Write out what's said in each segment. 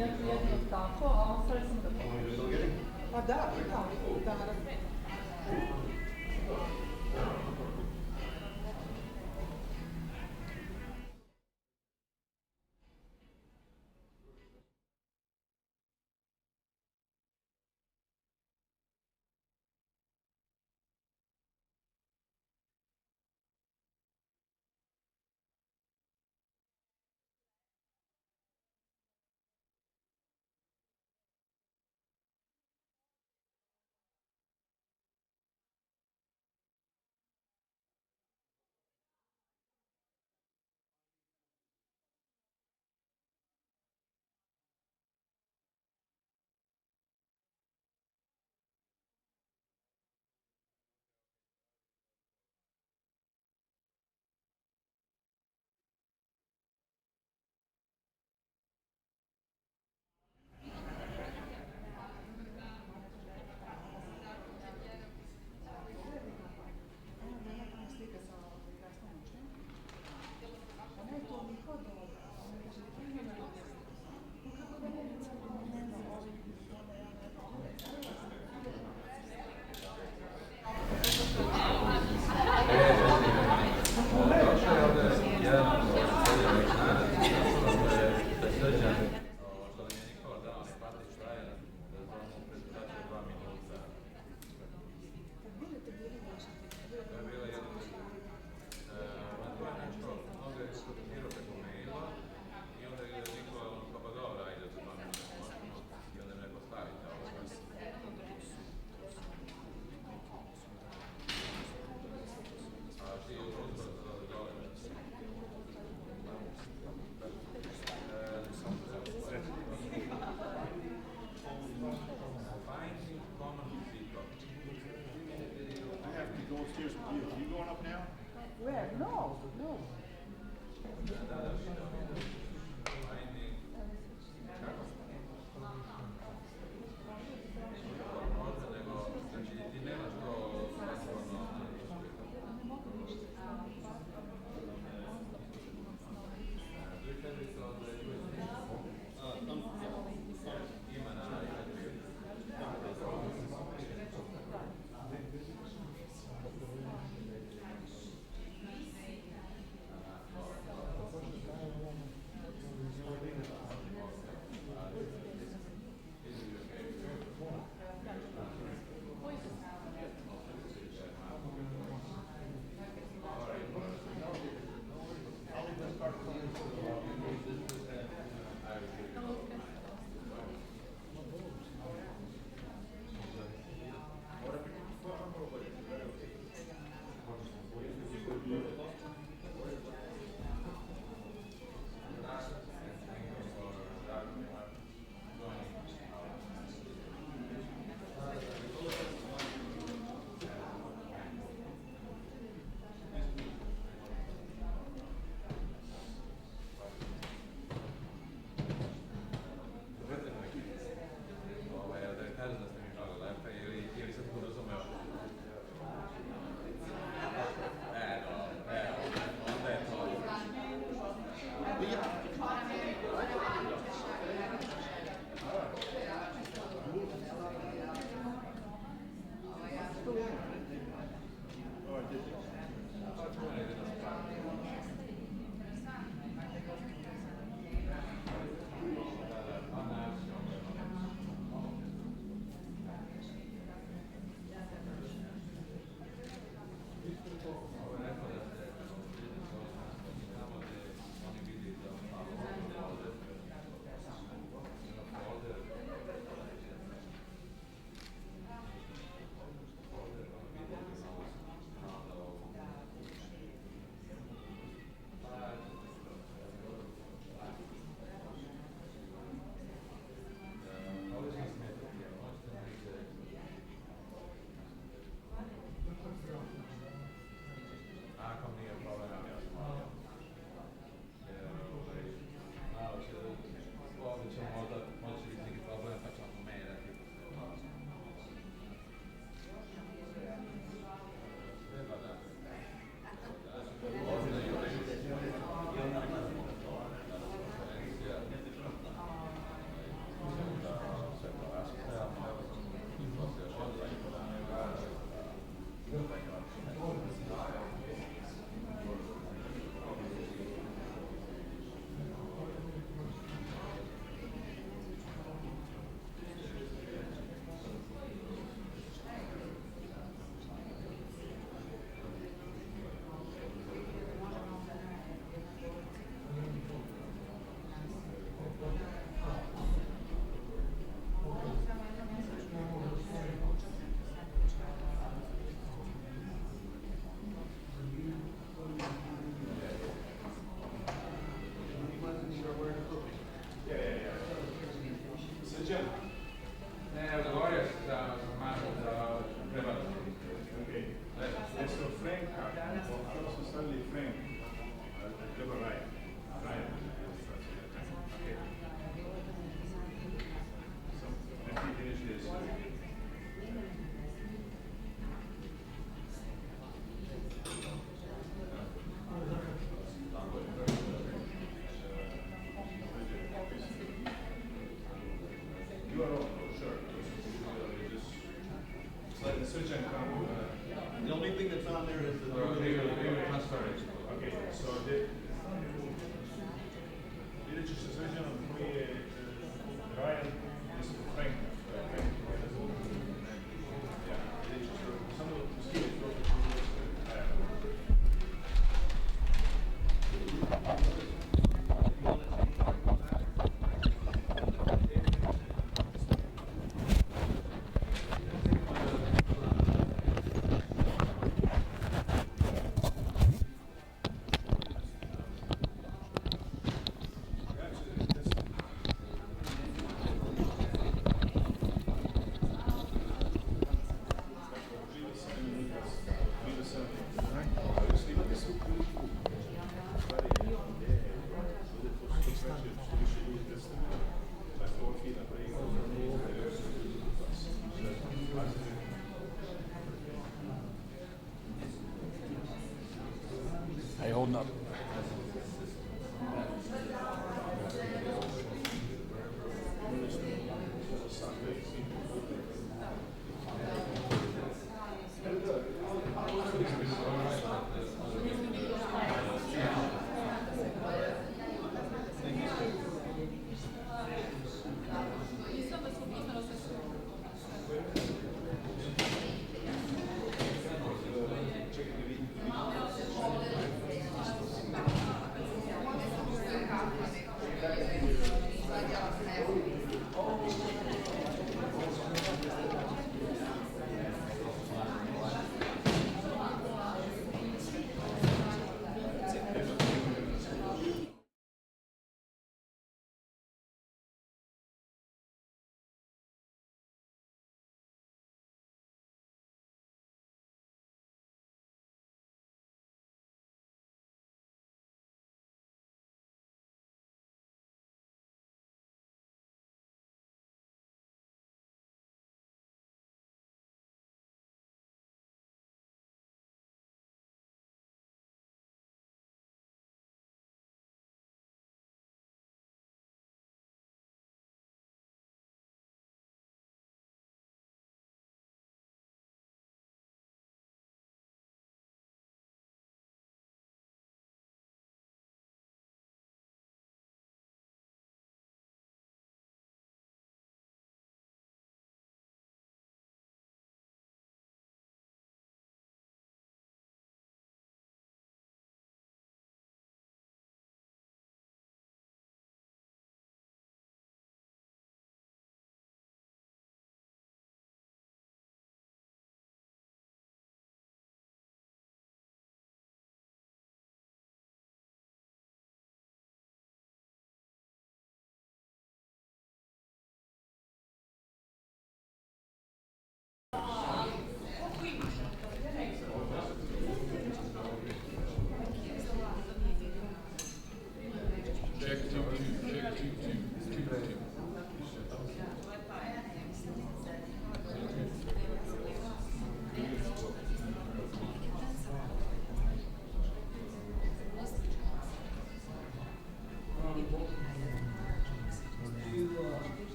jednu tako, a ostali samo da pokriš. Pa da, da, naravno. Ne, odgovorio si za malo za prebacu. Adesso Franca, quando sono stati Frank, treba Ryan. Okay. So, let me finish this. You are on, sure. Let the surgeon come. The only thing that's on there is the transference. Okay, so ideš se sređenom koji je Ryan, mislim Frank. Ja, ideš samo Skio How you holding up?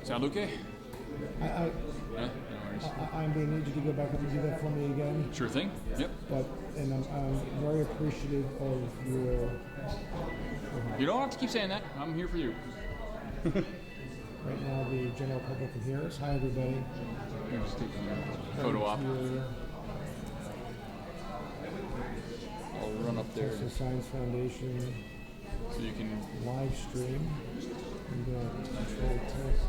Sound okay? I, Yeah, no worries. I'm going to need you to go back up and do that for me again. Sure thing. Yep. And I'm very appreciative of your. You don't have to keep saying that. I'm here for you. Right now, the general public can hear us. Hi, everybody. Here, just take a photo op. I'll run up there Texas Science Foundation so you can. live stream. I'm going to control test.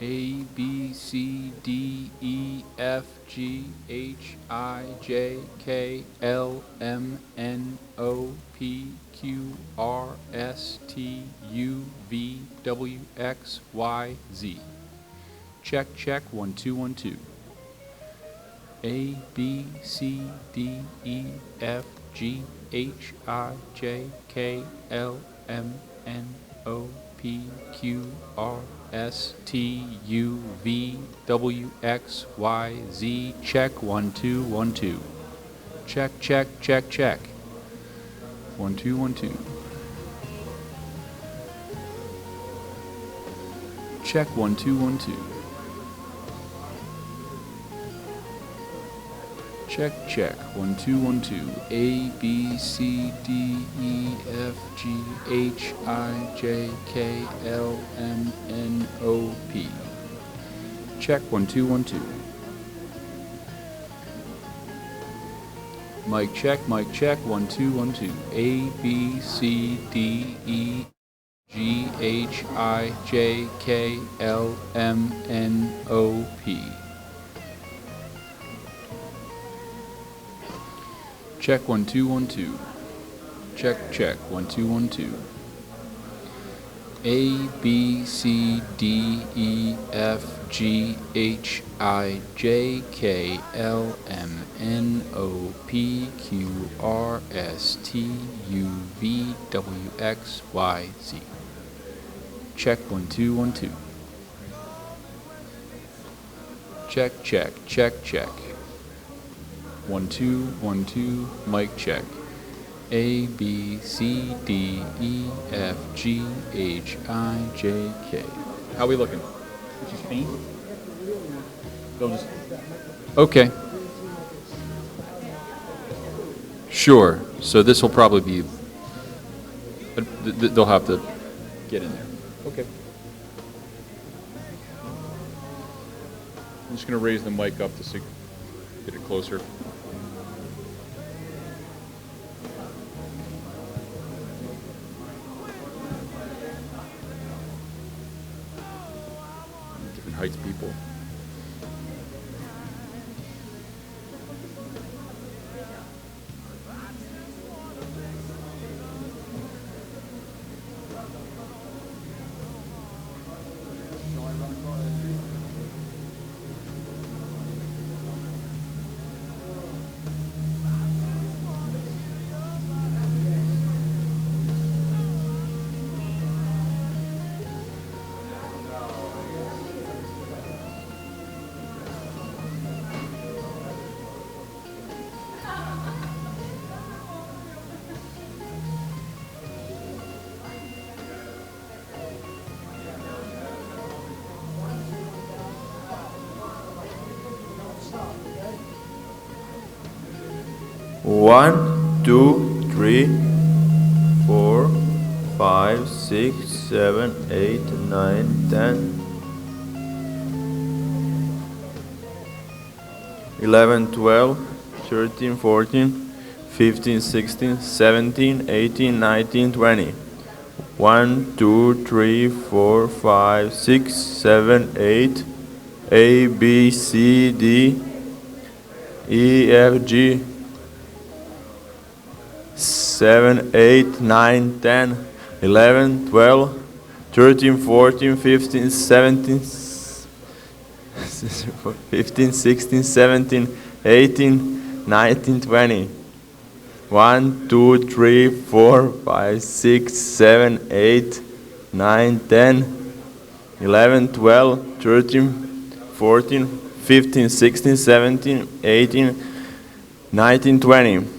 A, B, C, D, E, F, G, H, I, J, K, L, M, N, O, P, Q, R, S, T, U, V, W, X, Y, Z. Check, check, 1, 2, 1, 2. A, B, C, D, E, F, G, H, I, J, K, L, M, N, O, P, Q, R, S, T, U, V, W, X, Y, Z. Check, 1, 2, 1, 2. Check, check, check, check. 1, 2, 1, 2. Check, 1, 2, 1, 2. Check, check, 1, 2, 1, 2. A, B, C, D, E, F, G, H, I, J, K, L, M, N, O, P. Check, 1, 2, 1, 2. Mic check, 1 2 1 2. A B C D E G H I J K L M N O P. Check 1 2 1 2. Check 1 2 1 2. A B C D E F G H I J K L M N O P Q R S T U V W X Y Z. Check 1 2 1 2. Check 1 2 1 2. Mic check. A B C D E F G H I J K. How we looking? She's faint? Okay. Sure. So this will probably be. They'll have to get in there. Okay. I'm just going to raise the mic up to get it closer. Different heights people. One, two, three, 4, 5, 6, 7, 8, 9, 10, 11, 12, 13, 14, 15, 16, 17, 18, 19, 20. 1, 2, 3, 4, 5, 6, 7, 8. A, B, C, D, E, F, G. 7, 8, 9, 10, 11, 12, 13, 14, 15, 17, 15, 16, 17, 18, 19, 20. 1, 2, 3, 4, 5, 6, 7, 8, 9, 10, 11, 12, 13, 14, 15, 16, 17, 18, 19, 20.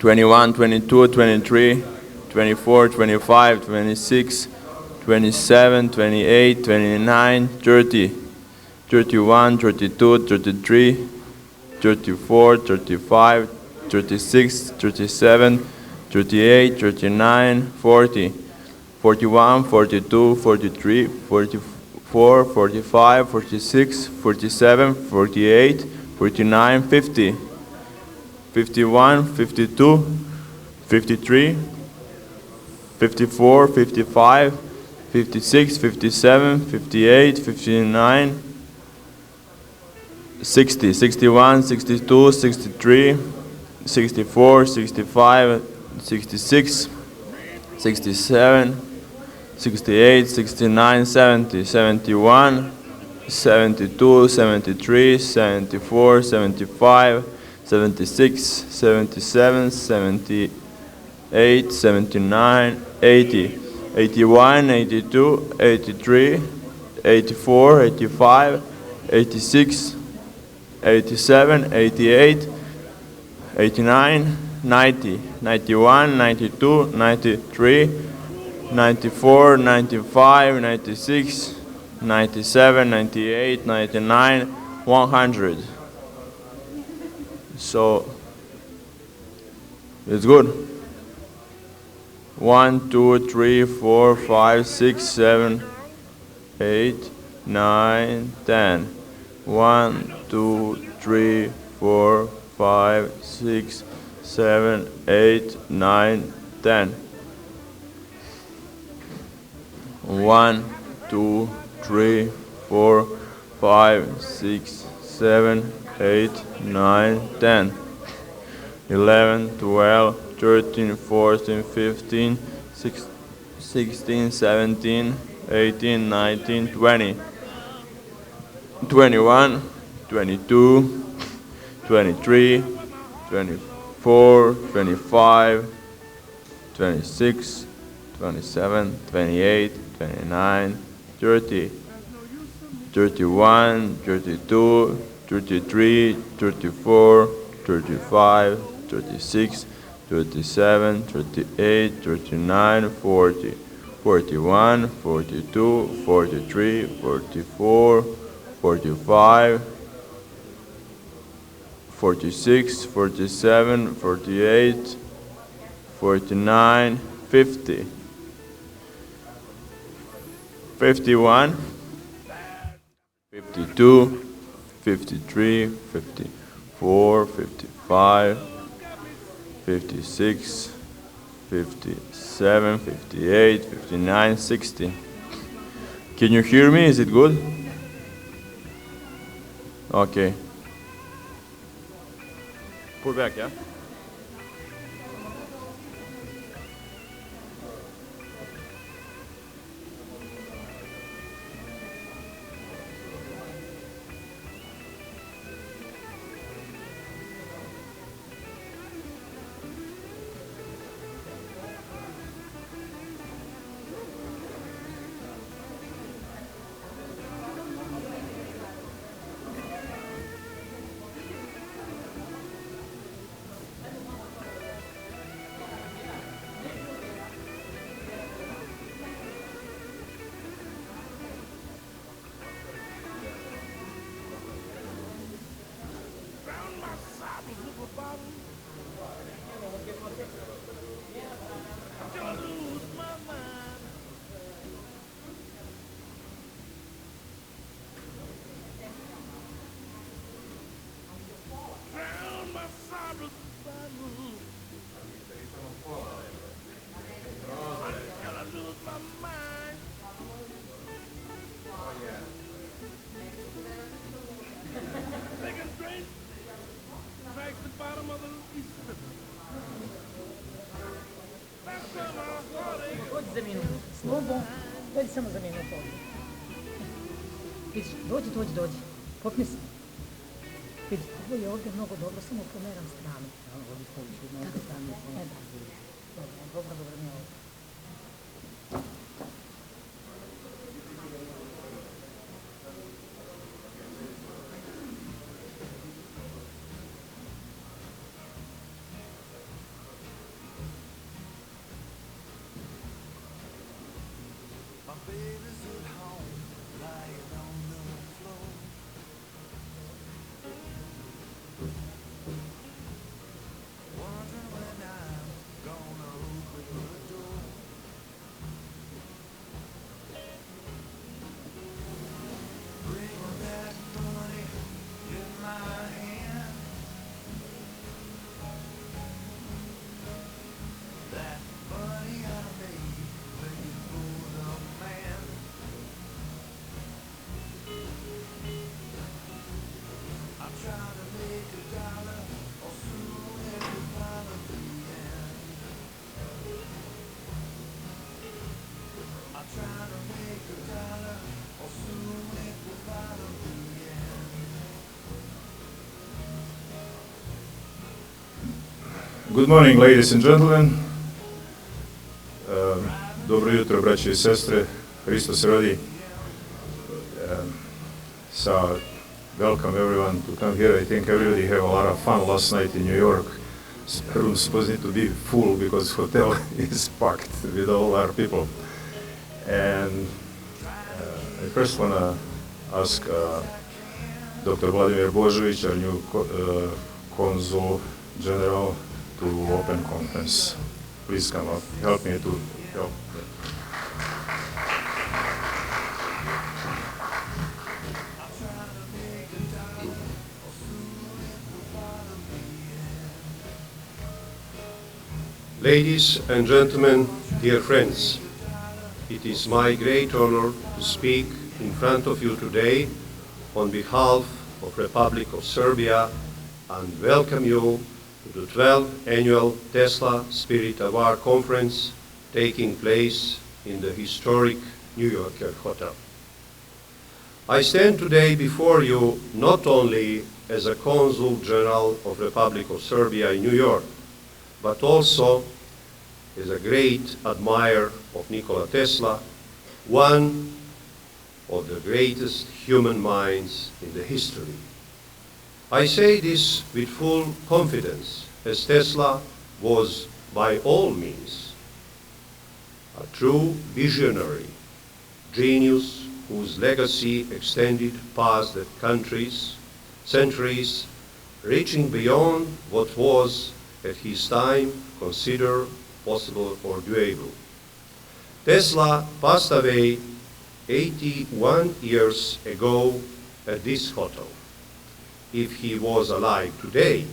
21, 22, 23, 24, 25, 26, 27, 28, 29, 30, 31, 32, 33, 34, 35, 36, 37, 38, 39, 40, 41, 42, 43, 44, 45, 46, 47, 48, 49, 50. 51, 52, 53, 54, 55, 56, 57, 58, 59, 60, 61, 62, 63, 64, 65, 66, 67, 68, 69, 70, 71, 72, 73, 74, 75, 76, 77, 78, 79, 80, 81, 82, 83, 84, 85, 86, 87, 88, 89, 90, 91, 92, 93, 94, 95, 96, 97, 98, 99, 100. So it's good. 1, 2, 3, 4, 5, 6, 7, 8, 9, 10. 1, 2, 3, 4, 5, 6, 7, 8, 9, 10. 1, 2, 3, 4, 5, 6, 7, 8, 9, 10. 11, 12, 13, 14, 15, 16, 17, 18, 19, 20. 21, 22, 23, 24, 25, 26, 27, 28, 29, 30, 31, 32, 33, 34, 35, 36, 37, 38, 39, 40, 41, 42, 43, 44, 45, 46, 47, 48, 49, 50, 51, 52, 53, 54, 55, 56, 57, 58, 59, 60. Can you hear me? Is it good? Okay. Pull back, yeah? Dođi za minut. Slobo, dođi samo za minut ovdje. Vidiš, dođi. Popni se. Vidiš, ovo je ovdje mnogo dobro, samo pomeram stranu. Dobro, mi je ovdje. Good morning, ladies and gentlemen. Dobro jutro, braće i sestre. Hristos se rodi. Welcome everyone to come here. I think everybody had a lot of fun last night in New York. Room supposed need to be full because hotel is packed with all our people. And I first want to ask Dr. Vladimir Božović, our new Consul General, to open conference. Please come up. Help me to help. Ladies and gentlemen, dear friends, it is my great honor to speak in front of you today on behalf of Republic of Serbia and welcome you to the 12th annual Tesla Spirit Award Conference taking place in the historic New Yorker Hotel. I stand today before you not only as a Consul General of Republic of Serbia in New York, but also as a great admirer of Nikola Tesla, one of the greatest human minds in the history. I say this with full confidence, as Tesla was by all means a true visionary, genius whose legacy extended past the countries, centuries, reaching beyond what was at his time considered possible or doable. Tesla passed away 81 years ago at this hotel. If he was alive today,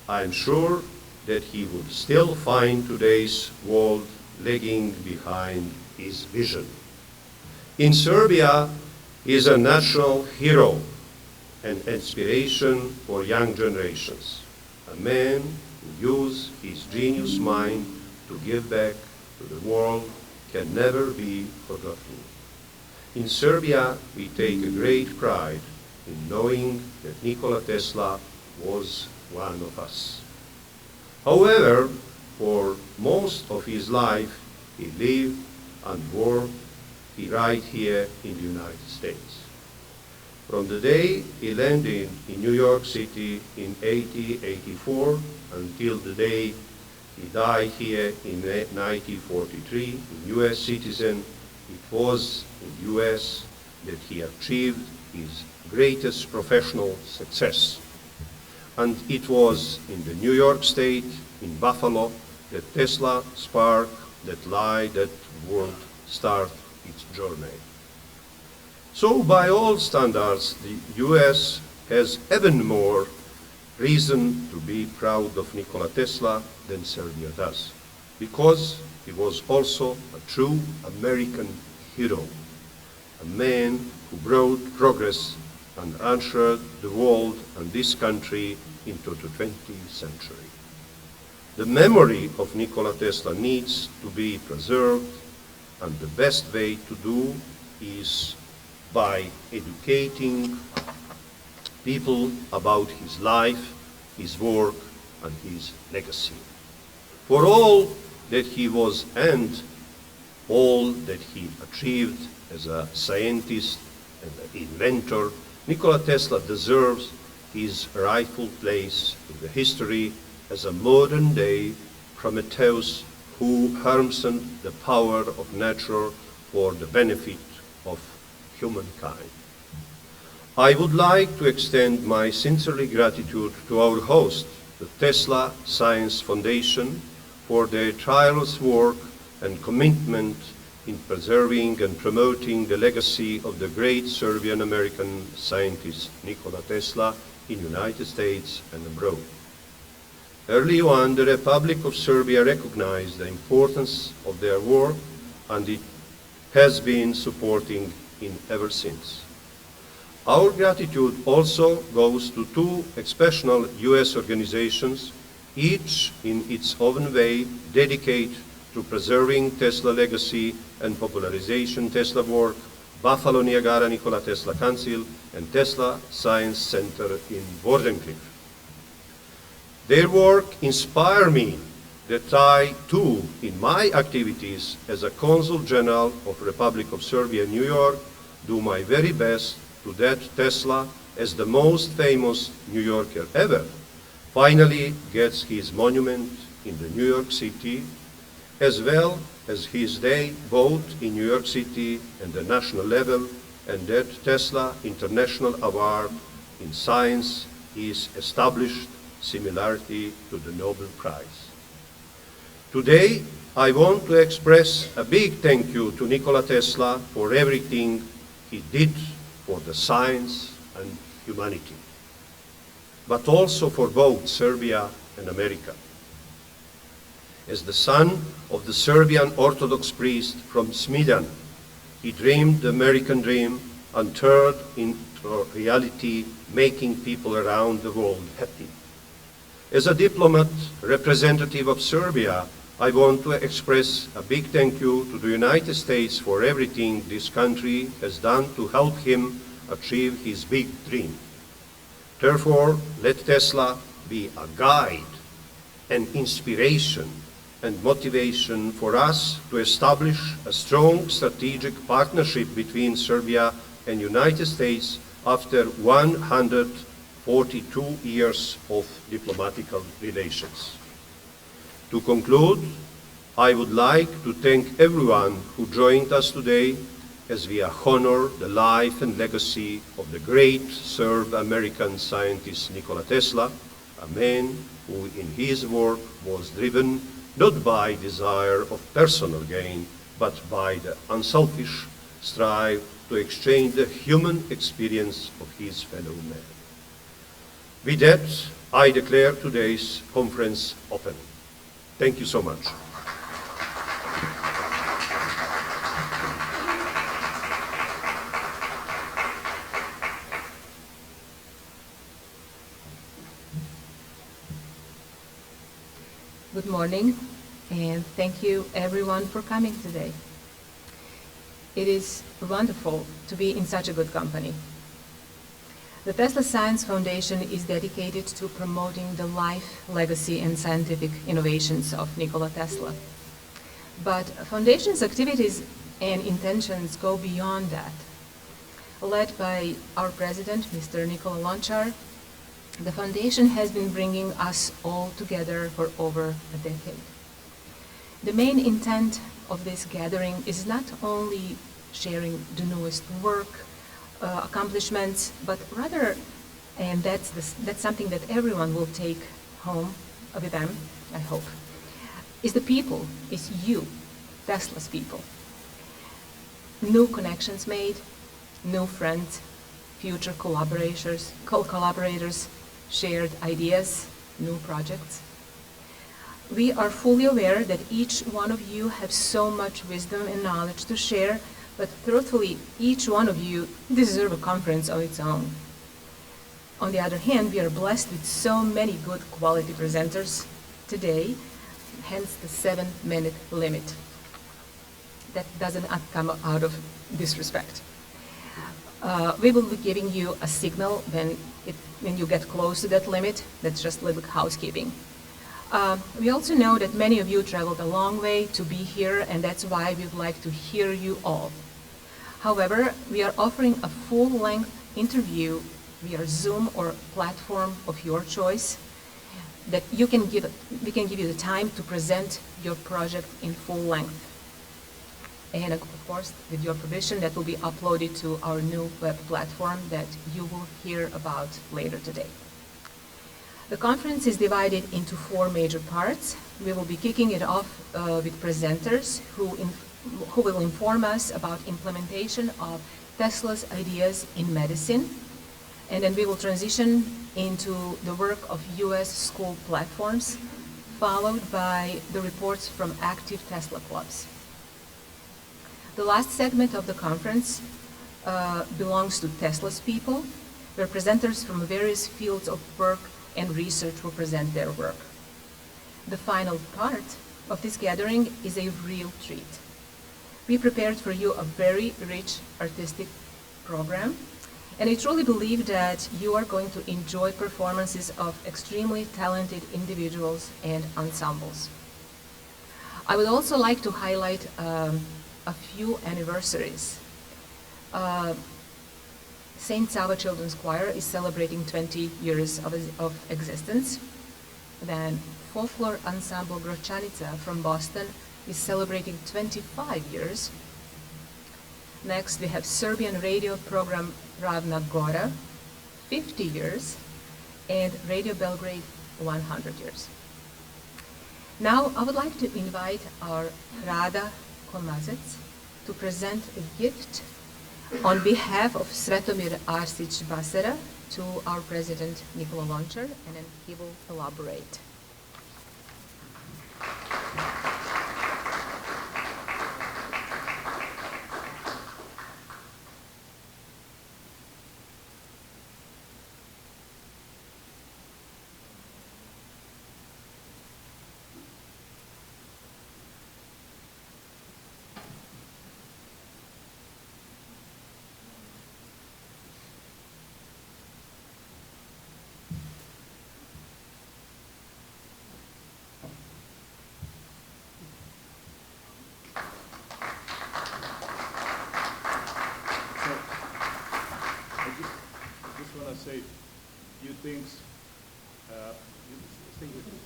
I'm sure that he would still find today's world lagging behind his vision. In Serbia, he is a national hero and inspiration for young generations, a man who used his genius mind to give back to the world can never be forgotten. In Serbia, we take a great pride in knowing that Nikola Tesla was one of us. However, for most of his life, he lived and worked right here in the United States. From the day he landed in New York City in 1884 until the day he died here in 1943, a U.S. citizen, it was in the U.S. that he achieved his greatest professional success. And it was in the New York State, in Buffalo, that Tesla spark that light that world start its journey. So by all standards, the U.S. has even more reason to be proud of Nikola Tesla than Serbia does, because he was also a true American hero, a man who brought progress and ushered the world and this country into the 20th century. The memory of Nikola Tesla needs to be preserved, and the best way to do is by educating people about his life, his work, and his legacy. For all that he was and all that he achieved as a scientist and an inventor, Nikola Tesla deserves his rightful place in the history as a modern-day Prometheus who harnessed the power of nature for the benefit of humankind. I would like to extend my sincere gratitude to our host, the Tesla Science Foundation, for their tireless work and commitment in preserving and promoting the legacy of the great Serbian-American scientist Nikola Tesla in the United States and abroad. Early on, the Republic of Serbia recognized the importance of their work, and it has been supporting it ever since. Our gratitude also goes to two exceptional U.S. organizations, each in its own way dedicated to preserving Tesla legacy and popularization Tesla work, Buffalo Niagara Nikola Tesla Council and Tesla Science Center in Wardenclyffe. Their work inspired me that I, too, in my activities as a Consul General of Republic of Serbia in New York, do my very best to that Tesla, as the most famous New Yorker ever, finally gets his monument in the New York City, as well as his day both in New York City and the national level, and that Tesla International Award in Science is established similarity to the Nobel Prize. Today, I want to express a big thank you to Nikola Tesla for everything he did for the science and humanity, but also for both Serbia and America. As the son of the Serbian Orthodox priest from Smiljan, he dreamed the American dream and turned into reality, making people around the world happy. As a diplomat representative of Serbia, I want to express a big thank you to the United States for everything this country has done to help him achieve his big dream. Therefore, let Tesla be a guide, an inspiration, and motivation for us to establish a strong strategic partnership between Serbia and United States after 142 years of diplomatic relations. To conclude, I would like to thank everyone who joined us today as we honor the life and legacy of the great Serb-American scientist Nikola Tesla, a man who in his work was driven not by desire of personal gain, but by the unselfish strive to exchange the human experience of his fellow man. With that, I declare today's conference open. Thank you so much. Good morning, and thank you everyone for coming today. It is wonderful to be in such a good company. The Tesla Science Foundation is dedicated to promoting the life, legacy, and scientific innovations of Nikola Tesla. But Foundation's activities and intentions go beyond that. Led by our president, Mr. Nikola Lončar, the Foundation has been bringing us all together for over a decade. The main intent of this gathering is not only sharing the newest work, accomplishments, but rather, and that's something that everyone will take home with them, I hope, is the people, is you, Tesla's people. New connections made, new friends, future collaborators, shared ideas, new projects. We are fully aware that each one of you has so much wisdom and knowledge to share, but truthfully, each one of you deserves a conference of its own. On the other hand, we are blessed with so many good quality presenters today, hence the 7-minute limit. That doesn't come out of disrespect. We will be giving you a signal when you get close to that limit. That's just a little housekeeping. We also know that many of you traveled a long way to be here, and that's why we'd like to hear you all. However, we are offering a full-length interview via Zoom or platform of your choice that we can give you the time to present your project in full length. And of course, with your permission, that will be uploaded to our new web platform that you will hear about later today. The conference is divided into 4 major parts. We will be kicking it off with presenters who will inform us about implementation of Tesla's ideas in medicine. And then we will transition into the work of US school platforms, followed by the reports from active Tesla clubs. The last segment of the conference belongs to Tesla's people, where presenters from various fields of work and research will present their work. The final part of this gathering is a real treat. We prepared for you a very rich artistic program, and I truly believe that you are going to enjoy performances of extremely talented individuals and ensembles. I would also like to highlight a few anniversaries. St. Sava Children's Choir is celebrating 20 years of existence. Then Folklore Ensemble Gročanica from Boston is celebrating 25 years. Next, we have Serbian radio program Ravna Gora, 50 years, and Radio Belgrade, 100 years. Now, I would like to invite our Rada Komazec to present a gift on behalf of Sretomir Arsic Basara to our president Nikola Lončar, and then he will elaborate. want to say a few things. Stay with me.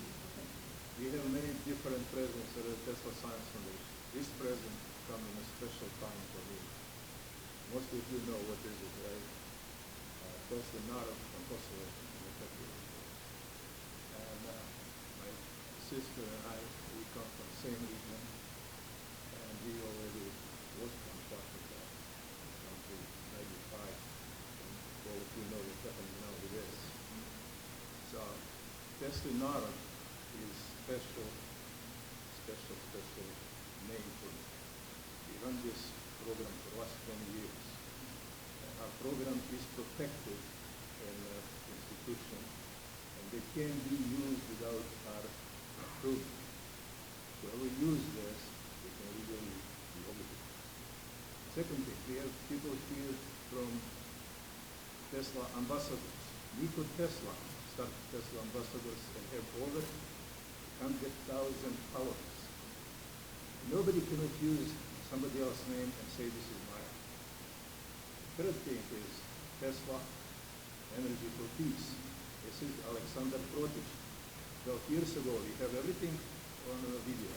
We have many different presidents at the Tesla Science Foundation. This president comes in a special time for me. Most of you know what is it, right? Tesla Narod from Kosovo. And my sister and I, we come from the same region, and we already worked on part of that until 95. And all of you know what's happening now with this. So Tesla Narod is special name for me. We run this program for the last 20 years. And our program is protected in the institution, and they can't be used without our approval. So when we use this, we can legally be obligated. Second thing, we have people here from Tesla ambassadors. Nikola Tesla started Tesla ambassadors and have over 100,000 followers. Nobody can use somebody else's name and say this is mine. Third thing is Tesla Energy for Peace. This is Alexander Protich. 12 years ago, we have everything on a video.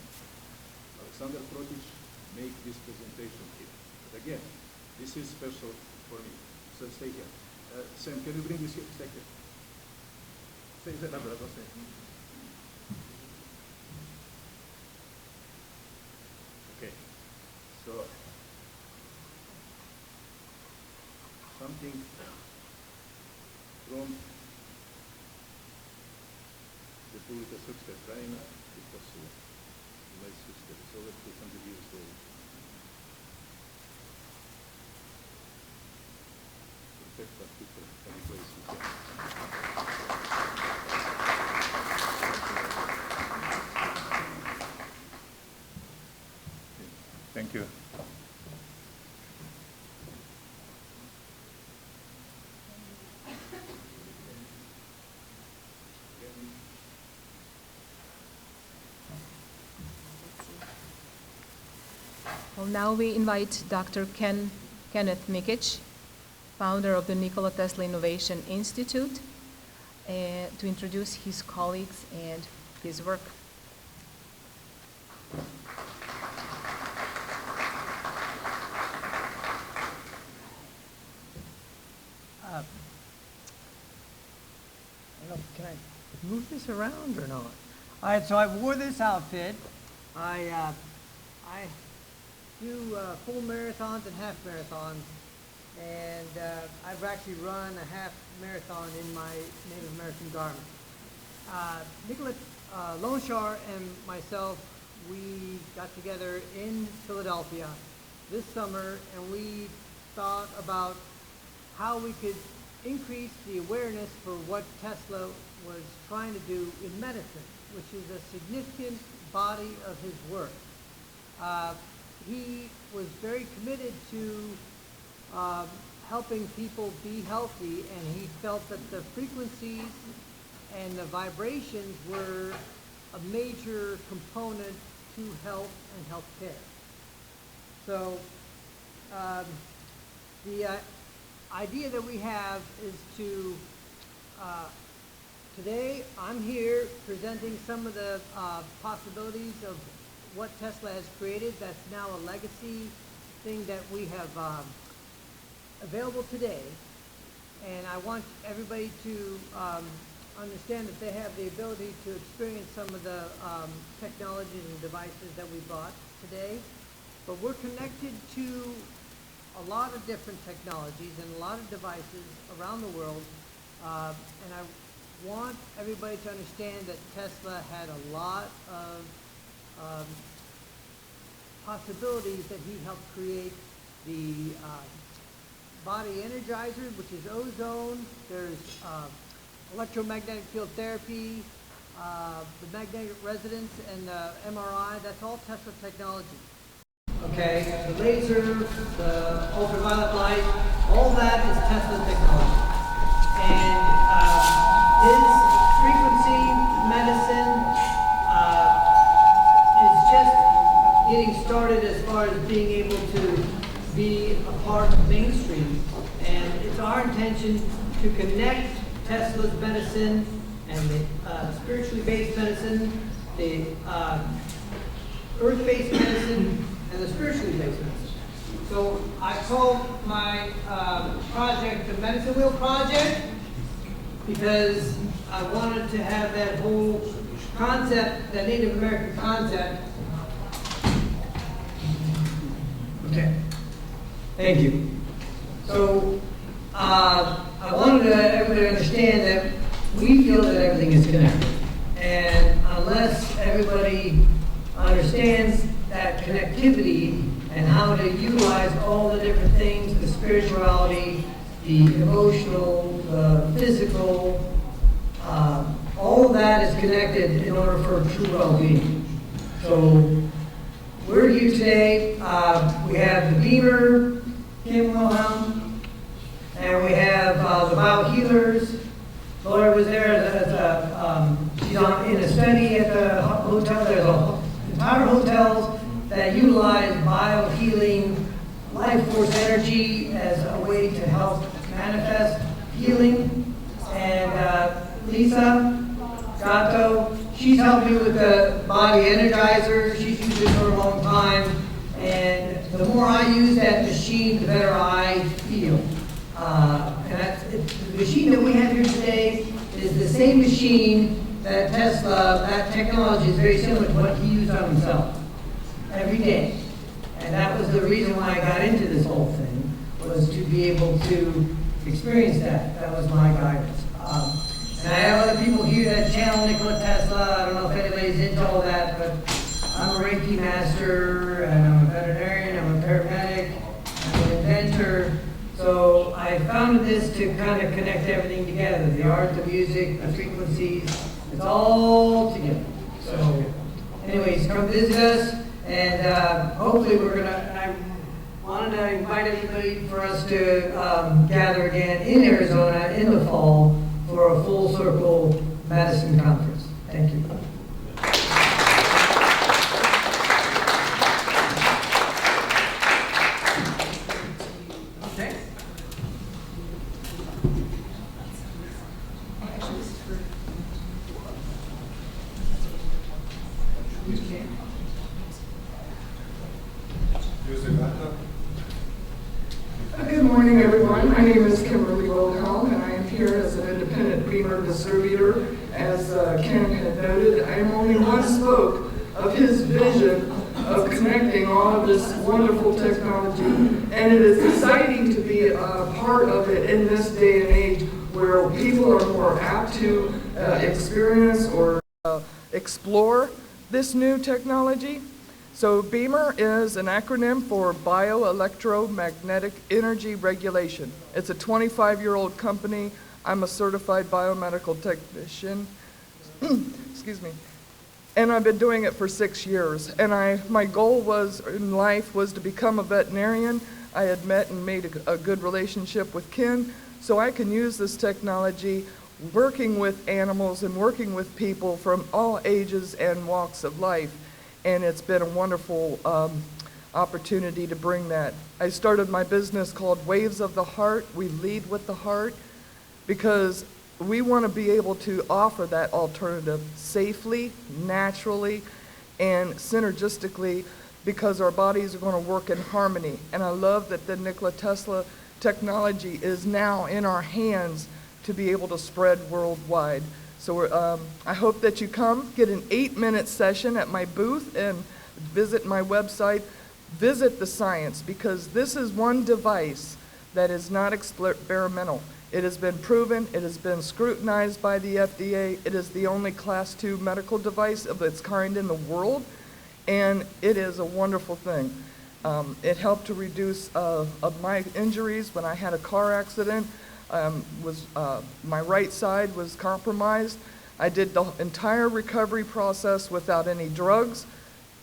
Alexander Protich made this presentation here. But again, this is special for me. So stay here. Sam, can you bring this here? Stay here. Stay there, brother. Stay. Okay. So something from Republika Srpska Krajina i Kosovo. My sister is over 200 years old. Protect our people any place we can. Thank you. Well, now we invite Dr. Kenneth Mikic, founder of the Nikola Tesla Innovation Institute, to introduce his colleagues and his work. Can I move this around or not? All right, so I wore this outfit. I do full marathons and half marathons, and I've actually run a half marathon in my Native American garment. Nikola Loneshar and myself, we got together in Philadelphia this summer, and we thought about how we could increase the awareness for what Tesla was trying to do in medicine, which is a significant body of his work. He was very committed to helping people be healthy, and he felt that the frequencies and the vibrations were a major component to health and health care. So the idea that we have is to, today I'm here presenting some of the possibilities of what Tesla has created that's now a legacy thing that we have available today. And I want everybody to understand that they have the ability to experience some of the technologies and devices that we brought today. But we're connected to a lot of different technologies and a lot of devices around the world. And I want everybody to understand that Tesla had a lot of possibilities that he helped create. The body energizer, which is ozone. There's electromagnetic field therapy, the magnetic resonance, and the MRI. That's all Tesla technology. Okay, the laser, the ultraviolet light, all that is Tesla technology. And his frequency medicine is just getting started as far as being able to be a part of mainstream. And it's our intention to connect Tesla's medicine and the spiritually based medicine, the earth-based medicine, and the spiritually based medicine. So I called my project the Medicine Wheel Project because I wanted to have that whole concept, that Native American concept. Okay. Thank you. So I wanted everybody to understand that we feel that everything is connected. And unless everybody understands that connectivity and how to utilize all the different things, the spirituality, the emotional, the physical, all of that is connected in order for true well-being. So we're here today. We have the Beamer, Kim Wilhelm, and we have the biohealers. Laura was there. She's in a study at the hotel. There's entire hotels that utilize biohealing, life force energy as a way to help manifest healing. And Lisa Gatto, she's helped me with the body energizer. She's used it for a long time. And the more I use that machine, the better I feel. The machine that we have here today is the same machine that Tesla, that technology is very similar to what he used on himself every day. And that was the reason why I got into this whole thing, was to be able to experience that. That was my guidance. And I have other people here that channel Nikola Tesla. I don't know if anybody's into all that, but I'm a Reiki master, and I'm a veterinarian, I'm a paramedic, I'm an inventor. So I founded this to kind of connect everything together. The art, the music, the frequencies, it's all together. So anyways, come visit us, and hopefully I wanted to invite everybody for us to gather again in Arizona in the fall for a full circle medicine conference. Thank you. Good morning, everyone. My name is Kimberly Wilhelm, and I am here as an independent Beamer distributor. As Ken had noted, I am only one spoke of his vision of connecting all of this wonderful technology, and it is exciting to be a part of it in this day and age where people are more apt to experience or explore this new technology. So Beamer is an acronym for Bioelectromagnetic Energy Regulation. It's a 25-year-old company. I'm a certified biomedical technician. Excuse me. And I've been doing it for 6 years. And my goal in life was to become a veterinarian. I had met and made a good relationship with Ken, so I can use this technology working with animals and working with people from all ages and walks of life. And it's been a wonderful opportunity to bring that. I started my business called Waves of the Heart. We lead with the heart because we want to be able to offer that alternative safely, naturally, and synergistically because our bodies are going to work in harmony. And I love that the Nikola Tesla technology is now in our hands to be able to spread worldwide. So I hope that you come, get an 8-minute session at my booth and visit my website, visit the science, because this is one device that is not experimental. It has been proven, it has been scrutinized by the FDA, it is the only Class II medical device of its kind in the world, and it is a wonderful thing. It helped to reduce of my injuries when I had a car accident. My right side was compromised. I did the entire recovery process without any drugs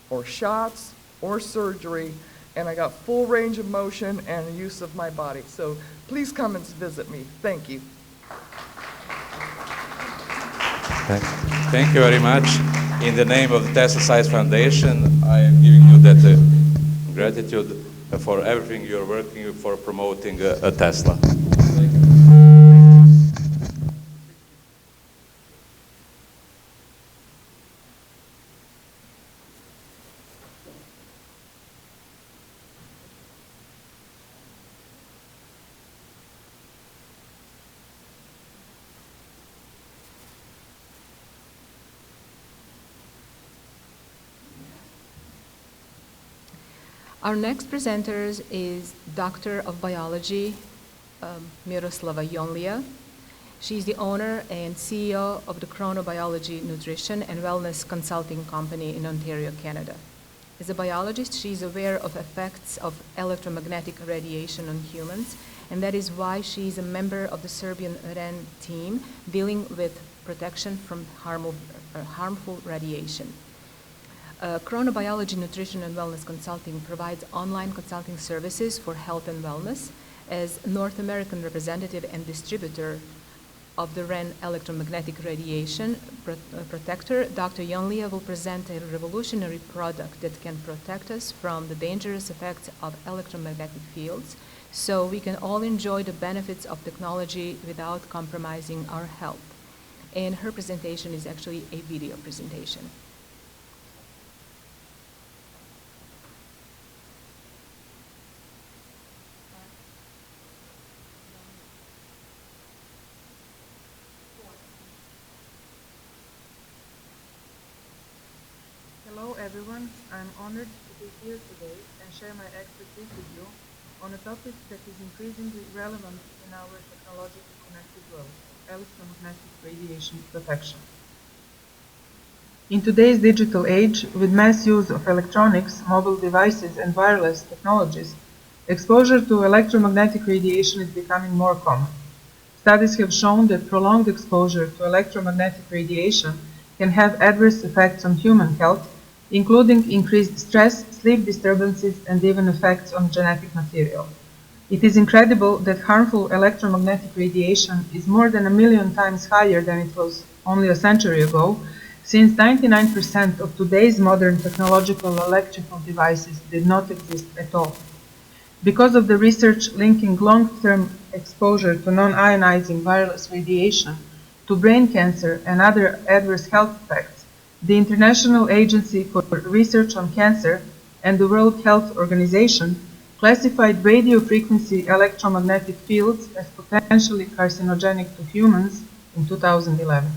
or shots or surgery, and I got full range of motion and use of my body. So please come and visit me. Thank you. Thank you very much. In the name of the Tesla Science Foundation, I am giving you that gratitude for everything you're working for promoting Tesla. Thank you. Our next presenter is Doctor of Biology, Miroslava Jonlija. She's the owner and CEO of the Chronobiology Nutrition and Wellness Consulting Company in Ontario, Canada. As a biologist, she's aware of effects of electromagnetic radiation on humans, and that is why she's a member of the Serbian REN team dealing with protection from harmful radiation. Chronobiology Nutrition and Wellness Consulting provides online consulting services for health and wellness. As North American representative and distributor of the REN electromagnetic radiation protector, Dr. Jonlija will present a revolutionary product that can protect us from the dangerous effects of electromagnetic fields, so we can all enjoy the benefits of technology without compromising our health. And her presentation is actually a video presentation. Hello everyone, I'm honored to be here today and share my expertise with you on a topic that is increasingly relevant in our technologically connected world, electromagnetic radiation protection. In today's digital age, with mass use of electronics, mobile devices and wireless technologies, exposure to electromagnetic radiation is becoming more common. Studies have shown that prolonged exposure to electromagnetic radiation can have adverse effects on human health, including increased stress, sleep disturbances, and even effects on genetic material. It is incredible that harmful electromagnetic radiation is more than 1 million times higher than it was only a century ago, since 99% of today's modern technological electrical devices did not exist at all. Because of the research linking long-term exposure to non-ionizing wireless radiation to brain cancer and other adverse health effects, the International Agency for Research on Cancer and the World Health Organization classified radiofrequency electromagnetic fields as potentially carcinogenic to humans in 2011.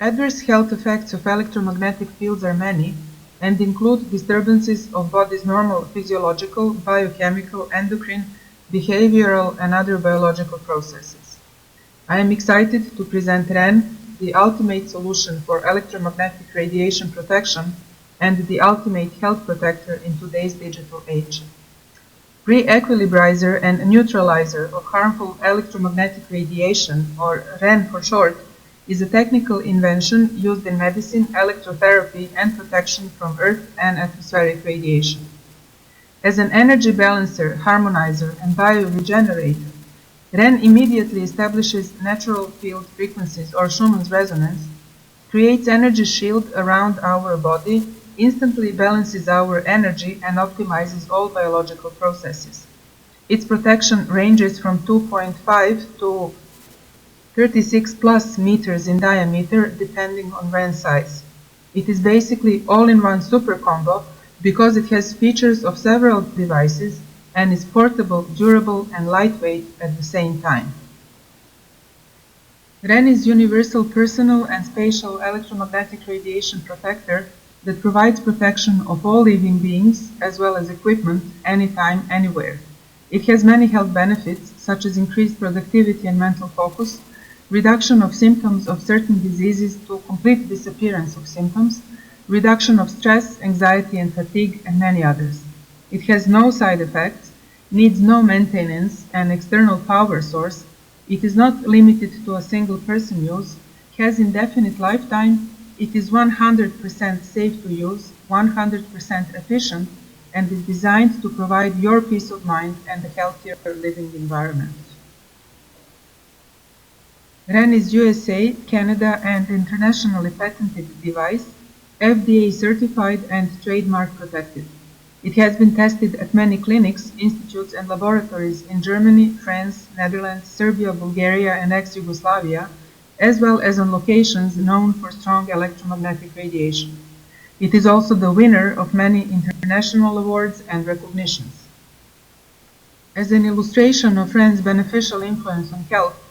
Adverse health effects of electromagnetic fields are many and include disturbances of body's normal physiological, biochemical, endocrine, behavioral, and other biological processes. I am excited to present REN, the ultimate solution for electromagnetic radiation protection and the ultimate health protector in today's digital age. Re-equilibrizer and neutralizer of harmful electromagnetic radiation, or REN for short, is a technical invention used in medicine, electrotherapy, and protection from Earth and atmospheric radiation. As an energy balancer, harmonizer, and bioregenerator, REN immediately establishes natural field frequencies or Schumann's resonance, creates energy shield around our body, instantly balances our energy, and optimizes all biological processes. Its protection ranges from 2.5 to 36 plus meters in diameter, depending on REN size. It is basically all-in-one super combo because it has features of several devices and is portable, durable, and lightweight at the same time. REN is universal personal and spatial electromagnetic radiation protector that provides protection of all living beings as well as equipment anytime, anywhere. It has many health benefits such as increased productivity and mental focus, reduction of symptoms of certain diseases to complete disappearance of symptoms, reduction of stress, anxiety, and fatigue, and many others. It has no side effects, needs no maintenance and external power source. It is not limited to a single person use, has indefinite lifetime. It is 100% safe to use, 100% efficient, and is designed to provide your peace of mind and a healthier living environment. REN is USA, Canada, and internationally patented device, FDA certified and trademark protected. It has been tested at many clinics, institutes, and laboratories in Germany, France, Netherlands, Serbia, Bulgaria, and ex-Yugoslavia, as well as on locations known for strong electromagnetic radiation. It is also the winner of many international awards and recognitions. As an illustration of REN's beneficial influence on health,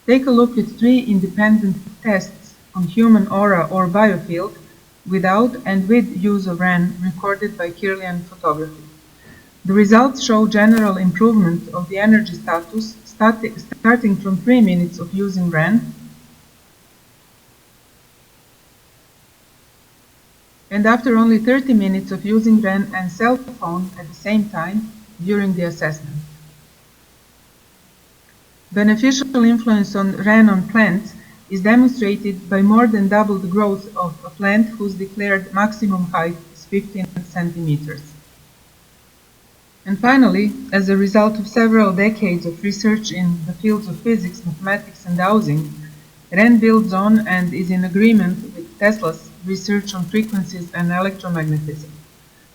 take a look at 3 independent tests on human aura or biofield without and with use of RAN recorded by Kirlian photography. The results show general improvement of the energy status starting from 3 minutes of using RAN and after only 30 minutes of using RAN and cell phone at the same time during the assessment. Beneficial influence on RAN on plants is demonstrated by more than double the growth of a plant whose declared maximum height is 15 centimeters. And finally, as a result of several decades of research in the fields of physics, mathematics, and dowsing, RAN builds on and is in agreement with Tesla's research on frequencies and electromagnetism.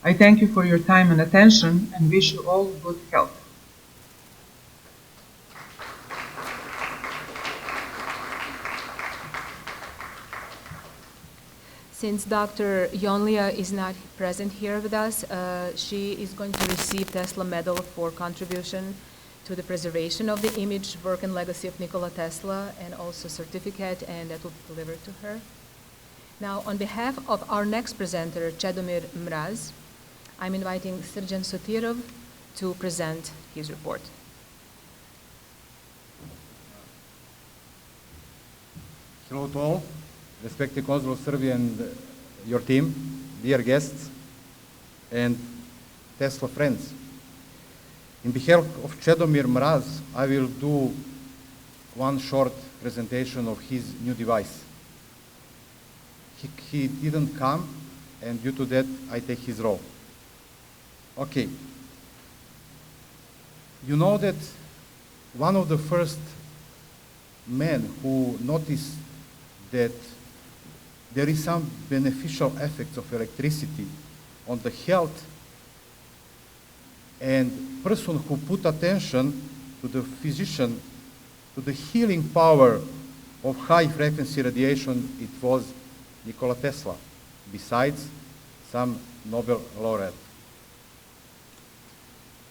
I thank you for your time and attention and wish you all good health. Since Dr. Yonlia is not present here with us, she is going to receive Tesla Medal for contribution to the preservation of the image, work, and legacy of Nikola Tesla, and also certificate, and that will be delivered to her. Now, on behalf of our next presenter, Chedomir Mraz, I'm inviting Srđan Sotirov to present his report. Hello to all, respected Consul of Serbia and your team, dear guests, and Tesla friends. In behalf of Chedomir Mraz, I will do one short presentation of his new device. He didn't come, and due to that, I take his role. Okay. You know that one of the first men who noticed that there is some beneficial effects of electricity on the health, and person who put attention to the physician, to the healing power of high frequency radiation, it was Nikola Tesla, besides some Nobel laureate.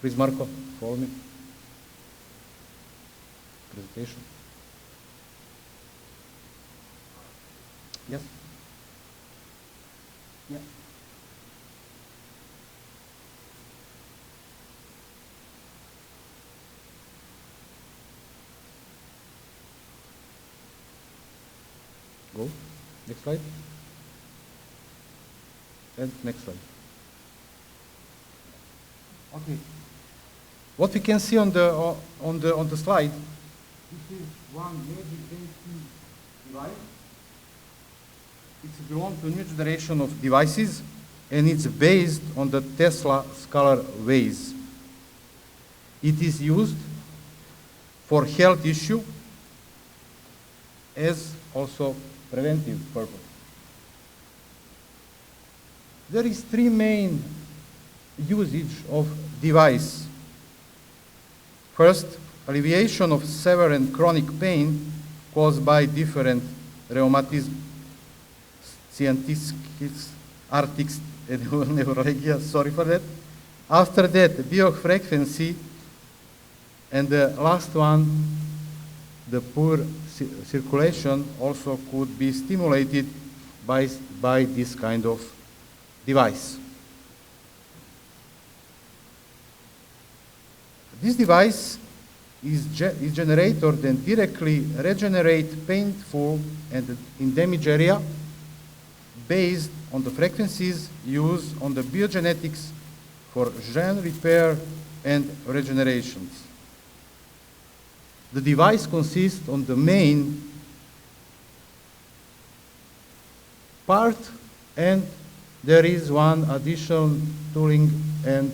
Please, Marco, follow me. Presentation. Yes. Yeah. Go. Next slide. And next slide. Okay. What we can see on the slide, this is one magic device. It's belongs to a new generation of devices, and it's based on the Tesla scalar waves. It is used for health issue as also preventive purpose. There is three main usage of device. First, alleviation of severe and chronic pain caused by different rheumatism, scientific, artics, and neuralgia, sorry for that. After that, biofrequency, and the last one, the poor circulation also could be stimulated by this kind of device. This device is generator then directly regenerate painful and in damaged area based on the frequencies used on the biogenetics for gene repair and regenerations. The device consists on the main part, and there is one additional tooling and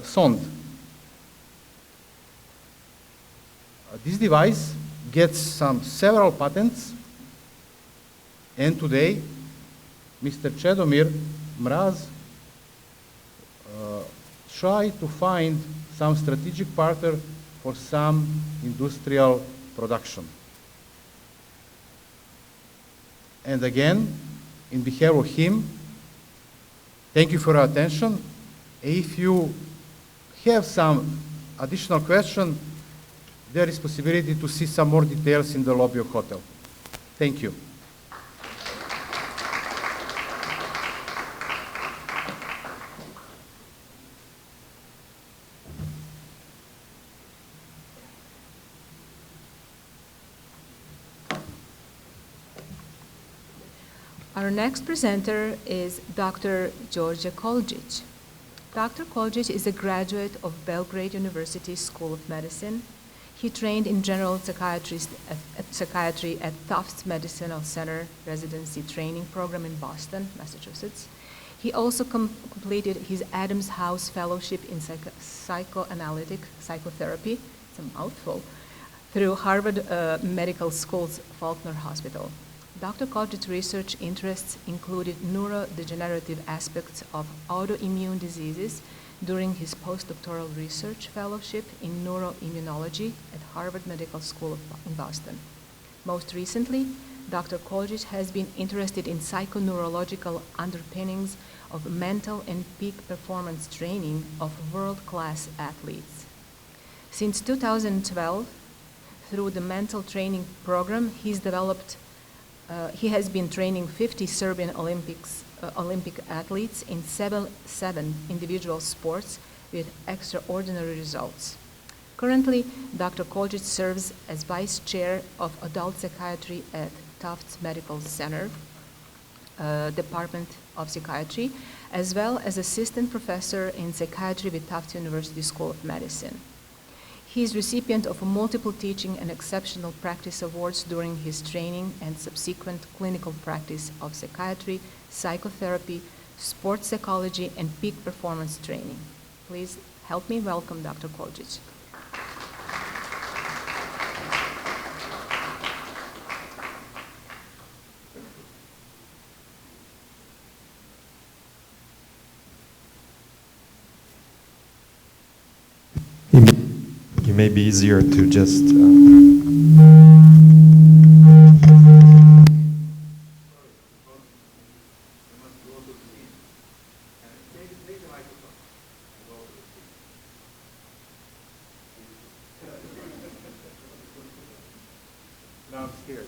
sonde. This device gets several patents, and today Mr. Chedomir Mraz tried to find some strategic partner for some industrial production. And again, in behalf of him, thank you for your attention. If you have some additional question, there is possibility to see some more details in the lobby of hotel. Thank you. Our next presenter is Dr. Đorđe Koljić. Dr. Koljić is a graduate of Belgrade University School of Medicine. He trained in general psychiatry at Tufts Medicinal Center Residency Training Program in Boston, Massachusetts. He also completed his Adams House Fellowship in psychoanalytic psychotherapy, it's a mouthful, through Harvard Medical School's Faulkner Hospital. Dr. Koljić's research interests included neurodegenerative aspects of autoimmune diseases during his postdoctoral research fellowship in neuroimmunology at Harvard Medical School in Boston. Most recently, Dr. Koljić has been interested in psychoneurological underpinnings of mental and peak performance training of world-class athletes. Since 2012, through the mental training program, he has been training 50 Serbian Olympic athletes in seven individual sports with extraordinary results. Currently, Dr. Koljić serves as Vice Chair of Adult Psychiatry at Tufts Medical Center, Department of Psychiatry, as well as Assistant Professor in Psychiatry with Tufts University School of Medicine. He is recipient of multiple teaching and exceptional practice awards during his training and subsequent clinical practice of psychiatry, psychotherapy, sports psychology, and peak performance training. Please help me welcome Dr. Koljić. It may be easier to just Now I'm scared.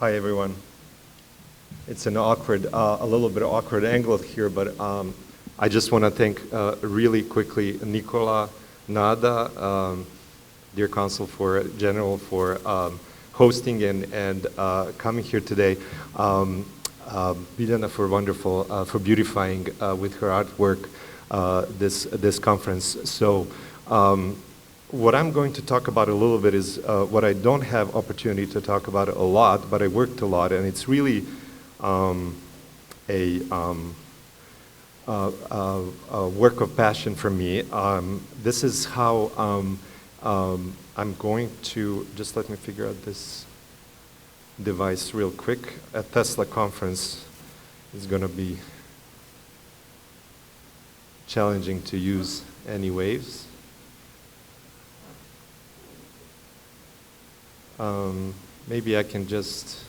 Hi, everyone. It's an awkward, a little bit awkward angle here, but I just want to thank really quickly Nikola, Nada, dear Consul General, for hosting and coming here today. Biljana for wonderful, for beautifying with her artwork this conference. So what I'm going to talk about a little bit is what I don't have opportunity to talk about a lot, but I worked a lot, and it's really a work of passion for me. This is how I'm going to, just let me figure out this device real quick. At Tesla conference, it's going to be challenging to use any waves. Maybe I can just,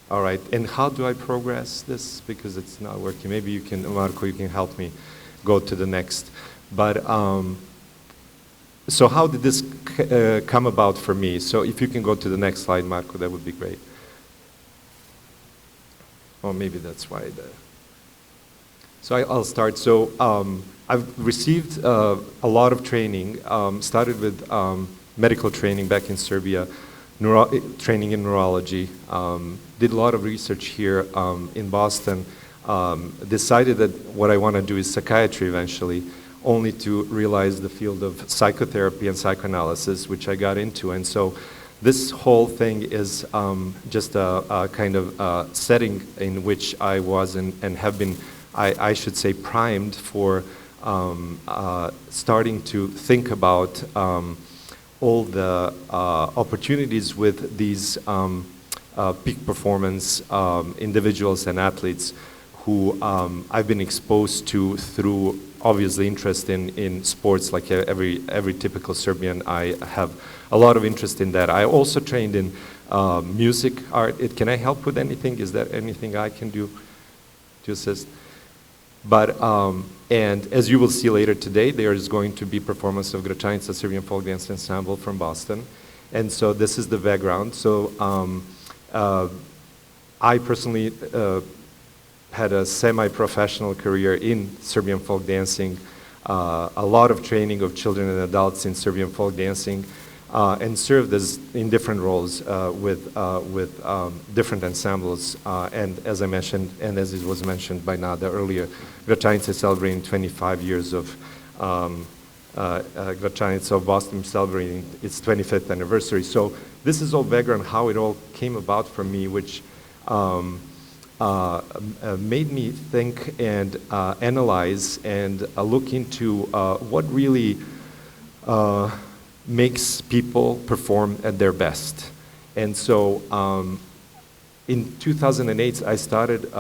all right, and how do I progress this? Because it's not working. Maybe you can, Marco, you can help me go to the next. But, so how did this come about for me? So if you can go to the next slide, Marco, that would be great. Or maybe that's why. So I'll start. So I've received a lot of training, started with medical training back in Serbia, training in neurology, did a lot of research here in Boston, decided that what I want to do is psychiatry eventually, only to realize the field of psychotherapy and psychoanalysis, which I got into. And so this whole thing is just a kind of setting in which I was and have been, I should say, primed for starting to think about all the opportunities with these peak performance individuals and athletes who I've been exposed to through obviously interest in sports. Like every typical Serbian, I have a lot of interest in that. I also trained in music, art. Can I help with anything? Is there anything I can do to assist? But, and as you will see later today, there is going to be performance of Gračanica Serbian Folk Dance Ensemble from Boston. And so this is the background. So I personally had a semi-professional career in Serbian folk dancing a lot of training of children and adults in Serbian folk dancing, and served in different roles with different ensembles. And as I mentioned, and as it was mentioned by Nada earlier, Gračanica is celebrating 25 years of Gračanica of Boston celebrating its 25th anniversary. So this is all background how it all came about for me, which made me think and analyze and look into what really makes people perform at their best. And so in 2008, I started,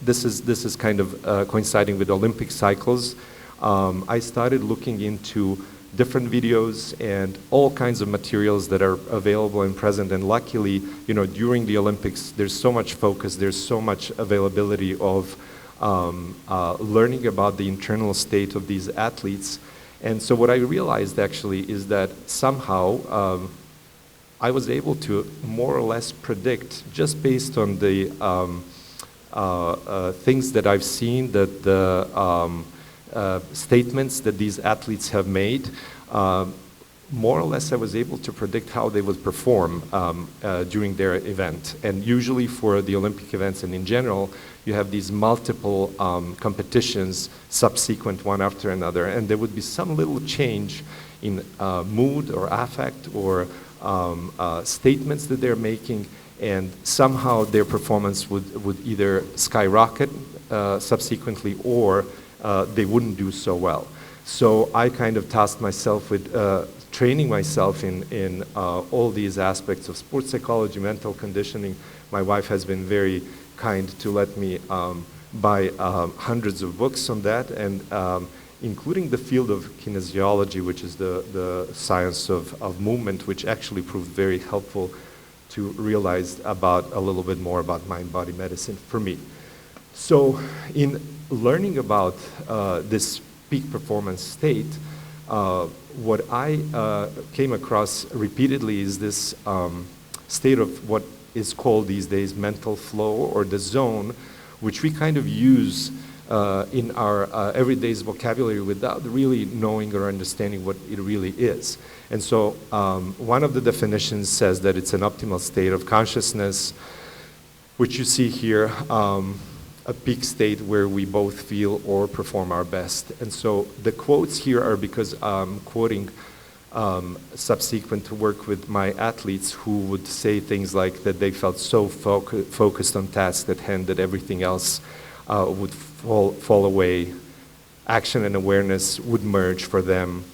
this is kind of coinciding with Olympic cycles. I started looking into different videos and all kinds of materials that are available and present. And luckily, you know, during the Olympics, there's so much focus, there's so much availability of learning about the internal state of these athletes. And so what I realized actually is that somehow I was able to more or less predict, just based on the things that I've seen, that the statements that these athletes have made, more or less I was able to predict how they would perform during their event. And usually for the Olympic events and in general, you have these multiple competitions subsequent one after another, and there would be some little change in mood or affect or statements that they're making, and somehow their performance would either skyrocket subsequently or they wouldn't do so well. So I kind of tasked myself with training myself in all these aspects of sports psychology, mental conditioning. My wife has been very kind to let me buy hundreds of books on that, and including the field of kinesiology, which is the science of movement, which actually proved very helpful to realize about a little bit more about mind-body medicine for me. So in learning about this peak performance state, what I came across repeatedly is this state of what is called these days mental flow, or the zone, which we kind of use in our everyday vocabulary without really knowing or understanding what it really is. And so one of the definitions says that it's an optimal state of consciousness, which you see here, a peak state where we both feel or perform our best. And so the quotes here are because I'm quoting subsequent to work with my athletes who would say things like that they felt so focused on task at hand that everything else would fall away. Action and awareness would merge for them.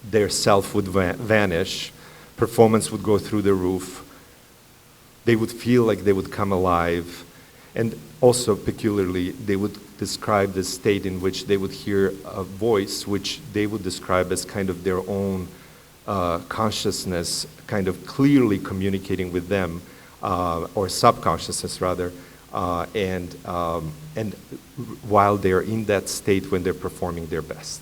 Their self would vanish. Performance would go through the roof. They would feel like they would come alive. And also peculiarly, they would describe the state in which they would hear a voice which they would describe as kind of their own consciousness, kind of clearly communicating with them, or subconsciousness rather, and while they're in that state when they're performing their best.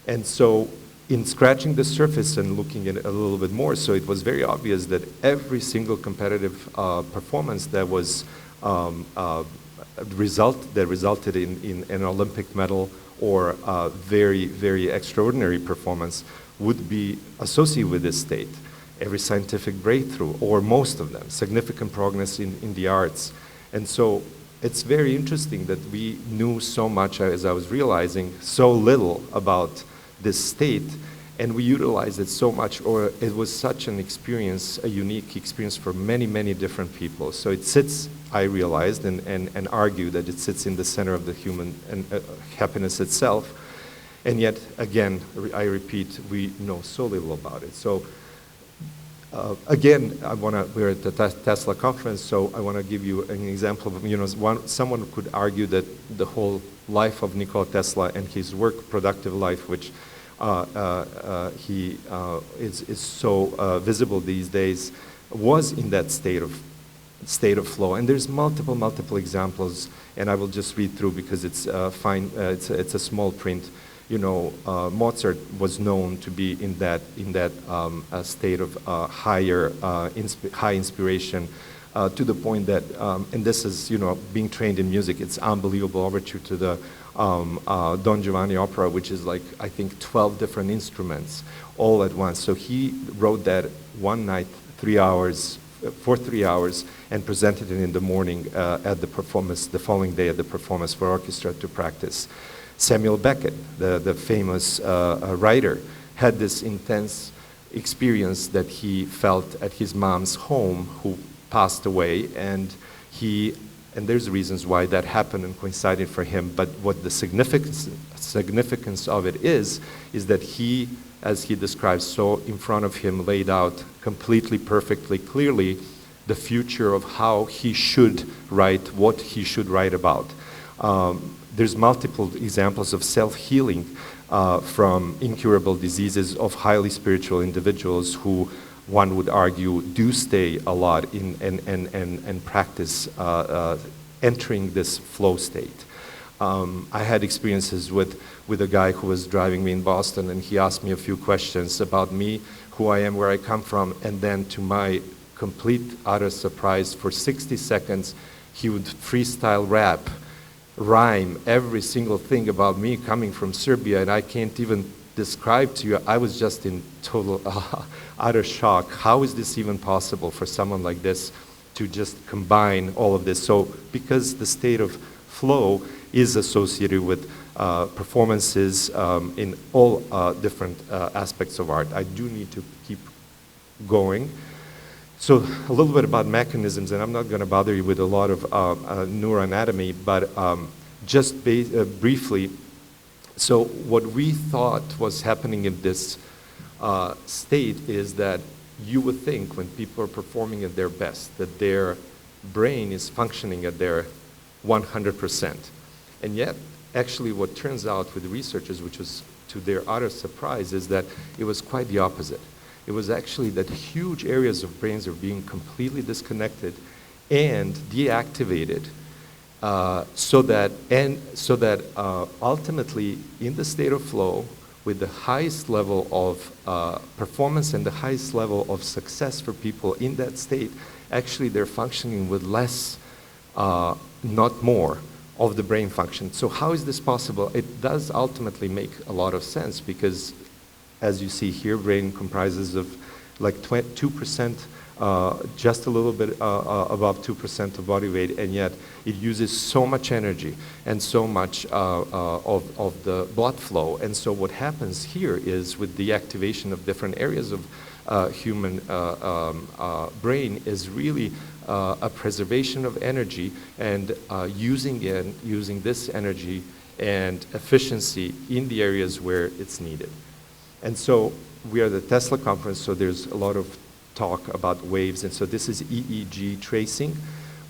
And so in scratching the surface and looking at it a little bit more, so it was very obvious that every single competitive performance that was resulted in an Olympic medal or a very, very extraordinary performance would be associated with this state. Every scientific breakthrough, or most of them, significant progress in the arts. And so it's very interesting that we knew so much, as I was realizing, so little about this state, and we utilized it so much, or it was such an experience, a unique experience for many, many different people. So it sits, I realized, and argue that it sits in the center of the human happiness itself. And yet, again, I repeat, we know so little about it. So again, we're at the Tesla conference, so I want to give you an example of, someone could argue that the whole life of Nikola Tesla and his work, productive life, which he is so visible these days, was in that state of flow. And there's multiple examples, and I will just read through because it's fine. It's a small print. Mozart was known to be in that state of high inspiration, to the point that, and this is, being trained in music, it's unbelievable overture to the Don Giovanni opera, which is like, I think, 12 different instruments all at once. So he wrote that one night, 3 hours, for 3 hours, and presented it in the morning at the performance, the following day at the performance for orchestra to practice. Samuel Beckett, the famous writer, had this intense experience that he felt at his mom's home, who passed away, and there's reasons why that happened and coincided for him, but what the significance of it is that he, as he describes, saw in front of him, laid out completely, perfectly, clearly, the future of how he should write, what he should write about. There's multiple examples of self-healing from incurable diseases of highly spiritual individuals who, one would argue, do stay a lot in and practice entering this flow state. I had experiences with a guy who was driving me in Boston, and he asked me a few questions about me, who I am, where I come from, and then to my complete utter surprise, for 60 seconds, he would freestyle rap, rhyme every single thing about me coming from Serbia, and I can't even describe to you. I was just in total utter shock. How is this even possible for someone like this to just combine all of this? So because the state of flow is associated with performances in all different aspects of art, I do need to keep going. So a little bit about mechanisms, and I'm not going to bother you with a lot of neuroanatomy, but just briefly. So what we thought was happening in this state is that you would think when people are performing at their best that their brain is functioning at their 100%. And yet, actually what turns out with researchers, which was to their utter surprise, is that it was quite the opposite. It was actually that huge areas of brains are being completely disconnected and deactivated so that ultimately in the state of flow, with the highest level of performance and the highest level of success for people in that state, actually they're functioning with less, not more, of the brain function. So how is this possible? It does ultimately make a lot of sense because, as you see here, brain comprises of like 2%, just a little bit above 2% of body weight, and yet it uses so much energy and so much of the blood flow. And so what happens here is, with the activation of different areas of human brain, is really a preservation of energy and using this energy and efficiency in the areas where it's needed. And so we are at the Tesla conference, so there's a lot of talk about waves. And so this is EEG tracing,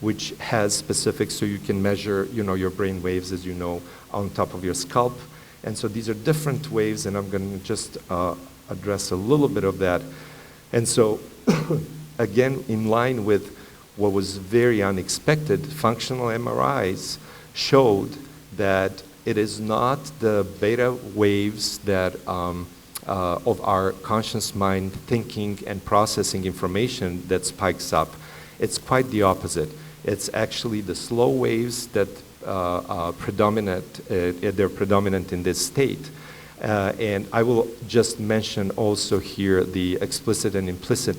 which has specifics, so you can measure, your brain waves, as you know, on top of your scalp. And so these are different waves, and I'm going to just address a little bit of that. And so, again, in line with what was very unexpected, functional MRIs showed that it is not the beta waves that of our conscious mind thinking and processing information that spikes up. It's quite the opposite. It's actually the slow waves that they're predominant in this state. And I will just mention also here the explicit and implicit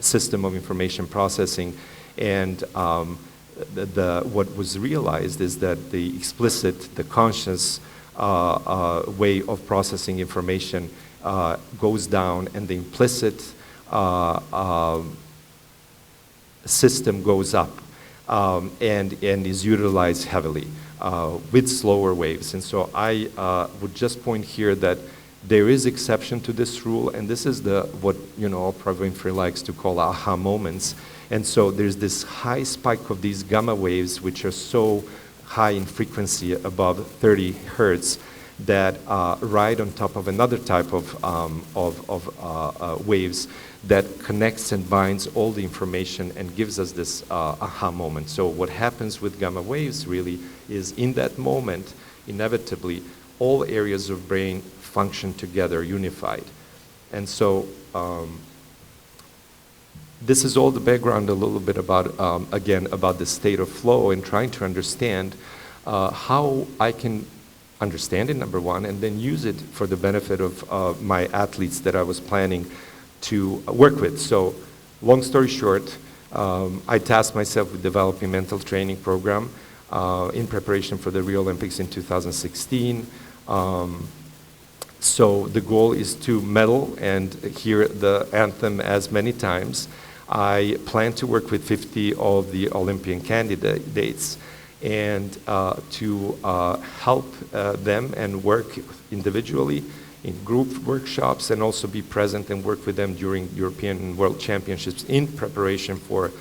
system of information processing. And what was realized is that the explicit, the conscious way of processing information goes down, and the implicit system goes up and is utilized heavily with slower waves. And so I would just point here that there is exception to this rule, and this is what Oprah Winfrey likes to call aha moments. And so there's this high spike of these gamma waves, which are so high in frequency, above 30 hertz, that ride on top of another type of waves that connects and binds all the information and gives us this aha moment. So what happens with gamma waves really is, in that moment, inevitably, all areas of brain function together, unified. And so this is all the background a little bit about, again, about the state of flow and trying to understand how I can understand it, number one, and then use it for the benefit of my athletes that I was planning to work with. So, long story short, I tasked myself with developing a mental training program in preparation for the Rio Olympics in 2016. So the goal is to medal and hear the anthem as many times. I plan to work with 50 of the Olympian candidates and to help them and work individually in group workshops, and also be present and work with them during European and World Championships in preparation for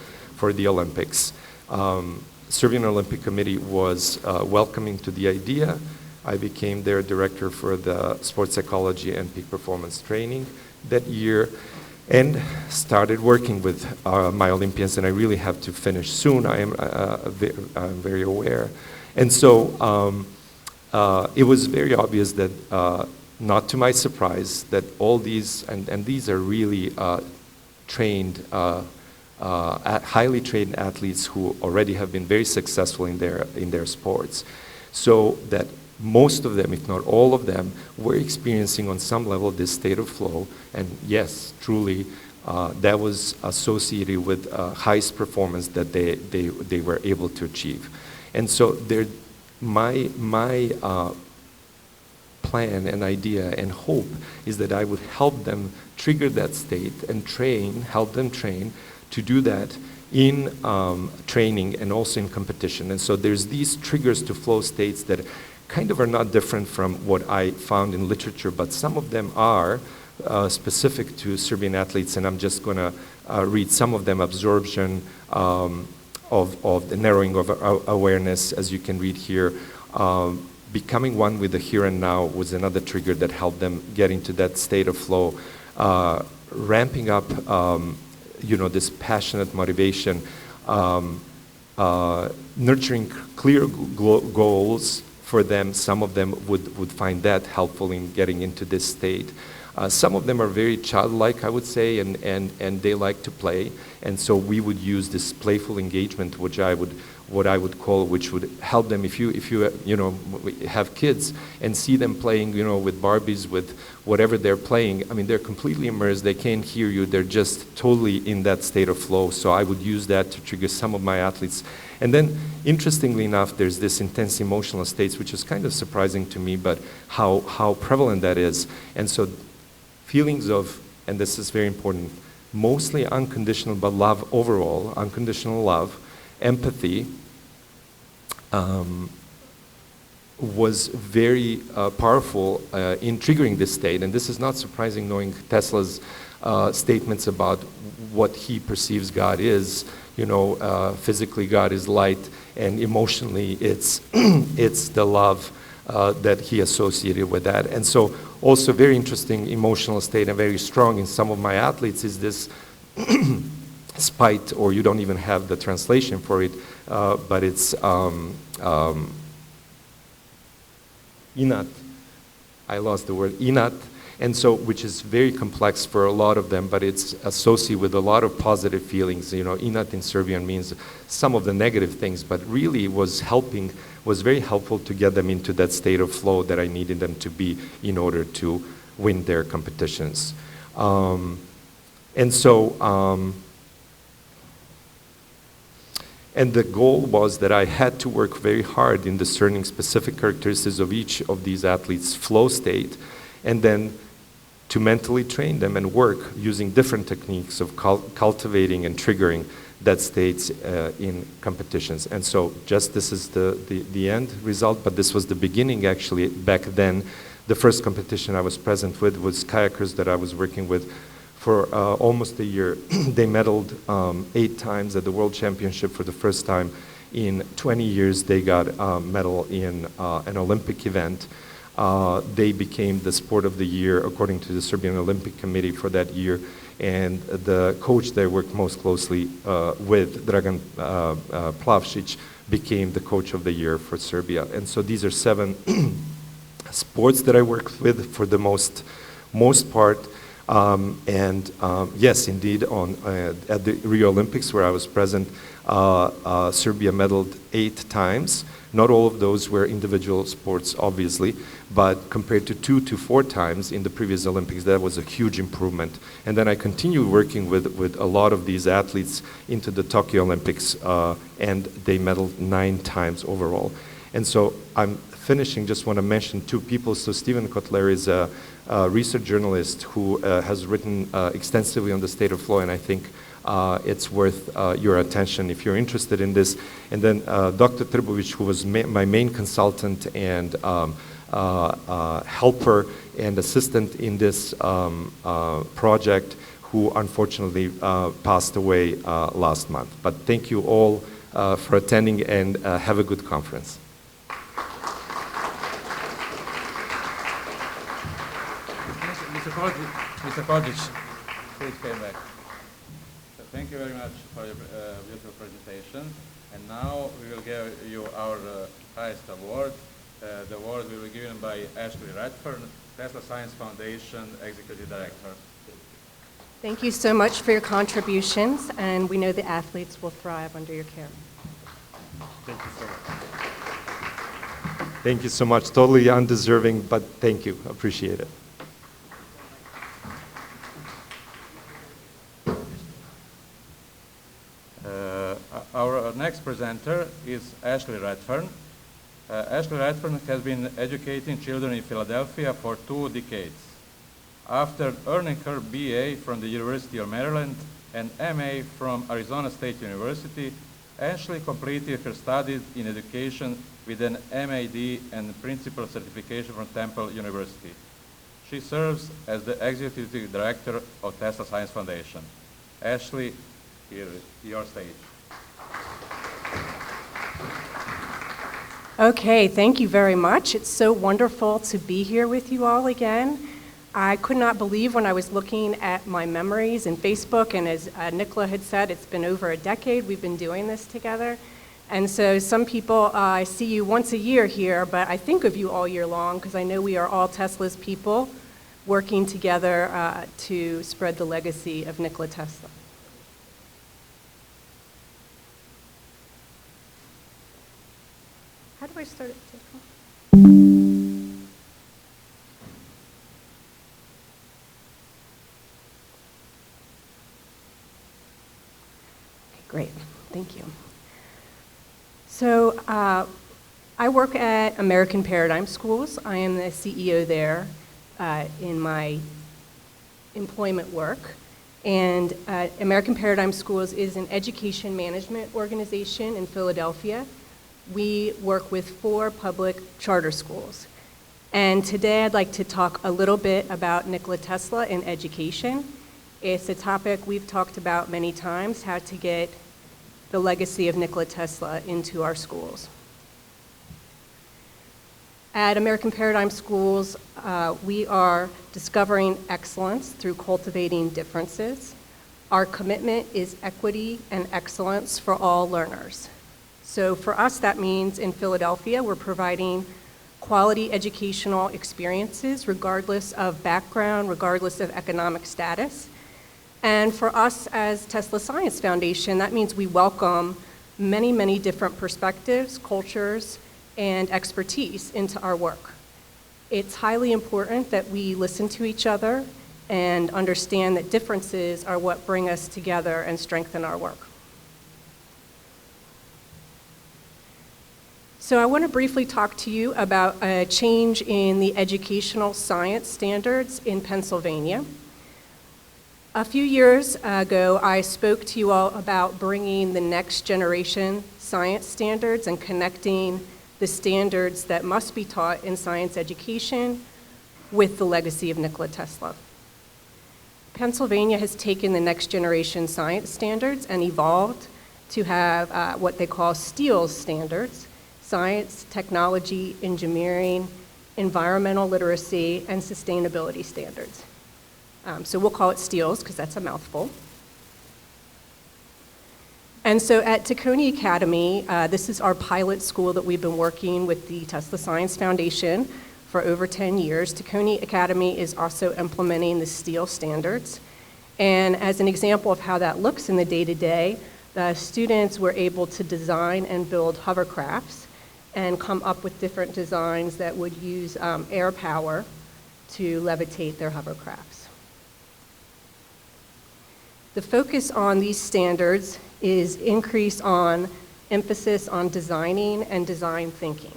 the Olympics. Serbian Olympic Committee was welcoming to the idea. I became their director for the sports psychology and peak performance training that year, and started working with my Olympians, and I really have to finish soon. I'm very aware. And so it was very obvious that, not to my surprise, that all these, and these are really trained, highly trained athletes who already have been very successful in their sports. So that most of them, if not all of them, were experiencing on some level this state of flow. And yes, truly, that was associated with highest performance that they were able to achieve. And so my plan and idea and hope is that I would help them trigger that state and help them train to do that in training and also in competition. And so there's these triggers to flow states that kind of are not different from what I found in literature, but some of them are specific to Serbian athletes, and I'm just going to read some of them. Absorption of the narrowing of awareness, as you can read here. Becoming one with the here and now was another trigger that helped them get into that state of flow. Ramping up, this passionate motivation, nurturing clear goals for them. Some of them would find that helpful in getting into this state. Some of them are very childlike, I would say, and they like to play. And so we would use this playful engagement, what I would call, which would help them if you have kids and see them playing, with Barbies, with whatever they're playing. I mean, they're completely immersed. They can't hear you. They're just totally in that state of flow. So I would use that to trigger some of my athletes. And then, interestingly enough, there's this intense emotional states, which is kind of surprising to me, but how prevalent that is. And so feelings of, and this is very important, mostly unconditional, but love overall, unconditional love, empathy, was very powerful in triggering this state. And this is not surprising, knowing Tesla's statements about what he perceives God is. Physically God is light, and emotionally it's it's the love that he associated with that. And so also very interesting emotional state, and very strong in some of my athletes, is this spite, or you don't even have the translation for it, but it's inat. I lost the word, inat. And so, which is very complex for a lot of them, but it's associated with a lot of positive feelings. Inat in Serbian means some of the negative things, but really was very helpful to get them into that state of flow that I needed them to be in order to win their competitions. And the goal was that I had to work very hard in discerning specific characteristics of each of these athletes' flow state, and then to mentally train them and work using different techniques of cultivating and triggering that states in competitions. And so this is the end result, but this was the beginning actually. Back then, the first competition I was present with was kayakers that I was working with for almost a year. They medaled 8 times at the World Championship for the first time in 20 years. They got a medal in an Olympic event. They became the sport of the year according to the Serbian Olympic Committee for that year. And the coach that I worked most closely with, Dragan Plavšić, became the coach of the year for Serbia. And so these are 7 sports that I worked with for the most part. Yes, indeed, at the Rio Olympics where I was present, Serbia medaled 8 times. Not all of those were individual sports, obviously, but compared to 2 to 4 times in the previous Olympics, that was a huge improvement. And then I continued working with a lot of these athletes into the Tokyo Olympics, and they medaled 9 times overall. And so I'm finishing, just want to mention 2 people. So Stephen Kotler is a research journalist who has written extensively on the state of flow, and I think it's worth your attention if you're interested in this. And then Dr. Trbovic, who was my main consultant and helper and assistant in this project, who unfortunately passed away last month. But thank you all for attending, and have a good conference. Mr. Kojic, please came back. So thank you very much for your beautiful presentation. And now we will give you our highest award. The award will be given by Ashley Radford, Tesla Science Foundation Executive Director. Thank you so much for your contributions, and we know the athletes will thrive under your care. Thank you so much. Thank you so much. Totally undeserving, but thank you. Appreciate it. Our next presenter is Ashley Radford. Ashley Radford has been educating children in Philadelphia for 2 decades. After earning her BA from the University of Maryland and MA from Arizona State University, Ashley completed her studies in education with an MAD and principal certification from Temple University. She serves as the Executive Director of Tesla Science Foundation. Ashley, here, your stage. Okay, thank you very much. It's so wonderful to be here with you all again. I could not believe when I was looking at my memories in Facebook, and as Nicola had said, it's been over a decade we've been doing this together. And so some people, I see you once a year here, but I think of you all year long because I know we are all Tesla's people working together to spread the legacy of Nikola Tesla. How do I start it? Okay, great, thank you. So I work at American Paradigm Schools. I am the CEO there in my employment work. And American Paradigm Schools is an education management organization in Philadelphia. We work with 4 public charter schools. And today I'd like to talk a little bit about Nikola Tesla and education. It's a topic we've talked about many times, how to get the legacy of Nikola Tesla into our schools. At American Paradigm Schools, we are discovering excellence through cultivating differences. Our commitment is equity and excellence for all learners. So for us, that means in Philadelphia, we're providing quality educational experiences regardless of background, regardless of economic status. And for us as Tesla Science Foundation, that means we welcome many, many different perspectives, cultures, and expertise into our work. It's highly important that we listen to each other and understand that differences are what bring us together and strengthen our work. So I want to briefly talk to you about a change in the educational science standards in Pennsylvania. A few years ago, I spoke to you all about bringing the next generation science standards and connecting the standards that must be taught in science education with the legacy of Nikola Tesla. Pennsylvania has taken the next generation science standards and evolved to have what they call STEEL standards: science, technology, engineering, environmental literacy, and sustainability standards. So we'll call it STEELs because that's a mouthful. And so at Tacony Academy, this is our pilot school that we've been working with the Tesla Science Foundation for over 10 years. Tacony Academy is also implementing the STEEL standards. And as an example of how that looks in the day-to-day, the students were able to design and build hovercrafts. and come up with different designs that would use air power to levitate their hovercrafts. The focus on these standards is increase on emphasis on designing and design thinking,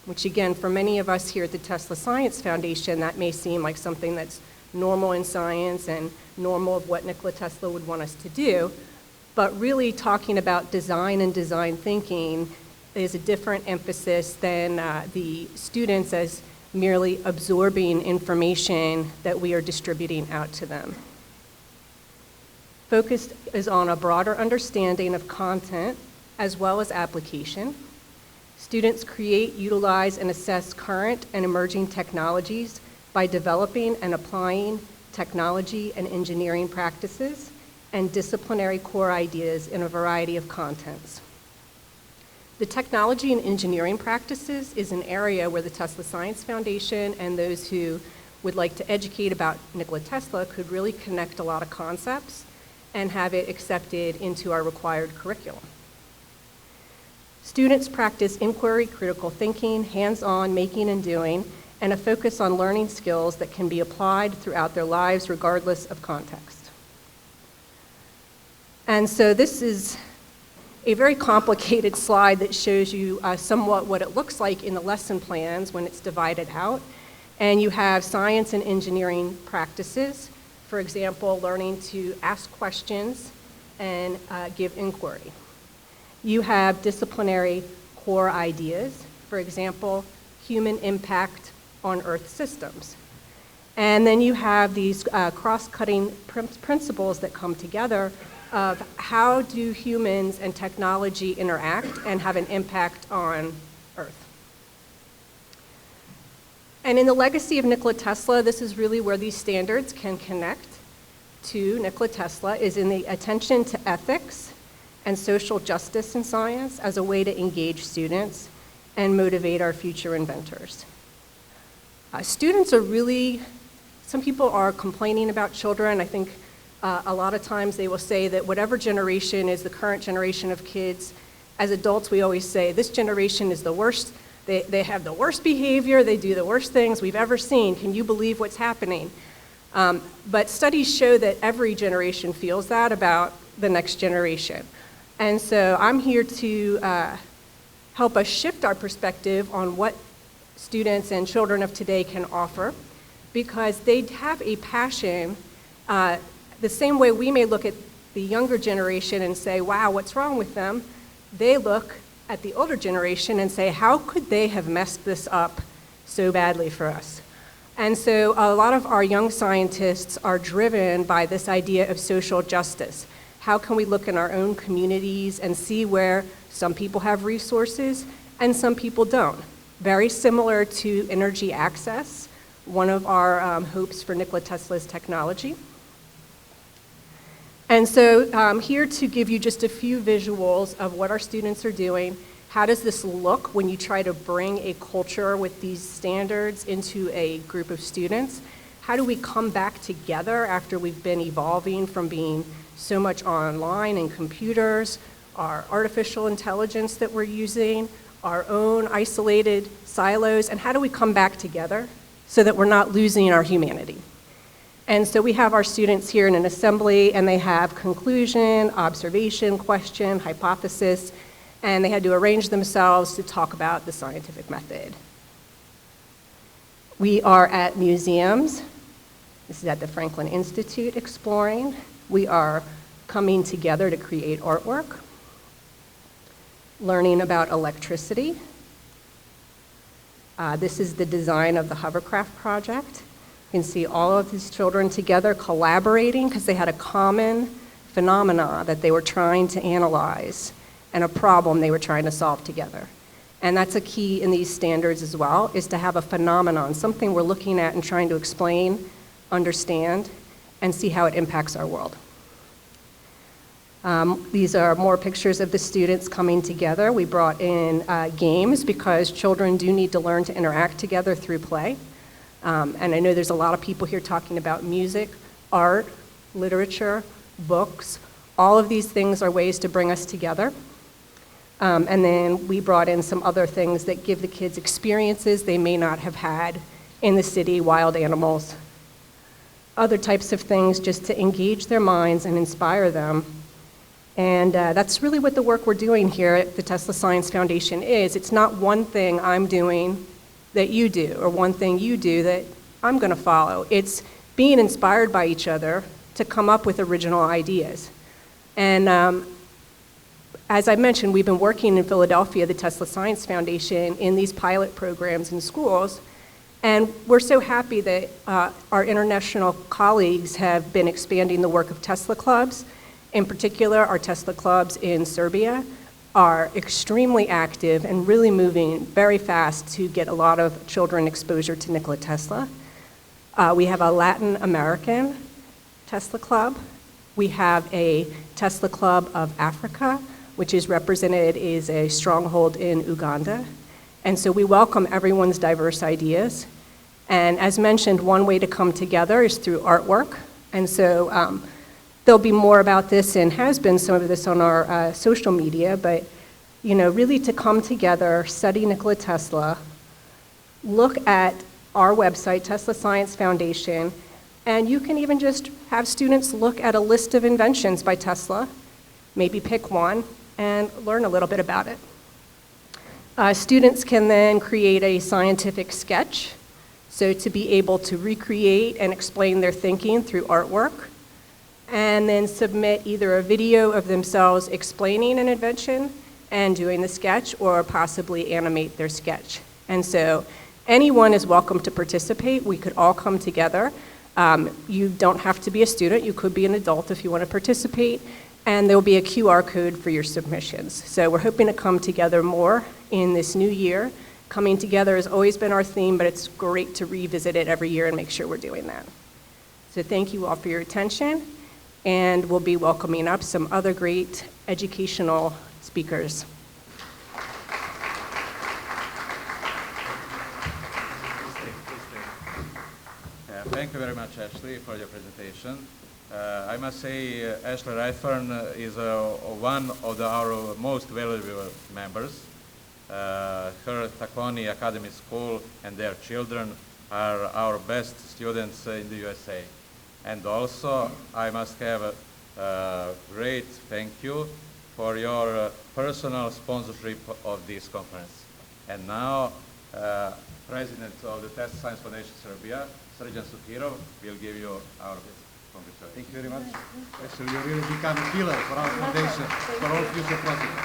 which again, for many of us here at the Tesla Science Foundation, that may seem like something that's normal in science and normal of what Nikola Tesla would want us to do, but really talking about design and design thinking is a different emphasis than the students as merely absorbing information that we are distributing out to them. Focus is on a broader understanding of content as well as application. Students create, utilize, and assess current and emerging technologies by developing and applying technology and engineering practices and disciplinary core ideas in a variety of contents. The technology and engineering practices is an area where the Tesla Science Foundation and those who would like to educate about Nikola Tesla could really connect a lot of concepts and have it accepted into our required curriculum. Students practice inquiry, critical thinking, hands-on making and doing, and a focus on learning skills that can be applied throughout their lives regardless of context. And so this is a very complicated slide that shows you somewhat what it looks like in the lesson plans when it's divided out. And you have science and engineering practices, for example, learning to ask questions and give inquiry. You have disciplinary core ideas, for example, human impact on Earth systems. And then you have these cross-cutting principles that come together of how do humans and technology interact and have an impact on Earth. And in the legacy of Nikola Tesla, this is really where these standards can connect to Nikola Tesla, is in the attention to ethics and social justice in science as a way to engage students and motivate our future inventors. Students are really, some people are complaining about children. I think a lot of times they will say that whatever generation is the current generation of kids, as adults we always say, this generation is the worst. They have the worst behavior, they do the worst things we've ever seen. Can you believe what's happening? But studies show that every generation feels that about the next generation. And so I'm here to help us shift our perspective on what students and children of today can offer, because they have a passion, the same way we may look at the younger generation and say, wow, what's wrong with them? They look at the older generation and say, how could they have messed this up so badly for us? And so a lot of our young scientists are driven by this idea of social justice. How can we look in our own communities and see where some people have resources and some people don't? Very similar to energy access, one of our hopes for Nikola Tesla's technology. And so here to give you just a few visuals of what our students are doing. How does this look when you try to bring a culture with these standards into a group of students? How do we come back together after we've been evolving from being so much online and computers, our artificial intelligence that we're using, our own isolated silos, and how do we come back together so that we're not losing our humanity? And so we have our students here in an assembly, and they have conclusion, observation, question, hypothesis, and they had to arrange themselves to talk about the scientific method. We are at museums. This is at the Franklin Institute exploring. We are coming together to create artwork, learning about electricity. This is the design of the hovercraft project. You can see all of these children together collaborating because they had a common phenomena that they were trying to analyze and a problem they were trying to solve together. And that's a key in these standards as well, is to have a phenomenon, something we're looking at and trying to explain, understand, and see how it impacts our world. These are more pictures of the students coming together. We brought in games because children do need to learn to interact together through play. And I know there's a lot of people here talking about music, art, literature, books. All of these things are ways to bring us together. And then we brought in some other things that give the kids experiences they may not have had in the city, wild animals, other types of things just to engage their minds and inspire them. And that's really what the work we're doing here at the Tesla Science Foundation is. It's not one thing I'm doing that you do, or one thing you do that I'm going to follow. It's being inspired by each other to come up with original ideas. And as I mentioned, we've been working in Philadelphia, the Tesla Science Foundation, in these pilot programs in schools. And we're so happy that our international colleagues have been expanding the work of Tesla clubs. In particular, our Tesla clubs in Serbia are extremely active and really moving very fast to get a lot of children exposure to Nikola Tesla. We have a Latin American Tesla club. We have a Tesla Club of Africa, which is represented as a stronghold in Uganda. And so we welcome everyone's diverse ideas. And as mentioned, one way to come together is through artwork. And so there'll be more about this, and has been some of this on our social media, but really to come together, study Nikola Tesla, look at our website, Tesla Science Foundation, and you can even just have students look at a list of inventions by Tesla, maybe pick one, and learn a little bit about it. Students can then create a scientific sketch, so to be able to recreate and explain their thinking through artwork, and then submit either a video of themselves explaining an invention and doing the sketch, or possibly animate their sketch. And so anyone is welcome to participate. We could all come together. You don't have to be a student. You could be an adult if you want to participate. And there will be a QR code for your submissions. So we're hoping to come together more in this new year. Coming together has always been our theme, but it's great to revisit it every year and make sure we're doing that. So thank you all for your attention. And we'll be welcoming up some other great educational speakers. Thank you very much, Ashley, for your presentation. I must say Ashley Redfern is one of our most valuable members. Her Tacconi Academy School and their children are our best students in the USA. And also, I must have a great thank you for your personal sponsorship of this conference. And now, President of the Tesla Science Foundation Serbia, Srđan Sukirov, will give you our congratulations. Thank you very much. Actually, you really become a pillar for our foundation, for all future projects.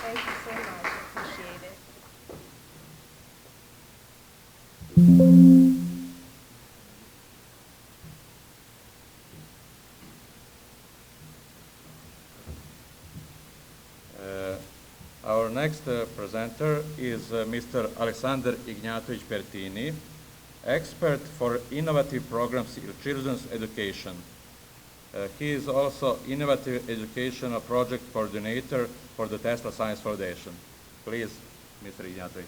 Thank you so much. I appreciate it. Our next presenter is Mr. Aleksandar Ignjatović Pertini, expert for innovative programs in children's education. He is also Innovative Educational Project Coordinator for the Tesla Science Foundation. Please, Mr. Ignjatović.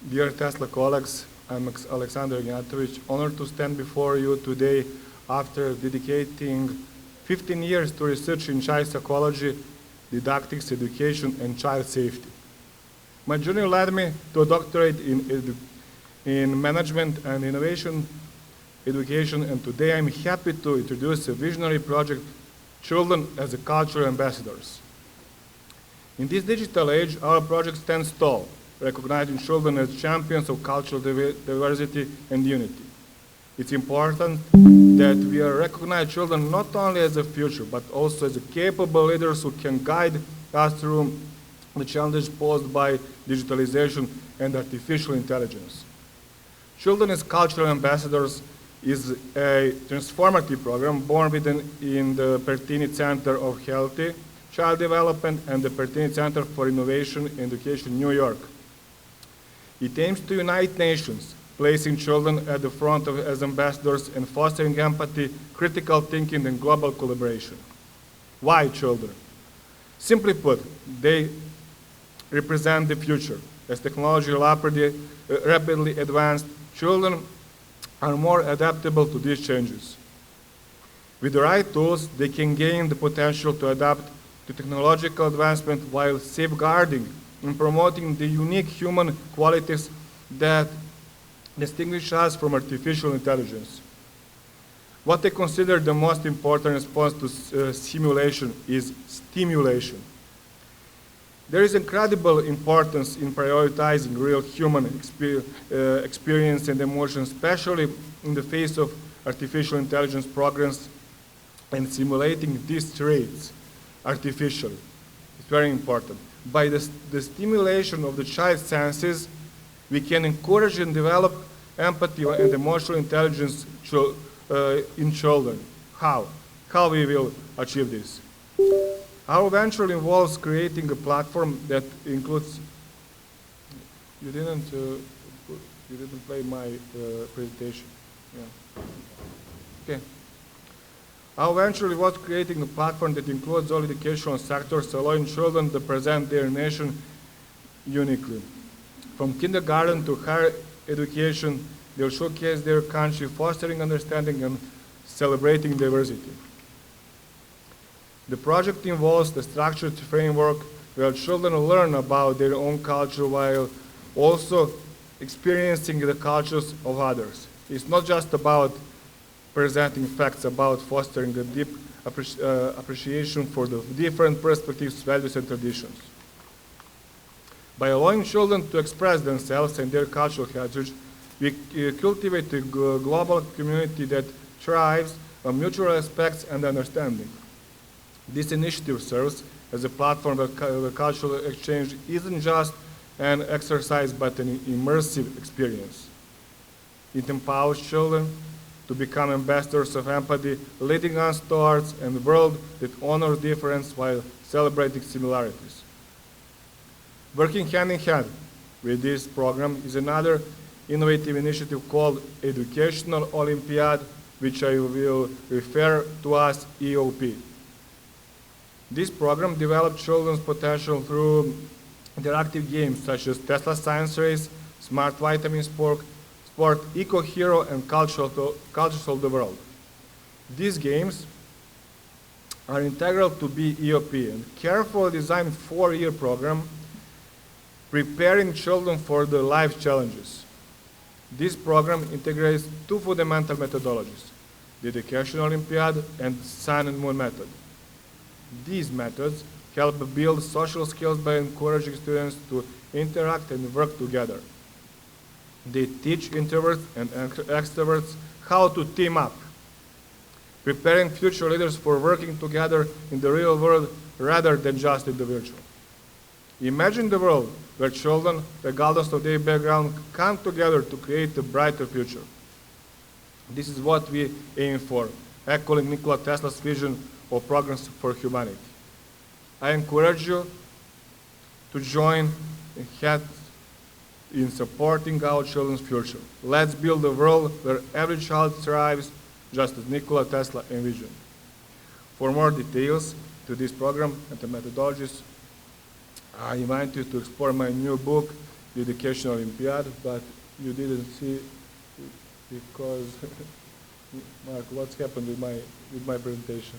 Dear Tesla colleagues, I'm Aleksandar Ignjatović, honored to stand before you today after dedicating 15 years to research in child psychology, didactics, education, and child safety. My journey led me to a doctorate in management and innovation education, and today I'm happy to introduce a visionary project, Children as a Cultural Ambassadors. In this digital age, our project stands tall, recognizing children as champions of cultural diversity and unity. It's important that we recognize children not only as a future, but also as capable leaders who can guide us through the challenges posed by digitalization and artificial intelligence. Children as Cultural Ambassadors is a transformative program born in the Pertini Center of Healthy Child Development and the Pertini Center for Innovation and Education, New York. It aims to unite nations, placing children at the front as ambassadors and fostering empathy, critical thinking, and global collaboration. Why children? Simply put, they represent the future. As technology rapidly advanced, children are more adaptable to these changes. With the right tools, they can gain the potential to adapt to technological advancement while safeguarding and promoting the unique human qualities that distinguish us from artificial intelligence. What I consider the most important response to simulation is stimulation. There is incredible importance in prioritizing real human experience and emotion, especially in the face of artificial intelligence programs and simulating these traits artificially. It's very important. By the stimulation of the child's senses, we can encourage and develop empathy and emotional intelligence in children. How? How we will achieve this? Our venture involves creating a platform that includes. You didn't play my presentation. Yeah. Okay. Our venture involves creating a platform that includes all educational sectors, allowing children to present their nation uniquely. From kindergarten to higher education, they'll showcase their country, fostering understanding and celebrating diversity. The project involves the structured framework where children learn about their own culture while also experiencing the cultures of others. It's not just about presenting facts, about fostering a deep appreciation for the different perspectives, values, and traditions. By allowing children to express themselves and their cultural heritage, we cultivate a global community that thrives on mutual respect and understanding. This initiative serves as a platform where cultural exchange isn't just an exercise but an immersive experience. It empowers children to become ambassadors of empathy, leading us towards a world that honors difference while celebrating similarities. Working hand in hand with this program is another innovative initiative called Educational Olympiad, which I will refer to as EOP. This program develops children's potential through interactive games such as Tesla Science Race, Smart Vitamin Sport, Eco Hero, and Cultures of the World. These games are integral to EOP and carefully designed 4-year program preparing children for the life challenges. This program integrates 2 fundamental methodologies, the Educational Olympiad and Sun and Moon method. These methods help build social skills by encouraging students to interact and work together. They teach introverts and extroverts how to team up, preparing future leaders for working together in the real world rather than just in the virtual. Imagine the world where children, regardless of their background, come together to create a brighter future. This is what we aim for, echoing Nikola Tesla's vision of progress for humanity. I encourage you to join in supporting our children's future. Let's build a world where every child thrives, just as Nikola Tesla envisioned. For more details to this program and the methodologies, I invite you to explore my new book, The Educational Olympiad, but you didn't see it because, Mark, what's happened with my presentation?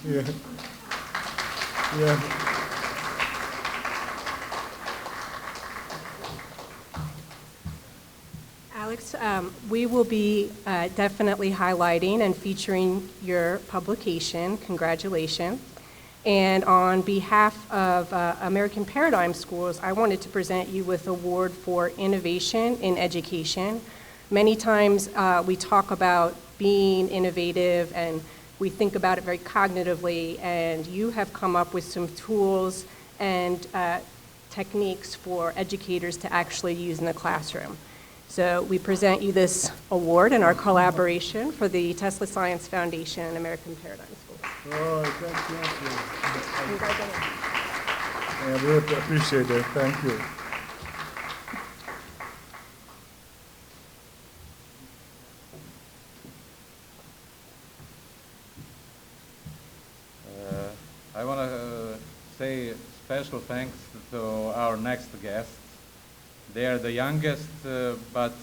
Yeah. Yeah. Alex, we will be definitely highlighting and featuring your publication. Congratulations. And on behalf of American Paradigm Schools, I wanted to present you with an award for innovation in education. Many times we talk about being innovative and we think about it very cognitively, and you have come up with some tools and techniques for educators to actually use in the classroom. So we present you this award in our collaboration for the Tesla Science Foundation and American Paradigm Schools. Oh, thank you. Congratulations. I really appreciate it. Thank you. I want to say special thanks to our next guest, They are the youngest, but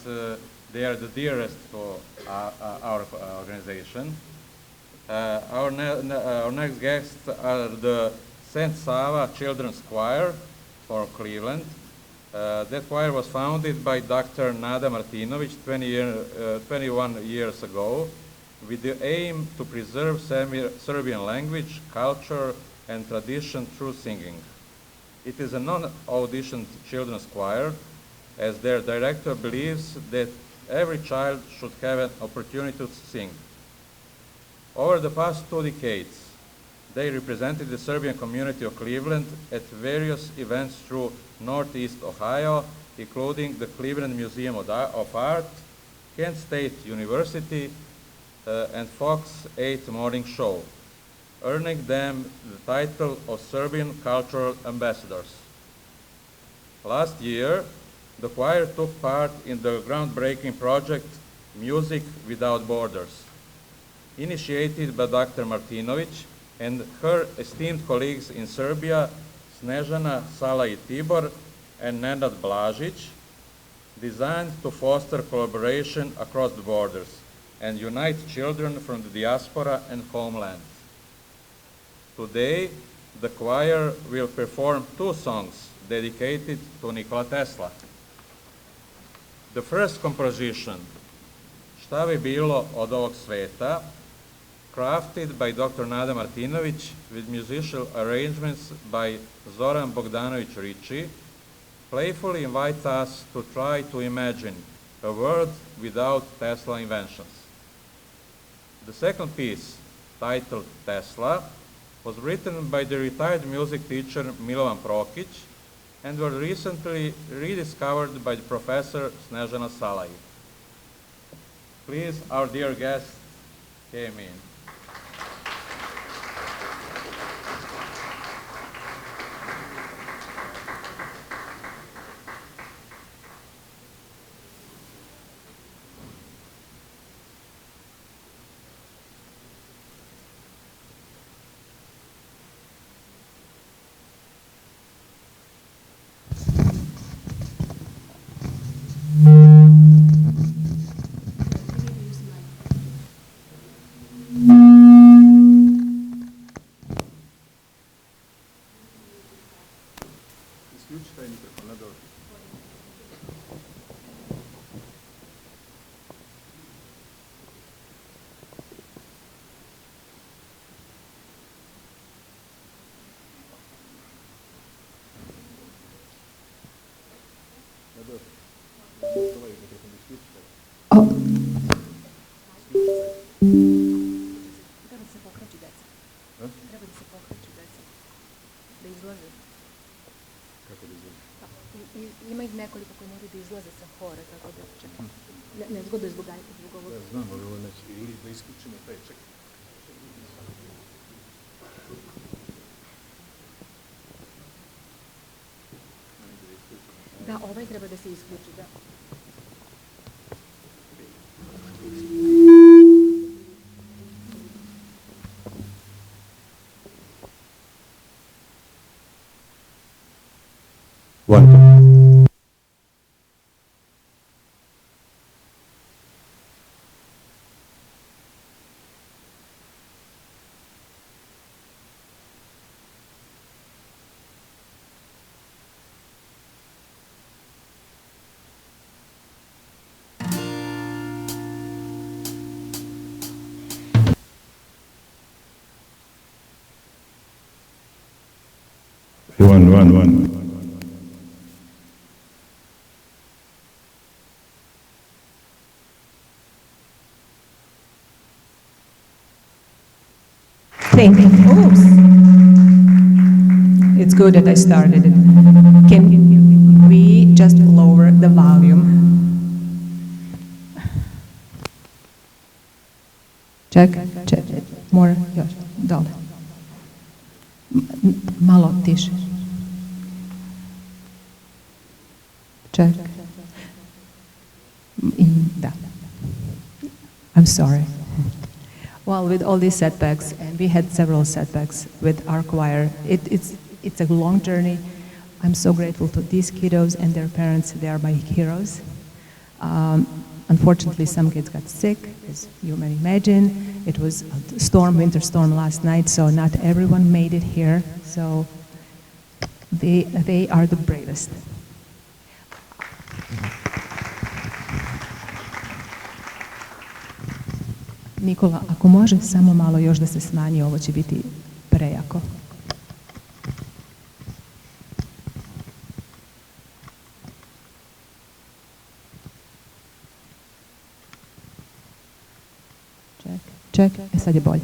they are the dearest to our organization. Our next guests are the St. Sava Children's Choir from Cleveland. That choir was founded by Dr. Nada Martinovic 21 years ago with the aim to preserve Serbian language, culture, and tradition through singing. It is a non-auditioned children's choir, as their director believes that every child should have an opportunity to sing. Over the past 2 decades, they represented the Serbian community of Cleveland at various events through Northeast Ohio, including the Cleveland Museum of Art, Kent State University, and Fox 8 Morning Show, earning them the title of Serbian Cultural Ambassadors. Last year, the choir took part in the groundbreaking project Music Without Borders, initiated by Dr. Martinovic and her esteemed colleagues in Serbia, Snežana Salaj-Tibor and Nenad Blažić, designed to foster collaboration across the borders and unite children from the diaspora and homeland. Today, the choir will perform 2 songs dedicated to Nikola Tesla. The first composition, Šta bi bilo od ovog sveta, crafted by Dr. Nada Martinovic with musical arrangements by Zoran Bogdanovic Ricci, playfully invites us to try to imagine a world without Tesla inventions. The second piece, titled Tesla, was written by the retired music teacher Milovan Prokic and was recently rediscovered by Professor Snežana Salaj. Please, our dear guest came in. Ima ih nekoliko koji moraju da izlaze sa hora, tako da čekam. Nezgodno je zbog ovog. Ja znam, ali ovo neće. Ili da isključimo taj, čekaj. Da, ovaj treba da se isključi, da. One. Oops. It's good that I started it. Can we just lower the volume? Check. More. Još. Dole. Malo tiše. Check. Da. I'm sorry. Well, with all these setbacks, and we had several setbacks with our choir, it's a long journey. I'm so grateful to these kiddos and their parents. They are my heroes. Unfortunately, some kids got sick, as you may imagine. It was a storm, winter storm last night, so not everyone made it here. So they are the bravest. Nikola, ako može, samo malo još da se smanji, ovo će biti prejako. Ček, sad je bolje.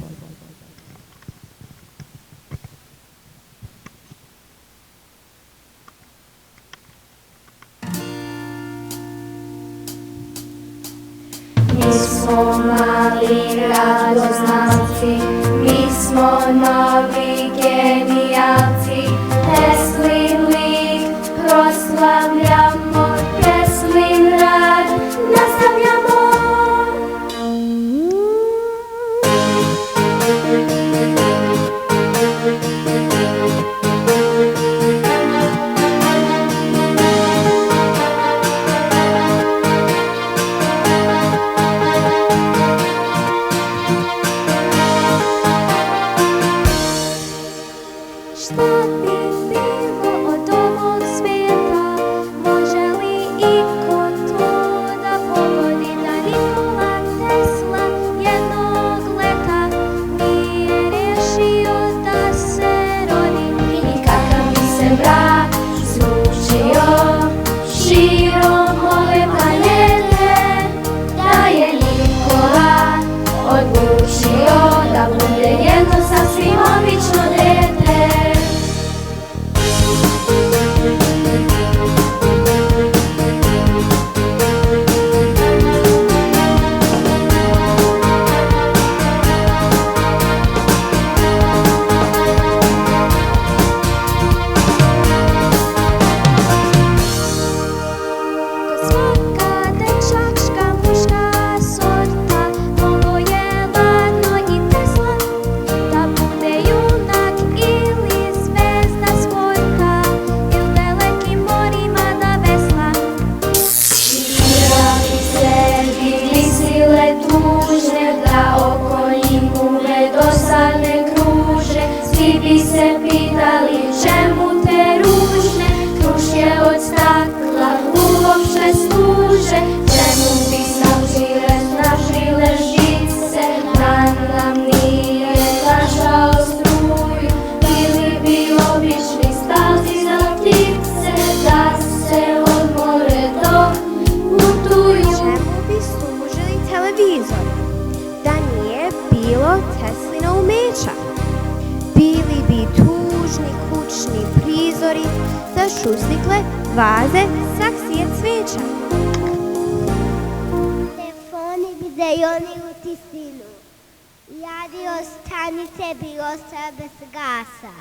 Mi smo mali radoznalci, mi smo novi genijalci, Teslin lik proslavljamo, Teslin rad nastavljamo. vaze, saksije cvijeća. Telefoni, videoni u tisinu. Radio stanice bilo sve bez gasa.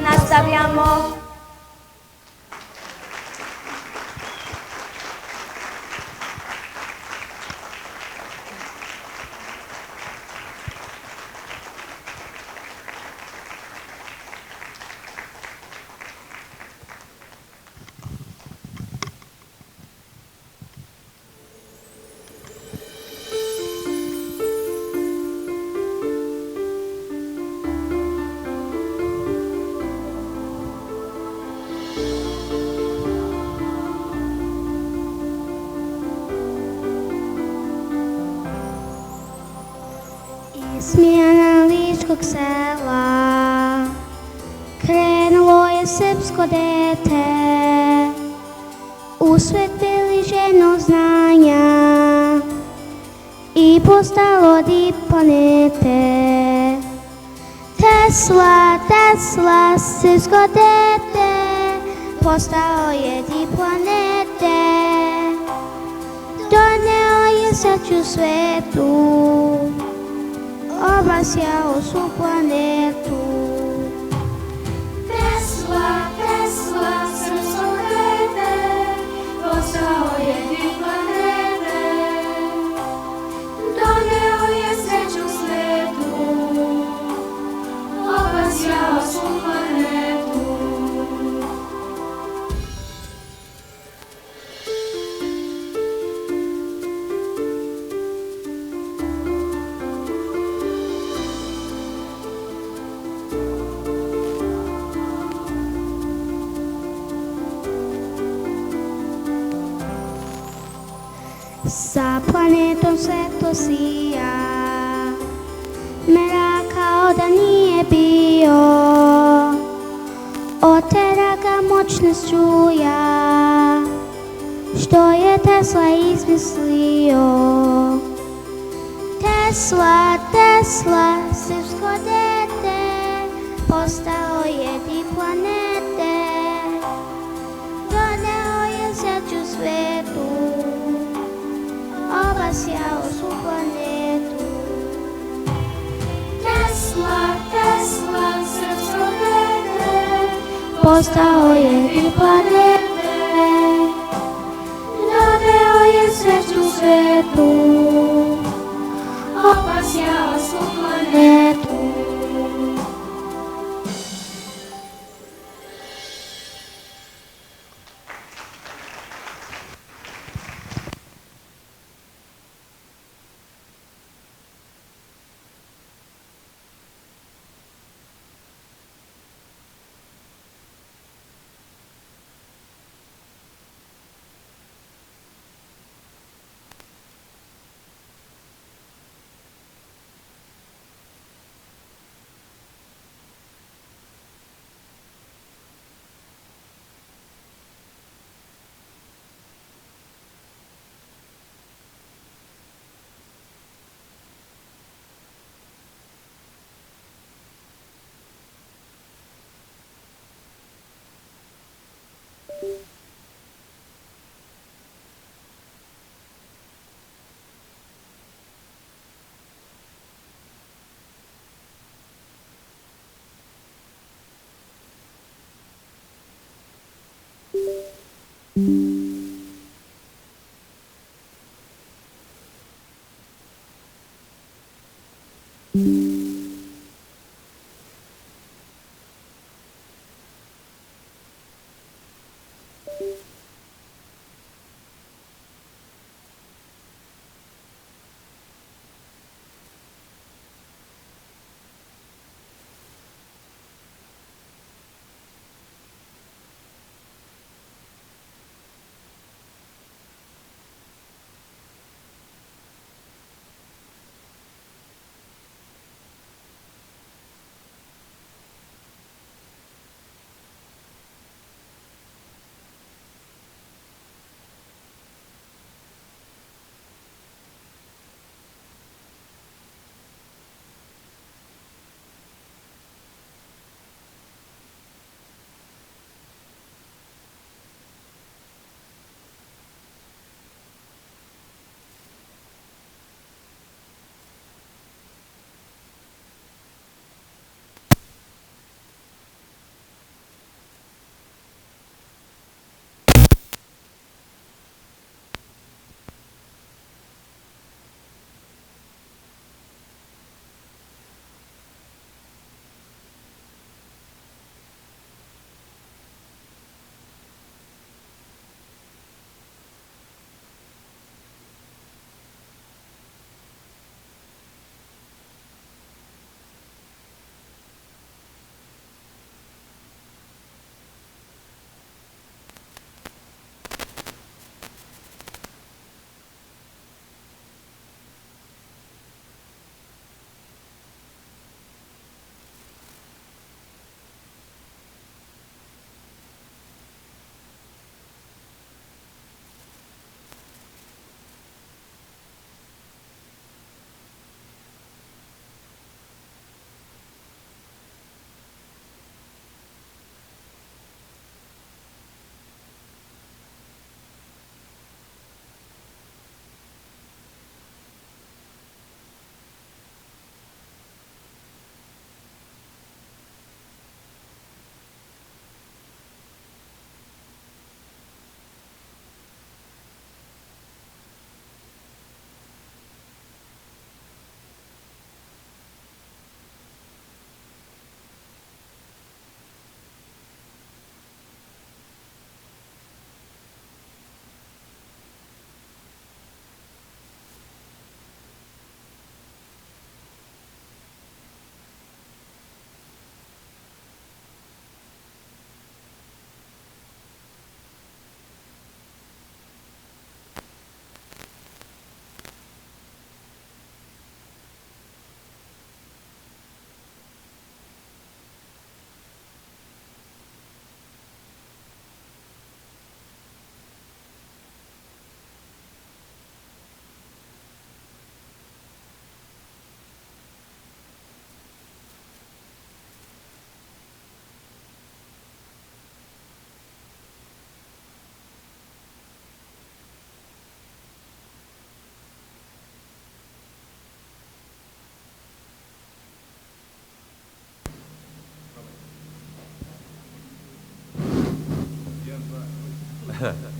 Nastavljamo. malog sela. Krenulo je srpsko dete u svet približenog znanja i postalo diplomete. Tesla, Tesla, srpsko dete, postao je diplomete. Doneo je sreću svetu, obasjao svu planetu. Tesla, Tesla, srpsko dete, postao je diplomete. Doneo je sreću svetu, obasjao svu planetu. Sa planetom svetlo sija, mera kao da nije bio, otera ga moćna struja, što je Tesla izmislio. Tesla, Tesla, srpsko dete, postao je diplomete. Doneo je sreću svetu, obasjao svu planetu. Tesla, Tesla, srpsko dete, postao je diplomete. Doneo je sreću svetu, obasjao svu planetu.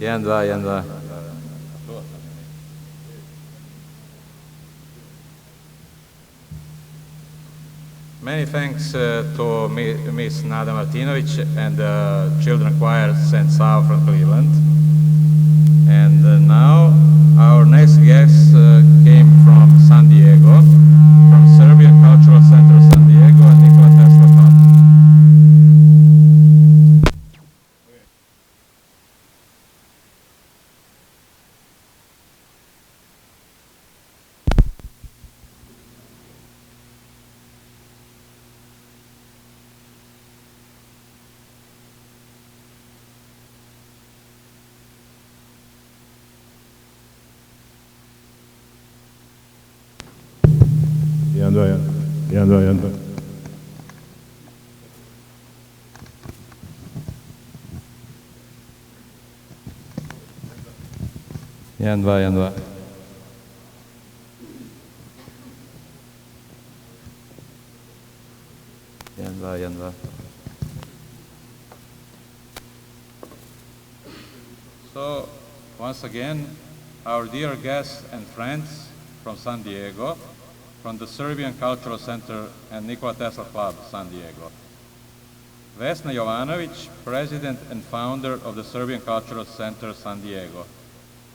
Jedan, dva, jedan, dva. Many thanks to Miss Nada Martinovic and the Children Choir St. Sal from Cleveland. And now our next guest came from San Diego, from Serbian Cultural Center San Diego and Nikola Tesla Club. Jedan, dva, jedan. Jedan, dva, jedan, dva. Jedan, dva, jedan, dva. Jedan, dva, jedan, dva. So, once again, our dear guests and friends from San Diego, from the Serbian Cultural Center and Nikola Tesla Club, San Diego. Vesna Jovanović, president and founder of the Serbian Cultural Center, San Diego.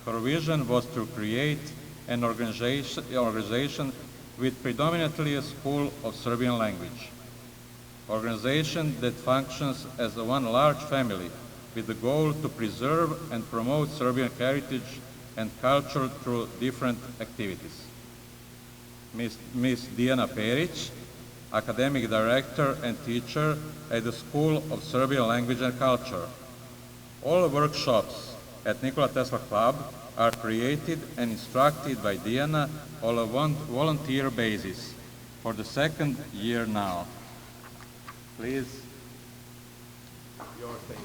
Her vision was to create an organization with predominantly a school of Serbian language. Organization that functions as one large family with the goal to preserve and promote Serbian heritage and culture through different activities. Ms. Dijana Perić, academic director and teacher at the School of Serbian Language and Culture. All workshops at Nikola Tesla Club are created and instructed by Dijana on a volunteer basis for the second year now. Please, your stage.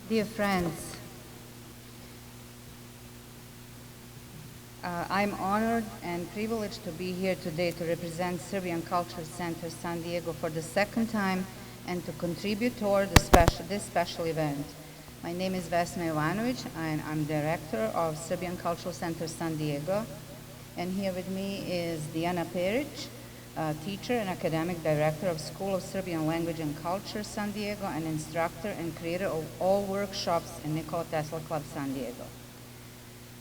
Dear friends, I'm honored and privileged to be here today to represent Serbian Cultural Center San Diego for the second time and to contribute toward this special event. My name is Vesna Jovanović and I'm director of Serbian Cultural Center San Diego. And here with me is Dijana Perić, teacher and academic director of School of Serbian Language and Culture San Diego, and instructor and creator of all workshops in Nikola Tesla Club San Diego.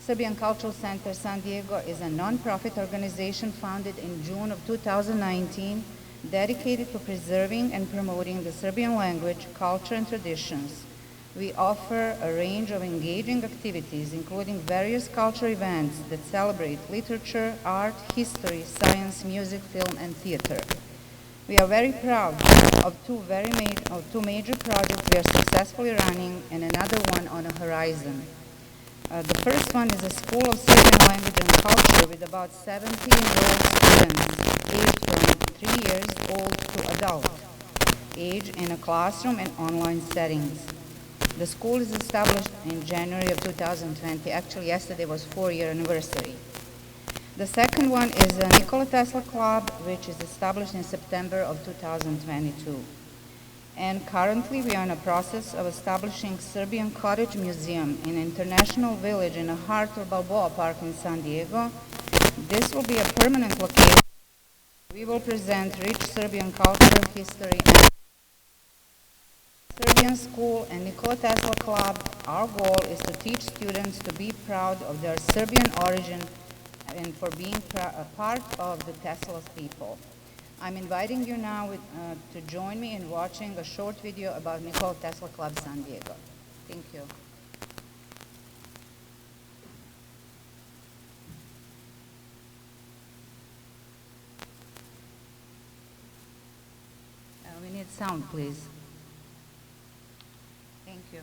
Serbian Cultural Center San Diego is a non-profit organization founded in June of 2019, dedicated to preserving and promoting the Serbian language, culture, and traditions. We offer a range of engaging activities, including various cultural events that celebrate literature, art, history, science, music, film, and theater. We are very proud of two major projects we are successfully running and another one on the horizon. The first one is a School of Serbian Language and Culture with about 70 enrolled students aged from 3 years old to adult, age in a classroom and online settings. The school is established in January of 2020. Actually, yesterday was 4-year anniversary. The second one is the Nikola Tesla Club, which is established in September of 2022. And currently, we are in a process of establishing Serbian Cottage Museum in International Village in the heart of Balboa Park in San Diego. This will be a permanent location. We will present rich Serbian culture, history, and Serbian School and Nikola Tesla Club. Our goal is to teach students to be proud of their Serbian origin and for being a part of the Tesla's people. I'm inviting you now to join me in watching a short video about Nikola Tesla Club San Diego. Thank you. We need sound, please. Thank you.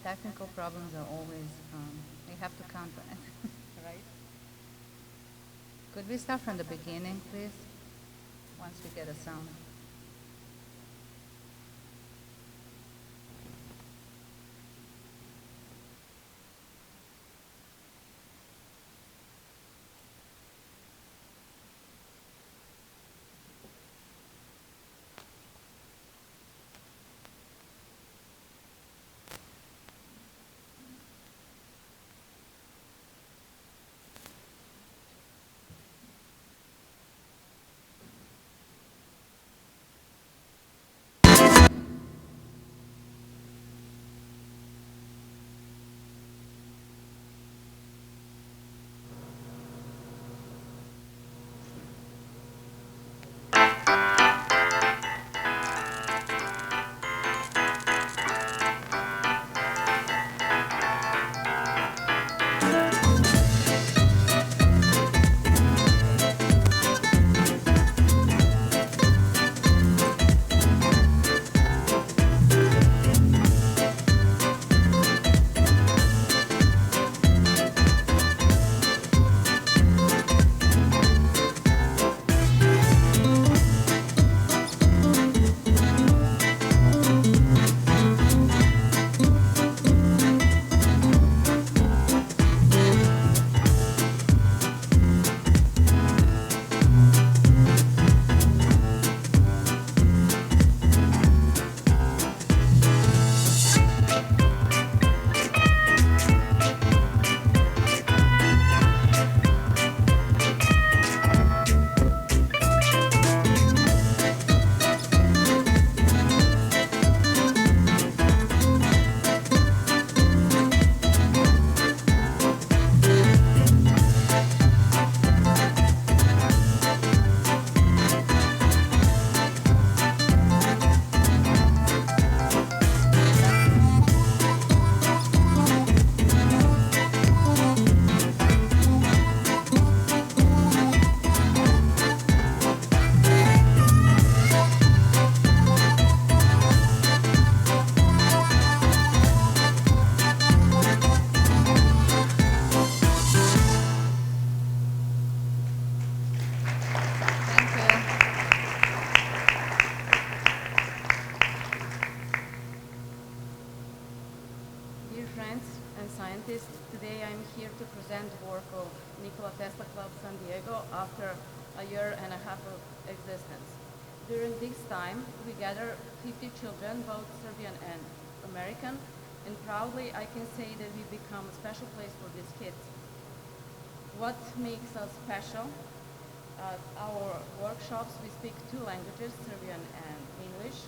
technical problems are always, we have to counter it, right? Could we start from the beginning, please? Once we get a sound. Today I'm here to present the work of Nikola Tesla Club San Diego after a year and a half of existence. During this time, we gather 50 children, both Serbian and American, and proudly I can say that we become a special place for these kids. What makes us special? At our workshops, we speak two languages, Serbian and English.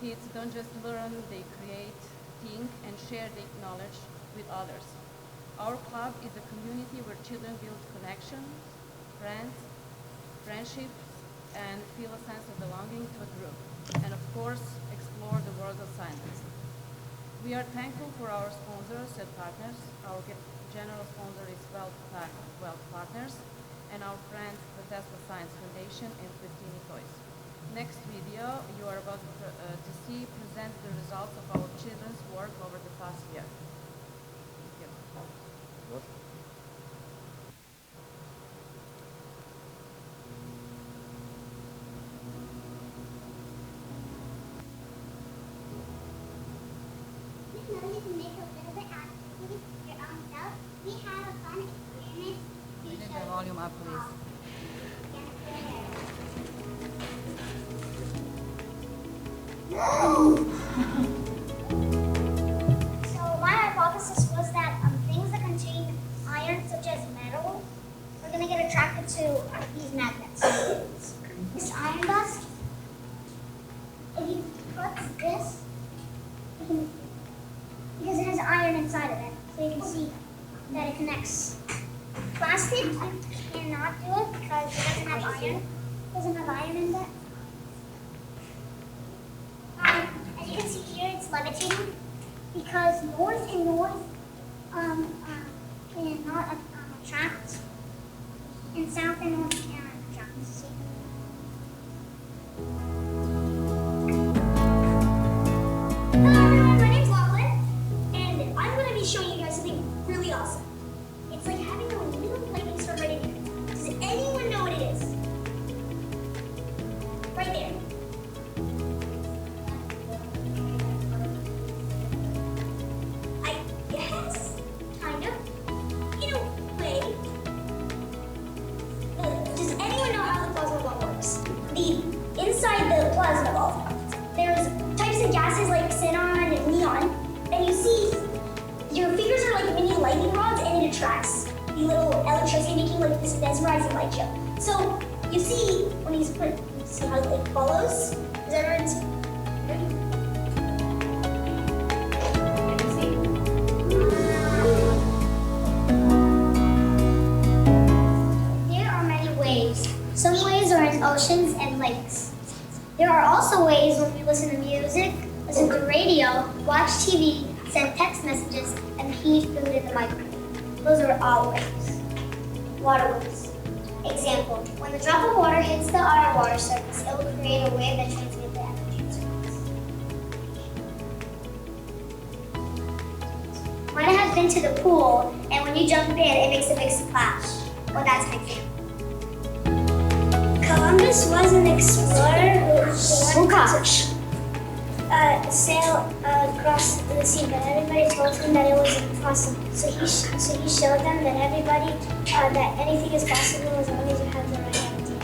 Kids don't just learn, they create, think, and share their knowledge with others. Our club is a community where children build connections, friendships, and feel a sense of belonging to a group, and of course, explore the world of science. We are thankful for our sponsors and partners. Our general sponsor is Wealth Partners, and our friends, the Tesla Science Foundation and Christini Toys. Next video you are about to see presents the results of our children's work over the past year. Thank you. You know you can make a little bit activity your own self. We have a fun experiment to Turn the show volume up, please. So my hypothesis was that things that contain iron, such as metal, are going to get attracted to these magnets. This iron dust, if you put this, because it has iron inside of it, so you can see that it connects. Plastic, you cannot do it because it doesn't have iron. It doesn't have iron in it. As you can see here, it's levitating because north and north cannot attract, and south and north can attract. See? Hello everyone, my name's Lachlan, and tracks, the little electricity making like this mesmerizing light show. So you see when he's put, you see how it follows? Does everyone see? There are many ways. Some ways are in oceans and lakes. There are also ways when we listen to music, listen to radio, watch TV, send text messages, and heat food in the microwave. Those are all waves. Waterways. Example, when the drop of water hits the underwater surface, it will create a wave that transmits the energy to surface. Might have been to the pool, and when you jump in, it makes a big splash. Well, that's an example. Columbus was an explorer who wanted to sail across the sea, but everybody told him that it was impossible. So he showed them that everybody, that anything is possible as long as you have the right idea.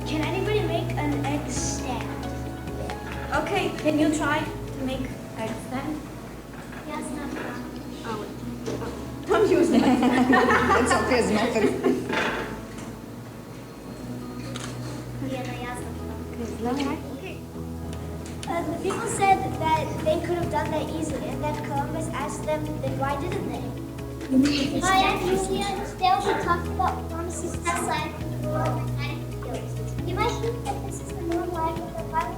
Can anybody make an egg stand? Okay, can you try to make egg stand? Yes, no. Oh, wait. Don't use that. It's okay as muffin. Okay. The people said that they could have done that easily, and then Columbus asked them, then why didn't they? Hi, I'm Julia. Today we'll be talking about Columbus's test line for magnetic fields. You might think that this is the normal life, but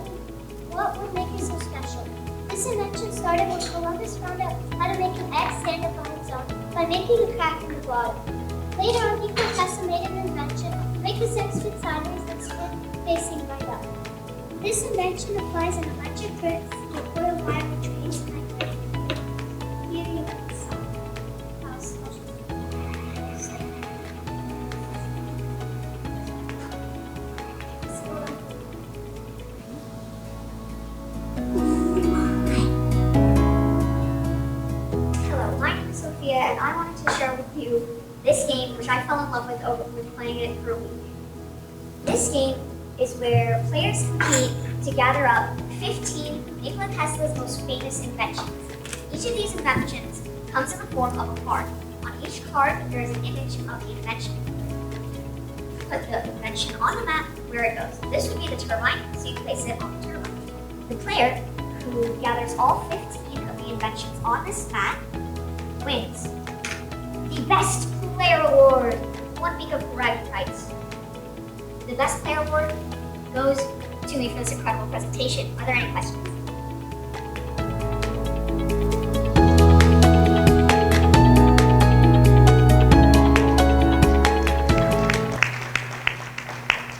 what would make it so special? This invention started when Columbus found out how to make an egg stand up on its own by making a crack in the bottom. Later on, people tested made an invention to make the eggs fit sideways and spin facing right up. This invention applies an electric current to a coil wire which creates an magnetic field. Hello, my name is Sophia, and I wanted to share with you this game, which I fell in love with playing it for a week. This game is where players compete to gather up 15 Nikola Tesla's most famous inventions. Each of these inventions comes in the form of a card. On each card, there is an image of the invention. Put the invention on the map where it goes. This would be the turbine, so you place it on the turbine. The player who gathers all 15 of the inventions on this map wins the Best Player Award. 1 week of bragging rights. The Best Player Award goes to me for this incredible presentation. Are there any questions?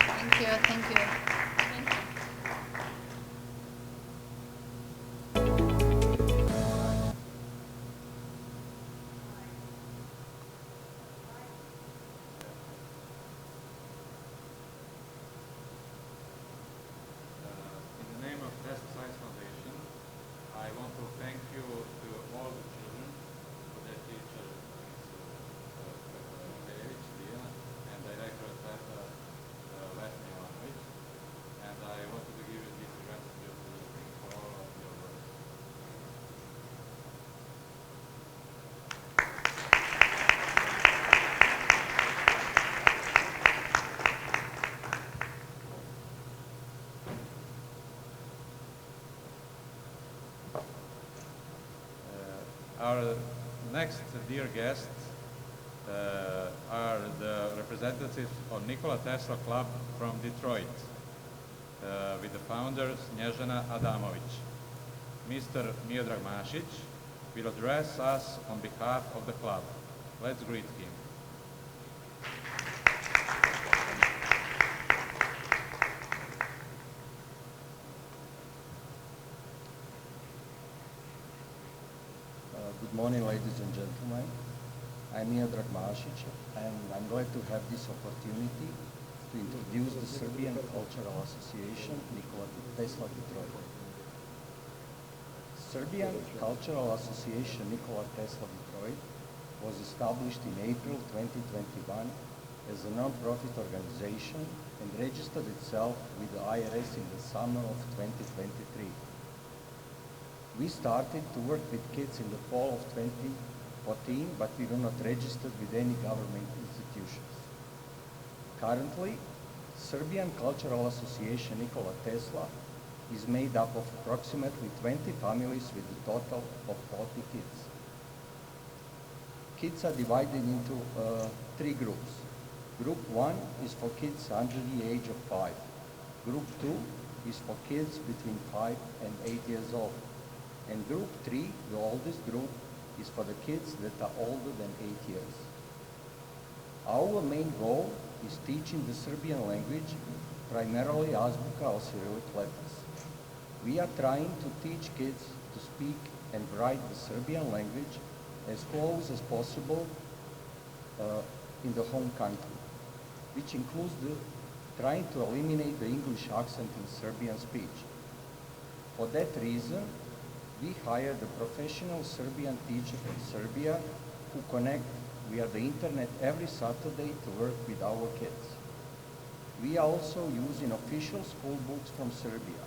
Thank you, thank you. In the name of Test Science Foundation, I want to thank you to all the children for their teacher, Lia, and Director Vesna Ivanović. And I wanted to give you this gratitude for all of your work. Our next dear guests are the representatives of Nikola Tesla Club from Detroit with the founder Snježana Adamović. Mr. Miodrag Masić will address us on behalf of the club. Let's greet him. Good morning, ladies and gentlemen. I'm Miodrag Masić, and I'm glad to have this opportunity to introduce the Serbian Cultural Association Nikola Tesla Detroit. Serbian Cultural Association Nikola Tesla Detroit was established in April 2021 as a non-profit organization and registered itself with the IRS in the summer of 2023. We started to work with kids in the fall of 2020 14, but we were not registered with any government institutions. Currently, Serbian Cultural Association Nikola Tesla is made up of approximately 20 families with a total of 40 kids. Kids are divided into 3 groups. Group 1 is for kids under the age of 5. Group 2 is for kids between 5 and 8 years old. And Group 3, the oldest group, is for the kids that are older than 8 years. Our main goal is teaching the Serbian language, primarily Azbuka or Cyrillic letters. We are trying to teach kids to speak and write the Serbian language as close as possible in the home country, which includes trying to eliminate the English accent in Serbian speech. For that reason, we hired a professional Serbian teacher from Serbia who connect via the internet every Saturday to work with our kids. We are also using official school books from Serbia.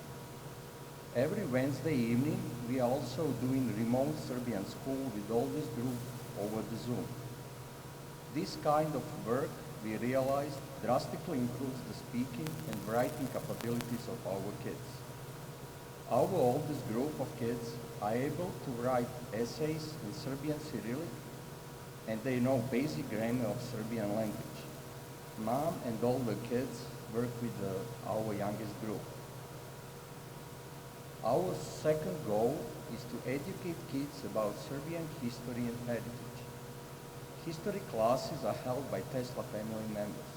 Every Wednesday evening, we are also doing remote Serbian school with all this group over the Zoom. This kind of work, we realized, drastically improves the speaking and writing capabilities of our kids. Our oldest group of kids are able to write essays in Serbian Cyrillic, and they know basic grammar of Serbian language. Mom and all the kids work with our youngest group. Our second goal is to educate kids about Serbian history and heritage. History classes are held by Tesla family members.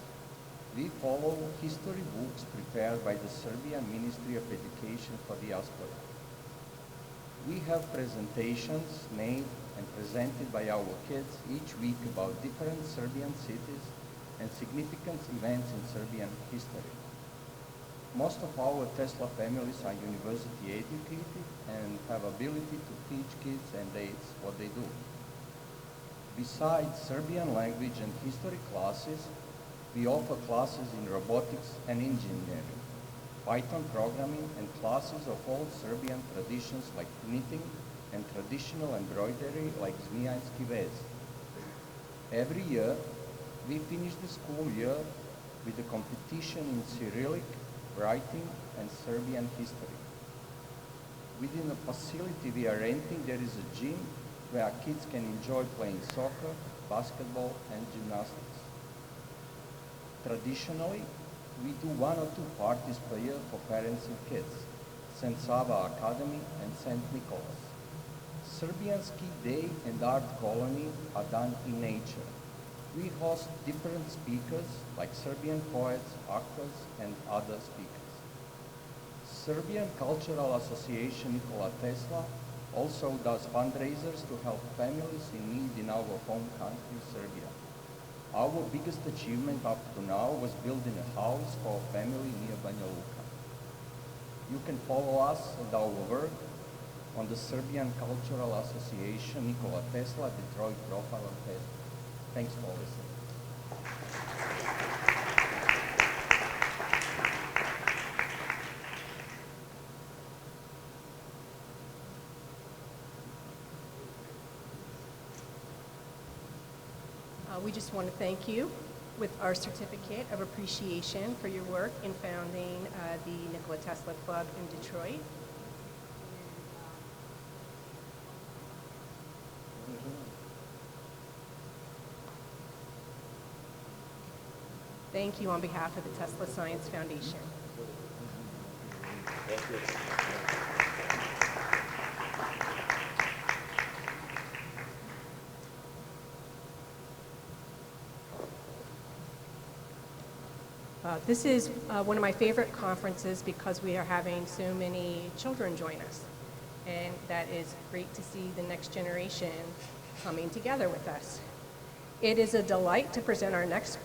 We follow history books prepared by the Serbian Ministry of Education for Diaspora. We have presentations made and presented by our kids each week about different Serbian cities and significant events in Serbian history. Most of our Tesla families are university educated and have ability to teach kids and aides what they do. Besides Serbian language and history classes, we offer classes in robotics and engineering, Python programming, and classes of old Serbian traditions like knitting and traditional embroidery like zmijanski vez. Every year, we finish the school year with a competition in Cyrillic, writing, and Serbian history. Within the facility we are renting, there is a gym where kids can enjoy playing soccer, basketball, and gymnastics. Traditionally, we do 1 or 2 parties per year for parents and kids, St. Sava Academy and St. Nicholas. Serbian Ski Day and Art Colony are done in nature. We host different speakers like Serbian poets, actors, and other speakers. Serbian Cultural Association Nikola Tesla also does fundraisers to help families in need in our home country, Serbia. Our biggest achievement up to now was building a house for a family near Banja Luka. You can follow us and our work on the Serbian Cultural Association Nikola Tesla Detroit profile on Facebook. Thanks for listening. We just want to thank you with our certificate of appreciation for your work in founding the Nikola Tesla Club in Detroit. Thank you on behalf of the Tesla Science Foundation. This is one of my favorite conferences because we are having so many children join us. And that is great to see the next generation coming together with us. It is a delight to present our next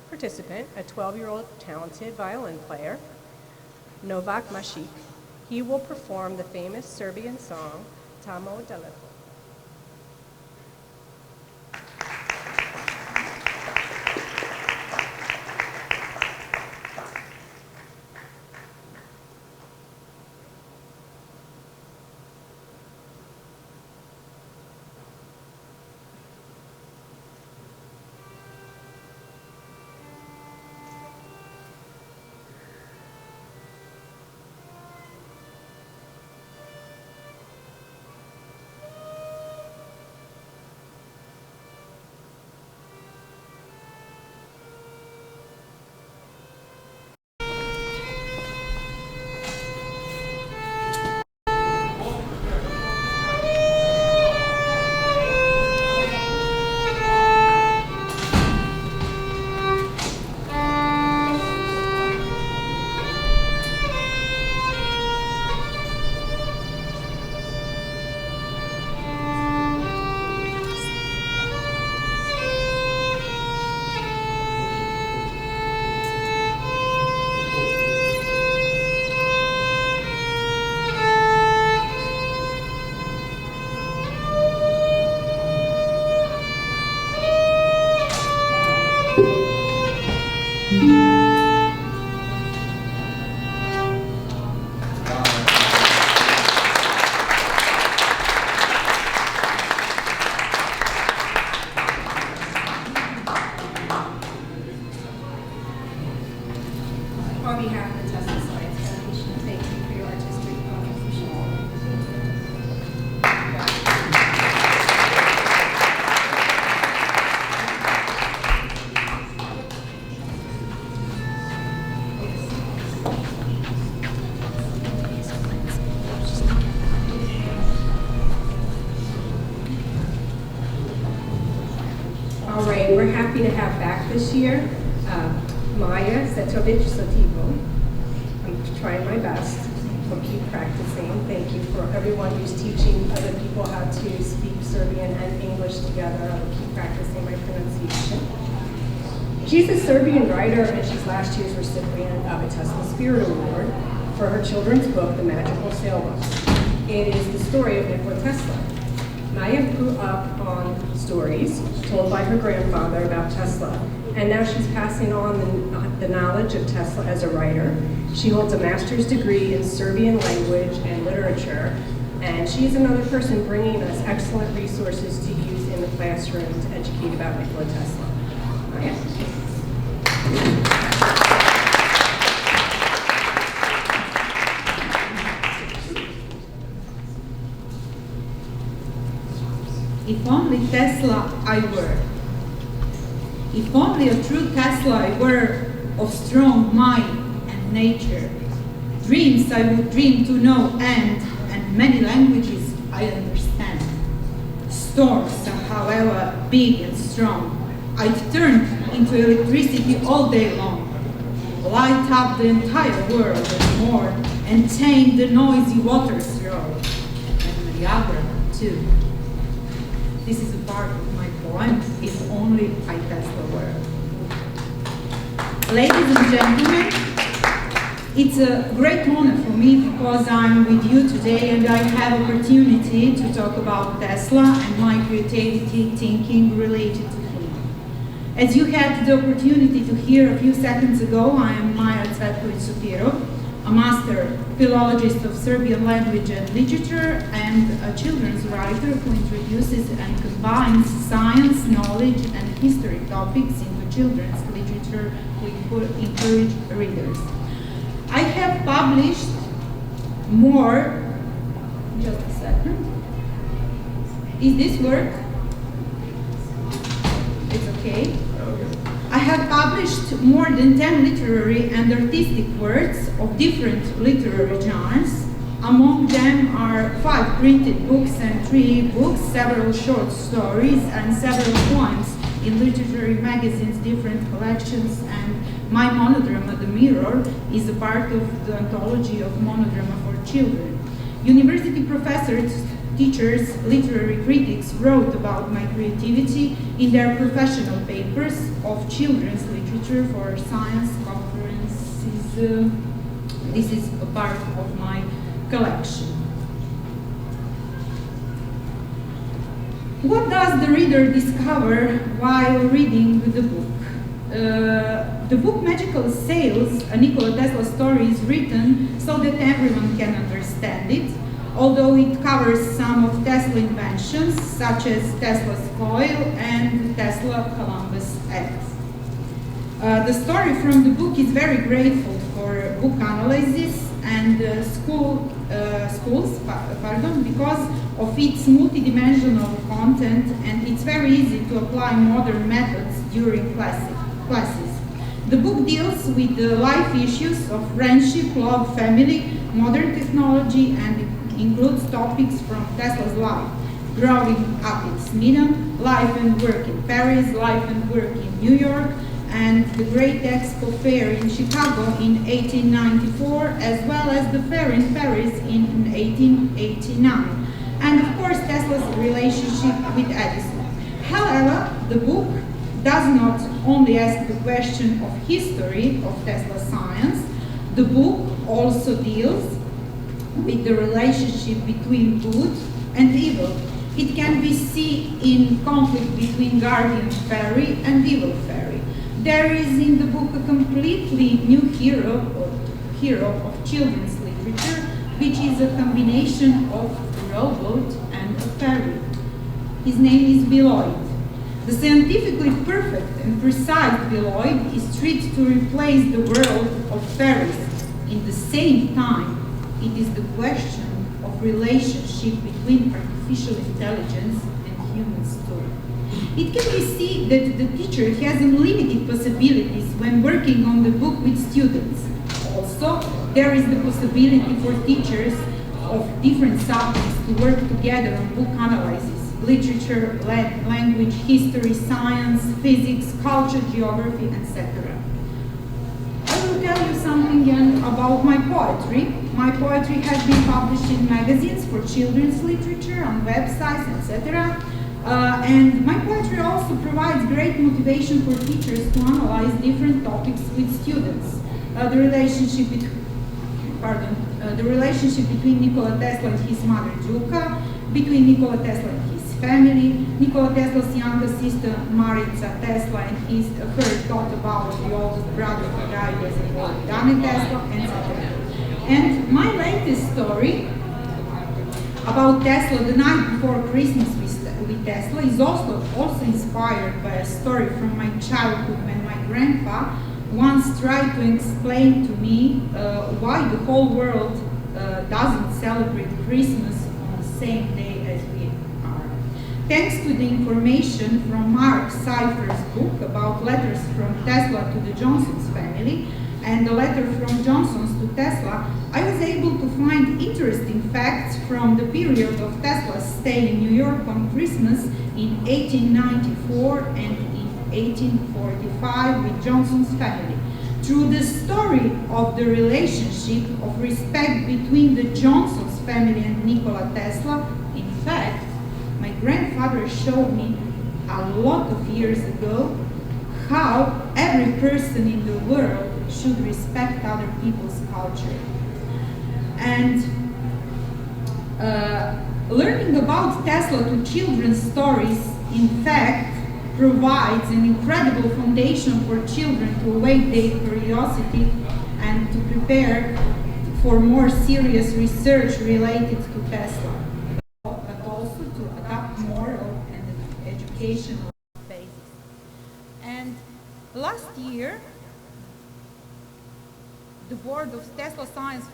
participant, a 12-year-old talented violin player, Novak Mashik. He will perform the famous Serbian song, Tamo Daleko. On behalf of the Tesla Science Foundation, thank you for your artistic contribution. All right, we're happy to have back this year Maya Setovich Sotivo. I'm trying my best. I'll keep practicing. Thank you for everyone who's teaching other people how to speak Serbian and English together. I will keep practicing my pronunciation. She's a Serbian writer, and she's last year's recipient of a Tesla Spirit Award for her children's book, The Magical Sailboat. It is the story of Nikola Tesla. Maya grew up on stories told by her grandfather about Tesla, and now she's passing on the knowledge of Tesla as a writer. She holds a master's degree in Serbian language and literature, and she is another person bringing us excellent resources to use in the classroom to educate about Nikola Tesla. Maya? If only Tesla I were. If only a true Tesla I were, of strong mind and nature. Dreams I would dream to no end, and many languages I understand. Storms are however big and strong, I'd turn into electricity all day long. Light up the entire world and more, and tame the noisy waters roar. And Niagara too. This is a part of my poem, If Only I Tesla Were. Ladies and gentlemen, it's a great honor for me because I'm with you today and I have opportunity to talk about Tesla and my creativity thinking related to him. As you had the opportunity to hear a few seconds ago, I am Maya Cvetković-Supirov, a master philologist of Serbian language and literature and a children's writer who introduces and combines science, knowledge, and history topics into children's literature to encourage readers. I have published more, just a second, is this work? It's okay. I have published more than 10 literary and artistic works of different literary genres. Among them are 5 printed books and 3 books, several short stories, and several poems in literary magazines, different collections, and my monodrama, The Mirror, is a part of the anthology of monodrama for children. University professors, teachers, literary critics wrote about my creativity in their professional papers of children's literature for science conferences. This is a part of my collection. What does the reader discover while reading the book? The book Magical Sails, a Nikola Tesla story, is written so that everyone can understand it, although it covers some of Tesla inventions, such as Tesla's coil and Tesla-Columbus X. The story from the book is very grateful for book analysis and schools because of its multidimensional content, and it's very easy to apply modern methods during classes. The book deals with the life issues of friendship, love, family, modern technology, and includes topics from Tesla's life, growing up in Sweden, life and work in Paris, life and work in New York, and the Great Expo Fair in Chicago in 1894, as well as the fair in Paris in 1889, and of course Tesla's relationship with Edison. However, the book does not only ask the question of history of Tesla science, the book also deals with the relationship between good and evil. It can be seen in conflict between guardian fairy and evil fairy. There is in the book a completely new hero of children's literature, which is a combination of a robot and a fairy. His name is Beloit. The scientifically perfect and precise Beloit is treated to replace the world of fairies. In the same time, it is the question of relationship between artificial intelligence and humans too. It can be seen that the teacher has unlimited possibilities when working on the book with students. Also, there is the possibility for teachers of different subjects to work together on book analysis, literature, language, history, science, physics, culture, geography, etc. I will tell you something about my poetry. My poetry has been published in magazines for children's literature, on websites, etc. And my poetry also provides great motivation for teachers to analyze different topics with students. The relationship between Nikola Tesla and his mother Juka, between Nikola Tesla and his family, Nikola Tesla's younger sister Marica Tesla and her thought about the oldest brother who died as a boy, Dane Tesla, etc. And my latest story about Tesla the night before Christmas with Tesla is also inspired by a story from my childhood when my grandpa once tried to explain to me why the whole world doesn't celebrate Christmas on the same day as we are. Thanks to the information from Mark Cypher's book about letters from Tesla to the Johnsons family and the letter from Johnsons to Tesla, I was able to find interesting facts from the period of Tesla's stay in New York on Christmas in 1894 and in 1845 with Johnson's family. Through the story of the relationship of respect between the Johnsons family and Nikola Tesla, in fact, my grandfather showed me a lot of years ago how every person in the world should respect other people's culture. And learning about Tesla to children's stories, in fact, provides an incredible foundation for children to awake their curiosity and to prepare for more serious research related to Tesla, but also to adopt moral and educational basis. And last year, the board of Tesla Science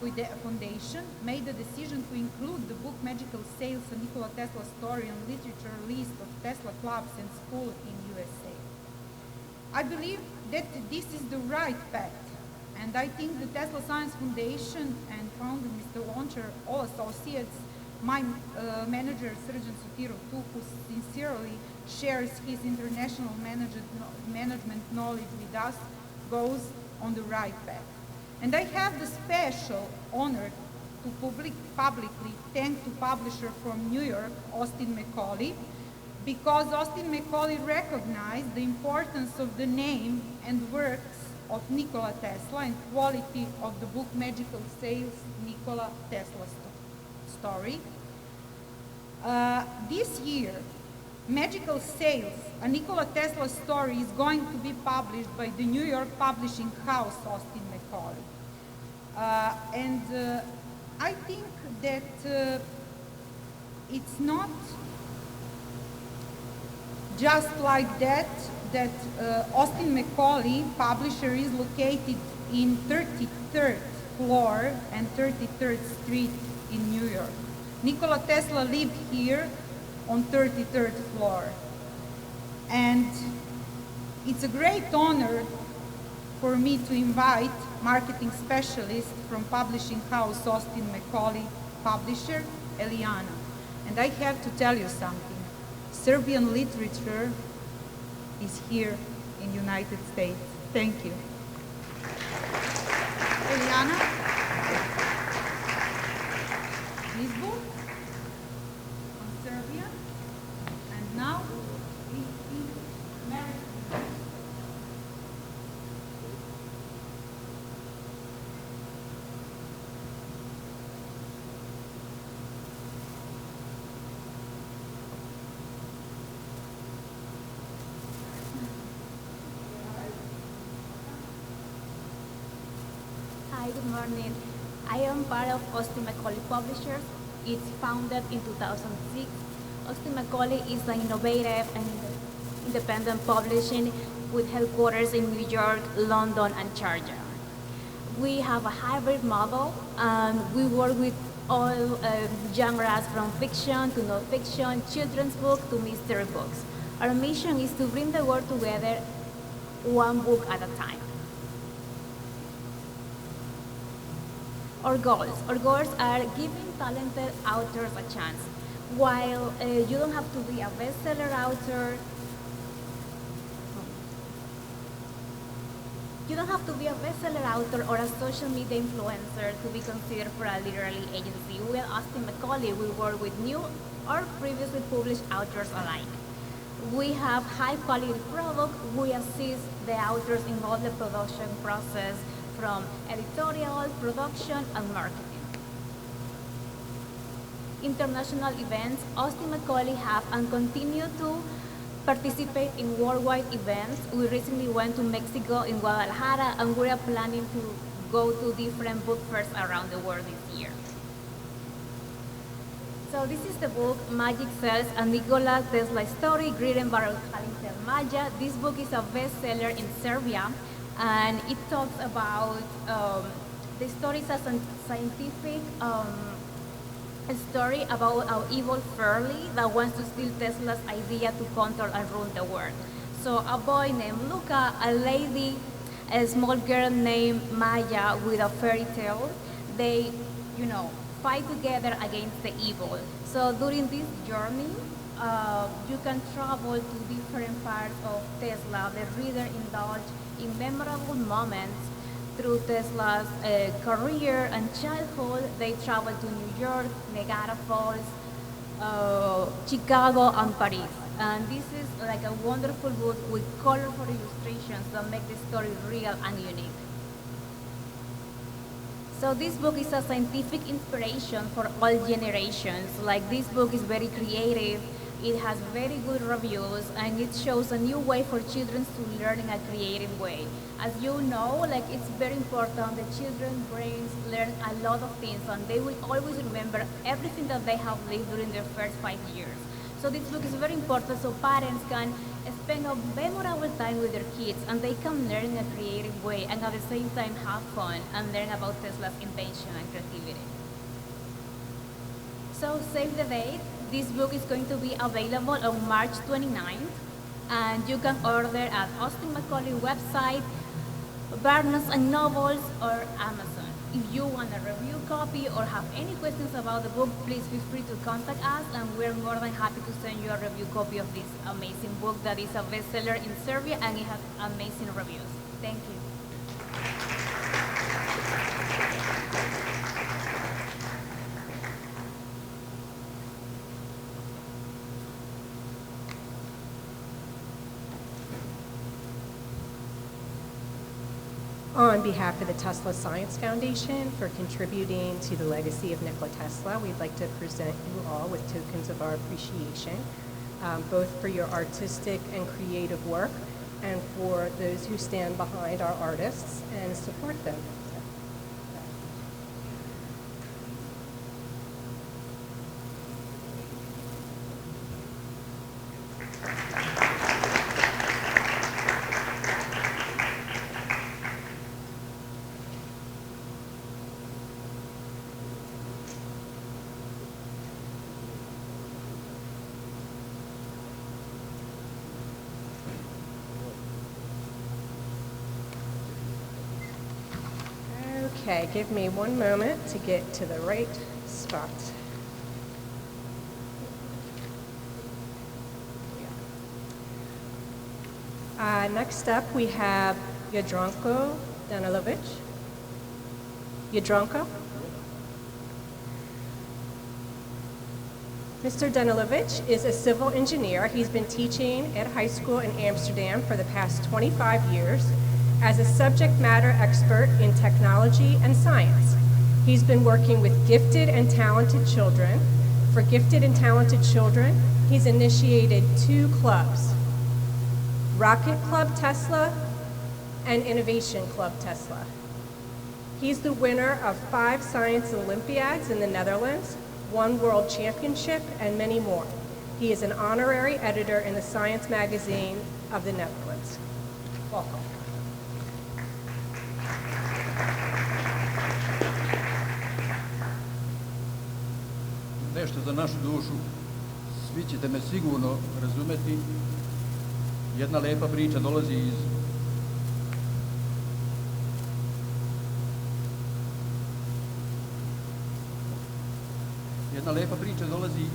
Foundation made a decision to include the book Magical Sales, a Nikola Tesla story and literature list of Tesla clubs and schools in USA. I believe that this is the right path, and I think the Tesla Science Foundation and founder Mr. Launcher, all associates, my manager Srđan Sotirov too, who sincerely shares his international management knowledge with us, goes on the right path. And I have the special honor to publicly thank the publisher from New York, Austin Macaulay, because Austin Macaulay recognized the importance of the name and works of Nikola Tesla and quality of the book Magical Sales, Nikola Tesla Story. This year, Magical Sales, a Nikola Tesla story is going to be published by the New York publishing house, Austin Macaulay. I think that it's not just like that, Austin Macaulay publisher is located in 33rd floor and 33rd Street in New York. Nikola Tesla lived here on 33rd floor. And it's a great honor for me to invite marketing specialist from publishing house Austin Macaulay, publisher Eliana. And I have to tell you something. Serbian literature is here in United States. Thank you. Eliana, this book on Serbian, and now Good morning. I am part of Austin Macaulay Publishers. It's founded in 2006. Austin Macaulay is an innovative and independent publishing with headquarters in New York, London, and Sharjah. We have a hybrid model, and we work with all genres from fiction to non-fiction, children's book to mystery books. Our mission is to bring the world together one book at a time. Our goals are giving talented authors a chance. While you don't have to be a bestseller author, or a social media influencer to be considered for a literary agency. We at Austin Macaulay will work with new or previously published authors alike. We have high quality product. We assist the authors in all the production process from editorial, production, and marketing. International events, Austin Macaulay have and continue to participate in worldwide events. We recently went to Mexico in Guadalajara, and we are planning to go to different book fairs around the world this year. So this is the book, Magic Cells, a Nikola Tesla story, written by Valentin Maja. This book is a bestseller in Serbia, and it talks about, the story is a scientific story about an evil fairy that wants to steal Tesla's idea to control and rule the world. So a boy named Luca, a lady, a small girl named Maya with a fairy tale, they, fight together against the evil. So during this journey, you can travel to different parts of Tesla. The reader indulge in memorable moments through Tesla's career and childhood. They travel to New York, Niagara Falls, Chicago, and Paris. And this is like a wonderful book with colorful illustrations that make the story real and unique. So this book is a scientific inspiration for all generations. Like, this book is very creative. It has very good reviews, and it shows a new way for children to learn in a creative way. As you know, it's very important that children's brains learn a lot of things, and they will always remember everything that they have lived during their first 5 years. So this book is very important so parents can spend a memorable time with their kids, and they can learn in a creative way, and at the same time have fun and learn about Tesla's invention and creativity. So save the date. This book is going to be available on March 29th, and you can order at Austin Macaulay website, Barnes & Nobles, or Amazon. If you want a review copy or have any questions about the book, please feel free to contact us, and we're more than happy to send you a review copy of this amazing book that is a bestseller in Serbia, and it has amazing reviews. Thank you. On behalf of the Tesla Science Foundation for contributing to the legacy of Nikola Tesla, we'd like to present you all with tokens of our appreciation, both for your artistic and creative work, and for those who stand behind our artists and support them. Okay, give me one moment to get to the right spot. Next up, we have Jadranko Danilovic. Jadranko? Mr. Danilovic is a civil engineer. He's been teaching at a high school in Amsterdam for the past 25 years as a subject matter expert in technology and science. He's been working with gifted and talented children. For gifted and talented children, he's initiated 2 clubs, Rocket Club Tesla and Innovation Club Tesla. He's the winner of 5 science Olympiads in the Netherlands, 1 world championship, and many more. He is an honorary editor in the Science magazine of the Netherlands. Welcome. Nešto za našu dušu, svi ćete me sigurno razumeti. Jedna lepa priča dolazi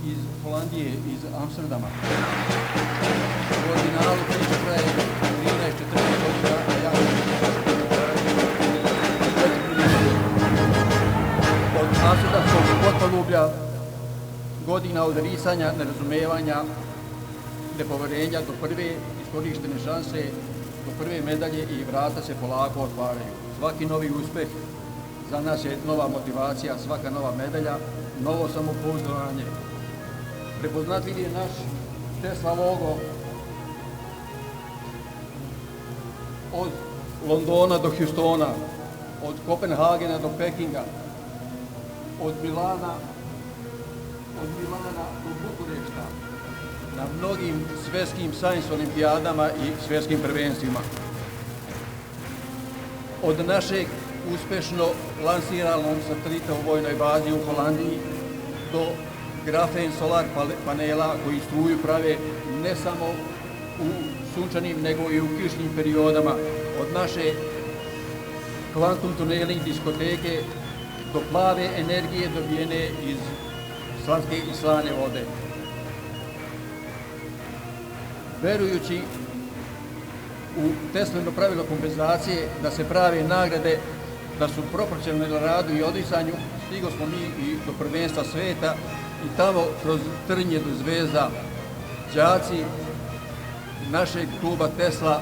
iz Holandije, iz Amsterdama. U originalu priča traje 13-14 godina, a ja od amsterdamskog potpalublja, godina od risanja, nerazumevanja, nepoverenja do prve iskorištene šanse, do prve medalje i vrata se polako otvaraju. Svaki novi uspeh za nas je nova motivacija, svaka nova medalja, novo samopouzdanje. Prepoznatljiv je naš Tesla logo od Londona do Houstona, od Kopenhagena do Pekinga, od Milana do Bukurešta, na mnogim svjetskim science olimpijadama i svjetskim prvenstvima. Od našeg uspešno lansiranog satelita u vojnoj bazi u Holandiji do grafen solar panela koji struju prave ne samo u sunčanim nego i u kišnim periodama, od naše kvantum tuneling diskoteke do plave energije dobijene iz slatke i slane vode. Verujući u Teslino pravilo kompenzacije da se prave nagrade, da su proporcionalne radu i odricanju, stigo smo mi i do prvenstva sveta i tamo kroz trnje do zvezda đaci našeg kluba Tesla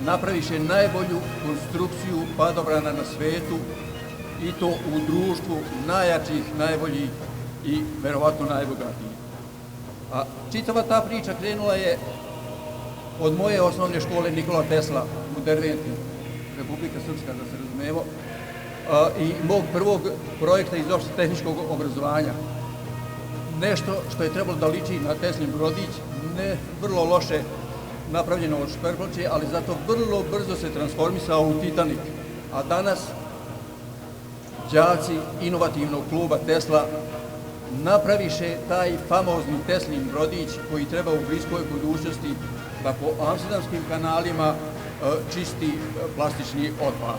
napraviše najbolju konstrukciju padobrana na svetu i to u društvu najjačih, najboljih i verovatno najbogatijih. A čitava ta priča krenula je od moje osnovne škole Nikola Tesla u Derventi, Republika Srpska, da se razumemo, i mog prvog projekta iz opšte tehničkog obrazovanja. Nešto što je trebalo da liči na Teslin brodić, ne vrlo loše napravljeno od šperploče, ali zato vrlo brzo se transformisao u Titanik. A danas đaci inovativnog kluba Tesla napraviše taj famozni Teslin brodić koji treba u bliskoj budućnosti da po amsterdamskim kanalima čisti plastični otpad.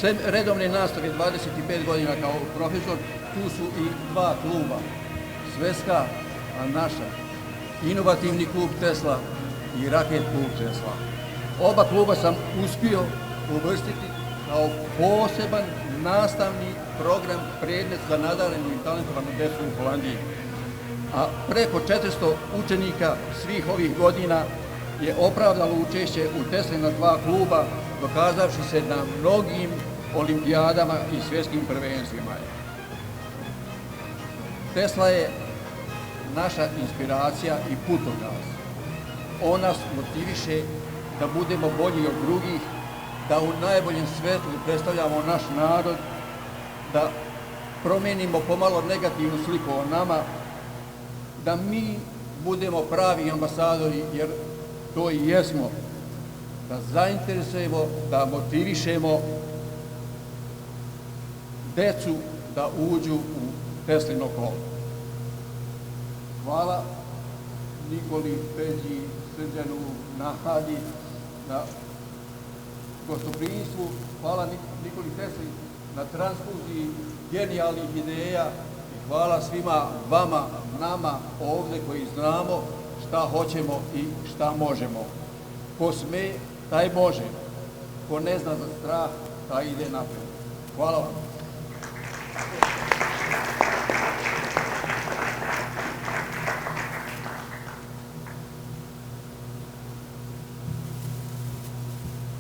Sem redovne nastave 25 godina kao profesor, tu su i 2 kluba, Svetska, a naša, inovativni klub Tesla i raket klub Tesla. Oba kluba sam uspio uvrstiti kao poseban nastavni program predmet za nadarenu i talentovanu decu u Holandiji. A preko 400 učenika svih ovih godina je opravdalo učešće u Teslina 2 kluba, dokazavši se na mnogim olimpijadama i svjetskim prvenstvima. Tesla je naša inspiracija i putokaz. On nas motiviše da budemo bolji od drugih, da u najboljem svetlu predstavljamo naš narod, da promenimo pomalo negativnu sliku o nama, da mi budemo pravi ambasadori, jer to i jesmo, da zainteresujemo, da motivišemo decu da uđu u Teslino kolo. Hvala Nikoli, Peđi, Srđanu, Nahadi na gostoprimstvu, hvala Nikoli Tesli na transfuziji genijalnih ideja i hvala svima vama, nama ovde koji znamo šta hoćemo i šta možemo. Ko sme, taj može. Ko ne zna za strah, taj ide napred. Hvala vam.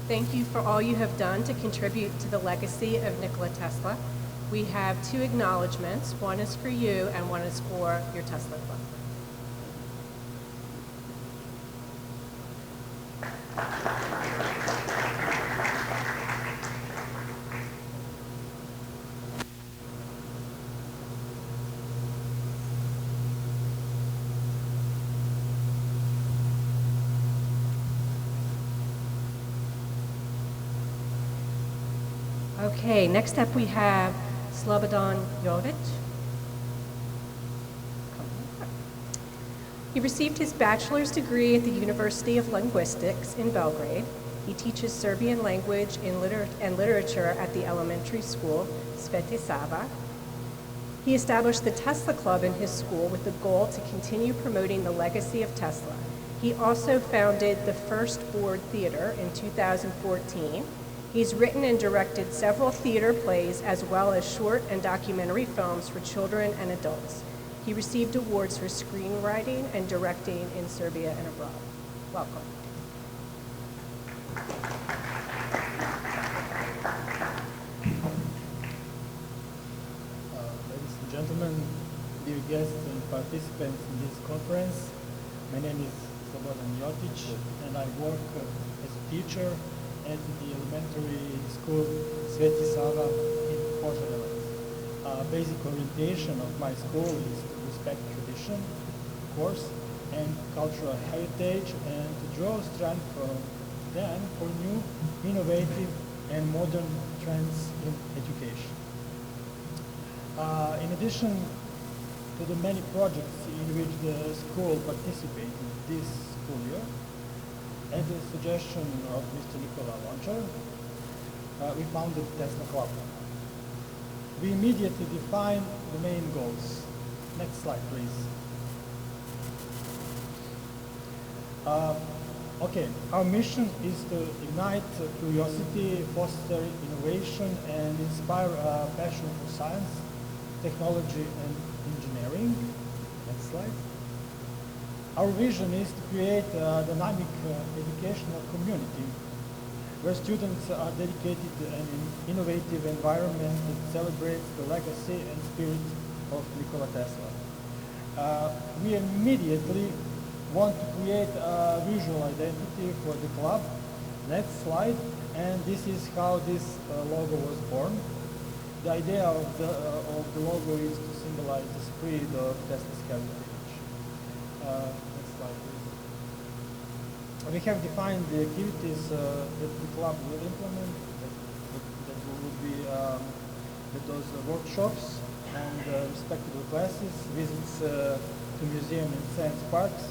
Thank you for all you have done to contribute to the legacy of Nikola Tesla. We have 2 acknowledgements. One is for you and one is for your Tesla Club. Okay, next up we have Slobodan Jovic. He received his bachelor's degree at the University of Linguistics in Belgrade. He teaches Serbian language and literature at the elementary school, Sveti Sava. He established the Tesla Club in his school with the goal to continue promoting the legacy of Tesla. He also founded the First Board Theater in 2014. He's written and directed several theater plays as well as short and documentary films for children and adults. He received awards for screenwriting and directing in Serbia and abroad. Welcome. Ladies and gentlemen, dear guests and participants in this conference, my name is Slobodan Jotic and I work as a teacher at the elementary school Sveti Sava in Požarevac. Basic orientation of my school is to respect tradition, of course, and cultural heritage, and to draw strength from them for new, innovative, and modern trends in education. In addition to the many projects in which the school participated this school year, at the suggestion of Mr. Nikola Lončar, we founded Tesla Club. We immediately defined the main goals. Next slide, please. Okay, our mission is to ignite curiosity, foster innovation, and inspire a passion for science, technology, and engineering. Next slide. Our vision is to create a dynamic educational community where students are dedicated to an innovative environment that celebrates the legacy and spirit of Nikola Tesla. We immediately want to create a visual identity for the club. Next slide. And this is how this logo was born. The idea of the logo is to symbolize the spirit of Tesla's heritage. Next slide, please. We have defined the activities that the club will implement. That would be those workshops and respectable classes, visits to museum and science parks,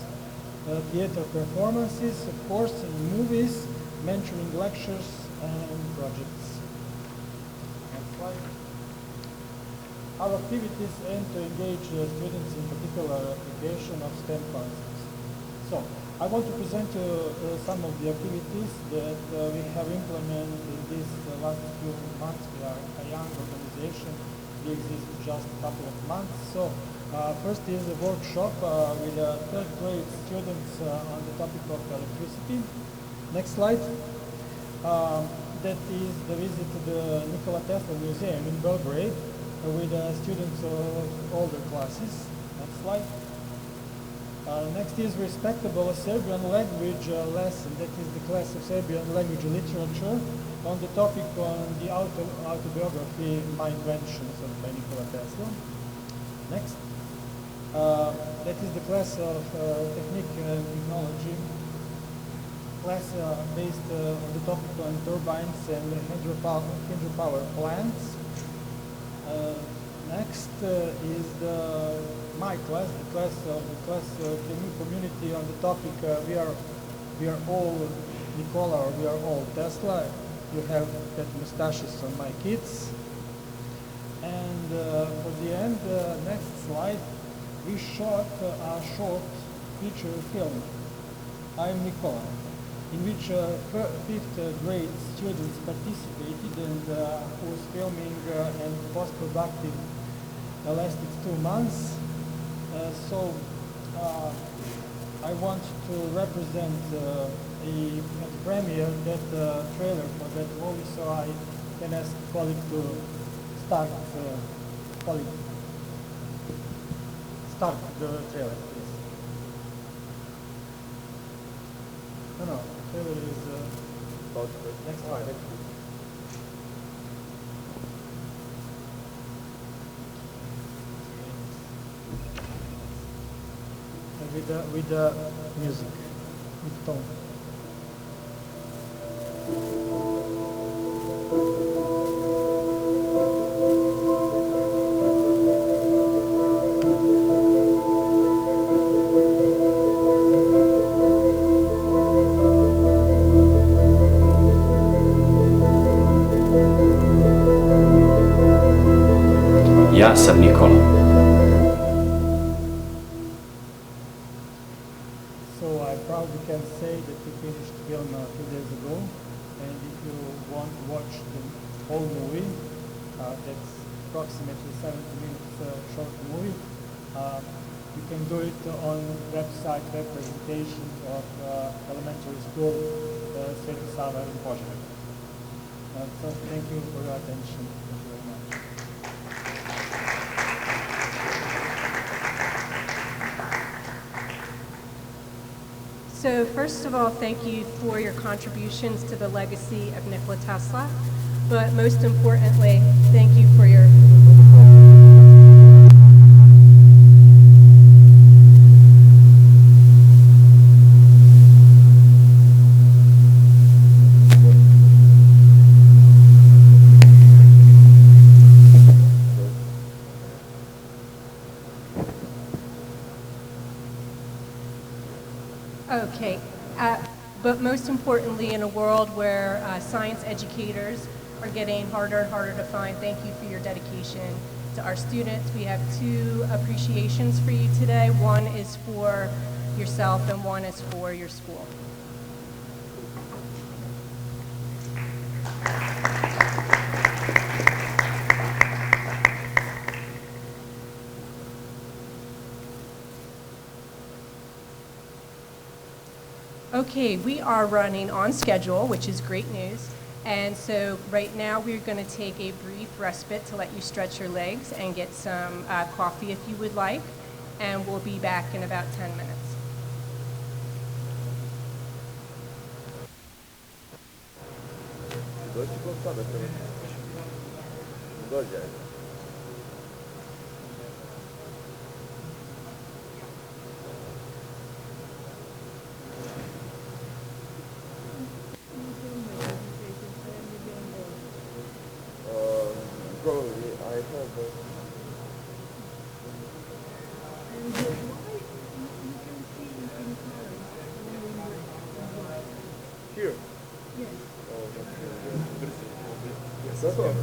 theater performances, of course, and movies, mentoring lectures and projects. Next slide. Our activities aim to engage students in particular application of STEM concepts. So, I want to present some of the activities that we have implemented in these last few months. We are a young organization. We exist just a couple of months. So, first is a workshop with third grade students on the topic of electricity. Next slide. That is the visit to the Nikola Tesla Museum in Belgrade with students of older classes. Next slide. Next is respectable Serbian language lesson. That is the class of Serbian language and literature on the topic on the autobiography, My Inventions of Nikola Tesla. Next. That is the class of Technique and Technology. Class based on the topic on turbines and hydropower plants. Next is my class, the class community on the topic we are all Nikola, or we are all Tesla. You have that mustaches on my kids. And for the end, next slide, we shot a short feature film. I'm Nikola, in which fifth grade students participated and was filming and post-productive lasted 2 months. So I want to represent at premiere that trailer for that movie, so I can ask colleague to start start the trailer, please. No. trailer is next slide. With the music, with tone. Ja sam Nikola. So I proudly can say that we finished film 2 days ago, and if you want to watch the whole movie, that's approximately 70 minutes short movie, you can do it on website web presentation of elementary school Sveti Sava in Požega. So thank you for your attention. Thank you very much. So first of all, thank you for your contributions to the legacy of Nikola Tesla, but most importantly, thank you for your Okay, but most importantly, in a world where science educators are getting harder and harder to find, thank you for your dedication to our students. We have 2 appreciations for you today. One is for yourself and one is for your school. Okay, we are running on schedule, which is great news. And so right now we're going to take a brief respite to let you stretch your legs and get some coffee if you would like. And we'll be back in about 10 minutes. Probably, I have here. Yes. Oh, yes, that's all.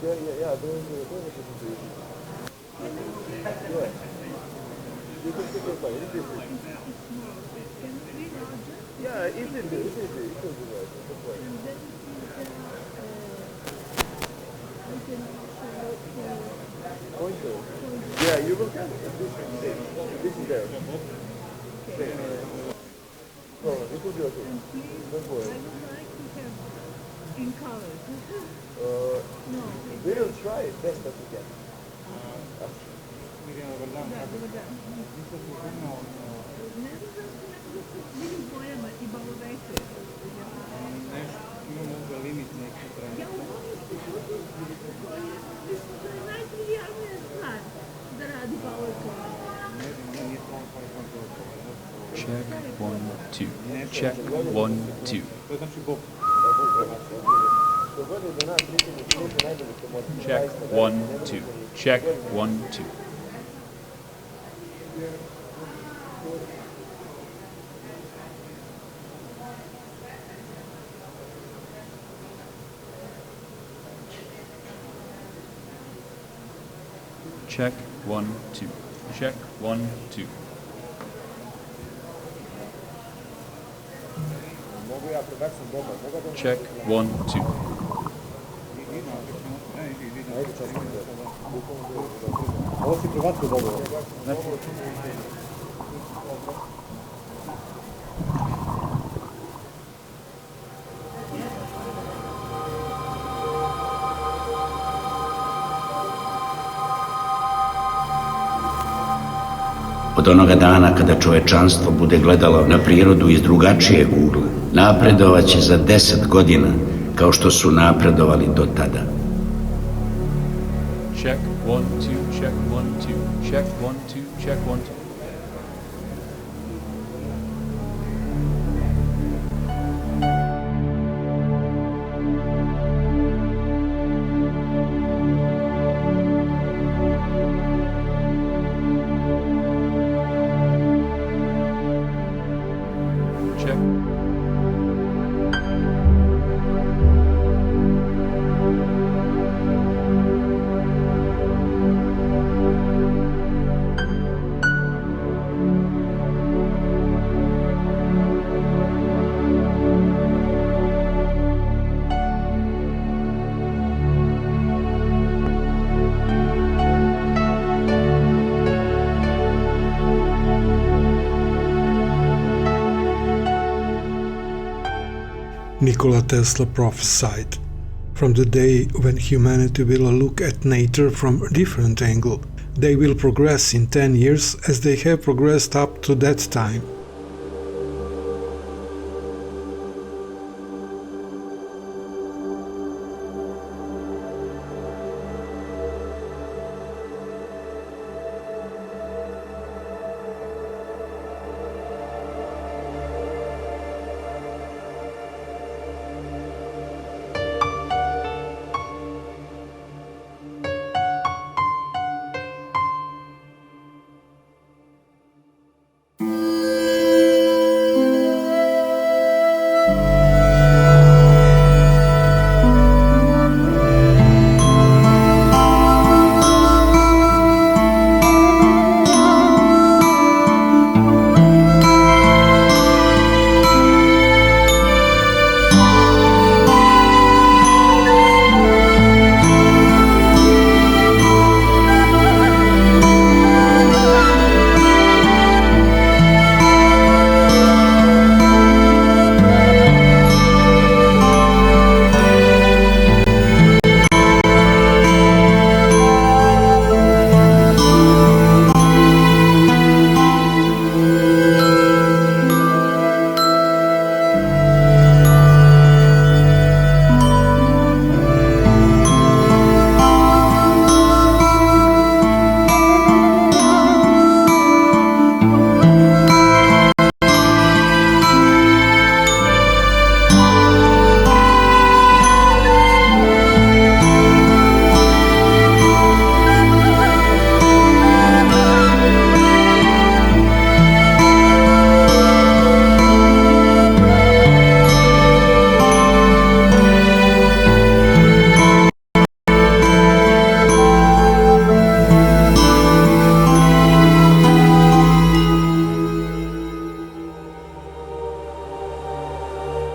Yeah, there's a presentation. Yeah. You can take your time. Yeah, easily, you can do that. Don't worry. Pointer. Yeah, you will get it. This is there. Okay. No, it will be okay. Don't worry. In colors. No. We will try it best that we can. Check 1, 2. Check 1, 2. Check 1, 2. Check 1, 2. Check 1, 2. Check 1, 2. Check 1, 2. Ovo si privatno dobro. od onoga dana kada čovečanstvo bude gledalo na prirodu iz drugačijeg ugla, napredovaće za 10 godina kao što su napredovali do tada. Check, 1, 2, check, 1, 2, check, 1, 2, check, 1, 2. Check. Nikola Tesla prophesied, from the day when humanity will look at nature from a different angle, they will progress in 10 years as they have progressed up to that time.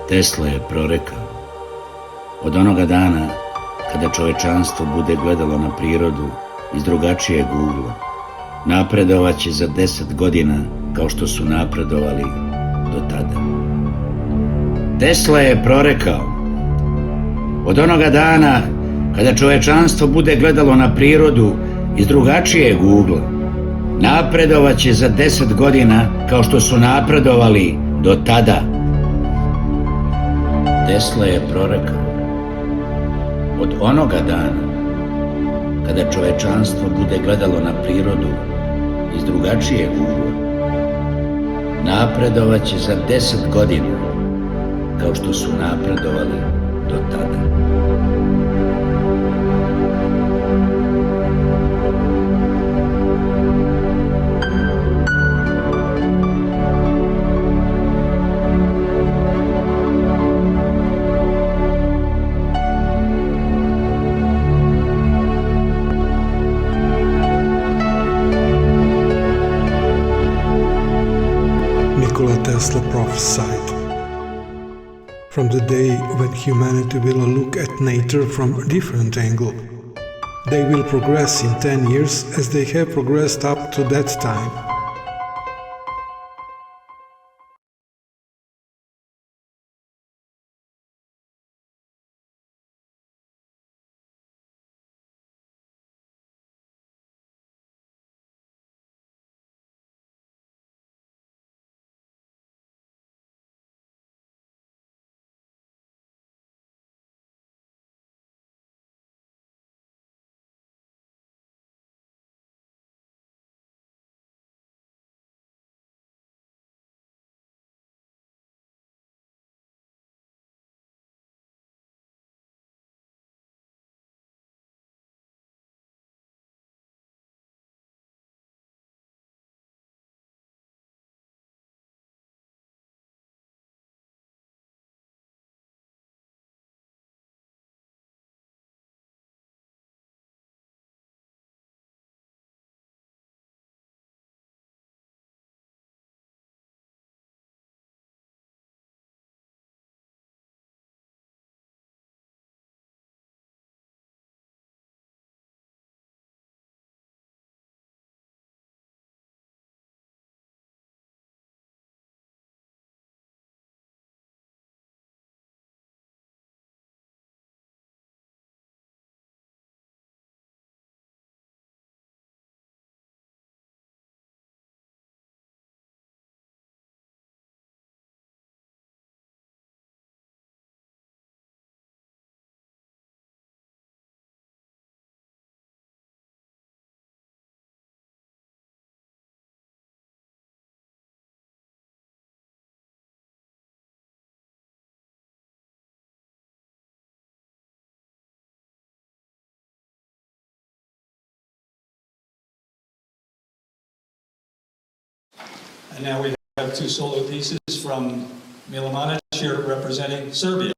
Tesla je prorekao, od onoga dana kada čovečanstvo bude gledalo na prirodu iz drugačijeg ugla, napredovaće za 10 godina kao što su napredovali do tada. Tesla je prorekao, od onoga dana kada čovečanstvo bude gledalo na prirodu iz drugačijeg ugla, napredovaće za 10 godina kao što su napredovali do tada. Tesla je prorekao, od onoga dana kada čovečanstvo bude gledalo na prirodu iz drugačijeg ugla, napredovaće za 10 godina kao što su napredovali do tada. Nikola Tesla prophesied, from the day when humanity will look at nature from a different angle. They will progress in 10 years as they have progressed up to that time. And now we have two solo pieces from Mila Manic here representing Serbia.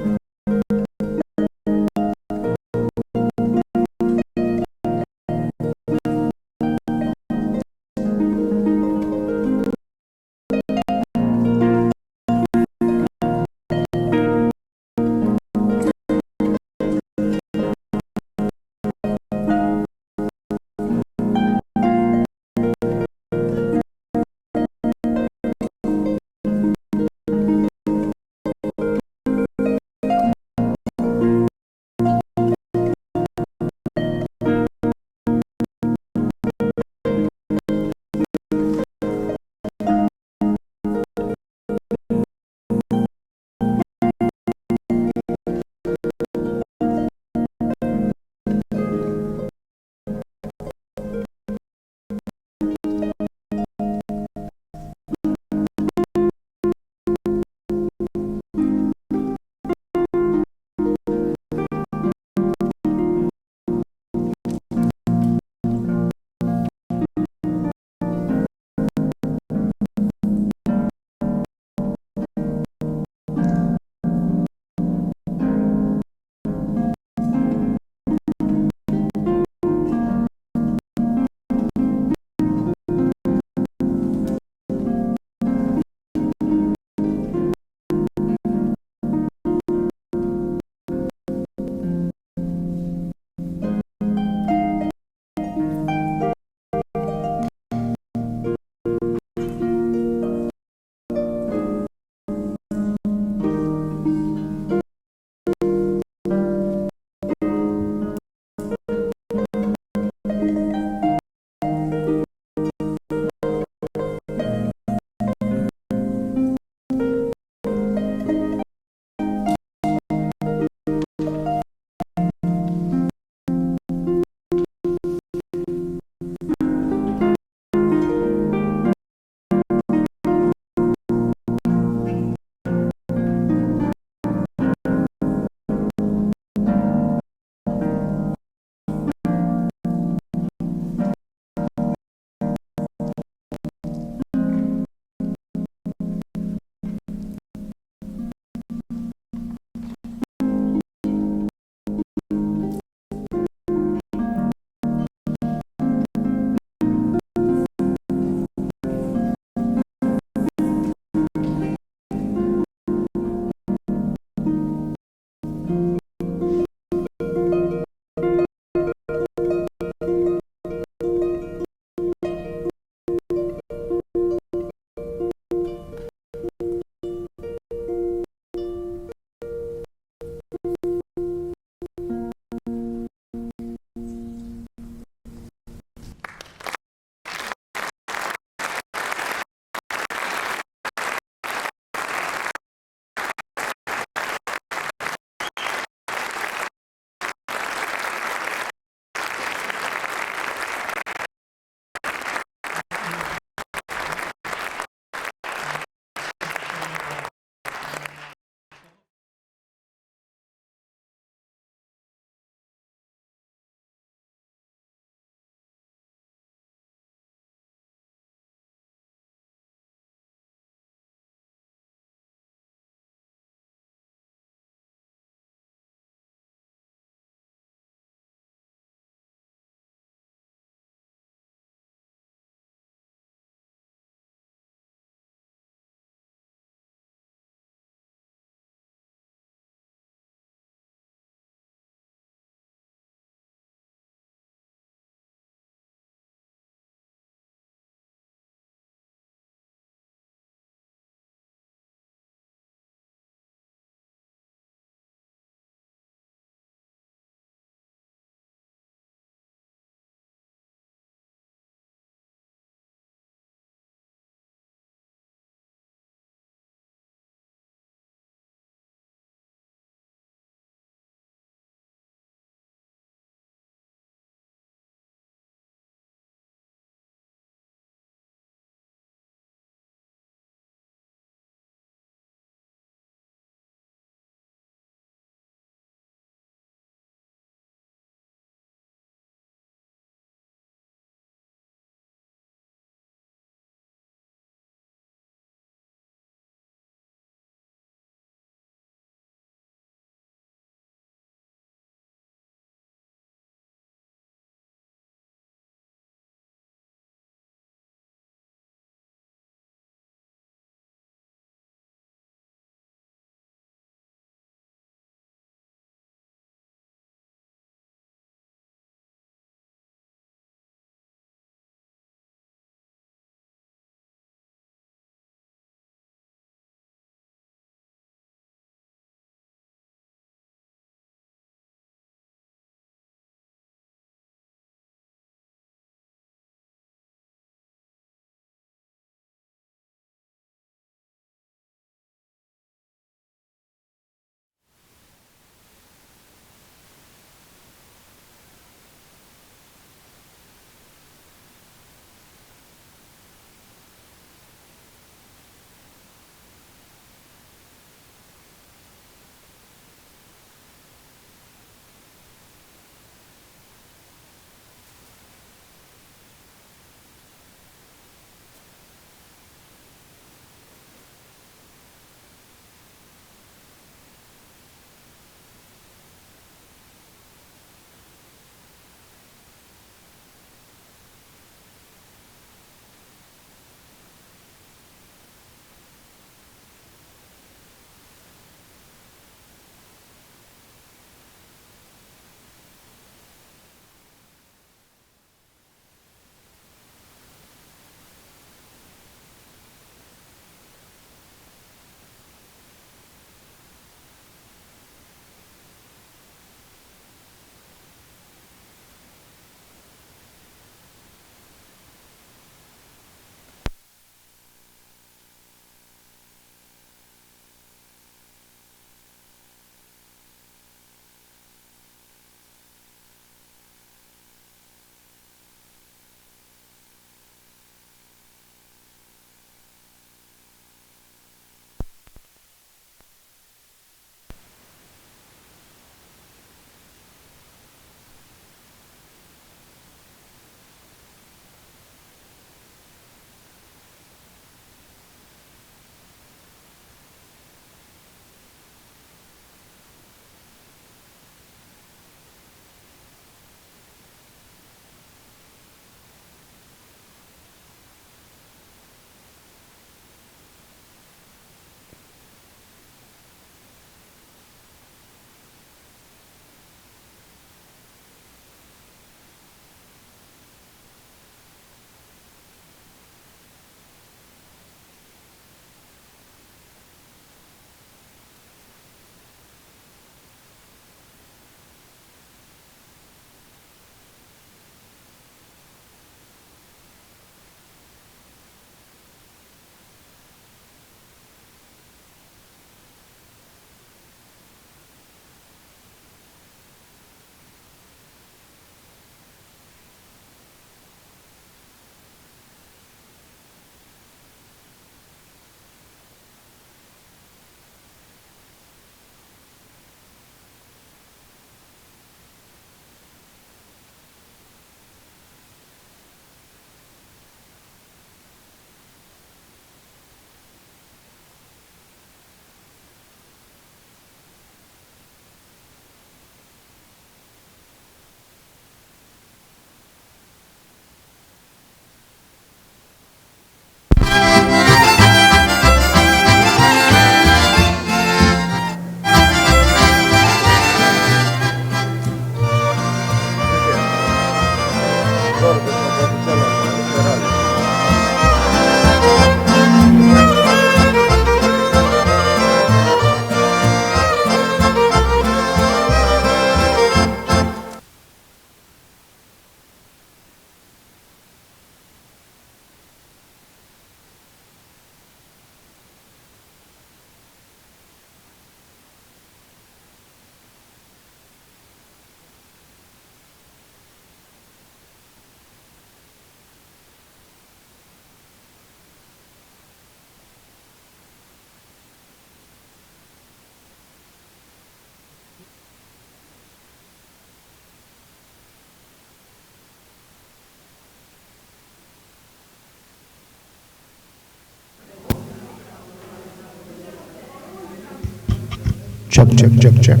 Check, check, check, check.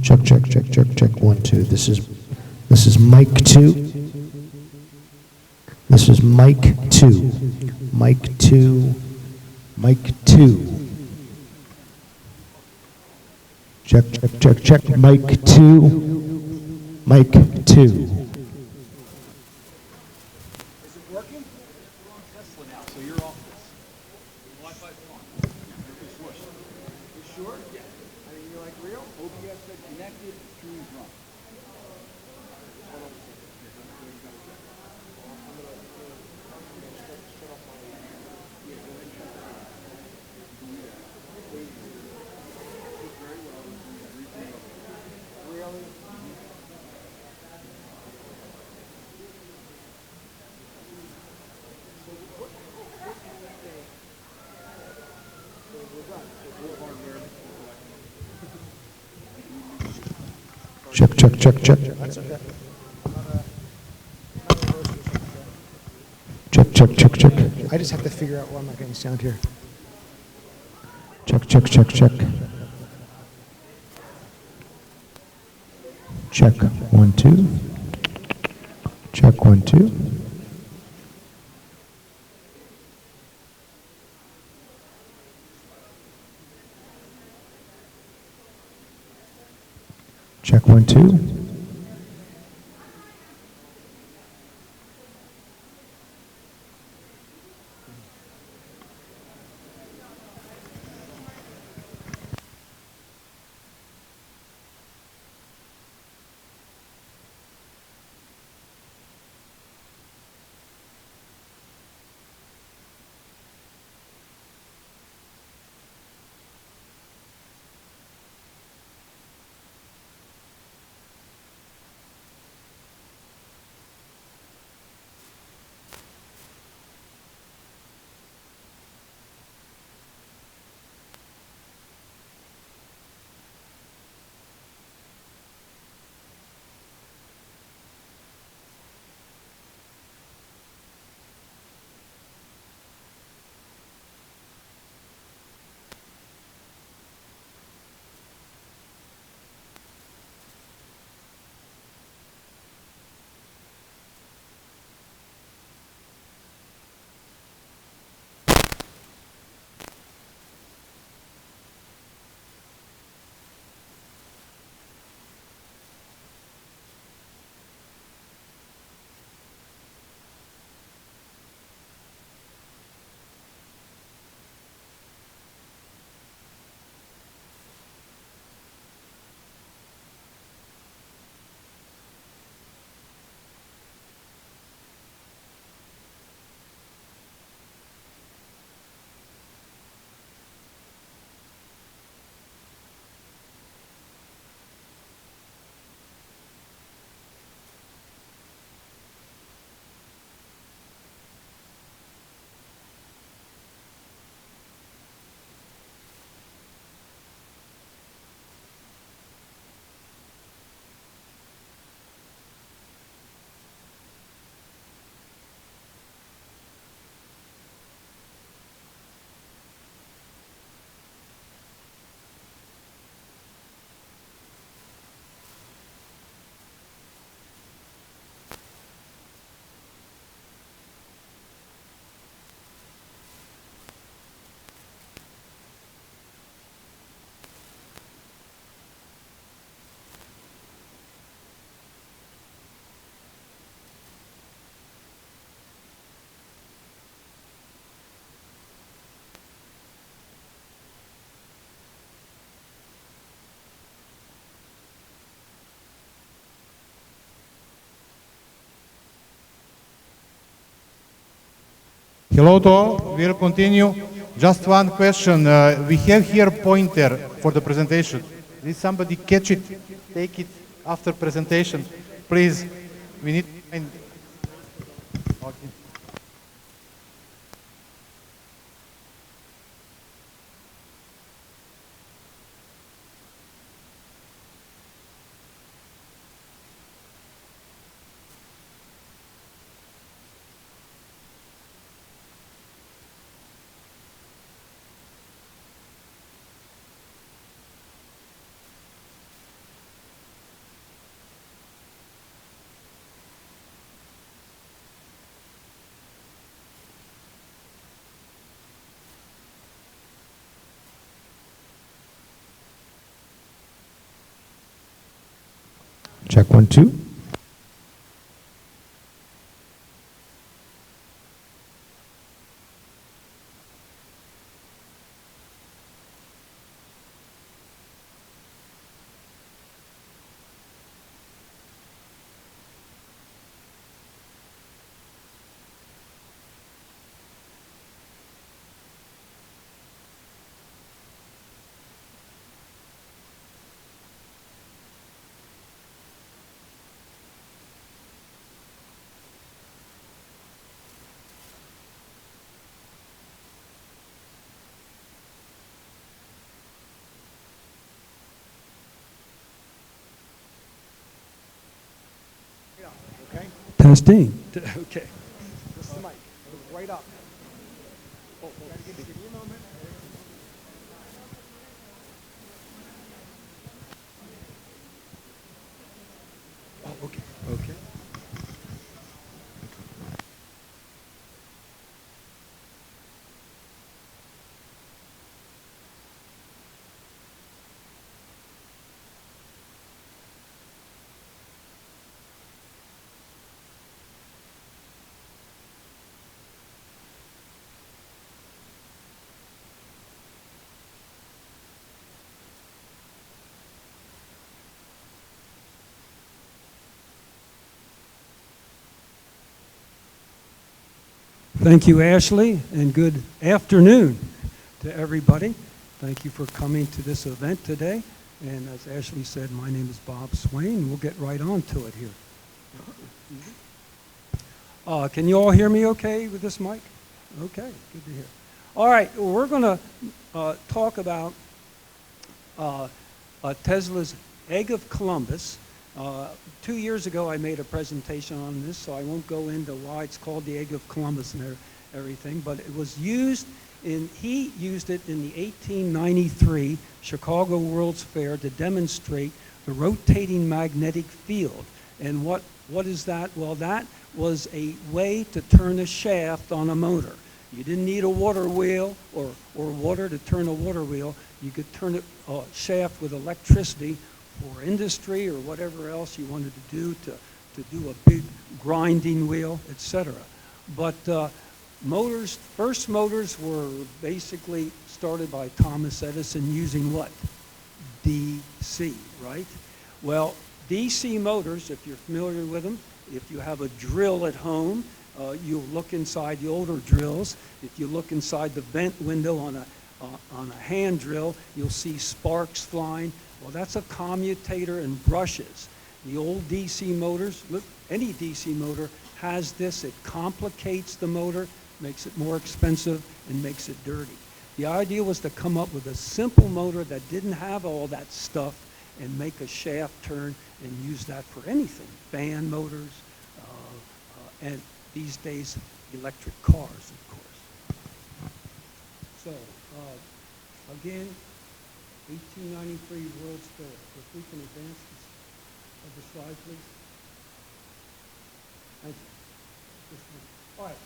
Check, check, check, check, check. 1, 2. This is mic 2. This is mic 2. Mic 2. Mic 2. Check, check, check, check. Mic 2. Mic 2. Check, check, check, check. Check, check, check, check. I just have to figure out why I'm not getting sound here. Check, check, check, check. Check, 1, 2. Check, 1, 2. Check, 1, 2. Hello to all. We'll continue. Just one question. We have here pointer for the presentation. Did somebody catch it? Take it after presentation. Please. We need to find. Okay. Check 1, 2. Testing. Okay. This is the mic. Right up. Oh, give me a moment. Oh, okay. Okay. Thank you, Ashley, and good afternoon to everybody. Thank you for coming to this event today. And as Ashley said, my name is Bob Swain. We'll get right on to it here. Can you all hear me okay with this mic? Okay, good to hear. All right, we're going to talk about Tesla's Egg of Columbus. 2 years ago, I made a presentation on this, so I won't go into why it's called the Egg of Columbus and everything, but it was used he used it in the 1893 Chicago World's Fair to demonstrate the rotating magnetic field. And what is that? Well, that was a way to turn a shaft on a motor. You didn't need a water wheel or water to turn a water wheel. You could turn a shaft with electricity for industry or whatever else you wanted to do to do a big grinding wheel, etc. But first motors were basically started by Thomas Edison using what? DC, right? Well, DC motors, if you're familiar with them, if you have a drill at home, you'll look inside the older drills. If you look inside the vent window on a hand drill, you'll see sparks flying. Well, that's a commutator and brushes. The old DC motors, look, any DC motor has this. It complicates the motor, makes it more expensive, and makes it dirty. The idea was to come up with a simple motor that didn't have all that stuff and make a shaft turn and use that for anything. Fan motors, and these days, electric cars, of course. So, again, 1893 World's Fair. If we can advance the slide, please. Thank you. All right.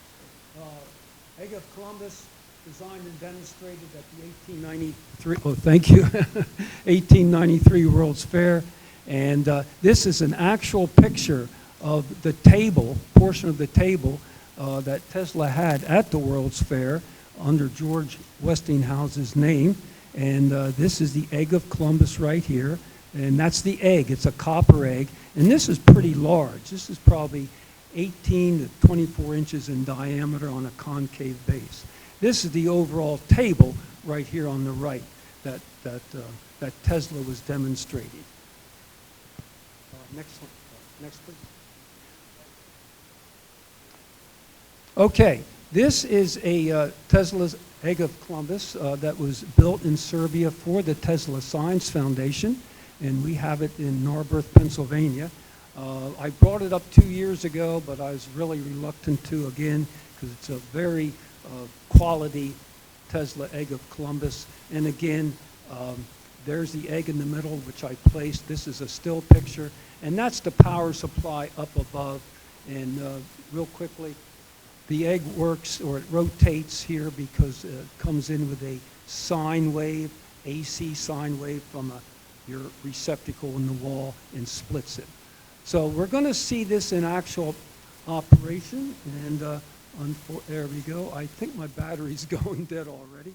Egg of Columbus, designed and demonstrated at the 1893, oh, thank you, 1893 World's Fair. And this is an actual picture of the table, portion of the table that Tesla had at the World's Fair under George Westinghouse's name. And this is the Egg of Columbus right here. And that's the egg. It's a copper egg. And this is pretty large. This is probably 18 to 24 inches in diameter on a concave base. This is the overall table right here on the right that Tesla was demonstrating. Next one. Next, please. Okay, this is a Tesla's Egg of Columbus that was built in Serbia for the Tesla Science Foundation, and we have it in Narberth, Pennsylvania. I brought it up 2 years ago, but I was really reluctant to again because it's a very quality Tesla Egg of Columbus. And again, there's the egg in the middle, which I placed. This is a still picture, and that's the power supply up above. And real quickly, the egg works, or it rotates here because it comes in with a sine wave, AC sine wave from your receptacle in the wall and splits it. So we're going to see this in actual operation, and there we go. I think my battery's going dead already,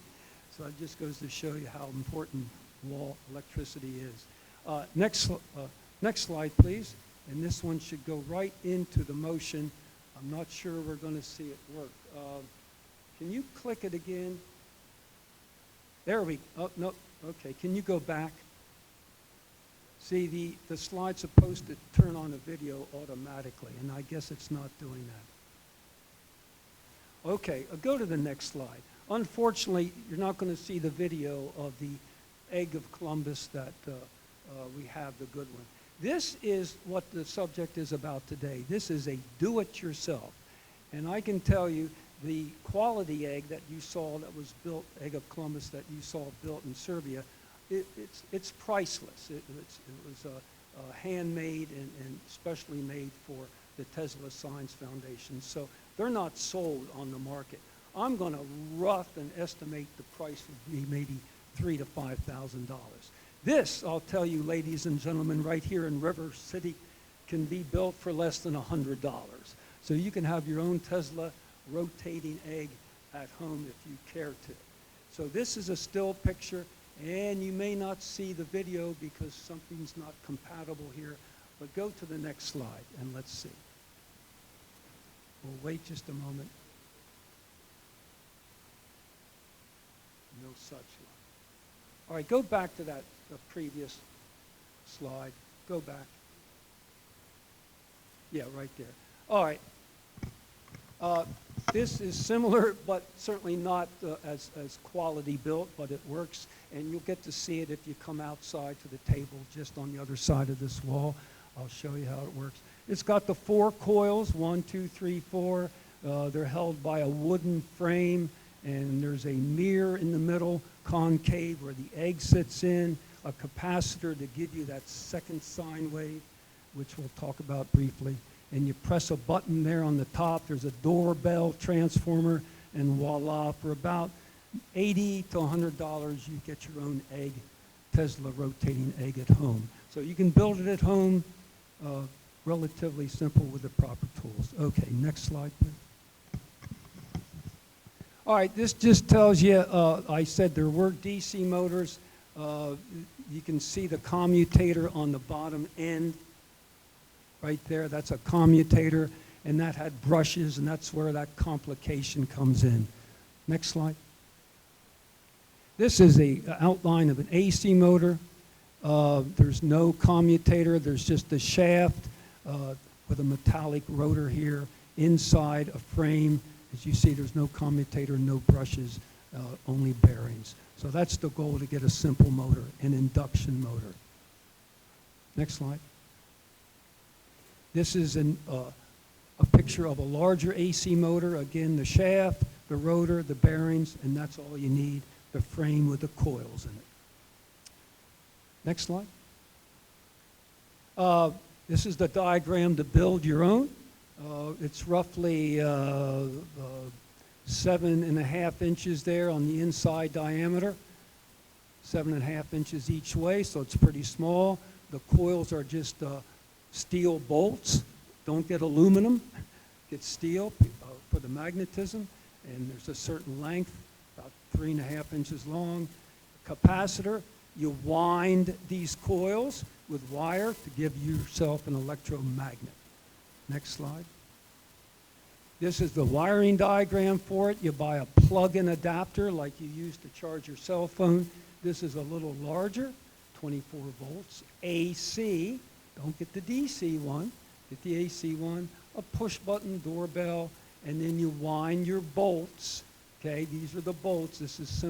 so it just goes to show you how important wall electricity is. Next slide, please. And this one should go right into the motion. I'm not sure we're going to see it work. Can you click it again? There we go. Oh, no. Okay. Can you go back? See, the slide's supposed to turn on a video automatically, and I guess it's not doing that. Okay. Go to the next slide. Unfortunately, you're not going to see the video of the egg of Columbus that we have, the good one. This is what the subject is about today. This is a do-it-yourself. And I can tell you the quality egg that you saw that was built, egg of Columbus that you saw built in Serbia, it's priceless. It was handmade and specially made for the Tesla Science Foundation. So they're not sold on the market. I'm going to rough and estimate the price would be maybe $3,000 to $5,000. This, I'll tell you, ladies and gentlemen, right here in River City, can be built for less than $100. So you can have your own Tesla rotating egg at home if you care to. So this is a still picture, and you may not see the video because something's not compatible here, but go to the next slide and let's see. We'll wait just a moment. No such luck. All right, go back to the previous slide. Go back. Yeah, right there. All right. This is similar, but certainly not as quality built, but it works. And you'll get to see it if you come outside to the table just on the other side of this wall. I'll show you how it works. It's got the 4 coils, 1, 2, 3, 4. They're held by a wooden frame, and there's a mirror in the middle, concave, where the egg sits in, a capacitor to give you that second sine wave, which we'll talk about briefly. And you press a button there on the top. There's a doorbell transformer, and voila, for about $80 to $100, you get your own egg, Tesla rotating egg at home. So you can build it at home, relatively simple with the proper tools. Okay, next slide, please. All right, this just tells you, I said there were DC motors. You can see the commutator on the bottom end right there. That's a commutator, and that had brushes, and that's where that complication comes in. Next slide. This is an outline of an AC motor. There's no commutator. There's just a shaft with a metallic rotor here inside a frame. As you see, there's no commutator, no brushes, only bearings. So that's the goal, to get a simple motor, an induction motor. Next slide. This is a picture of a larger AC motor. Again, the shaft, the rotor, the bearings, and that's all you need, the frame with the coils in it. Next slide. This is the diagram to build your own. It's roughly 7.5 inches there on the inside diameter, 7.5 inches each way, so it's pretty small. The coils are just steel bolts. Don't get aluminum, get steel for the magnetism, and there's a certain length, about 3.5 inches long. Capacitor, you wind these coils with wire to give yourself an electromagnet. Next slide. This is the wiring diagram for it. You buy a plug-in adapter like you use to charge your cell phone. This is a little larger, 24 volts, AC. Don't get the DC one, get the AC one, a push-button doorbell, and then you wind your bolts. Okay, these are the bolts. This is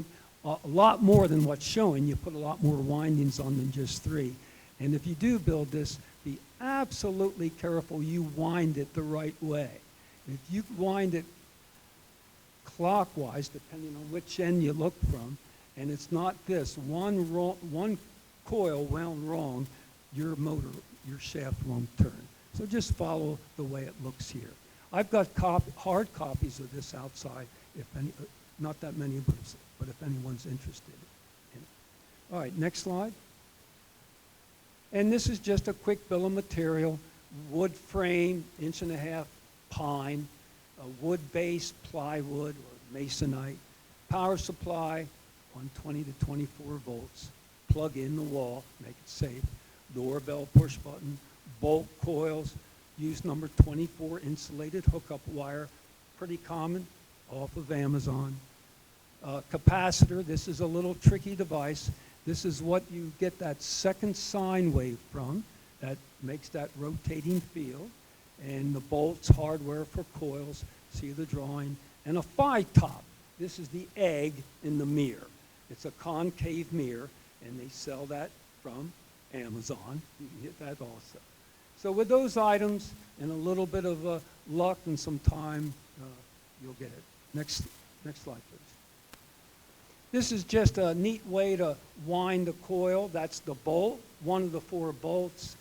a lot more than what's showing. You put a lot more windings on than just 3. And if you do build this, be absolutely careful you wind it the right way. If you wind it clockwise, depending on which end you look from, and it's not this, one coil wound wrong, your motor, your shaft won't turn. So just follow the way it looks here. I've got hard copies of this outside, not that many, but if anyone's interested in it. All right, next slide. And this is just a quick bill of material. wood frame, 1.5" pine, wood-based plywood or masonite, power supply, 120 to 24 volts, plug in the wall, make it safe, doorbell push button, bolt coils, use number 24 insulated hookup wire, pretty common, off of Amazon. Capacitor, this is a little tricky device. This is what you get that second sine wave from that makes that rotating field. And the bolts, hardware for coils, see the drawing. And a phi top. This is the egg in the mirror. It's a concave mirror, and they sell that from Amazon. You can get that also. So with those items and a little bit of luck and some time, you'll get it. Next slide, please. This is just a neat way to wind the coil. That's the bolt, one of the 4 bolts.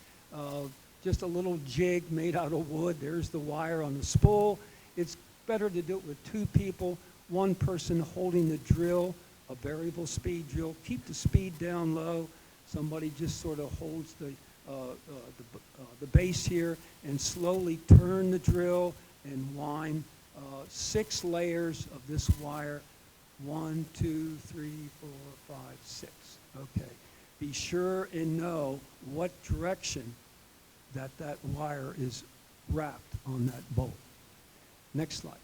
Just a little jig made out of wood. There's the wire on the spool. It's better to do it with 2 people, one person holding the drill, a variable speed drill. Keep the speed down low. Somebody just sort of holds the base here and slowly turn the drill and wind 6 layers of this wire. 1, 2, 3, 4, 5, 6. Okay. Be sure and know what direction that wire is wrapped on that bolt. Next slide.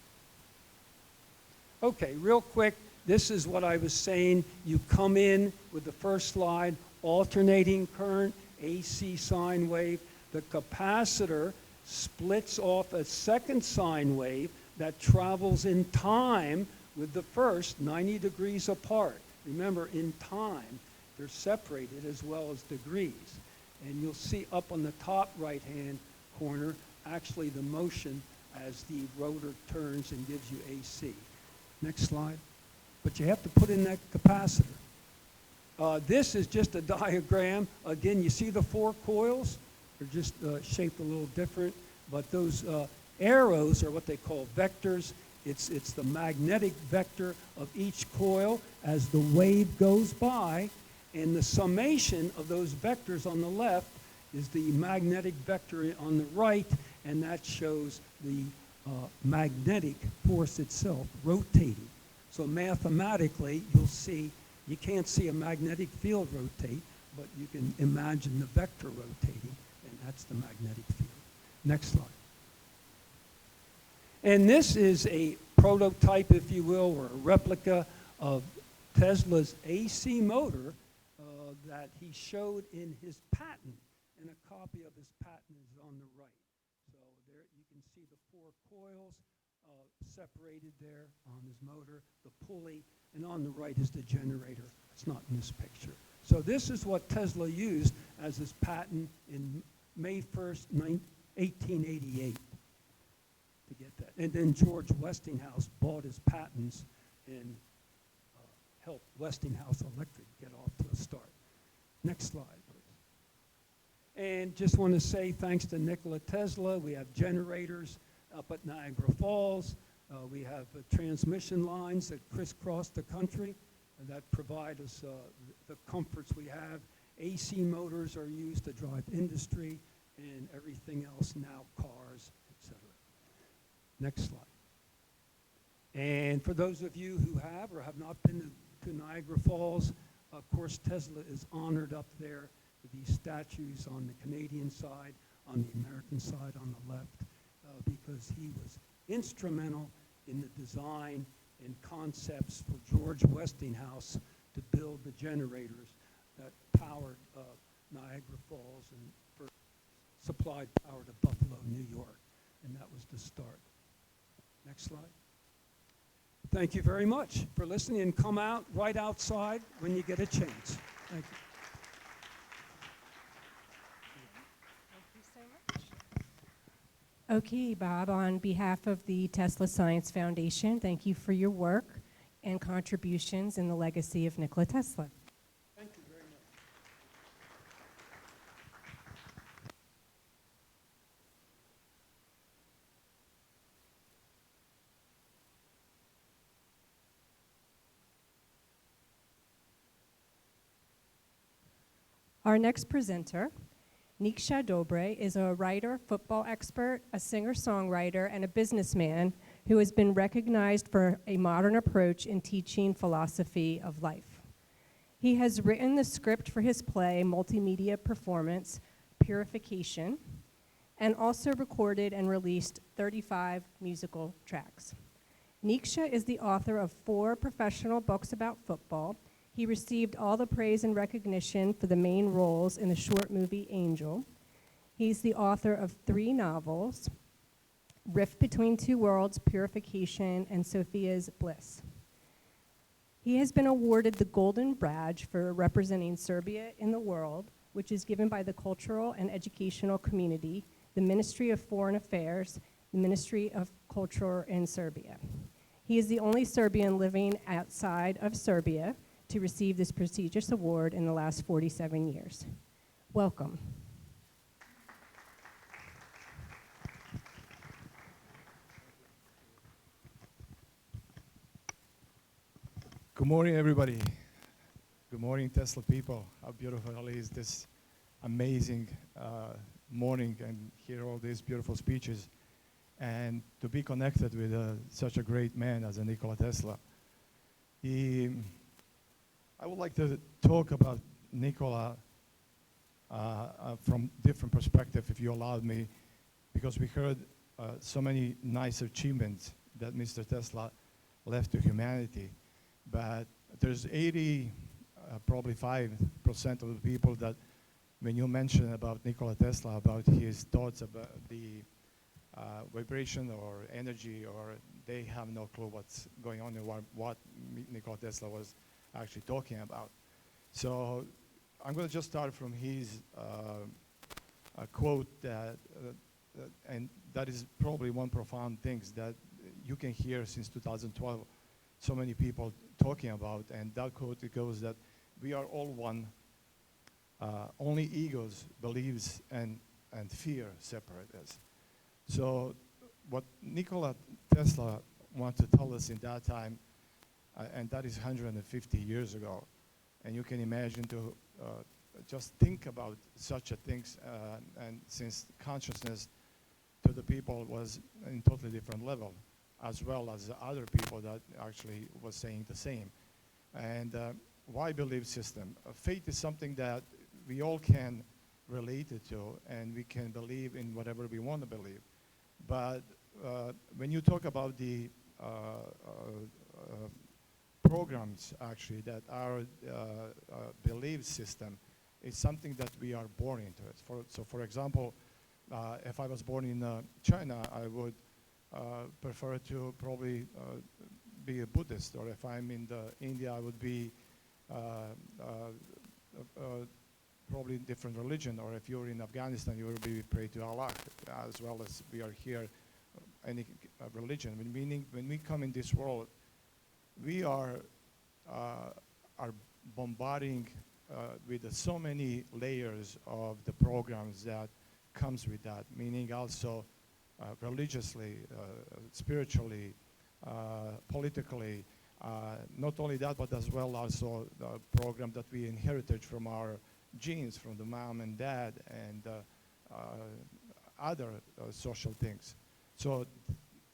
Okay, real quick, this is what I was saying. You come in with the first slide, alternating current, AC sine wave. The capacitor splits off a second sine wave that travels in time with the first, 90 degrees apart. Remember, in time, they're separated as well as degrees. And you'll see up on the top right-hand corner, actually the motion as the rotor turns and gives you AC. Next slide. But you have to put in that capacitor. This is just a diagram. Again, you see the 4 coils? They're just shaped a little different. But those arrows are what they call vectors. It's the magnetic vector of each coil as the wave goes by, and the summation of those vectors on the left is the magnetic vector on the right, and that shows the magnetic force itself rotating. So mathematically, you'll see, you can't see a magnetic field rotate, but you can imagine the vector rotating, and that's the magnetic field. Next slide. And this is a prototype, if you will, or a replica of Tesla's AC motor that he showed in his patent, and a copy of his patent is on the right. So there you can see the 4 coils separated there on his motor, the pulley, and on the right is the generator. It's not in this picture. So this is what Tesla used as his patent in May 1st, 1888. To get that. And then George Westinghouse bought his patents and helped Westinghouse Electric get off to a start. Next slide, please. And just want to say thanks to Nikola Tesla, we have generators up at Niagara Falls. We have transmission lines that crisscross the country that provide us the comforts we have. AC motors are used to drive industry and everything else now, cars, etc. Next slide. And for those of you who have or have not been to Niagara Falls, of course, Tesla is honored up there with these statues on the Canadian side, on the American side on the left, because he was instrumental in the design and concepts for George Westinghouse to build the generators that powered Niagara Falls and supplied power to Buffalo, New York. And that was the start. Next slide. Thank you very much for listening, and come out right outside when you get a chance. Thank you. Thank you so much. Okay, Bob, on behalf of the Tesla Science Foundation, thank you for your work and contributions in the legacy of Nikola Tesla. Thank you very much. Our next presenter Niksha Dobre is a writer, football expert, a singer-songwriter, and a businessman who has been recognized for a modern approach in teaching philosophy of life. He has written the script for his play, multimedia performance, Purification, and also recorded and released 35 musical tracks. Niksha is the author of 4 professional books about football. He received all the praise and recognition for the main roles in the short movie Angel. He's the author of 3 novels, Rift Between Two Worlds, Purification, and Sophia's Bliss. He has been awarded the Golden Badge for representing Serbia in the world, which is given by the cultural and educational community, the Ministry of Foreign Affairs, the Ministry of Culture in Serbia. He is the only Serbian living outside of Serbia to receive this prestigious award in the last 47 years. Welcome. Good morning, everybody. Good morning, Tesla people. How beautiful is this amazing morning and hear all these beautiful speeches and to be connected with such a great man as Nikola Tesla. I would like to talk about Nikola from different perspective, if you allowed me, because we heard so many nice achievements that Mr. Tesla left to humanity. But there's probably 5% of the people that when you mention about Nikola Tesla, about his thoughts about the vibration or energy, or they have no clue what's going on and what Nikola Tesla was actually talking about. So I'm going to just start from his quote and that is probably one profound thing that you can hear since 2012 so many people talking about, and that quote goes that we are all one, only egos, beliefs, and fear separate us. So what Nikola Tesla wanted to tell us in that time, and that is 150 years ago, and you can imagine to just think about such a things, and since consciousness to the people was in totally different level, as well as the other people that actually was saying the same. And why belief system? Faith is something that we all can relate it to, and we can believe in whatever we want to believe. But when you talk about the programs actually that our belief system is something that we are born into it. So for example, if I was born in China, I would prefer to probably be a Buddhist, or if I'm in India, I would be probably different religion, or if you're in Afghanistan, you will be pray to Allah, as well as we are here, any religion. Meaning, when we come in this world, we are bombarding with so many layers of the programs that comes with that, meaning also religiously, spiritually, politically, not only that, but as well also the program that we inherited from our genes, from the mom and dad, and other social things. So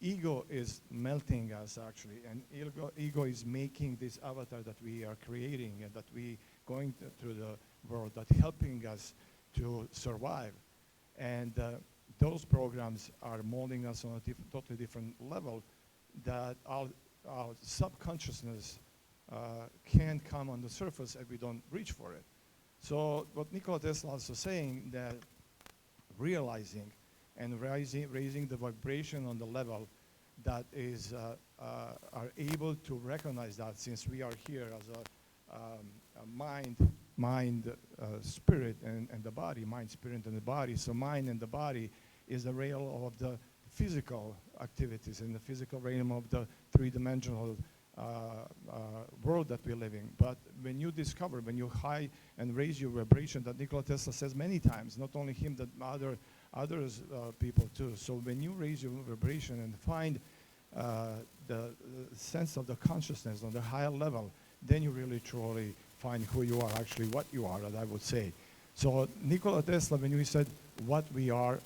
ego is melting us actually, and ego is making this avatar that we are creating and that we going through the world, that helping us to survive. And those programs are molding us on a totally different level that our subconsciousness can't come on the surface if we don't reach for it. So what Nikola Tesla is also saying, that realizing and raising the vibration on the level that is are able to recognize that, since we are here as a mind, spirit, and the body, mind, spirit, and the body. So mind and the body is the realm of the physical activities in the physical realm of the three-dimensional world that we live in. But when you discover, when you high and raise your vibration, that Nikola Tesla says many times, not only him, that others people too. So when you raise your vibration and find the sense of the consciousness on the higher level, then you really truly find who you are, actually what you are, as I would say. So Nikola Tesla, when we said what we are,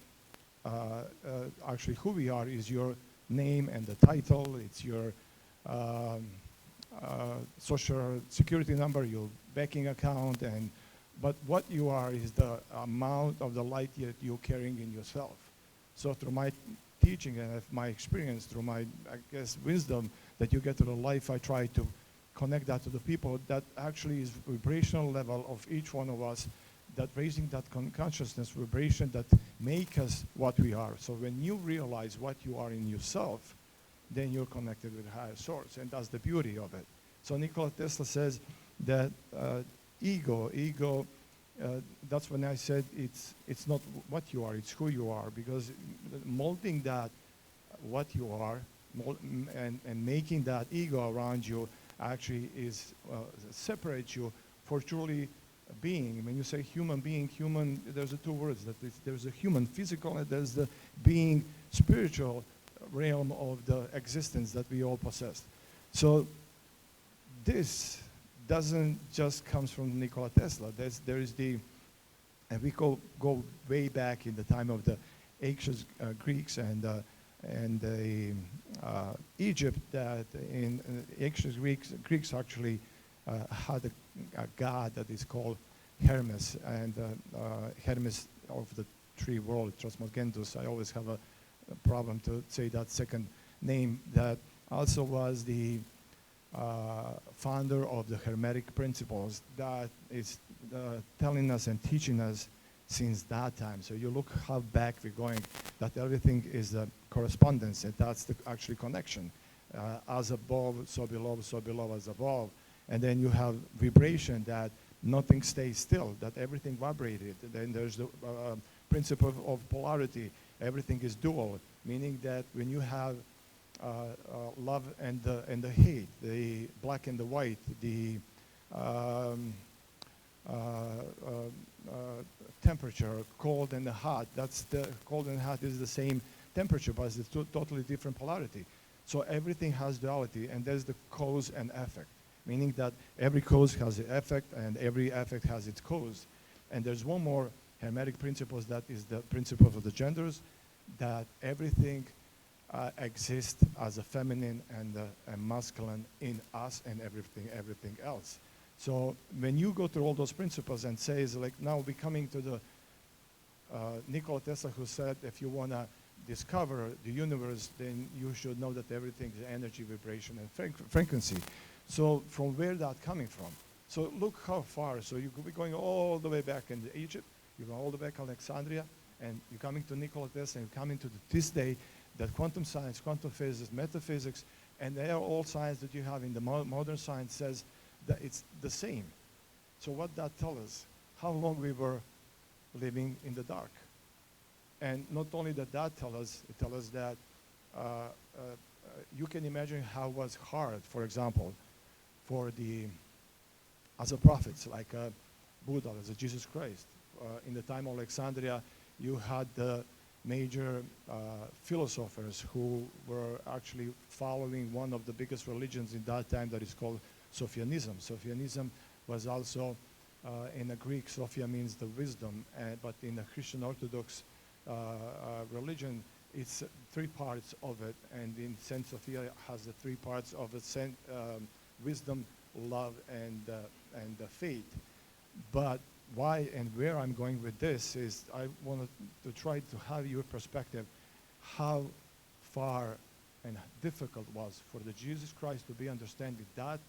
actually who we are is your name and the title, it's your social security number, your banking account, but what you are is the amount of the light that you're carrying in yourself. So through my teaching and my experience, through my, I guess, wisdom that you get to the life, I try to connect that to the people. That actually is vibrational level of each one of us, that raising that consciousness vibration that make us what we are. So when you realize what you are in yourself, then you're connected with higher source, and that's the beauty of it. So Nikola Tesla says that ego, that's when I said it's not what you are, it's who you are, because molding that what you are and making that ego around you actually is separates you for truly being. When you say human being, human, there's the two words, that there's a human physical and there's the being spiritual realm of the existence that we all possess. So this doesn't just comes from Nikola Tesla. There is the, and we go way back in the time of the ancient Greeks and Egypt, that in ancient Greeks actually had a god that is called Hermes, and Hermes of the tree world, Trismegistus. I always have a problem to say that second name. That also was the founder of the Hermetic principles that is telling us and teaching us since that time. So you look how back we're going, that everything is a correspondence, and that's the actually connection. As above, so below as above. And then you have vibration, that nothing stays still, that everything vibrated. Then there's the principle of polarity. Everything is dual, meaning that when you have love and the hate, the black and the white, the temperature, cold and the hot, that's the cold and hot is the same temperature, but it's totally different polarity. So everything has duality, and there's the cause and effect, meaning that every cause has an effect and every effect has its cause. And there's one more Hermetic principles, that is the principle of the genders, that everything exists as a feminine and a masculine in us and everything else. So when you go through all those principles and says, like, now we're coming to the Nikola Tesla, who said if you want to discover the universe, then you should know that everything is energy, vibration, and frequency. So from where that coming from? So look how far. So you could be going all the way back into Egypt, you go all the way to Alexandria, and you're coming to Nikola Tesla, and you're coming to this day, that quantum science, quantum physics, metaphysics, and they are all science that you have in the modern science says that it's the same. So what that tells us, how long we were living in the dark. And not only that tells us, it tells us that you can imagine how it was hard, for example, for as a prophets, like Buddha, as a Jesus Christ. In the time of Alexandria, you had the major philosophers who were actually following one of the biggest religions in that time, that is called Sophianism. Sophianism was also, in the Greek, Sophia means the wisdom, but in the Christian Orthodox religion, it's three parts of it, and in Saint Sophia has the three parts of it: wisdom, love, and faith. But why and where I'm going with this is I wanted to try to have your perspective how far and difficult it was for the Jesus Christ to be understanding that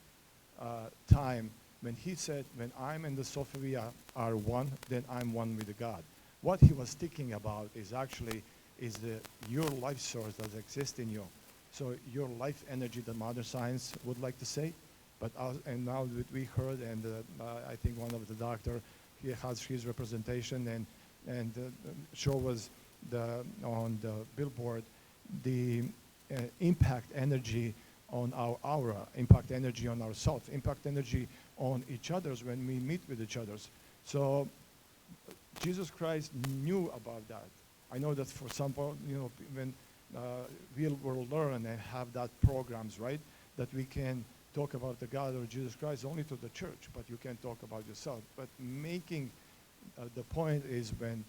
time when he said, when I'm and the Sophia are one, then I'm one with the God. What he was thinking about is actually your life source that exists in you. So your life energy, the modern science would like to say, but and now that we heard, and I think one of the doctor, he has his representation and show us on the billboard the impact energy on our aura, impact energy on ourselves, impact energy on each other's when we meet with each other's. So Jesus Christ knew about that. I know that for some, when we will learn and have that programs, right, that we can talk about the God or Jesus Christ only to the church, but you can't talk about yourself. But making the point is when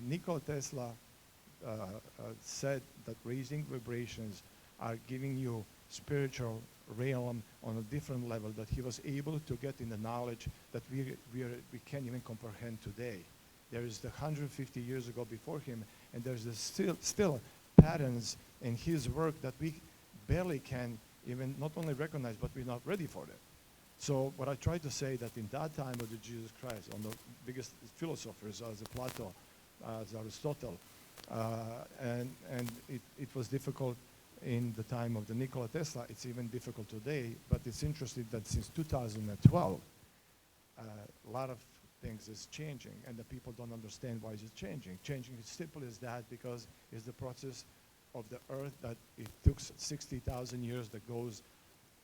Nikola Tesla said that raising vibrations are giving you spiritual realm on a different level, that he was able to get in the knowledge that we can't even comprehend today. There is the 150 years ago before him, and there's still patterns in his work that we barely can even not only recognize, but we're not ready for it. So what I try to say that in that time of the Jesus Christ, on the biggest philosophers as Plato, as Aristotle, and it was difficult in the time of the Nikola Tesla. It's even difficult today, but it's interesting that since 2012, a lot of things is changing, and the people don't understand why it's changing. Changing as simple as that, because it's the process of the earth that it took 60,000 years that goes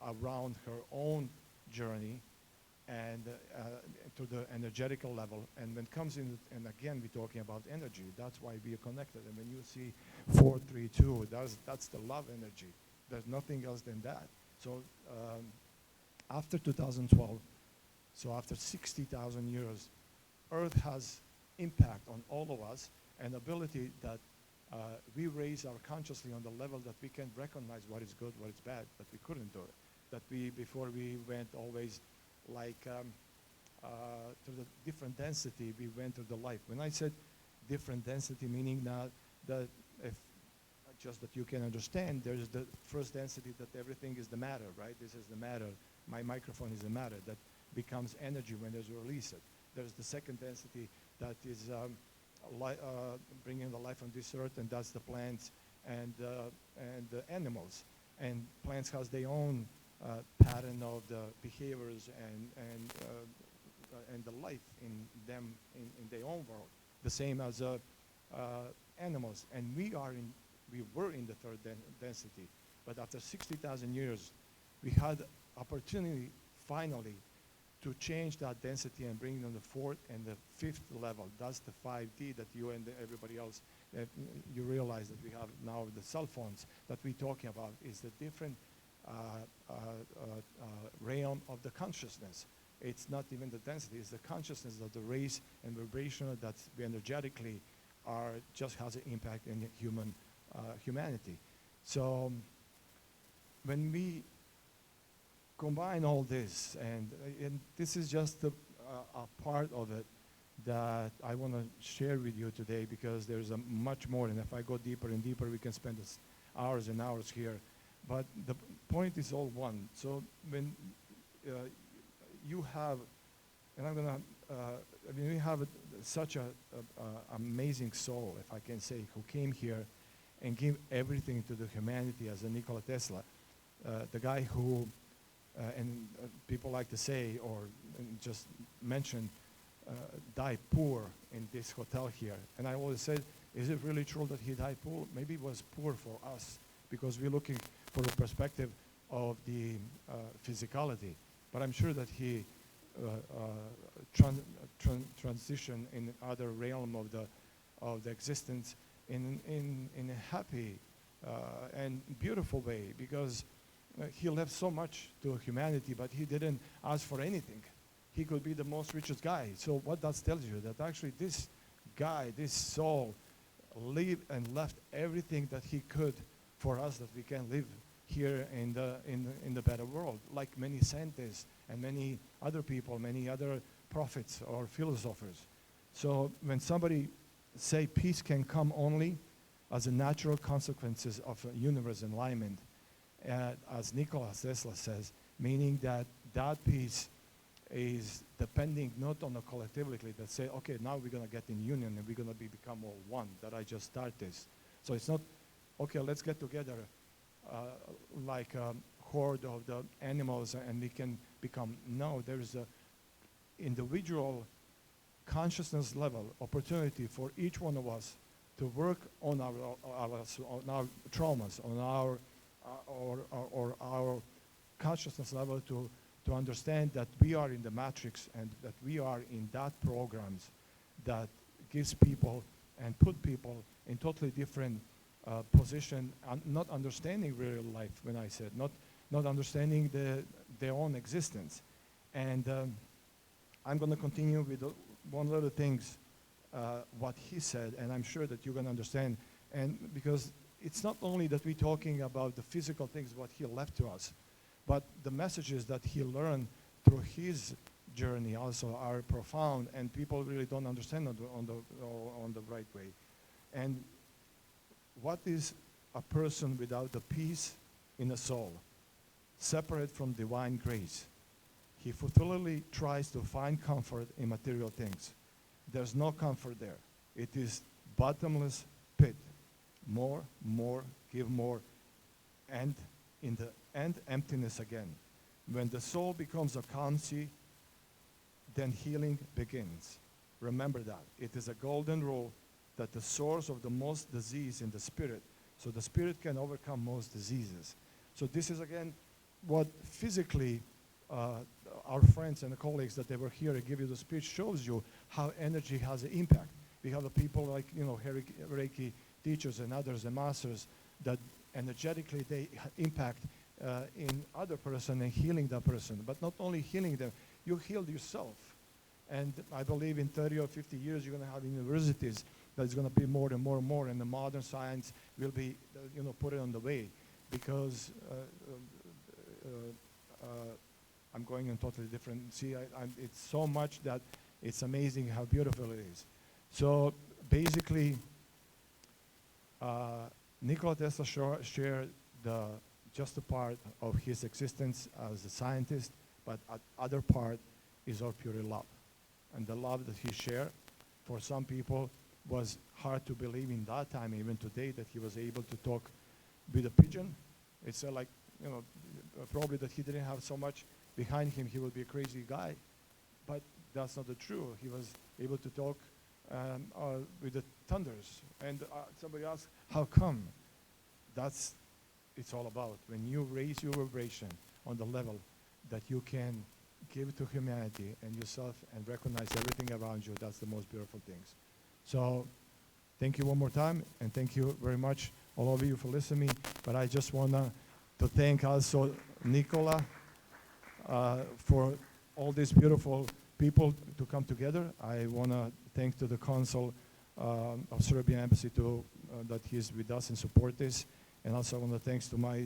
around her own journey and to the energetical level. And when it comes in, and again, we're talking about energy, that's why we are connected. And when you see 432, that's the love energy. There's nothing else than that. So after 2012, so after 60,000 years, Earth has impact on all of us, and ability that we raise our consciously on the level that we can recognize what is good, what is bad, but we couldn't do it. That before we went always like to the different density, we went to the life. When I said different density, meaning not that if just that you can understand, there's the first density that everything is the matter, right? This is the matter. My microphone is the matter that becomes energy when there's a release it. There's the second density that is bringing the life on this earth, and that's the plants and the animals. And plants has their own pattern of the behaviors and the life in them in their own world, the same as animals. And we were in the third density, but after 60,000 years, we had opportunity finally to change that density and bring it on the fourth and the fifth level. That's the 5D that you and everybody else, you realize that we have now the cell phones that we're talking about is the different realm of the consciousness. It's not even the density, it's the consciousness of the race and vibration that energetically just has an impact in humanity. So when we combine all this, and this is just a part of it that I want to share with you today, because there's much more, and if I go deeper and deeper, we can spend hours and hours here. But the point is all one. So when you have, and I'm going to, I mean, we have such an amazing soul, if I can say, who came here and gave everything to the humanity as a Nikola Tesla, the guy who, and people like to say or just mention, died poor in this hotel here. And I always said, is it really true that he died poor? Maybe it was poor for us, because we're looking for a perspective of the physicality. But I'm sure that he transitioned in other realm of the existence in a happy and beautiful way, because he left so much to humanity, but he didn't ask for anything. He could be the most richest guy. So what that tells you, that actually this guy, this soul, lived and left everything that he could for us, that we can live here in the better world, like many scientists and many other people, many other prophets or philosophers. So when somebody say peace can come only as a natural consequences of a universe alignment, as Nikola Tesla says, meaning that peace is depending not on the collectivity that say, okay, now we're going to get in union and we're going to become all one, that I just start this. So it's not, okay, let's get together like a horde of the animals and we can become, no, there is a individual consciousness level opportunity for each one of us to work on our traumas, on our consciousness level to understand that we are in the matrix and that we are in that programs that gives people and put people in totally different position, not understanding real life, when I said, not understanding their own existence. And I'm going to continue with one other things, what he said, and I'm sure that you're going to understand. And because it's not only that we're talking about the physical things, what he left to us, but the messages that he learned through his journey also are profound, and people really don't understand on the right way. And what is a person without the peace in the soul, separate from divine grace? He futile tries to find comfort in material things. There's no comfort there. It is bottomless pit. More, give more, and in the end, emptiness again. When the soul becomes a calm sea, then healing begins. Remember that. It is a golden rule that the source of the most disease in the spirit, so the spirit can overcome most diseases. So this is again what physically our friends and the colleagues that they were here to give you the speech shows you how energy has an impact. We have the people like, Reiki teachers and others and masters that energetically they impact in other person and healing that person. But not only healing them, you healed yourself. And I believe in 30 or 50 years you're going to have universities that's going to be more and more and more, and the modern science will be, put it on the way. Because I'm going in totally different, it's so much that it's amazing how beautiful it is. So basically, Nikola Tesla shared just a part of his existence as a scientist, but other part is our pure love. And the love that he shared for some people was hard to believe in that time, even today, that he was able to talk with a pigeon. It's like, probably that he didn't have so much behind him, he would be a crazy guy. But that's not the truth. He was able to talk with the thunders. And somebody asked, how come? It's all about. When you raise your vibration on the level that you can give to humanity and yourself and recognize everything around you, that's the most beautiful things. So thank you one more time, and thank you very much, all of you, for listening. But I just want to thank also Nikola for all these beautiful people to come together. I want to thank to the Consul of Serbian Embassy that he's with us and support this. And also I want to thanks to my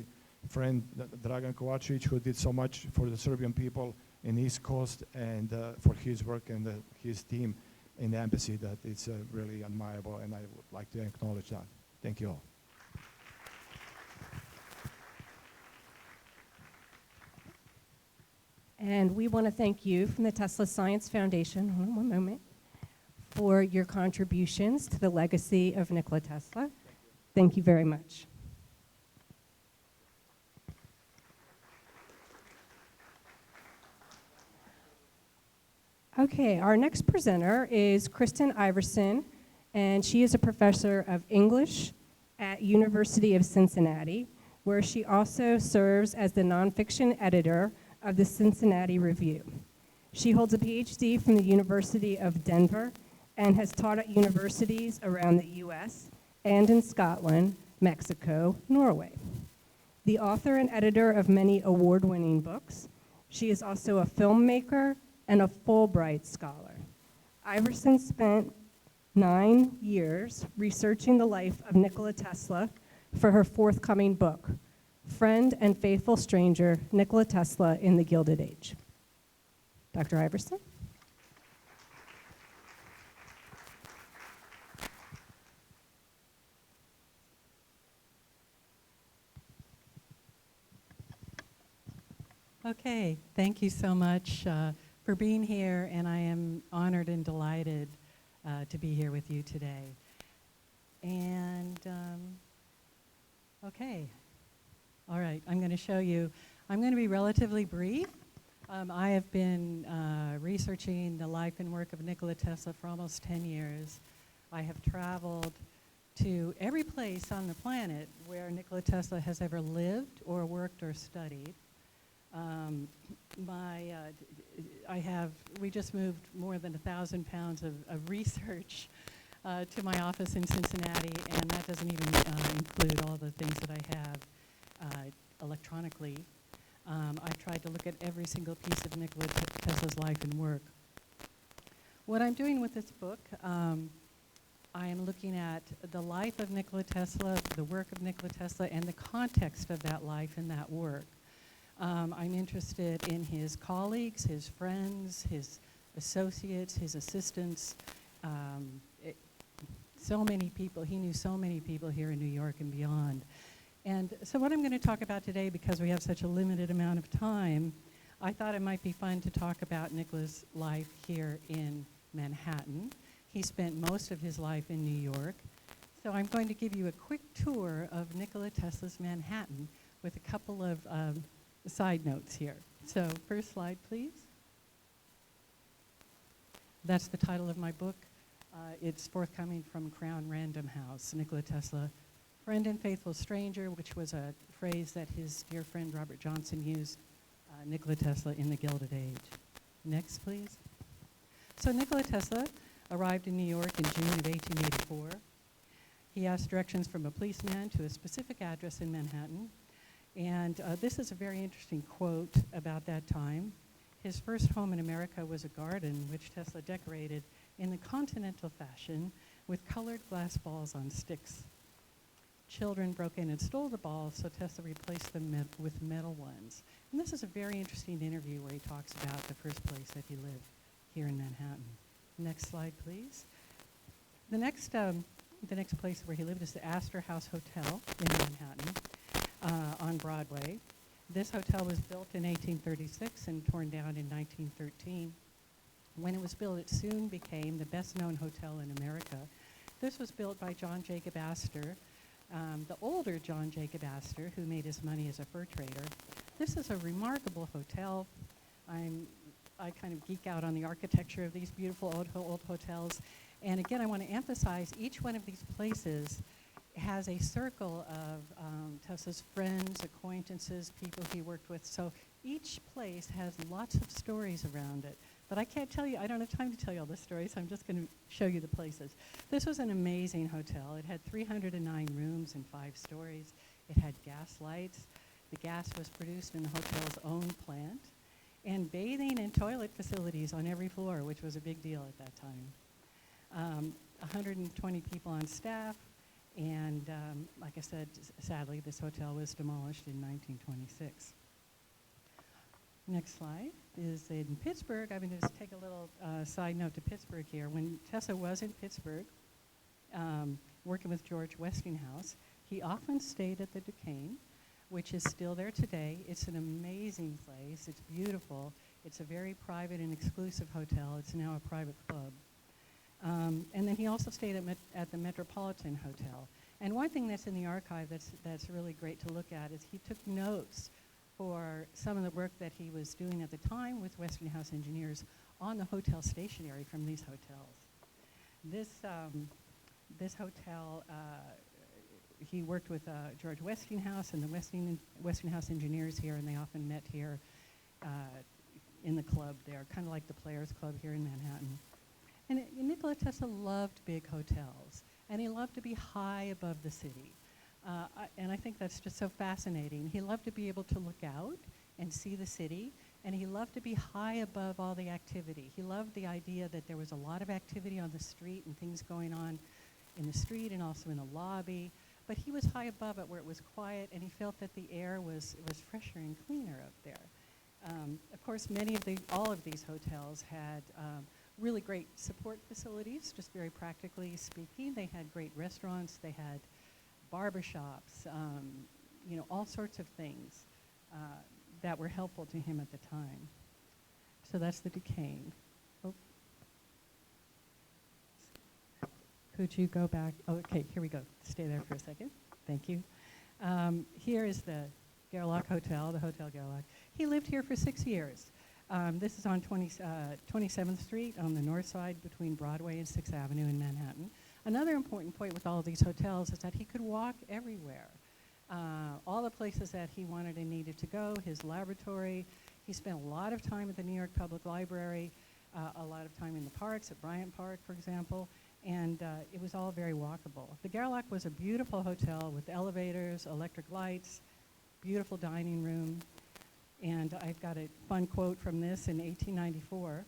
friend Dragan Kovacevic, who did so much for the Serbian people in East Coast, and for his work and his team in the embassy. That it's really admirable, and I would like to acknowledge that. Thank you all. And we want to thank you from the Tesla Science Foundation, hold on one moment, for your contributions to the legacy of Nikola Tesla. Thank you very much. Okay, our next presenter is Kristen Iverson, and she is a professor of English at University of Cincinnati, where she also serves as the nonfiction editor of the Cincinnati Review. She holds a PhD from the University of Denver and has taught at universities around the US and in Scotland, Mexico, Norway. The author and editor of many award-winning books, she is also a filmmaker and a Fulbright scholar. Iverson spent 9 years researching the life of Nikola Tesla for her forthcoming book, Friend and Faithful Stranger, Nikola Tesla in the Gilded Age. Dr. Iverson? Okay, thank you so much for being here, and I am honored and delighted to be here with you today. And, okay. All right, I'm going to show you. I'm going to be relatively brief. I have been researching the life and work of Nikola Tesla for almost 10 years. I have traveled to every place on the planet where Nikola Tesla has ever lived or worked or studied. We just moved more than 1,000 pounds of research to my office in Cincinnati, and that doesn't even include all the things that I have electronically. I've tried to look at every single piece of Nikola Tesla's life and work. What I'm doing with this book, I am looking at the life of Nikola Tesla, the work of Nikola Tesla, and the context of that life and that work. I'm interested in his colleagues, his friends, his associates, his assistants, so many people. He knew so many people here in New York and beyond. And so what I'm going to talk about today, because we have such a limited amount of time, I thought it might be fun to talk about Nikola's life here in Manhattan. He spent most of his life in New York. So I'm going to give you a quick tour of Nikola Tesla's Manhattan with a couple of side notes here. So first slide, please. That's the title of my book. It's forthcoming from Crown Random House, Nikola Tesla, Friend and Faithful Stranger, which was a phrase that his dear friend Robert Johnson used, Nikola Tesla in the Gilded Age. Next, please. So Nikola Tesla arrived in New York in June of 1884. He asked directions from a policeman to a specific address in Manhattan. And this is a very interesting quote about that time. His first home in America was a garden which Tesla decorated in the continental fashion with colored glass balls on sticks. Children broke in and stole the balls, so Tesla replaced them with metal ones. And this is a very interesting interview where he talks about the first place that he lived here in Manhattan. Next slide, please. The next place where he lived is the Astor House Hotel in Manhattan on Broadway. This hotel was built in 1836 and torn down in 1913. When it was built, it soon became the best-known hotel in America. This was built by John Jacob Astor, the older John Jacob Astor, who made his money as a fur trader. This is a remarkable hotel. I kind of geek out on the architecture of these beautiful old hotels. And again, I want to emphasize each one of these places has a circle of Tesla's friends, acquaintances, people he worked with. So each place has lots of stories around it. But I can't tell you, I don't have time to tell you all the stories, so I'm just going to show you the places. This was an amazing hotel. It had 309 rooms and 5 stories. It had gas lights. The gas was produced in the hotel's own plant. And bathing and toilet facilities on every floor, which was a big deal at that time. 120 people on staff. And like I said, sadly, this hotel was demolished in 1926. Next slide is in Pittsburgh. I'm going to just take a little side note to Pittsburgh here. When Tesla was in Pittsburgh, working with George Westinghouse, he often stayed at the Duquesne, which is still there today. It's an amazing place. It's beautiful. It's a very private and exclusive hotel. It's now a private club. And then he also stayed at the Metropolitan Hotel. And one thing that's in the archive that's really great to look at is he took notes for some of the work that he was doing at the time with Westinghouse engineers on the hotel stationery from these hotels. This hotel, he worked with George Westinghouse and the Westinghouse engineers here, and they often met here in the club there, kind of like the Players Club here in Manhattan. And Nikola Tesla loved big hotels, and he loved to be high above the city. And I think that's just so fascinating. He loved to be able to look out and see the city, and he loved to be high above all the activity. He loved the idea that there was a lot of activity on the street and things going on in the street and also in the lobby, but he was high above it where it was quiet, and he felt that the air was fresher and cleaner up there. Of course, all of these hotels had really great support facilities, just very practically speaking. They had great restaurants, they had barbershops, all sorts of things that were helpful to him at the time. So that's the Duquesne. Oh. Could you go back? Oh, okay, here we go. Stay there for a second. Thank you. Here is the Gerlach Hotel, the Hotel Gerlach. He lived here for 6 years. This is on 27th Street on the north side between Broadway and 6th Avenue in Manhattan. Another important point with all of these hotels is that he could walk everywhere. All the places that he wanted and needed to go, his laboratory. He spent a lot of time at the New York Public Library, a lot of time in the parks, at Bryant Park, for example, and it was all very walkable. The Gerlach was a beautiful hotel with elevators, electric lights, beautiful dining room, and I've got a fun quote from this in 1894.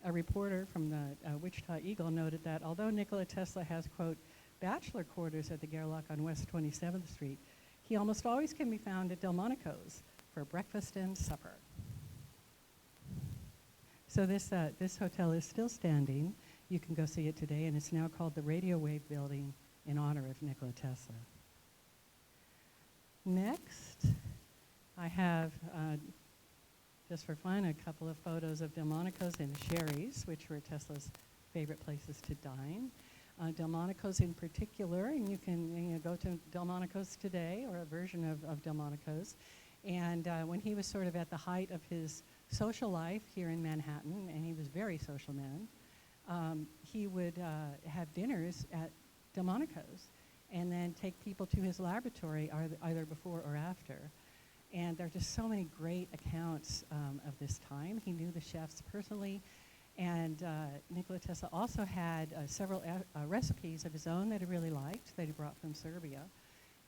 a reporter from the Wichita Eagle noted that although Nikola Tesla has, quote, bachelor quarters at the Gerlach on West 27th Street, he almost always can be found at Delmonico's for breakfast and supper. So this hotel is still standing. You can go see it today, and it's now called the Radio Wave Building in honor of Nikola Tesla. Next, I have, just for fun, a couple of photos of Delmonico's and Sherry's, which were Tesla's favorite places to dine. Delmonico's in particular, and you can go to Delmonico's today, or a version of Delmonico's. And when he was sort of at the height of his social life here in Manhattan, and he was a very social man, he would have dinners at Delmonico's and then take people to his laboratory either before or after. And there are just so many great accounts of this time. He knew the chefs personally. And Nikola Tesla also had several recipes of his own that he really liked that he brought from Serbia.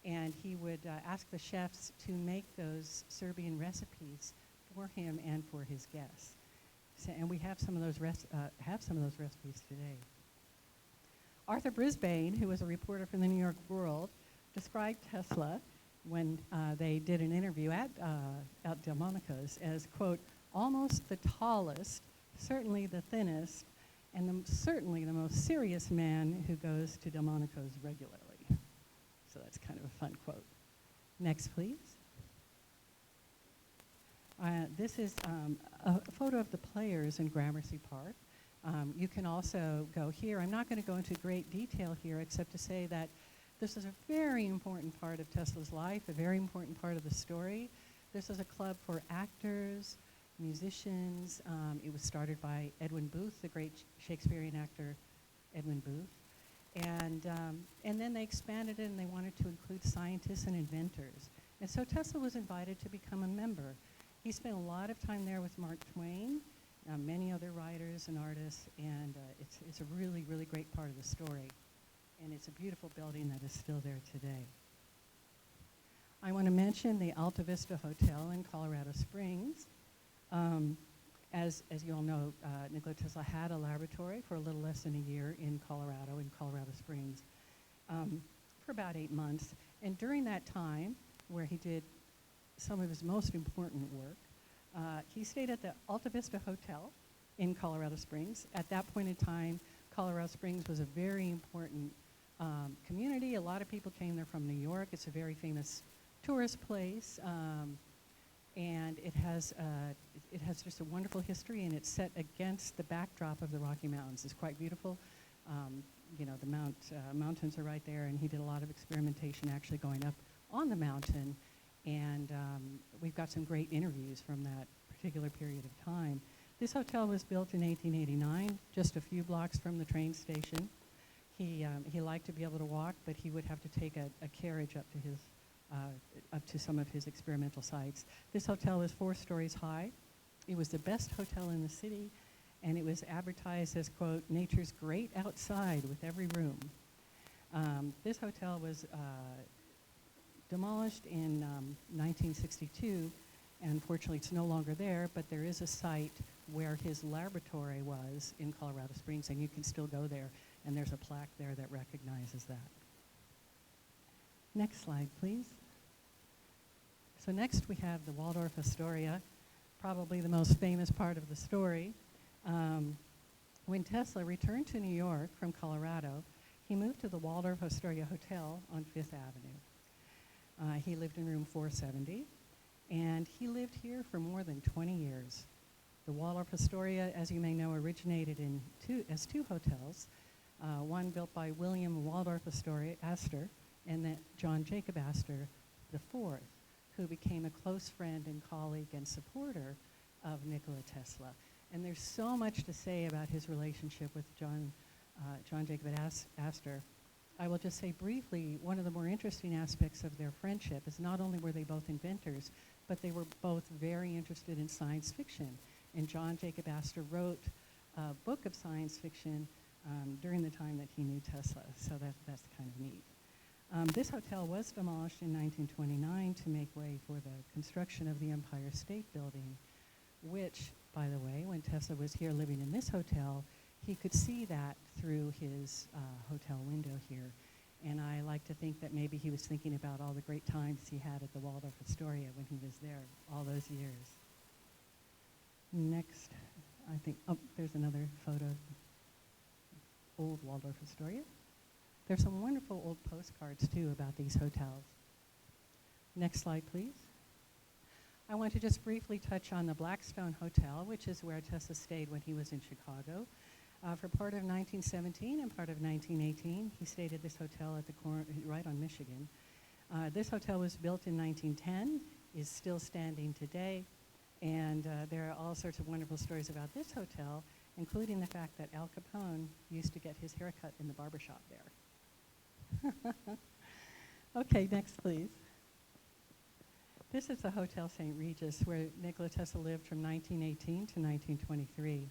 And he would ask the chefs to make those Serbian recipes for him and for his guests. So, and we have some of those recipes today. Arthur Brisbane, who was a reporter from the New York World, described Tesla when they did an interview at Delmonico's as, quote, almost the tallest, certainly the thinnest, and certainly the most serious man who goes to Delmonico's regularly. So that's kind of a fun quote. Next, please. This is a photo of the players in Gramercy Park. You can also go here. I'm not going to go into great detail here except to say that this is a very important part of Tesla's life, a very important part of the story. This is a club for actors, musicians. It was started by Edwin Booth, the great Shakespearean actor Edwin Booth. And then they expanded it and they wanted to include scientists and inventors. And so Tesla was invited to become a member. He spent a lot of time there with Mark Twain, many other writers and artists, and it's a really, really great part of the story. And it's a beautiful building that is still there today. I want to mention the Alta Vista Hotel in Colorado Springs. As you all know, Nikola Tesla had a laboratory for a little less than a year in Colorado Springs, for about 8 months. And during that time, where he did some of his most important work, he stayed at the Alta Vista Hotel in Colorado Springs. At that point in time, Colorado Springs was a very important community. A lot of people came there from New York. It's a very famous tourist place. And it has just a wonderful history, and it's set against the backdrop of the Rocky Mountains. It's quite beautiful. The mountains are right there, and he did a lot of experimentation actually going up on the mountain. And we've got some great interviews from that particular period of time. This hotel was built in 1889, just a few blocks from the train station. He liked to be able to walk, but he would have to take a carriage up to some of his experimental sites. This hotel is 4 stories high. It was the best hotel in the city, and it was advertised as, quote, nature's great outside with every room. This hotel was demolished in 1962, and unfortunately it's no longer there, but there is a site where his laboratory was in Colorado Springs, and you can still go there, and there's a plaque there that recognizes that. Next slide, please. So next we have the Waldorf Astoria, probably the most famous part of the story. When Tesla returned to New York from Colorado, he moved to the Waldorf Astoria Hotel on Fifth Avenue. He lived in room 470, and he lived here for more than 20 years. The Waldorf Astoria, as you may know, originated as two hotels, one built by William Waldorf Astor, and then John Jacob Astor IV, who became a close friend and colleague and supporter of Nikola Tesla. And there's so much to say about his relationship with John Jacob Astor. I will just say briefly, one of the more interesting aspects of their friendship is not only were they both inventors, but they were both very interested in science fiction. And John Jacob Astor wrote a book of science fiction during the time that he knew Tesla, so that's kind of neat. This hotel was demolished in 1929 to make way for the construction of the Empire State Building. which, by the way, when Tesla was here living in this hotel, he could see that through his hotel window here. And I like to think that maybe he was thinking about all the great times he had at the Waldorf Astoria when he was there all those years. Next, I think, oh, there's another photo. Old Waldorf Astoria. There's some wonderful old postcards, too, about these hotels. Next slide, please. I want to just briefly touch on the Blackstone Hotel, which is where Tesla stayed when he was in Chicago. For part of 1917 and part of 1918, he stayed at this hotel at the corner, right on Michigan. This hotel was built in 1910, is still standing today, and there are all sorts of wonderful stories about this hotel, including the fact that Al Capone used to get his haircut in the barbershop there. Okay, next please. This is the Hotel St. Regis, where Nikola Tesla lived from 1918 to 1923.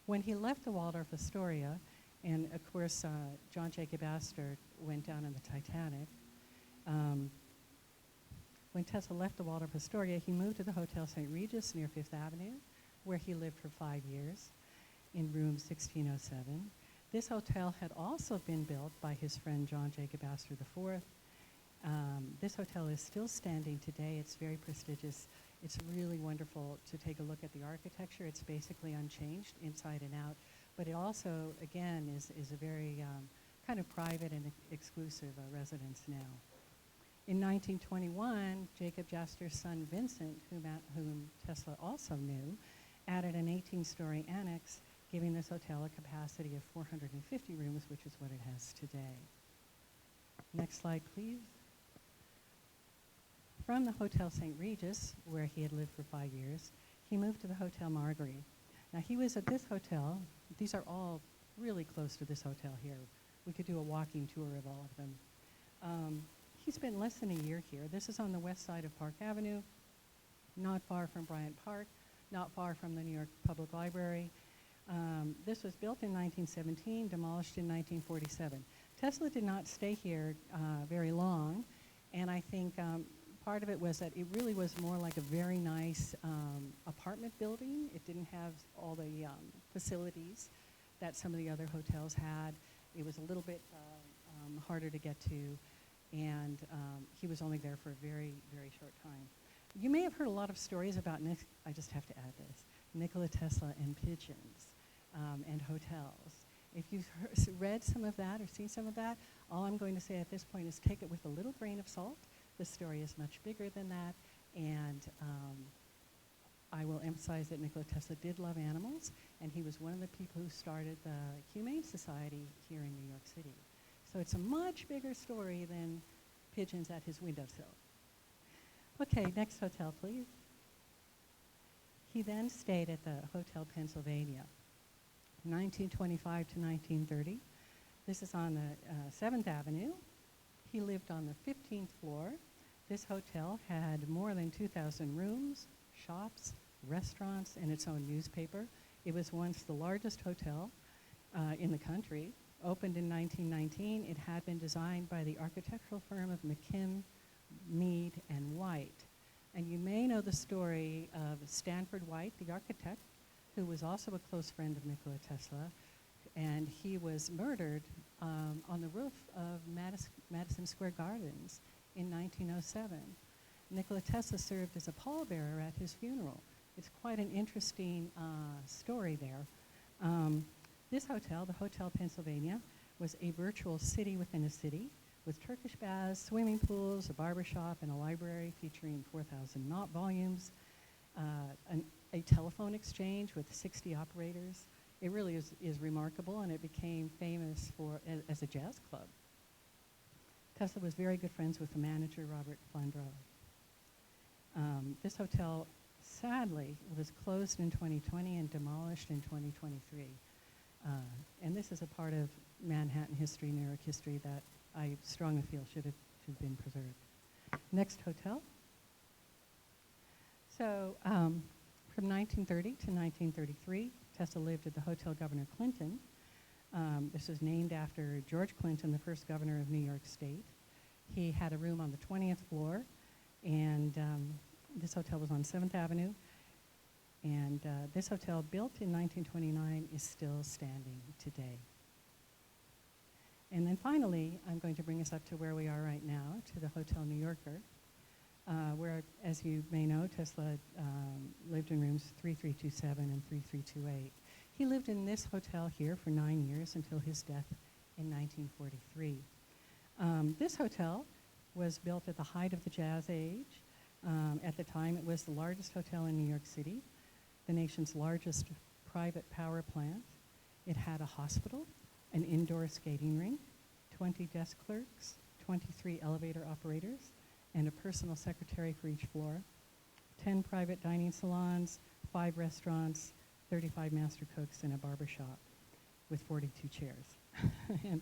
When he left the Waldorf Astoria, and of course John Jacob Astor went down in the Titanic, when Tesla left the Waldorf Astoria, he moved to the Hotel St. Regis near Fifth Avenue, where he lived for 5 years in room 1607. This hotel had also been built by his friend John Jacob Astor IV. This hotel is still standing today. It's very prestigious. It's really wonderful to take a look at the architecture. It's basically unchanged inside and out, but it also, again, is a very kind of private and exclusive residence now. In 1921, Jacob Astor's son Vincent, whom Tesla also knew, added an 18-story annex, giving this hotel a capacity of 450 rooms, which is what it has today. Next slide, please. From the Hotel St. Regis, where he had lived for 5 years, he moved to the Hotel Marguerite. Now, he was at this hotel. These are all really close to this hotel here. We could do a walking tour of all of them. He spent less than a year here. This is on the west side of Park Avenue, not far from Bryant Park, not far from the New York Public Library. This was built in 1917, demolished in 1947. Tesla did not stay here very long, and I think part of it was that it really was more like a very nice apartment building. It didn't have all the facilities that some of the other hotels had. It was a little bit harder to get to, and he was only there for a very, very short time. You may have heard a lot of stories about, I just have to add this, Nikola Tesla and pigeons and hotels. If you've read some of that or seen some of that, all I'm going to say at this point is take it with a little grain of salt. The story is much bigger than that, and I will emphasize that Nikola Tesla did love animals, and he was one of the people who started the Humane Society here in New York City. So it's a much bigger story than pigeons at his windowsill. Okay, next hotel, please. He then stayed at the Hotel Pennsylvania, 1925 to 1930. This is on the 7th Avenue. He lived on the 15th floor. This hotel had more than 2,000 rooms, shops, restaurants, and its own newspaper. It was once the largest hotel in the country. Opened in 1919, it had been designed by the architectural firm of McKim, Mead, and White. And you may know the story of Stanford White, the architect, who was also a close friend of Nikola Tesla, and he was murdered on the roof of Madison Square Gardens in 1907. Nikola Tesla served as a pallbearer at his funeral. It's quite an interesting story there. This hotel, the Hotel Pennsylvania, was a virtual city within a city with Turkish baths, swimming pools, a barbershop, and a library featuring 4,000 knot volumes, a telephone exchange with 60 operators. It really is remarkable, and it became famous as a jazz club. Tesla was very good friends with the manager, Robert Flandreau. This hotel, sadly, was closed in 2020 and demolished in 2023. And this is a part of Manhattan history, New York history, that I strongly feel should have been preserved. Next hotel. So from 1930 to 1933, Tesla lived at the Hotel Governor Clinton. This was named after George Clinton, the first governor of New York State. He had a room on the 20th floor, and this hotel was on 7th Avenue. And this hotel, built in 1929, is still standing today. And then finally, I'm going to bring us up to where we are right now, to the Hotel New Yorker, where, as you may know, Tesla lived in rooms 3327 and 3328. He lived in this hotel here for 9 years until his death in 1943. This hotel was built at the height of the Jazz Age. At the time, it was the largest hotel in New York City, the nation's largest private power plant. It had a hospital, an indoor skating rink, 20 desk clerks, 23 elevator operators, and a personal secretary for each floor, 10 private dining salons, 5 restaurants, 35 master cooks, and a barber shop with 42 chairs. And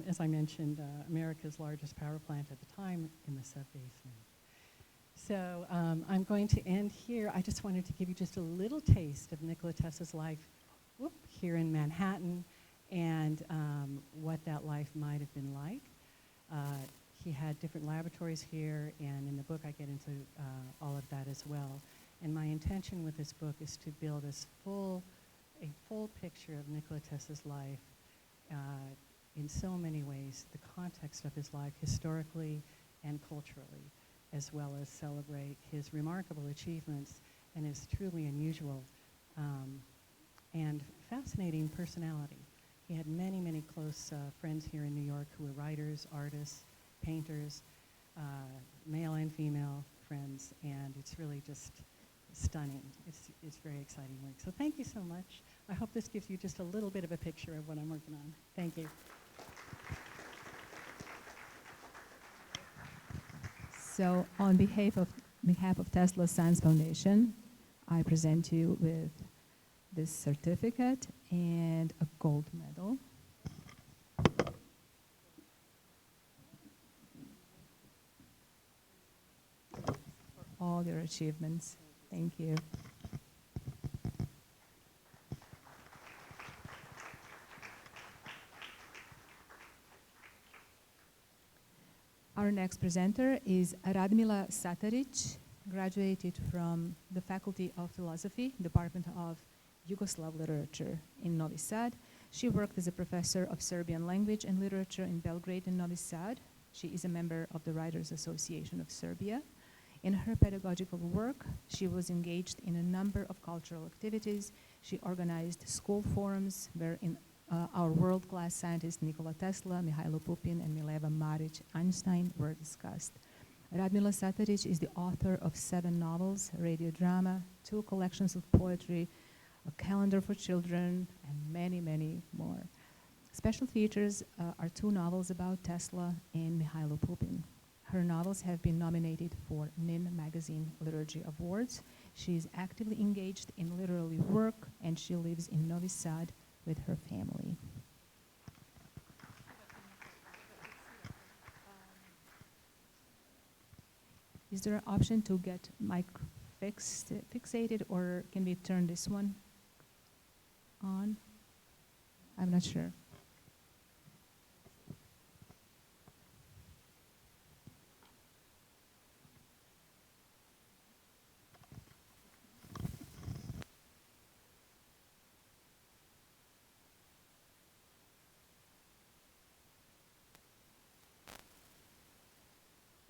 as I mentioned, America's largest power plant at the time in the sub-basement. So I'm going to end here. I just wanted to give you just a little taste of Nikola Tesla's life here in Manhattan, and what that life might have been like. He had different laboratories here, and in the book I get into all of that as well. And my intention with this book is to build a full picture of Nikola Tesla's life in so many ways, the context of his life historically and culturally, as well as celebrate his remarkable achievements and his truly unusual and fascinating personality. He had many, many close friends here in New York who were writers, artists, painters, male and female friends, and it's really just stunning. It's very exciting work. So thank you so much. I hope this gives you just a little bit of a picture of what I'm working on. Thank you. So on behalf of Tesla Science Foundation, I present you with this certificate and a gold medal. For all your achievements. Thank you. Our next presenter is Radmila Sataric, graduated from the Faculty of Philosophy, Department of Yugoslav Literature in Novi Sad. She worked as a professor of Serbian language and literature in Belgrade and Novi Sad. She is a member of the Writers Association of Serbia. In her pedagogical work, she was engaged in a number of cultural activities. She organized school forums wherein our world-class scientists Nikola Tesla, Mihailo Pupin, and Mileva Maric Einstein were discussed. Radmila Sataric is the author of 7 novels, radio drama, 2 collections of poetry, a calendar for children, and many, many more. Special features are 2 novels about Tesla and Mihailo Pupin. Her novels have been nominated for NIN Magazine Liturgy Awards. She is actively engaged in literary work, and she lives in Novi Sad with her family. Is there an option to get mic fixated, or can we turn this one on? I'm not sure.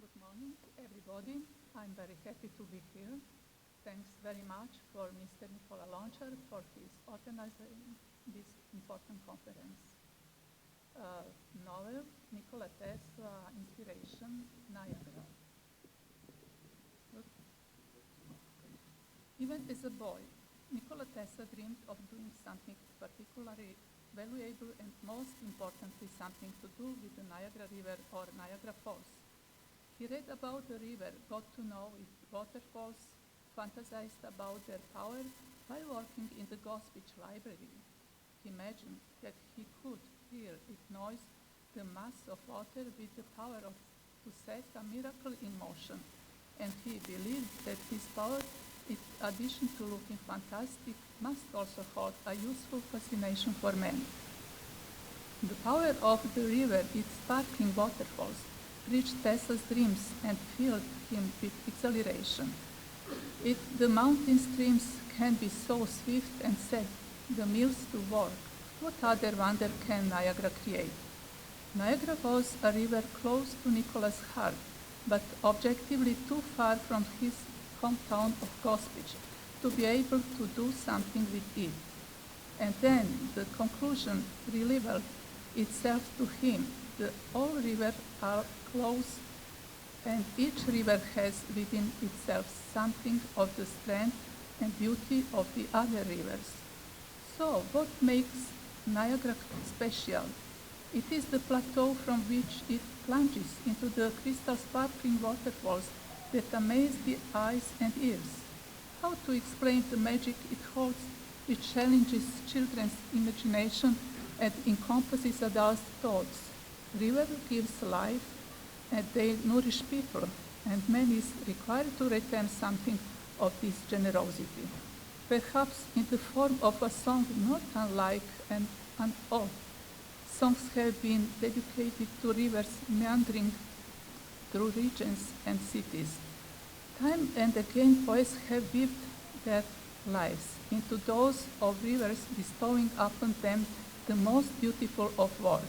Good morning, everybody. I'm very happy to be here. Thanks very much for Mr. Nikola Lončar for his organizing this important conference. Novel, Nikola Tesla, Inspiration, Niagara. Even as a boy, Nikola Tesla dreamed of doing something particularly valuable and most importantly something to do with the Niagara River or Niagara Falls. He read about the river, got to know its waterfalls, fantasized about their power while working in the Gospic Library. He imagined that he could hear its noise, the mass of water with the power to set a miracle in motion. And he believed that this power, in addition to looking fantastic, must also hold a useful fascination for men. The power of the river, its sparkling waterfalls, reached Tesla's dreams and filled him with exhilaration. If the mountain streams can be so swift and set the mills to work, what other wonder can Niagara create? Niagara was a river close to Nicola's heart, but objectively too far from his hometown of Gospich to be able to do something with it. And then the conclusion revealed itself to him. All rivers are close, and each river has within itself something of the strength and beauty of the other rivers. So what makes Niagara special? It is the plateau from which it plunges into the crystal sparkling waterfalls that amaze the eyes and ears. How to explain the magic it holds, which challenges children's imagination and encompasses adult thoughts? River gives life, and they nourish people, and man is required to return something of this generosity, perhaps in the form of a song not unlike an ode. Songs have been dedicated to rivers meandering through regions and cities. Time and again, poets have weaved their lives into those of rivers, bestowing upon them the most beautiful of words.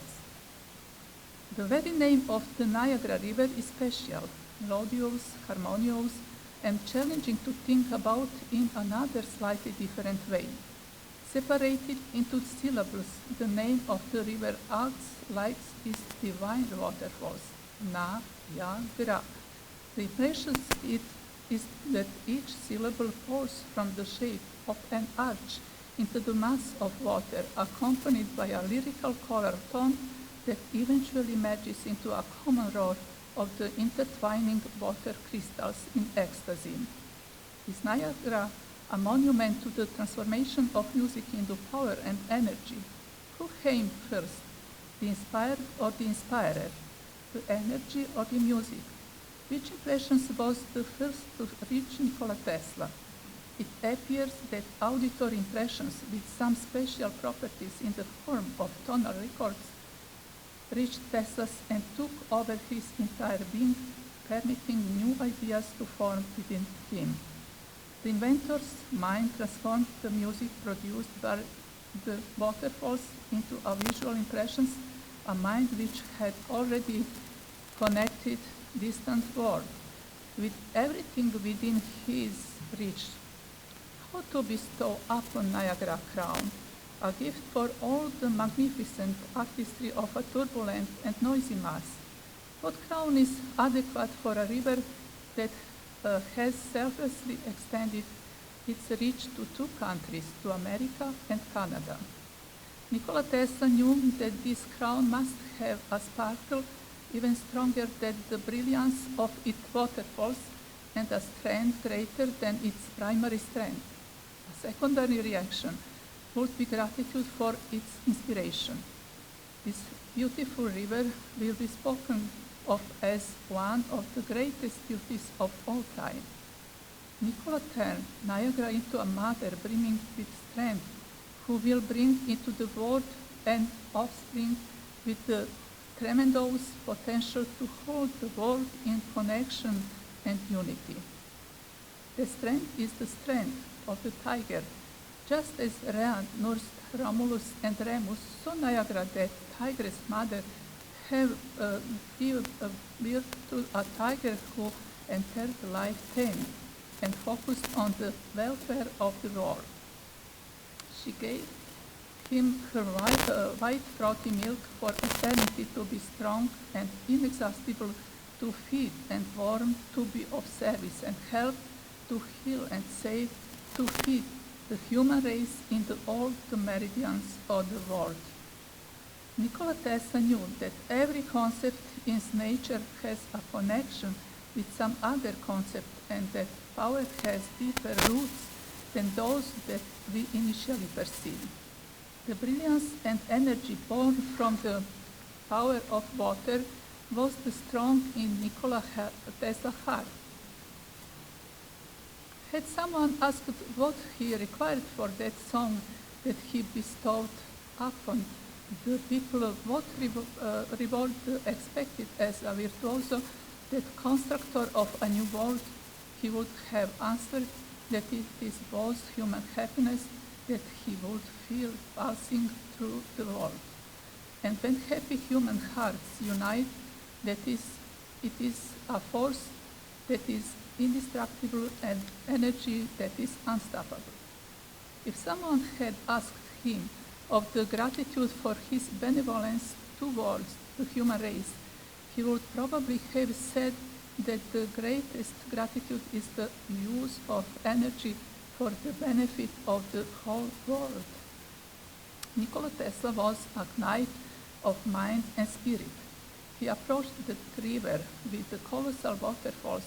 The very name of the Niagara River is special, melodious, harmonious, and challenging to think about in another slightly different way. Separated into syllables, the name of the river acts like its divine waterfalls, Na, Ya, Gra. The impression is that each syllable pours from the shape of an arch into the mass of water, accompanied by a lyrical color tone that eventually merges into a common roar of the intertwining water crystals in ecstasy. Is Niagara a monument to the transformation of music into power and energy? Who came first, the inspired or the inspirer, the energy or the music? Which impressions was the first to reach Nikola Tesla? It appears that auditory impressions with some special properties in the form of tonal records reached Tesla's and took over his entire being, permitting new ideas to form within him. The inventor's mind transformed the music produced by the waterfalls into a visual impressions, a mind which had already connected distant world with everything within his reach. How to bestow upon Niagara crown, a gift for all the magnificent artistry of a turbulent and noisy mass? What crown is adequate for a river that has selflessly extended its reach to two countries, to America and Canada? Nikola Tesla knew that this crown must have a sparkle even stronger than the brilliance of its waterfalls and a strength greater than its primary strength. A secondary reaction would be gratitude for its inspiration. This beautiful river will be spoken of as one of the greatest beauties of all time. Nikola turned Niagara into a mother brimming with strength, who will bring into the world an offspring with the tremendous potential to hold the world in connection and unity. The strength is the strength of the tiger. Just as Rhea nursed Romulus and Remus, so Niagara, that tigress mother, have given birth to a tiger who entered life tame and focused on the welfare of the world. She gave him her white frothy milk for eternity, to be strong and inexhaustible, to feed and warm, to be of service and help, to heal and save, to feed the human race into all the meridians of the world. Nikola Tesla knew that every concept in nature has a connection with some other concept, and that power has deeper roots than those that we initially perceive. The brilliance and energy born from the power of water was the strong in Nikola Tesla's heart. Had someone asked what he required for that song that he bestowed upon the people, what reward expected as a virtuoso, that constructor of a new world, he would have answered that it is both human happiness that he would feel pulsing through the world. And when happy human hearts unite, it is a force that is indestructible and energy that is unstoppable. If someone had asked him of the gratitude for his benevolence towards the human race, he would probably have said that the greatest gratitude is the use of energy for the benefit of the whole world. Nikola Tesla was a knight of mind and spirit. He approached the river with the colossal waterfalls,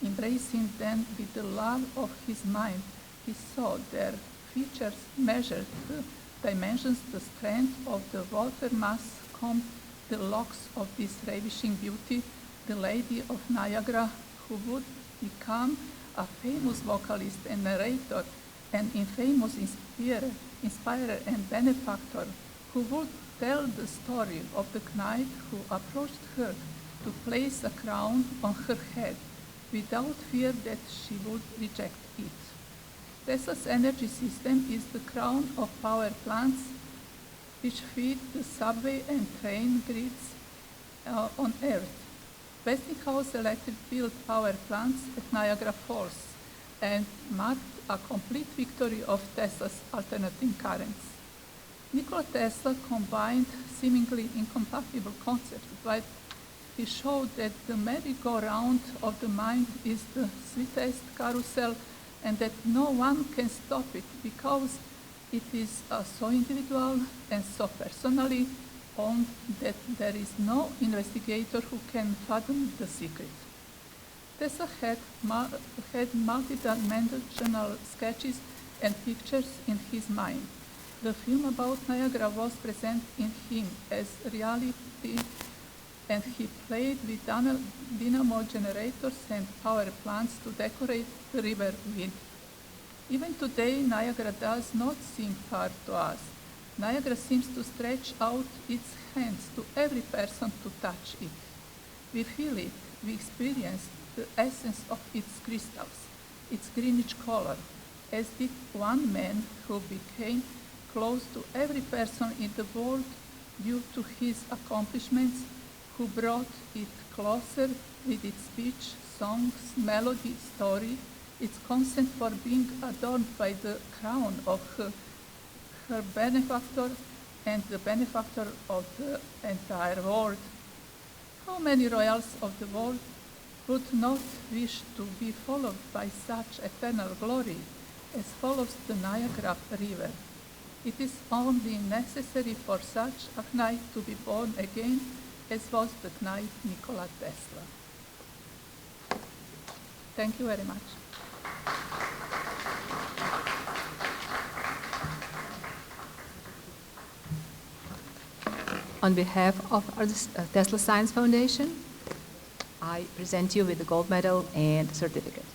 embracing them with the love of his mind. He saw their features, measured the dimensions, the strength of the water mass, combed the locks of this ravishing beauty, the Lady of Niagara, who would become a famous vocalist and narrator, an infamous inspirer and benefactor, who would tell the story of the knight who approached her to place a crown on her head without fear that she would reject it. Tesla's energy system is the crown of power plants which feed the subway and train grids on Earth. Westinghouse Electric built power plants at Niagara Falls and marked a complete victory of Tesla's alternating currents. Nikola Tesla combined seemingly incompatible concepts, but he showed that the merry-go-round of the mind is the sweetest carousel and that no one can stop it because it is so individual and so personally owned that there is no investigator who can fathom the secret. Tesla had multidimensional sketches and pictures in his mind. The film about Niagara was present in him as reality, and he played with dynamo generators and power plants to decorate the river with. Even today, Niagara does not seem far to us. Niagara seems to stretch out its hands to every person to touch it. We feel it, we experience the essence of its crystals, its greenish color, as did one man who became close to every person in the world due to his accomplishments, who brought it closer with its speech, songs, melody, story, its consent for being adorned by the crown of her benefactor and the benefactor of the entire world. How many royals of the world would not wish to be followed by such eternal glory as follows the Niagara River? It is only necessary for such a knight to be born again as was the knight Nikola Tesla. Thank you very much. On behalf of our Tesla Science Foundation, I present you with the gold medal and certificate.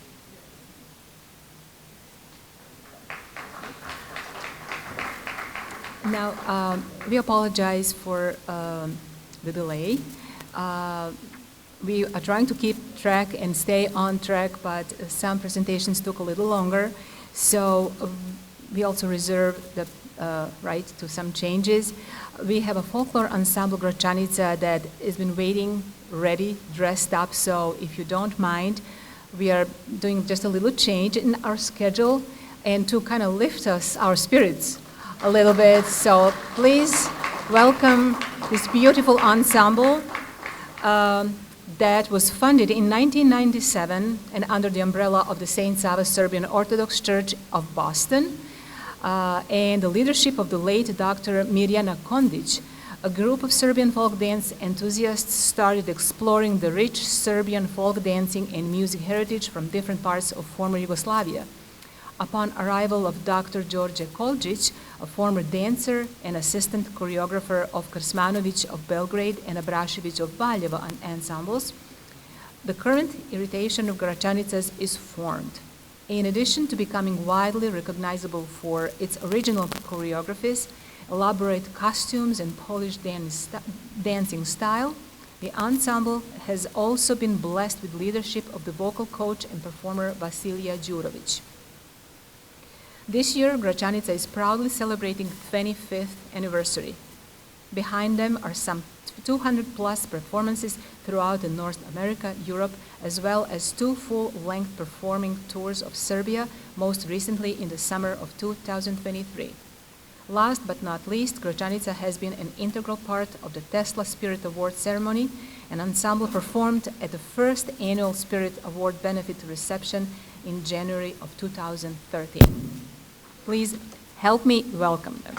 Now, we apologize for the delay. We are trying to keep track and stay on track, but some presentations took a little longer. So we also reserve the right to some changes. We have a folklore ensemble Gračanica that has been waiting, ready, dressed up. So if you don't mind, we are doing just a little change in our schedule and to kind of lift our spirits a little bit. So please welcome this beautiful ensemble that was funded in 1997 and under the umbrella of the St. Sava Serbian Orthodox Church of Boston and the leadership of the late Dr. Mirjana Kondić. A group of Serbian folk dance enthusiasts started exploring the rich Serbian folk dancing and music heritage from different parts of former Yugoslavia. Upon arrival of Dr. Đorđe Koljić, a former dancer and assistant choreographer of Krsmanović of Belgrade and Abrašević of Valjevo ensembles, the current irritation of Gračanicas is formed. In addition to becoming widely recognizable for its original choreographies, elaborate costumes, and polished dancing style, The ensemble has also been blessed with leadership of the vocal coach and performer Vasilija Đurović. This year, Gračanica is proudly celebrating 25th anniversary. Behind them are some 200 plus performances throughout North America, Europe, as well as 2 full-length performing tours of Serbia, most recently in the summer of 2023. Last but not least, Gračanica has been an integral part of the Tesla Spirit Award ceremony. An ensemble performed at the first annual Spirit Award benefit reception in January of 2013. Please help me welcome them.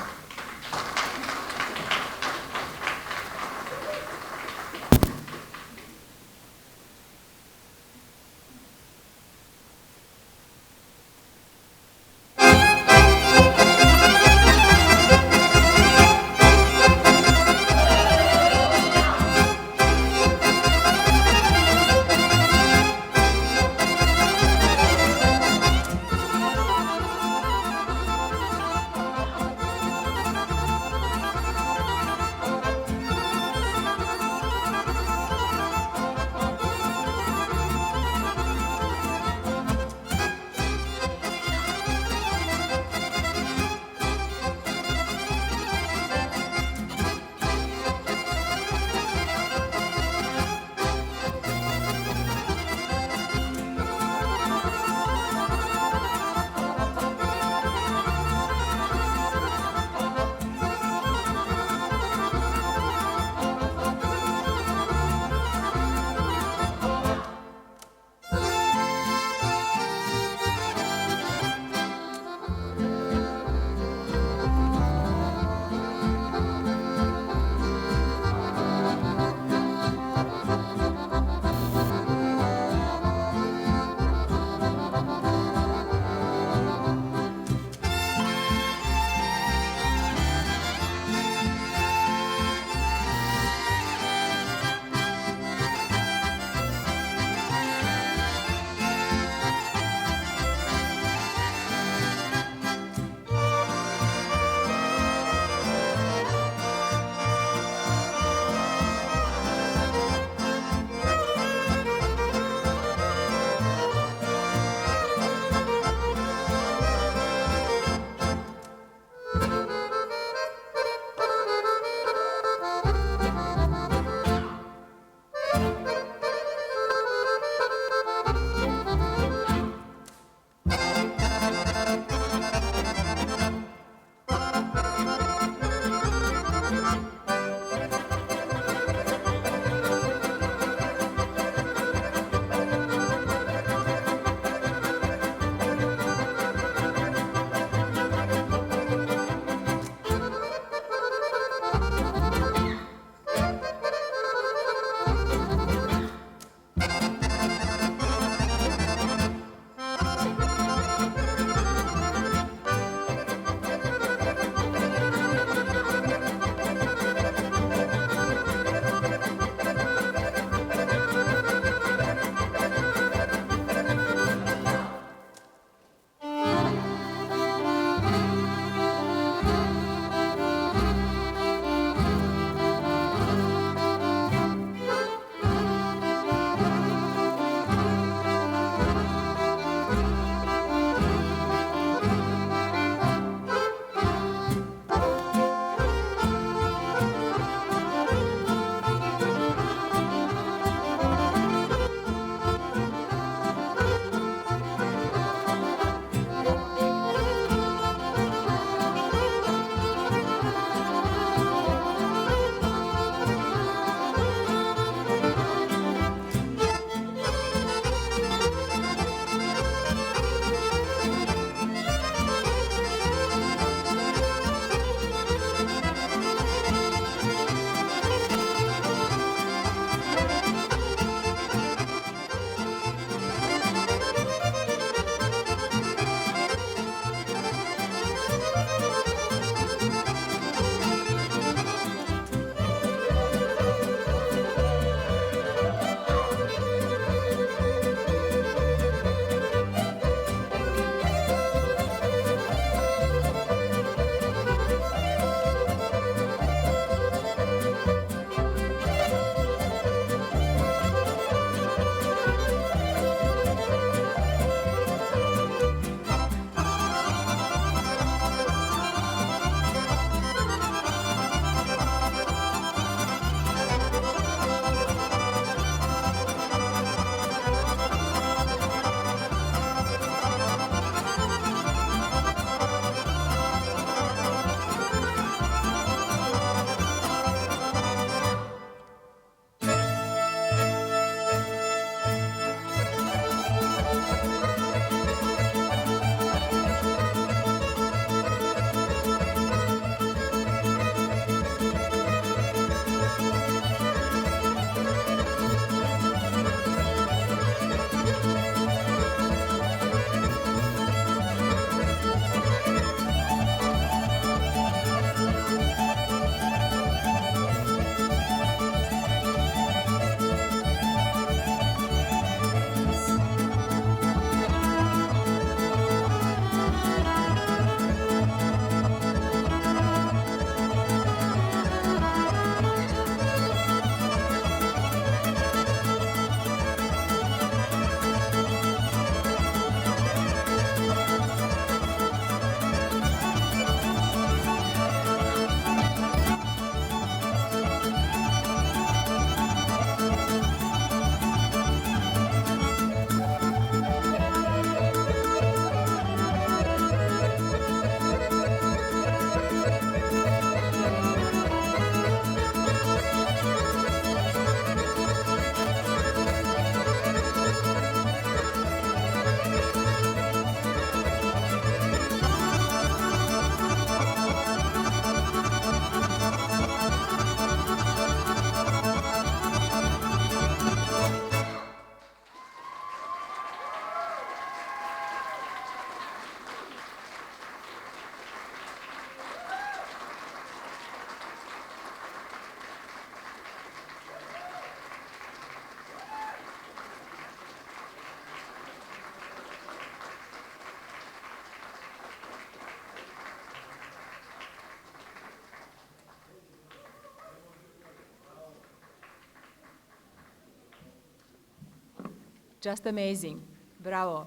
Just amazing. Bravo.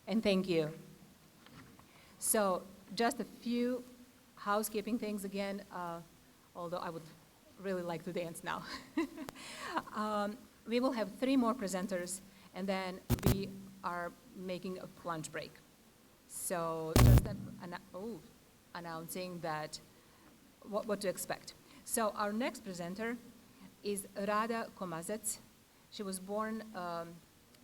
And thank you. So just a few housekeeping things again, although I would really like to dance now. We will have 3 more presenters, and then we are making a lunch break. So just announcing that what to expect. So our next presenter is Rada Komazec. She was born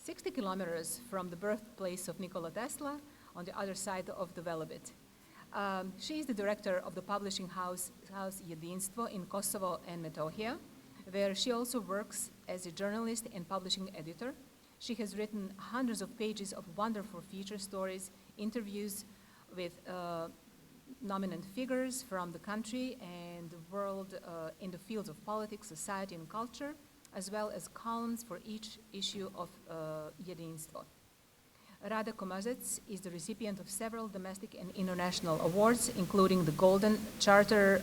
60 kilometers from the birthplace of Nikola Tesla on the other side of the Velebit. She is the director of the publishing house Jedinstvo in Kosovo and Metohija, where she also works as a journalist and publishing editor. She has written hundreds of pages of wonderful feature stories, interviews with prominent figures from the country and the world in the fields of politics, society, and culture, as well as columns for each issue of Jedinstvo. Rada Komazec is the recipient of several domestic and international awards, including the Golden Charter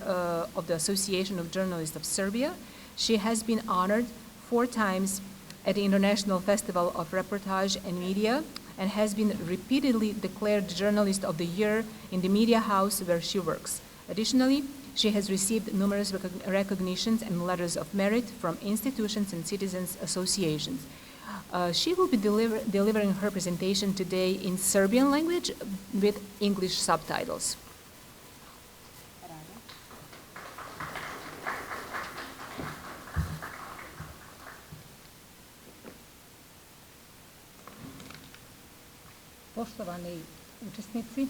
of the Association of Journalists of Serbia. She has been honored 4 times at the International Festival of Reportage and Media and has been repeatedly declared Journalist of the Year in the media house where she works. Additionally, she has received numerous recognitions and letters of merit from institutions and citizens associations. She will be delivering her presentation today in Serbian language with English subtitles. Poštovani učesnici,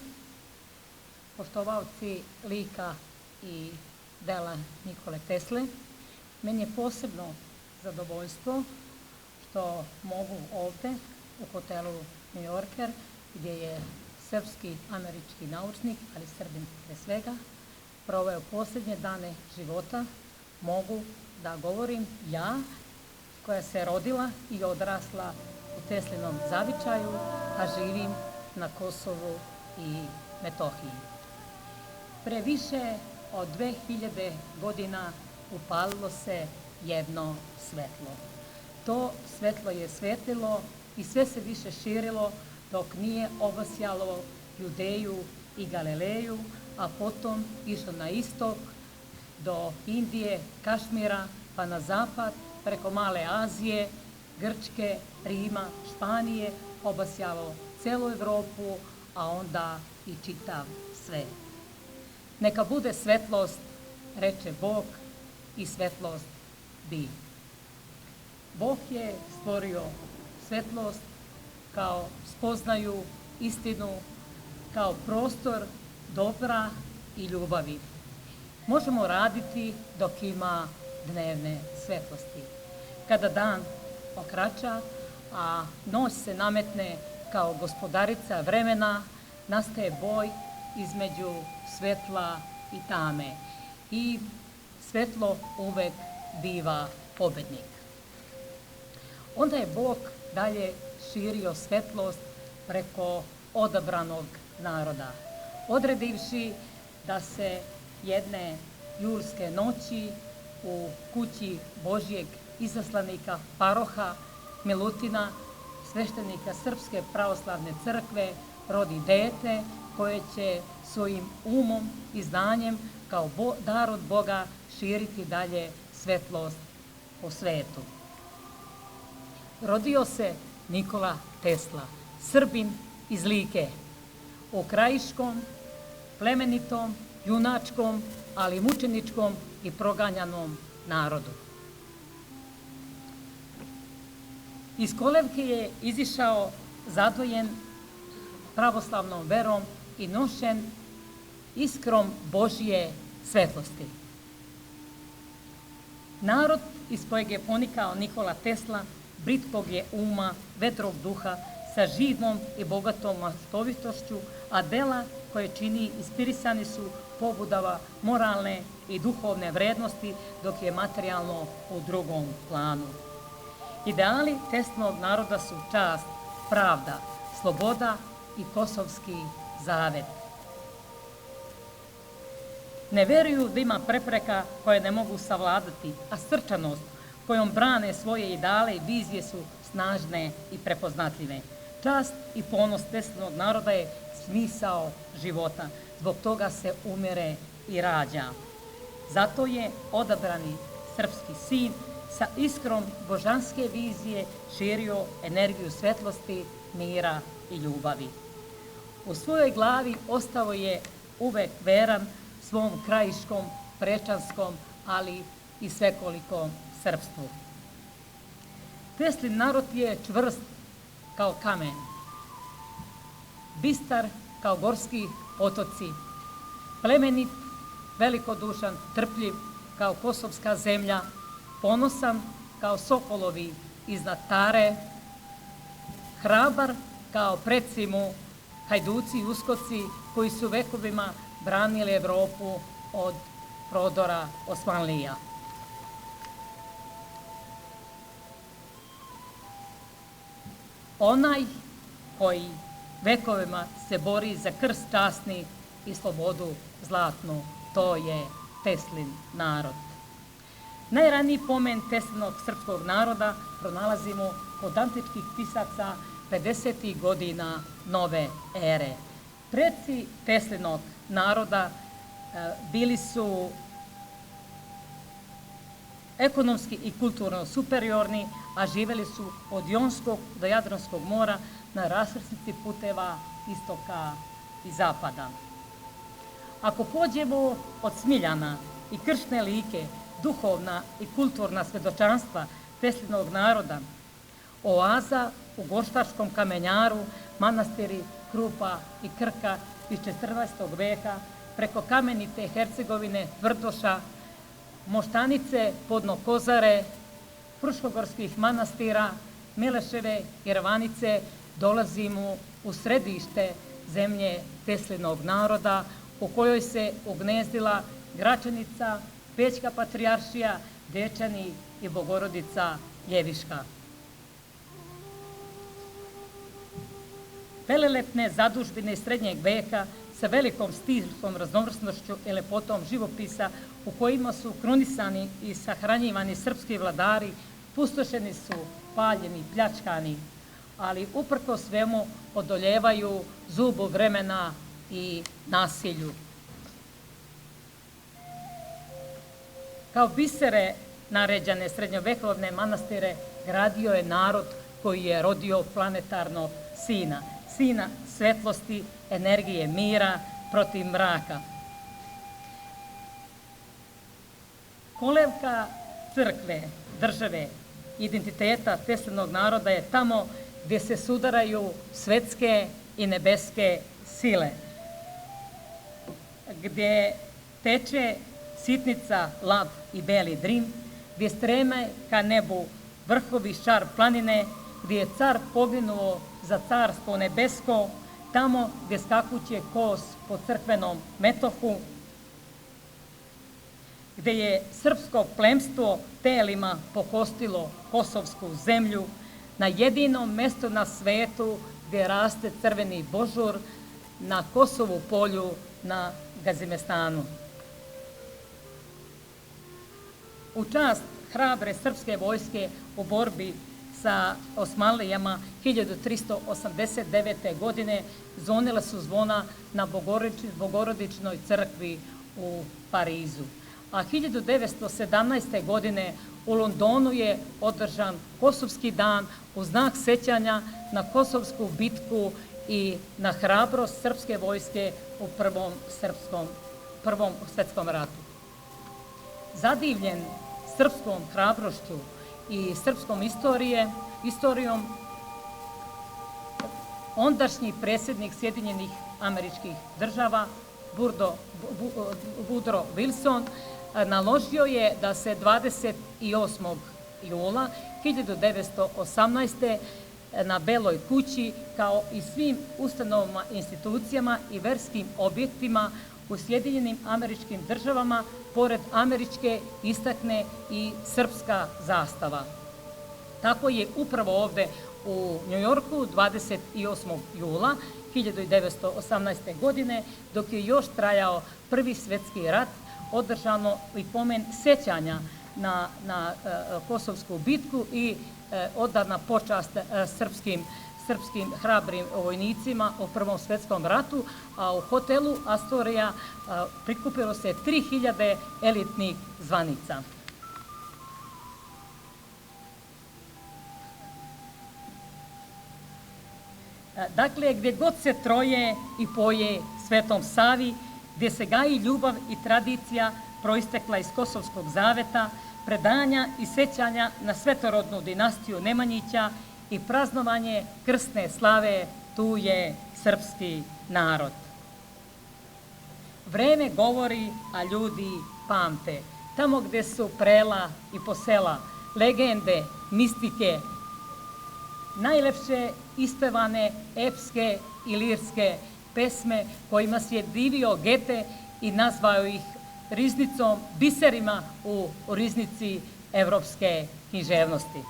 poštovaoci lika i dela Nikole Tesle, meni je posebno zadovoljstvo što mogu ovde u hotelu New Yorker, gdje je srpski američki naučnik, ali Srbin pre svega, proveo posljednje dane života, mogu da govorim ja, koja se rodila i odrasla u Teslinom zavičaju, a živim na Kosovu i Metohiji. Pre više od 2000 godina upalilo se jedno svetlo. To svetlo je svetlilo i sve se više širilo dok nije obasjalo Judeju i Galileju, a potom išlo na istok do Indije, Kašmira, pa na zapad preko Male Azije, Grčke, Rima, Španije, obasjalo celu Evropu, a onda i čitav svet. Neka bude svetlost, reče Bog, i svetlost bi. Bog je stvorio svetlost kao spoznaju, istinu, kao prostor dobra i ljubavi. Možemo raditi dok ima dnevne svetlosti. Kada dan okrača, a noć se nametne kao gospodarica vremena, nastaje boj između svetla i tame. I svetlo uvek biva pobednik. Onda je Bog dalje širio svetlost preko odabranog naroda, odredivši da se jedne julske noći u kući Božjeg izaslanika Paroha Milutina, sveštenika Srpske pravoslavne crkve, rodi dete koje će svojim umom i znanjem kao dar od Boga širiti dalje svetlost po svetu. Rodio se Nikola Tesla, Srbin iz Like, u krajiškom, plemenitom, junačkom, ali mučeničkom i proganjanom narodu. Iz kolevke je izišao zadojen pravoslavnom verom i nošen iskrom Božje svetlosti. Narod iz kojeg je ponikao Nikola Tesla, britkog je uma, vedrog duha, sa živom i bogatom maštovitošću, a dela koje čini inspirisani su pobudava moralne i duhovne vrednosti, dok je materijalno u drugom planu. Ideali Teslinog naroda su čast, pravda, sloboda i kosovski zavet. Ne veruju da ima prepreka koje ne mogu savladati, a srčanost kojom brane svoje ideale i vizije su snažne i prepoznatljive. Čast i ponos Teslinog naroda je smisao života. Zbog toga se umire i rađa. Zato je odabrani srpski sin sa iskrom božanske vizije širio energiju svetlosti, mira i ljubavi. U svojoj glavi ostao je uvek veran svom krajiškom, prečanskom, ali i svekolikom srpstvu. Teslin narod je čvrst kao kamen, bistar kao gorski otoci, plemenit, velikodušan, trpljiv kao kosovska zemlja, ponosan kao sokolovi iznad Tare, hrabar kao preci mu hajduci i uskoci koji su vekovima branili Evropu od prodora Osmanlija. Onaj koji vekovima se bori za krst časni i slobodu zlatnu, to je Teslin narod. Najraniji pomen Teslinog srpskog naroda pronalazimo kod antičkih pisaca 50. godina nove ere. Preci Teslinog naroda bili su ekonomski i kulturno superiorni, a živeli su od Jonskog do Jadranskog mora na raskrsnici puteva istoka i zapada. Ako pođemo od Smiljana i Kršne Like, duhovna i kulturna svedočanstva Teslinog naroda, oaza u Goštaškom kamenjaru, manastiri Krupa i Krka iz 14. veka, preko kamenite Hercegovine, Tvrdoša, Moštanice, Podnokozare, Fruškogorskih manastira, Mileševe i Ravanice, dolazimo u središte zemlje Teslinog naroda, u kojoj se ugnezdila Gračanica, Pećka patrijaršija, Dečani i Bogorodica Ljeviška. Velelepne zadužbine iz srednjeg veka sa velikom stilskom raznovrsnošću i lepotom živopisa u kojima su krunisani i sahranjivani srpski vladari, pustošeni su, paljeni, pljačkani, ali uprko svemu odoljevaju zubu vremena i nasilju. Kao bisere naređane srednjovekovne manastire gradio je narod koji je rodio planetarnog sina, sina svetlosti, energije mira protiv mraka. Kolevka crkve, države, identiteta Teslinog naroda je tamo gdje se sudaraju svetske i nebeske sile, gdje teče sitnica, lav i beli drim, gdje streme ka nebu vrhovi šar planine, gdje je car poginuo za carstvo nebesko, tamo gdje skakuće kos po crkvenom metohu, gdje je srpsko plemstvo telima pokostilo kosovsku zemlju, na jedinom mestu na svetu gdje raste crveni božur, na Kosovu polju, na Gazimestanu. U čast hrabre srpske vojske u borbi sa Osmanlijama 1389. godine zvonila su zvona na Bogorodičnoj crkvi u Parizu. A 1917. godine u Londonu je održan Kosovski dan u znak sećanja na Kosovsku bitku i na hrabrost srpske vojske u Prvom svetskom ratu. Zadivljen srpskom hrabrošću i srpskom istorijom, ondašnji predsjednik Sjedinjenih Američkih Država, Woodrow Wilson, naložio je da se 28. jula 1918. na Beloj kući, kao i svim ustanovama, institucijama i verskim objektima u Sjedinjenim Američkim Državama, pored američke, istakne i srpska zastava. Tako je upravo ovde u Njujorku 28. jula 1918. godine, dok je još trajao Prvi svjetski rat, održano i pomen sećanja na Kosovsku bitku i odana počast srpskim hrabrim vojnicima u Prvom svjetskom ratu, a u hotelu Astorija prikupilo se 3000 elitnih zvanica. Dakle, gdje god se troje i poje Svetom Savi, gdje se gaji ljubav i tradicija proistekla iz Kosovskog zaveta, predanja i sećanja na svetorodnu dinastiju Nemanjića i praznovanje krsne slave, tu je srpski narod. Vreme govori, a ljudi pamte. Tamo gdje su prela i posela, legende, mistike, najlepše ispevane epske i lirske pesme kojima se je divio Gete i nazvao ih riznicom, biserima u riznici evropske književnosti.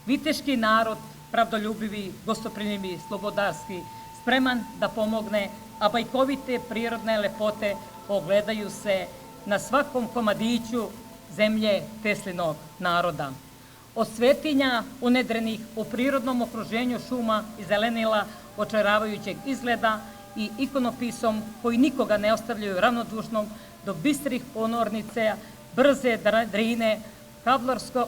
Viteški narod, pravdoljubivi, gostoprimljivi, slobodarski, spreman da pomogne, a bajkovite prirodne lepote ogledaju se na svakom komadiću zemlje Teslinog naroda. Od svetinja unedrenih u prirodnom okruženju šuma i zelenila očaravajućeg izgleda i ikonopisom koji nikoga ne ostavljaju ravnodušnom, do bistrih ponornice, brze drine,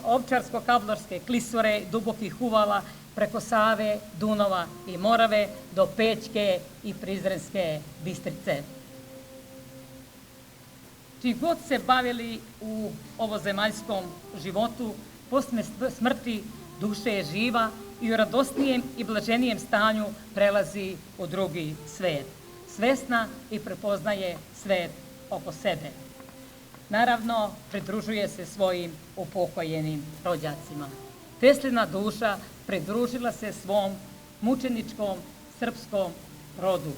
ovčarsko-kablarske klisure, dubokih uvala, preko Save, Dunava i Morave, do Pećke i Prizrenske Bistrice. Čiji god se bavili u ovozemaljskom životu, posle smrti duše je živa i u radosnijem i blaženijem stanju prelazi u drugi svet. Svesna i prepoznaje svet oko sebe. Naravno, pridružuje se svojim upokojenim rođacima. Teslina duša pridružila se svom mučeničkom srpskom rodu.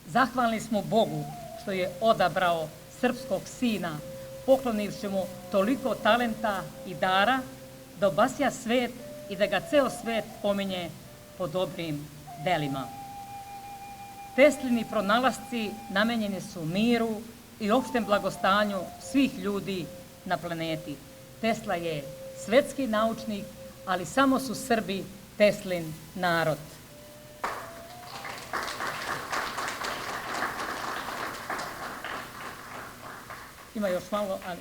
Zahvalni smo Bogu što je odabrao srpskog sina, poklonivši mu toliko talenta i dara, da obasja svet i da ga ceo svet pominje po dobrim delima. Teslini pronalasci namenjeni su miru i opštem blagostanju svih ljudi na planeti. Tesla je svetski naučnik, ali samo su Srbi Teslin narod. Ima još malo, ali...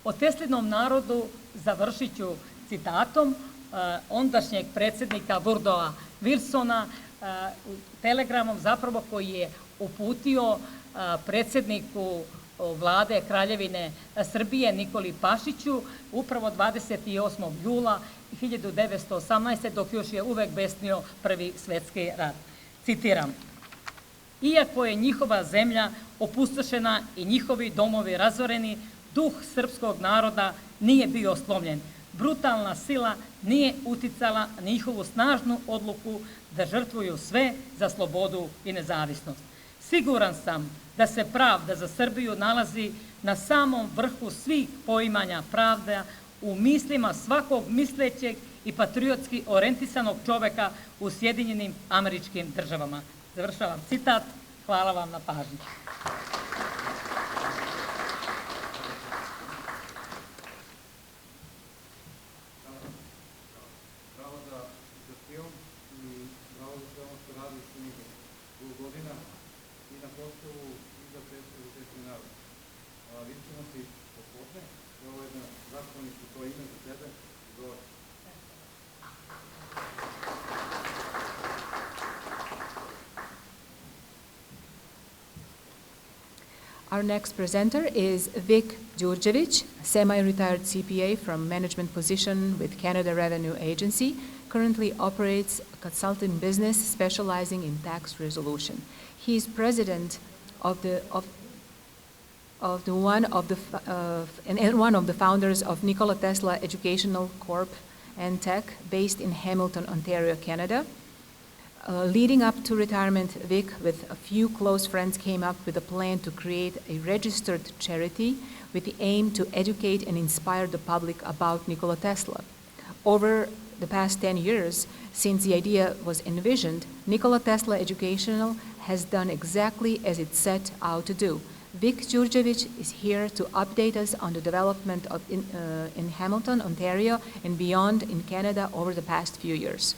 O Teslinom narodu završit ću citatom ondašnjeg predsjednika Woodrowa Wilsona, telegramom zapravo koji je uputio predsjedniku vlade Kraljevine Srbije Nikoli Pašiću upravo 28. jula 1918. dok još je uvek besnio Prvi svjetski rat. Citiram: "Iako je njihova zemlja opustošena i njihovi domovi razoreni, duh srpskog naroda nije bio slomljen. Brutalna sila nije uticala na njihovu snažnu odluku da žrtvuju sve za slobodu i nezavisnost. Siguran sam da se pravda za Srbiju nalazi na samom vrhu svih poimanja pravda u mislima svakog mislećeg i patriotski orijentisanog čoveka u Sjedinjenim Američkim Državama." Završavam citat. Hvala vam na pažnji. Bravo za film i bravo za sve ono što radi s njim dugo godina i na poslu i za predstavu Tesli narod. Vidjet ćemo se popodne. Ovo je jedna zahvalnica u to ime za tebe. Dobar. Our next presenter is Vic Đurđević, semi-retired CPA from management position with Canada Revenue Agency, currently operates a consulting business specializing in tax resolution. He is president and one of the founders of Nikola Tesla Educational Corp and Tech, based in Hamilton, Ontario, Canada. Leading up to retirement, Vic, with a few close friends, came up with a plan to create a registered charity with the aim to educate and inspire the public about Nikola Tesla. Over the past 10 years, since the idea was envisioned, Nikola Tesla Educational has done exactly as it set out to do. Vic Djurdjevic is here to update us on the development of in Hamilton, Ontario, and beyond in Canada over the past few years.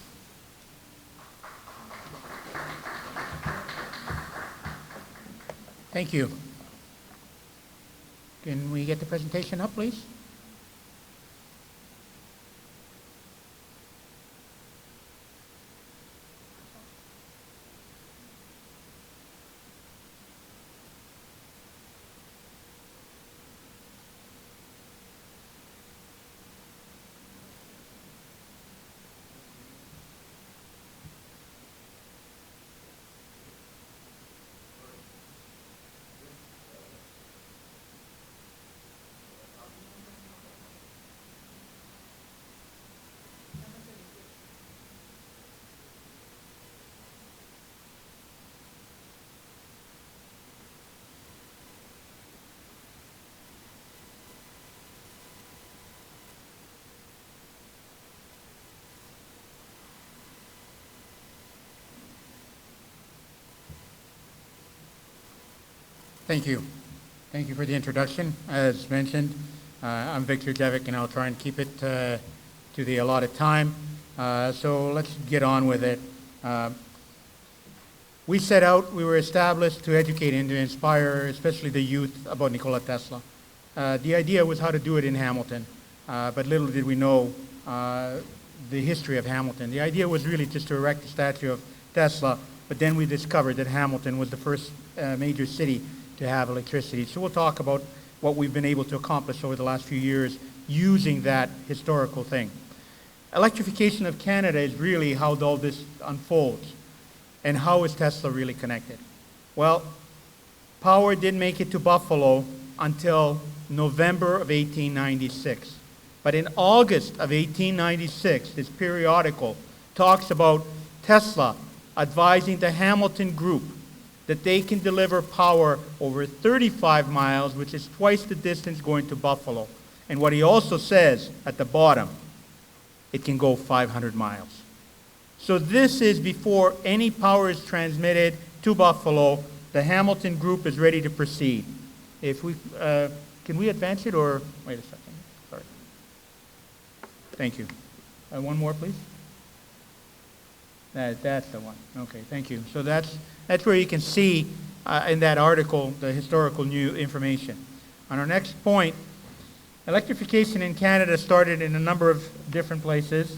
Thank you. Can we get the presentation up, please? Thank you. Thank you for the introduction. As mentioned, I'm Victor Djurdjevic, and I'll try and keep it to the allotted time. So let's get on with it. We were established to educate and to inspire, especially the youth, about Nikola Tesla. The idea was how to do it in Hamilton, but little did we know the history of Hamilton. The idea was really just to erect a statue of Tesla, but then we discovered that Hamilton was the first major city to have electricity. So we'll talk about what we've been able to accomplish over the last few years using that historical thing. Electrification of Canada is really how all this unfolds. And how is Tesla really connected? Well, power didn't make it to Buffalo until November of 1896. But in August of 1896, this periodical talks about Tesla advising the Hamilton Group that they can deliver power over 35 miles, which is twice the distance going to Buffalo. And what he also says at the bottom, it can go 500 miles. So this is before any power is transmitted to Buffalo. The Hamilton Group is ready to proceed. If we, can we advance it or, wait a second, sorry. Thank you. One more, please. That's the one. Okay, thank you. So that's where you can see in that article the historical new information. On our next point, electrification in Canada started in a number of different places.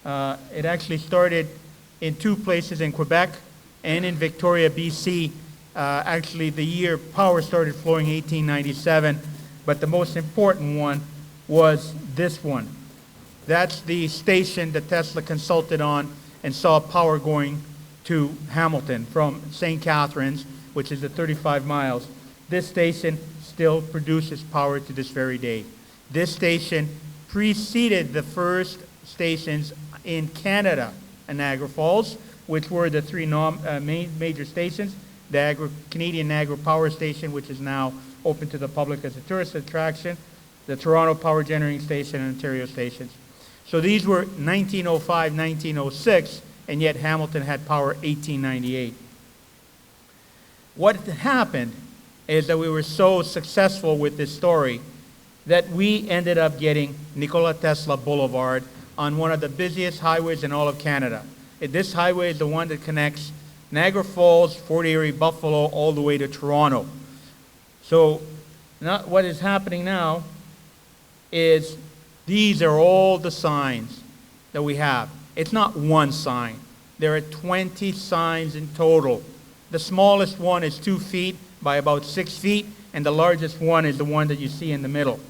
It actually started in two places, in Quebec and in Victoria, BC. Actually, the year power started flowing 1897, but the most important one was this one. That's the station that Tesla consulted on and saw power going to Hamilton from St. Catharines, which is at 35 miles. This station still produces power to this very day. This station preceded the first stations in Canada and Niagara Falls, which were the three major stations, the Canadian Niagara Power Station, which is now open to the public as a tourist attraction, the Toronto Power Generating Station, and Ontario stations. So these were 1905, 1906, and yet Hamilton had power 1898. What happened is that we were so successful with this story that we ended up getting Nikola Tesla Boulevard on one of the busiest highways in all of Canada. This highway is the one that connects Niagara Falls, Fort Erie, Buffalo, all the way to Toronto. So what is happening now is these are all the signs that we have. It's not one sign. There are 20 signs in total. The smallest one is 2 feet by about 6 feet, and the largest one is the one that you see in the middle.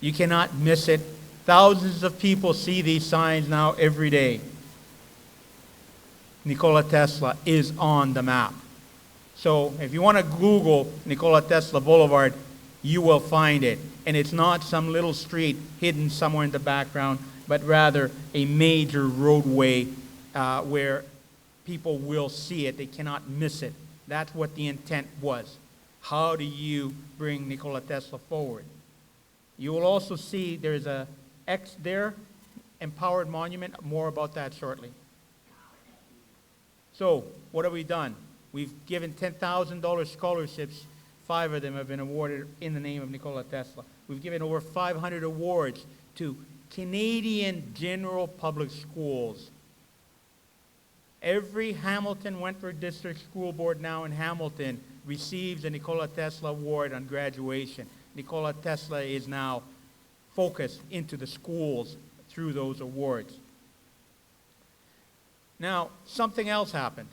You cannot miss it. Thousands of people see these signs now every day. Nikola Tesla is on the map. So if you want to Google Nikola Tesla Boulevard, you will find it. And it's not some little street hidden somewhere in the background, but rather a major roadway where people will see it. They cannot miss it. That's what the intent was. How do you bring Nikola Tesla forward? You will also see there's a X there, Empowered Monument. More about that shortly. So what have we done? We've given $10,000 scholarships, 5 of them have been awarded in the name of Nikola Tesla. We've given over 500 awards to Canadian general public schools. Every Hamilton-Wentworth District School Board now in Hamilton receives a Nikola Tesla award on graduation. Nikola Tesla is now focused into the schools through those awards. Now, something else happened.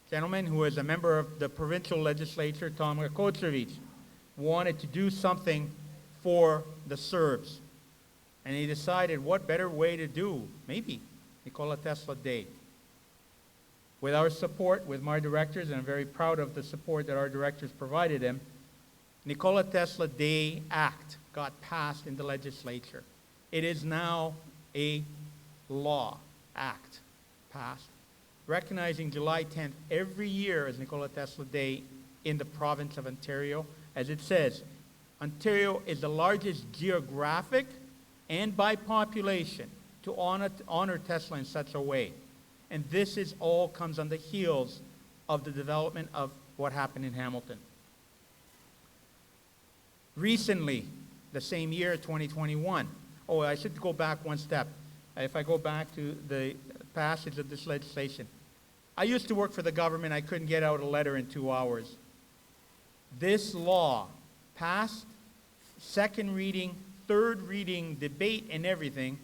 Gentleman who is a member of the provincial legislature, Tom Rakocevic, wanted to do something for the Serbs. And he decided what better way to do, maybe, Nikola Tesla Day. With our support, with my directors, and I'm very proud of the support that our directors provided him, Nikola Tesla Day Act got passed in the legislature. It is now a law act passed, recognizing July 10th every year as Nikola Tesla Day in the province of Ontario. As it says, Ontario is the largest geographic and by population to honor Tesla in such a way. And this is all comes on the heels of the development of what happened in Hamilton. Recently, the same year, 2021, oh, I should go back one step. If I go back to the passage of this legislation, I used to work for the government. I couldn't get out a letter in 2 hours. This law passed, second reading, third reading, debate, and everything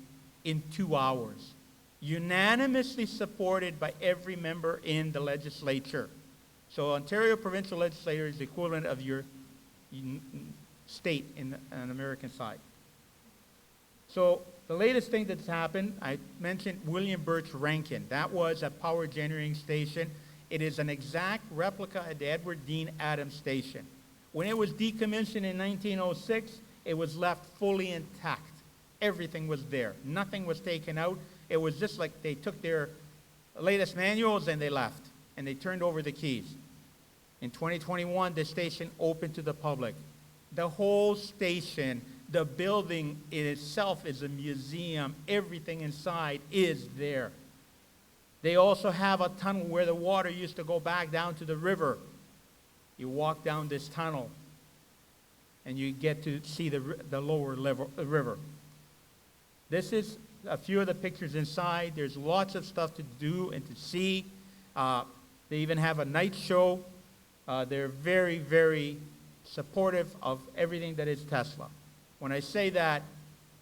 in 2 hours. Unanimously supported by every member in the legislature. So Ontario provincial legislature is the equivalent of your state on the American side. So the latest thing that's happened, I mentioned William Birch Rankin. That was a power generating station. It is an exact replica of the Edward Dean Adams station. When it was decommissioned in 1906, it was left fully intact. Everything was there. Nothing was taken out. It was just like they took their latest manuals and they left, and they turned over the keys. In 2021, the station opened to the public. The whole station, the building in itself is a museum. Everything inside is there. They also have a tunnel where the water used to go back down to the river. You walk down this tunnel, and you get to see the lower level, river. This is a few of the pictures inside. There's lots of stuff to do and to see. They even have a night show. They're very, very supportive of everything that is Tesla. When I say that,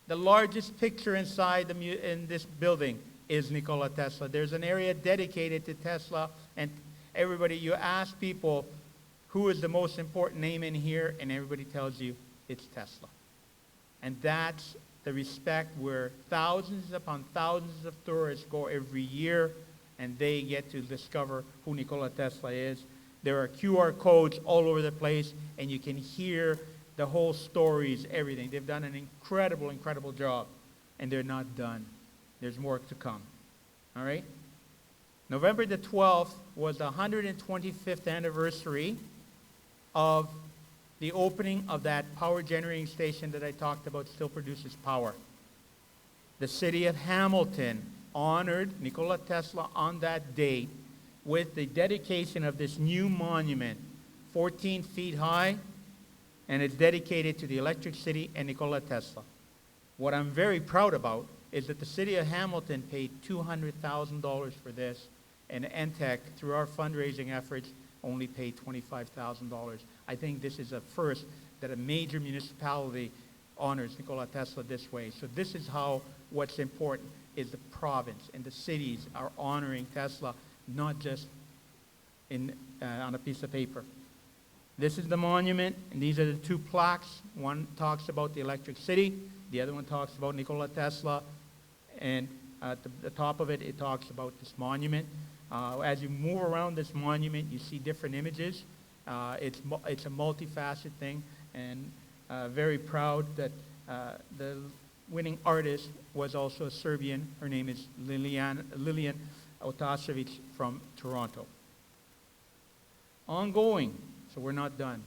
the largest picture inside in this building is Nikola Tesla. There's an area dedicated to Tesla, and everybody, you ask people, who is the most important name in here, and everybody tells you it's Tesla. And that's the respect where thousands upon thousands of tourists go every year, and they get to discover who Nikola Tesla is. There are QR codes all over the place, and you can hear the whole stories, everything. They've done an incredible, incredible job, and they're not done. There's more to come. All right? November the 12th was the 125th anniversary of the opening of that power generating station that I talked about, still produces power. The city of Hamilton honored Nikola Tesla on that day with the dedication of this new monument, 14 feet high, and it's dedicated to the Electric City and Nikola Tesla. What I'm very proud about is that the city of Hamilton paid $200,000 for this, and NTEC, through our fundraising efforts, only paid $25,000. I think this is a first that a major municipality honors Nikola Tesla this way. So this is how what's important is the province and the cities are honoring Tesla, not just on a piece of paper. This is the monument, and these are the two plaques. One talks about the Electric City, the other one talks about Nikola Tesla, and at the top of it, it talks about this monument. As you move around this monument, you see different images. It's a multifaceted thing, and very proud that the winning artist was also a Serbian. Her name is Lilian Otasevic from Toronto. Ongoing, so we're not done.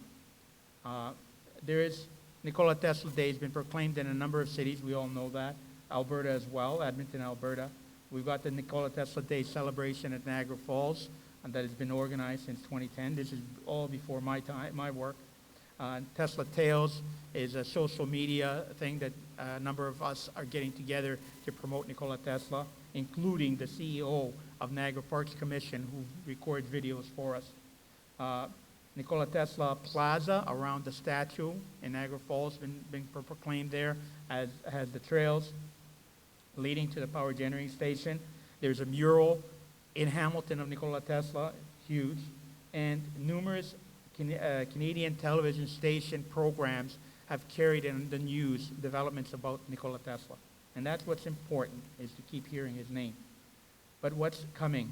There is Nikola Tesla Day has been proclaimed in a number of cities. We all know that. Alberta as well, Edmonton, Alberta. We've got the Nikola Tesla Day celebration at Niagara Falls, and that has been organized since 2010. This is all before my work. Tesla Tales is a social media thing that a number of us are getting together to promote Nikola Tesla, including the CEO of Niagara Parks Commission, who records videos for us. Nikola Tesla Plaza around the statue in Niagara Falls been proclaimed there, as has the trails leading to the power generating station. There's a mural in Hamilton of Nikola Tesla, huge, and numerous Canadian television station programs have carried in the news developments about Nikola Tesla. And that's what's important, is to keep hearing his name. But what's coming?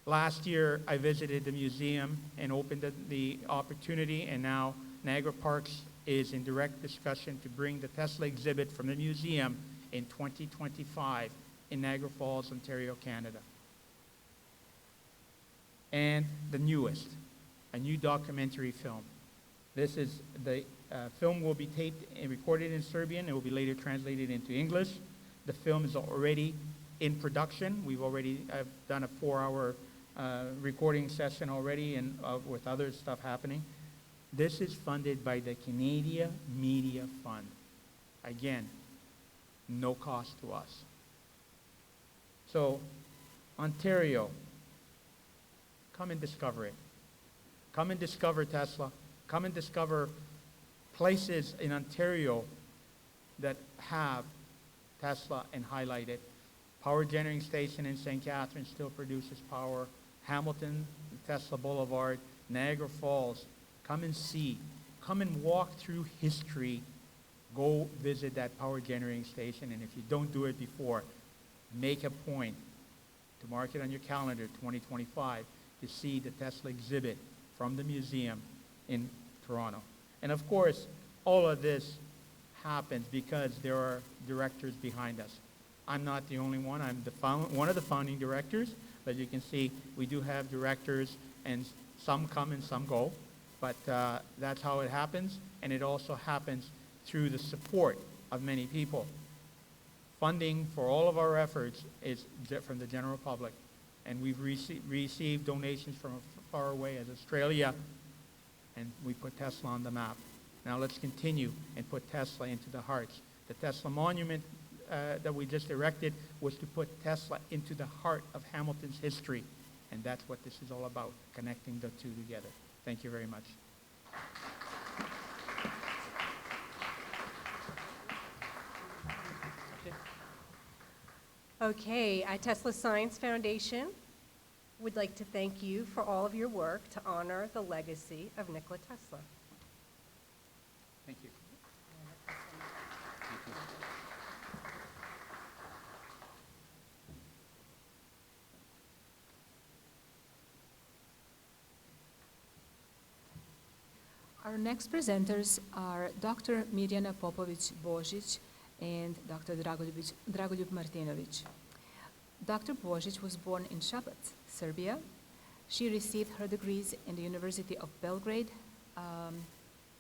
Last year, I visited the museum and opened the opportunity, and now Niagara Parks is in direct discussion to bring the Tesla exhibit from the museum in 2025 in Niagara Falls, Ontario, Canada. And the newest, a new documentary film. This is the film will be taped and recorded in Serbian. It will be later translated into English. The film is already in production. We've already done a 4-hour recording session already, and with other stuff happening. This is funded by the Canadian Media Fund. Again, no cost to us. So, Ontario, come and discover it. Come and discover Tesla. Come and discover places in Ontario that have Tesla and highlight it. Power generating station in St. Catharines still produces power. Hamilton, Tesla Boulevard, Niagara Falls. Come and see. Come and walk through history. Go visit that power generating station, and if you don't do it before, make a point to mark it on your calendar, 2025, to see the Tesla exhibit from the museum in Toronto. And of course, all of this happens because there are directors behind us. I'm not the only one. I'm one of the founding directors. As you can see, we do have directors, and some come and some go. But that's how it happens, and it also happens through the support of many people. Funding for all of our efforts is from the general public, and we've received donations from far away as Australia, and we put Tesla on the map. Now let's continue and put Tesla into the hearts. The Tesla Monument that we just erected was to put Tesla into the heart of Hamilton's history, and that's what this is all about, connecting the two together. Thank you very much. Okay, Tesla Science Foundation would like to thank you for all of your work to honor the legacy of Nikola Tesla. Thank you. Our next presenters are Dr. Mirjana Popović-Božić and Dr. Dragoljub Martinović. Dr. Božić was born in Šabac, Serbia. She received her degrees in the University of Belgrade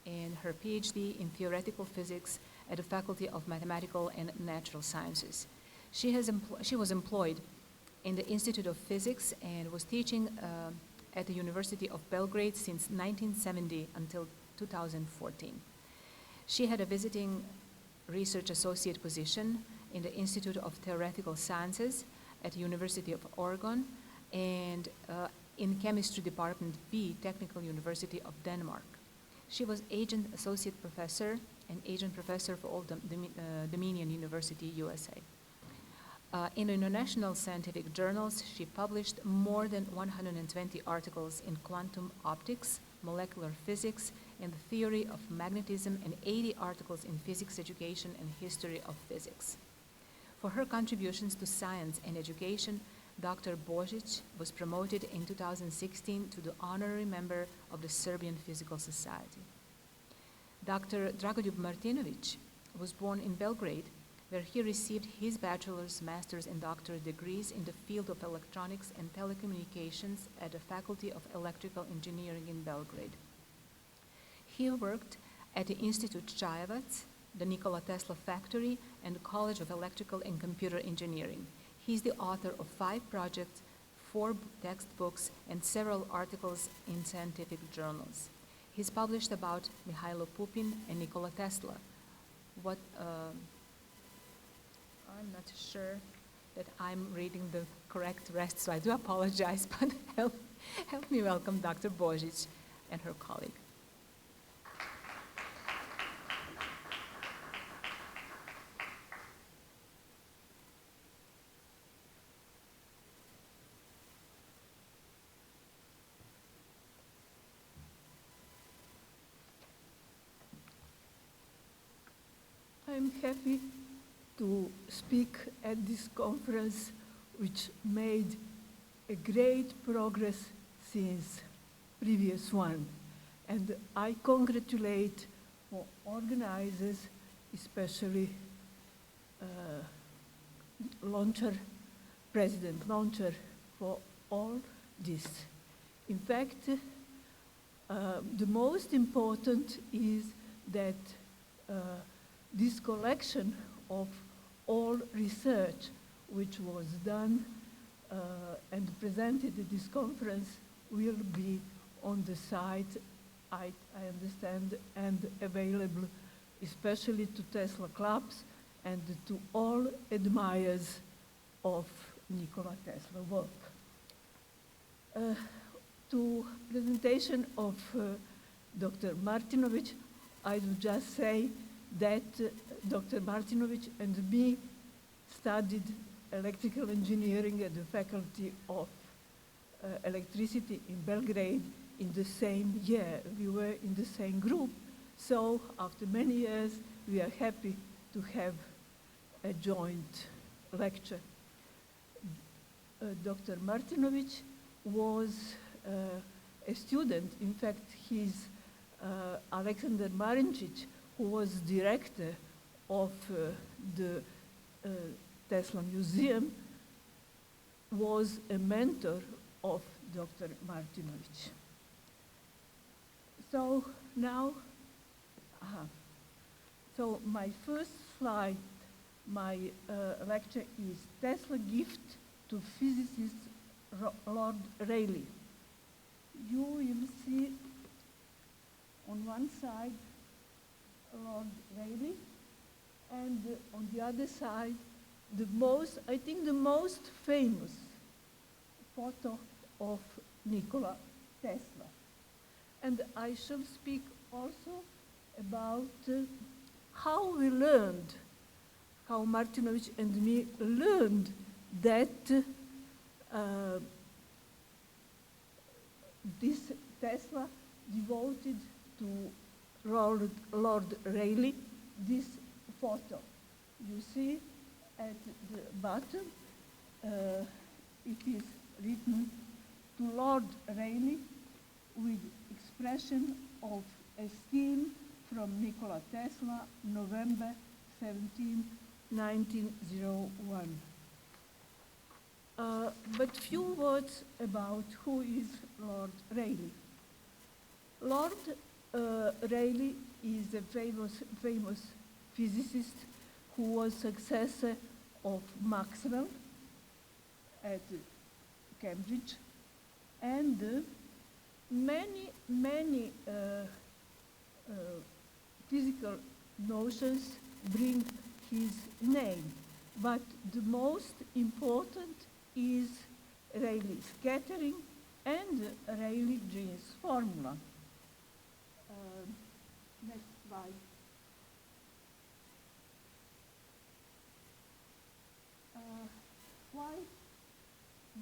and her PhD in theoretical physics at the Faculty of Mathematical and Natural Sciences. She was employed in the Institute of Physics and was teaching at the University of Belgrade since 1970 until 2014. She had a visiting research associate position in the Institute of Theoretical Sciences at the University of Oregon and in Chemistry Department B, Technical University of Denmark. She was Adjunct Associate Professor and Adjunct Professor for all Dominion University, USA. In international scientific journals, she published more than 120 articles in quantum optics, molecular physics, and the theory of magnetism, and 80 articles in physics education and history of physics. For her contributions to science and education, Dr. Božić was promoted in 2016 to the honorary member of the Serbian Physical Society. Dr. Dragoljub Martinović was born in Belgrade, where he received his bachelor's, master's, and doctorate degrees in the field of electronics and telecommunications at the Faculty of Electrical Engineering in Belgrade. He worked at the Institute Čajevac, the Nikola Tesla Factory, and the College of Electrical and Computer Engineering. He's the author of 5 projects, 4 textbooks, and several articles in scientific journals. He's published about Mikhailo Pupin and Nikola Tesla. What I'm not sure that I'm reading the correct rest, so I do apologize, but help me welcome Dr. Božić and her colleague. I'm happy to speak at this conference, which made a great progress since previous one. And I congratulate organizers, especially President Launcher, for all this. In fact, the most important is that this collection of all research which was done and presented at this conference will be on the site, I understand, and available especially to Tesla clubs and to all admirers of Nikola Tesla work. To presentation of Dr. Martinović, I will just say that Dr. Martinović and me studied electrical engineering at the Faculty of Electricity in Belgrade in the same year. We were in the same group, so after many years, we are happy to have a joint lecture. Dr. Martinović was a student. In fact, he's Aleksandar Marincic, who was director of the Tesla Museum, was a mentor of Dr. Martinović. So now, so my first slide, my lecture is Tesla gift to physicist Lord Rayleigh. You will see on one side Lord Rayleigh, and on the other side, I think the most famous photo of Nikola Tesla. And I shall speak also about how we learned, how Martinović and me learned that this Tesla devoted to Lord Rayleigh this photo. You see at the bottom, it is written to Lord Rayleigh with expression of esteem from Nikola Tesla, November 17, 1901. But few words about who is Lord Rayleigh. Lord Rayleigh is a famous physicist who was successor of Maxwell at Cambridge, and many physical notions bring his name, but the most important is Rayleigh scattering and Rayleigh-Jeans formula. Next slide. Why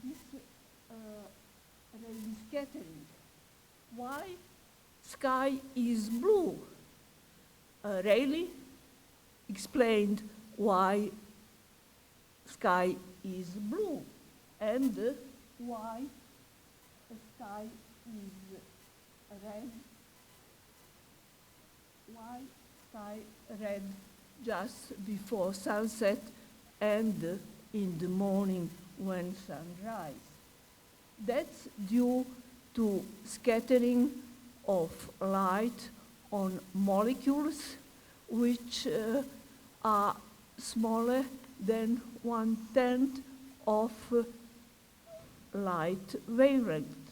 this Rayleigh scattering? Why sky is blue? Rayleigh explained why sky is blue and why the sky is red. Why sky red just before sunset and in the morning when sunrise? That's due to scattering of light on molecules which are smaller than 1/10 of light wavelength.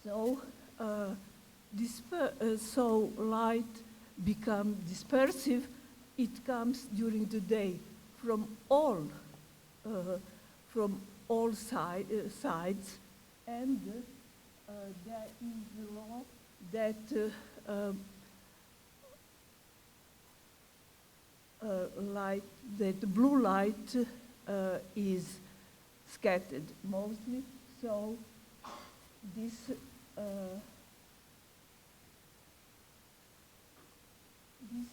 So so light become dispersive, it comes during the day from all sides, and there is a law that that blue light is scattered mostly, so this this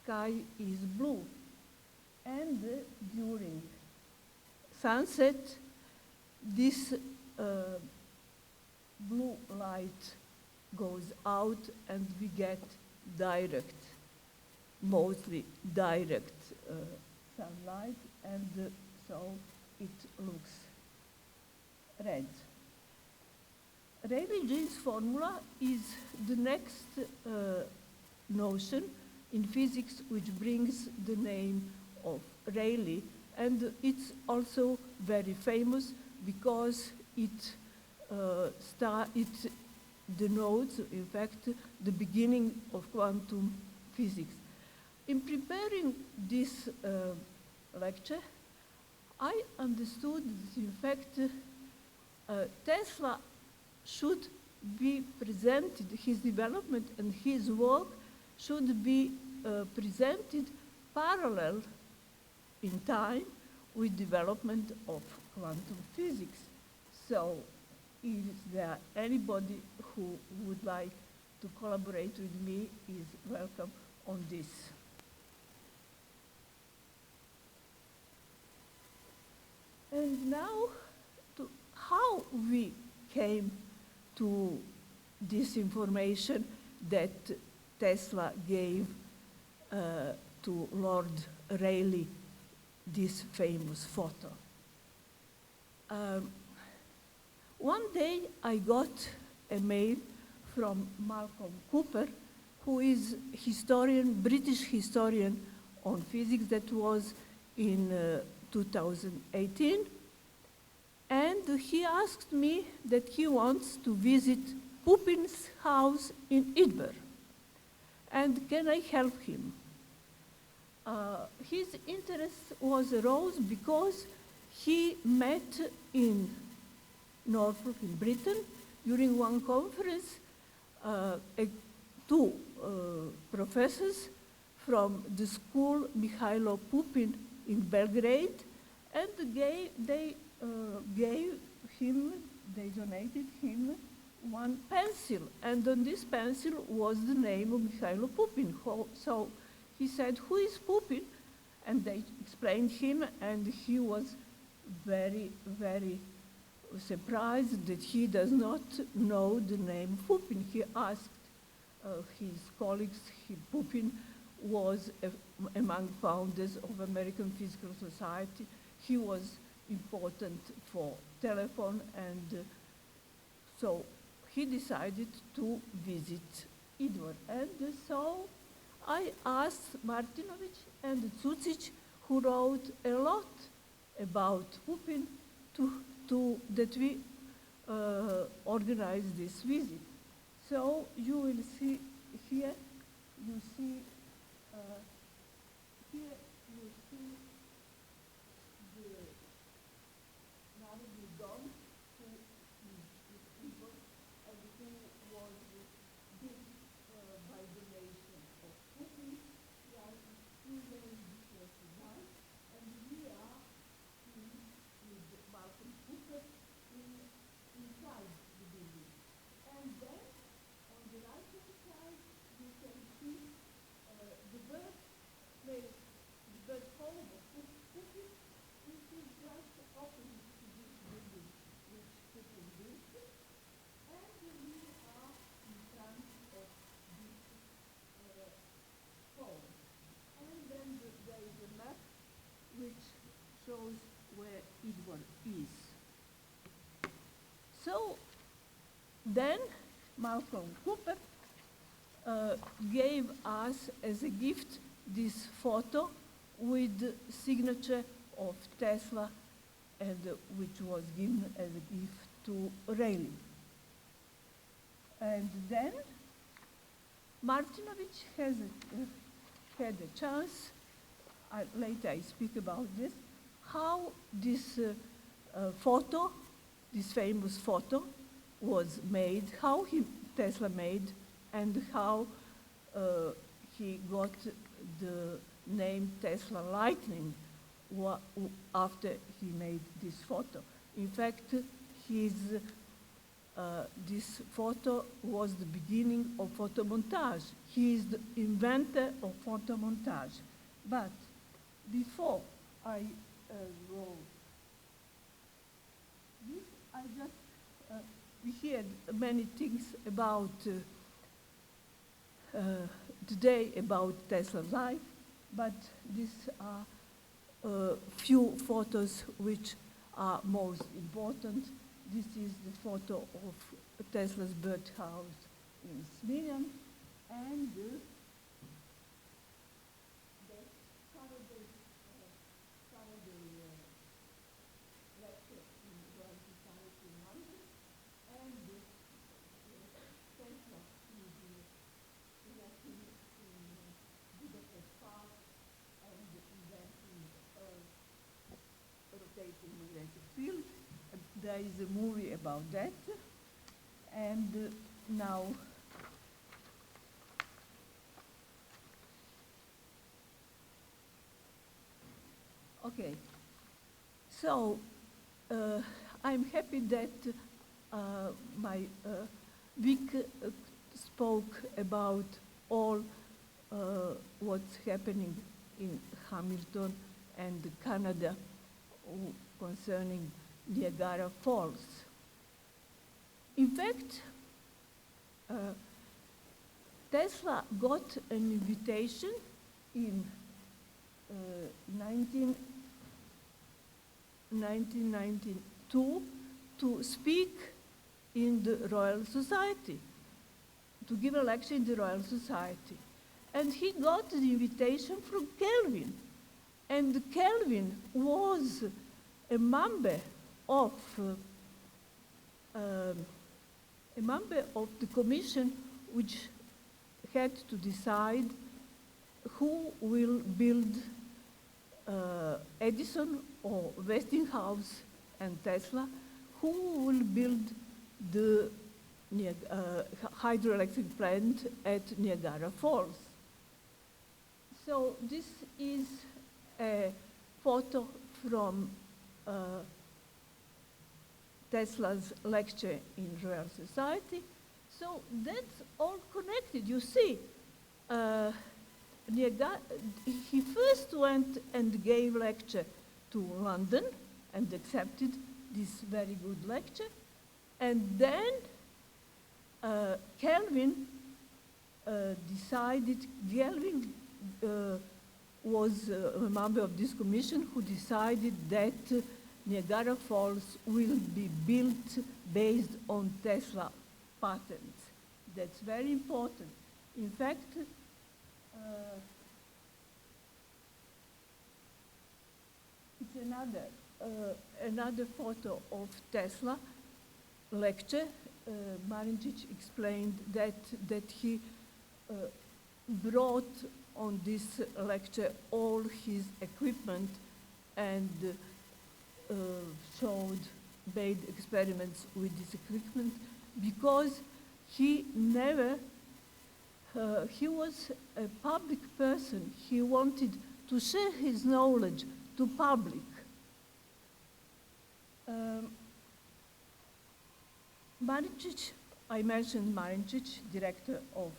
sky is blue, and during sunset this blue light goes out and we get direct, mostly direct sunlight, and so it looks red. Rayleigh-Jeans formula is the next notion in physics which brings the name of Rayleigh, and it's also very famous because it denotes, in fact, the beginning of quantum physics. In preparing this lecture, I understood that, in fact, Tesla should be presented, his development and his work should be presented parallel in time with development of quantum physics. So, is there anybody who would like to collaborate with me is welcome on this. And now, to how we came to this information that Tesla gave to Lord Rayleigh, this famous photo. One day I got a mail from Malcolm Cooper, who is British historian on physics, that was in 2018. And he asked me that he wants to visit Pupin's house in Edinburgh. And can I help him? His interest arose because he met in Norfolk in Britain during one conference two professors from the school Mihailo Pupin in Belgrade, and they donated him one pencil, and on this pencil was the name of Mihailo Pupin. So he said, "Who is Pupin?" And they explained him, and he was very, very surprised that he does not know the name Pupin. He asked his colleagues. Pupin was among founders of American Physical Society. He was important for telephone, and so he decided to visit Edinburgh. And so I asked Martinovic and Cucic, who wrote a lot about Pupin, that we organize this visit. So you will see here, you see the Navi Don, who is Edinburgh, and who was built by donation of Pupin. There are two very different designs, and we are with Malcolm Cooper inside the building. And then on the right-hand side, you can see the birthplace, the birth home of Pupin, which is just opposite to this building, which Pupin built. And we are in front of this home. And then there is a map which shows where Edinburgh is. So then Malcolm Cooper gave us as a gift this photo with the signature of Tesla, and which was given as a gift to Rayleigh. And then Martinovich has had a chance, later I speak about this, how this photo, this famous photo was made, how Tesla made, and how he got the name Tesla Lightning after he made this photo. In fact, this photo was the beginning of photomontage. He is the inventor of photomontage. But before I go, I just, we heard many things about today about Tesla's life, but these are few photos which are most important. This is the photo of Tesla's birdhouse in Smyrna, and lecture in the Royal Society in London, and Tesla is working in Budapest Park and inventing rotating magnetic field. There is a movie about that, and now okay. So I'm happy that my Vic spoke about all what's happening in Hamilton and Canada concerning Niagara Falls. In fact, Tesla got an invitation in 1992 to speak in the Royal Society, to give a lecture in the Royal Society. And he got the invitation from Kelvin. And Kelvin was a member of the commission which had to decide who will build Edison or Westinghouse and Tesla, who will build the hydroelectric plant at Niagara Falls. So this is a photo from Tesla's lecture in Royal Society. So that's all connected. You see, he first went and gave lecture to London and accepted this very good lecture. And then Kelvin decided, Kelvin was a member of this commission who decided that Niagara Falls will be built based on Tesla patents. That's very important. In fact, it's another photo of Tesla lecture. Marincic explained that he brought on this lecture all his equipment and made experiments with this equipment because he never, he was a public person. He wanted to share his knowledge to public. Marincic, I mentioned Marincic, director of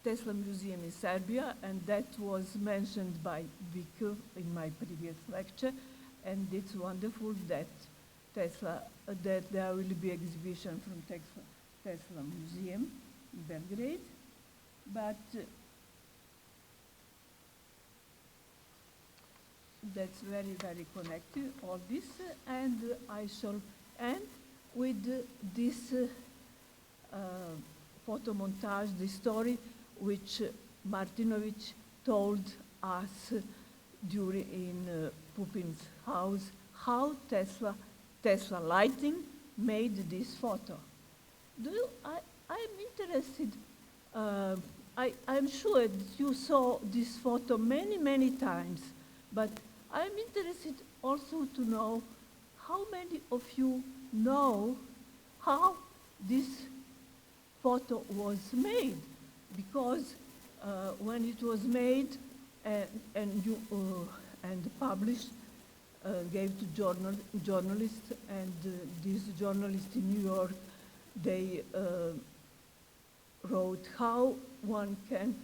Tesla Museum in Serbia, and that was mentioned by Vico in my previous lecture, and it's wonderful that that there will be exhibition from Tesla Museum in Belgrade, but that's very, very connected, all this, and I shall end with this photo montage, the story which Martinovich told us in Pupin's house, how Tesla Lighting made this photo. I'm interested, I'm sure that you saw this photo many, many times, but I'm interested also to know how many of you know how this photo was made, because when it was made and published, gave to journalists, and these journalists in New York, they wrote how one can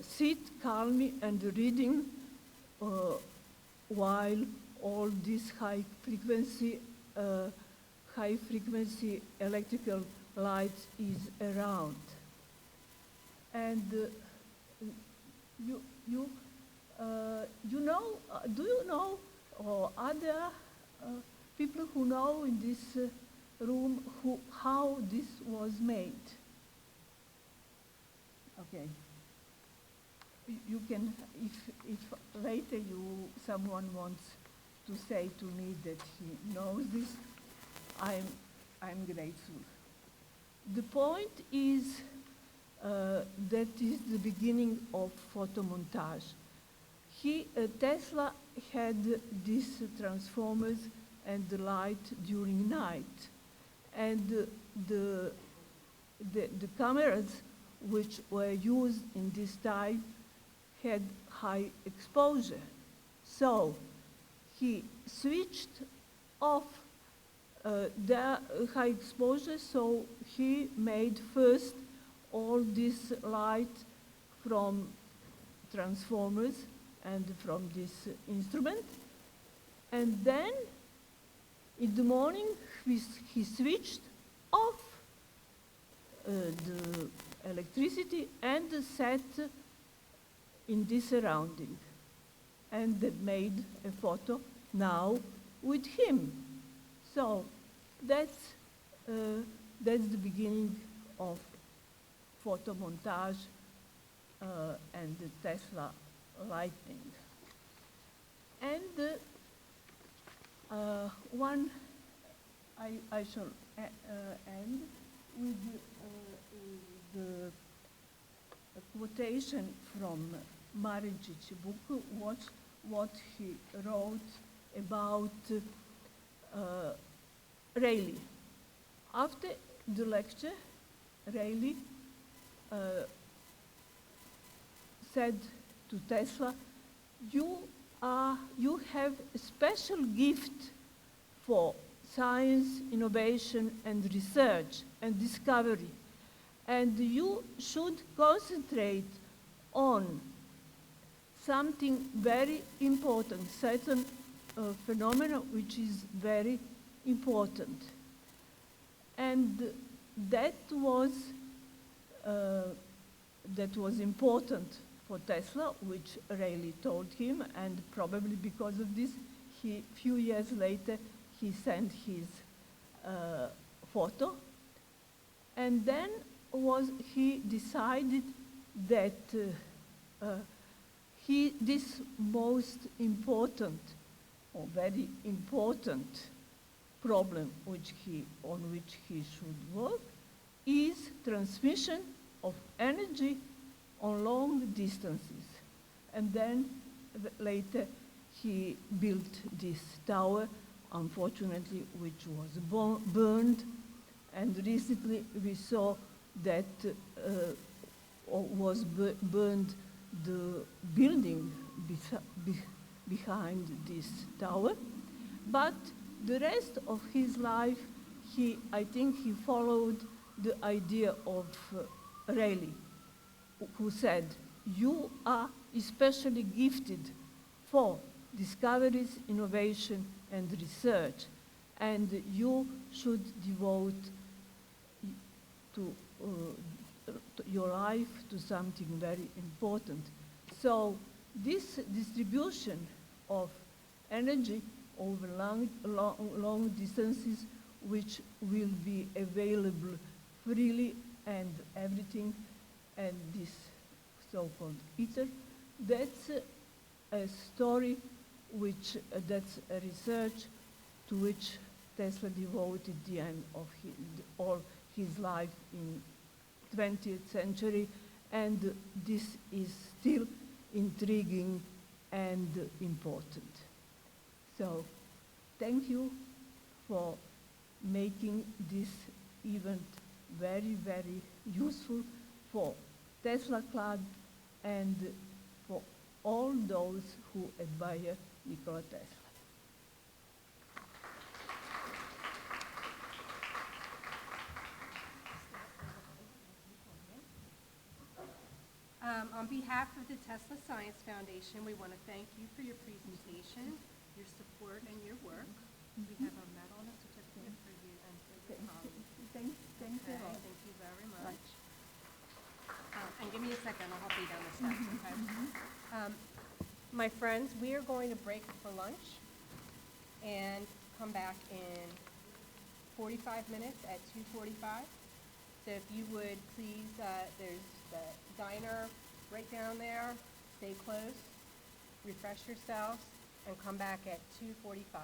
sit calmly and reading while all this high frequency electrical lights is around. And you know, do you know, or other people who know in this room how this was made? Okay. You can, if later someone wants to say to me that he knows this, I'm grateful. The point is that is the beginning of photomontage. Tesla had these transformers and the light during night, and the cameras which were used in this time had high exposure. So he switched off the high exposure, so he made first all this light from transformers and from this instrument, and then in the morning he switched off the electricity and set in this surrounding, and that made a photo now with him. So that's the beginning of photomontage and the Tesla lightning. And I shall end with a quotation from Maricic's book, what he wrote about Rayleigh. After the lecture, Rayleigh said to Tesla, you have a special gift for science, innovation, and research and discovery, and you should concentrate on something very important, certain phenomena which is very important. And that was important for Tesla, which Rayleigh told him, and probably because of this, few years later, he sent his photo. And then he decided that this most important or very important problem on which he should work is transmission of energy on long distances. And then later he built this tower, unfortunately, which was burned. And recently we saw that was burned the building behind this tower. But the rest of his life, I think he followed the idea of Rayleigh, who said, you are especially gifted for discoveries, innovation, and research, and you should devote your life to something very important. So this distribution of energy over long distances, which will be available freely and everything, and this so-called ether, that's a story that's a research to which Tesla devoted the end of all his life in 20th century, and this is still intriguing and important. So thank you for making this event very, very useful for Tesla Club and for all those who admire Nikola Tesla. On behalf of the Tesla Science Foundation, we want to thank you for your presentation, your support, and your work. We have a medal and a certificate for you and for your colleagues. Thank you all. Thank you very much. And give me a second, I'll help you down the steps, okay? My friends, we are going to break for lunch and come back in 45 minutes at 2:45. So if you would please, there's the diner right down there. Stay close, refresh yourselves, and come back at 2:45.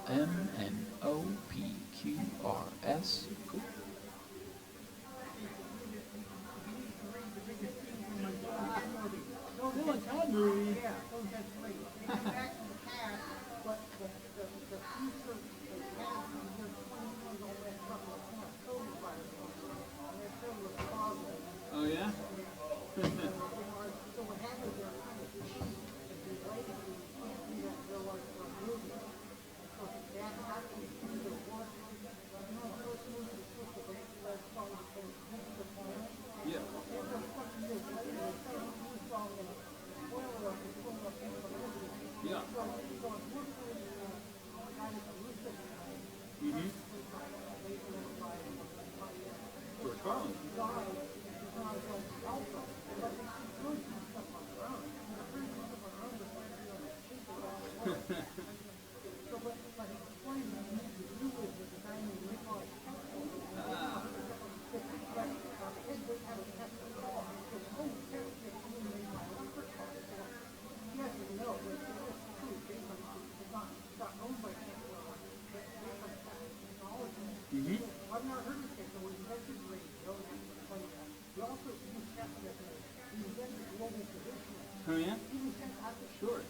M and O P Q R S. Cool. Oh yeah? Yeah. Yeah. Mm-hmm. George Carlin. Mm-hmm. Oh yeah? Sure.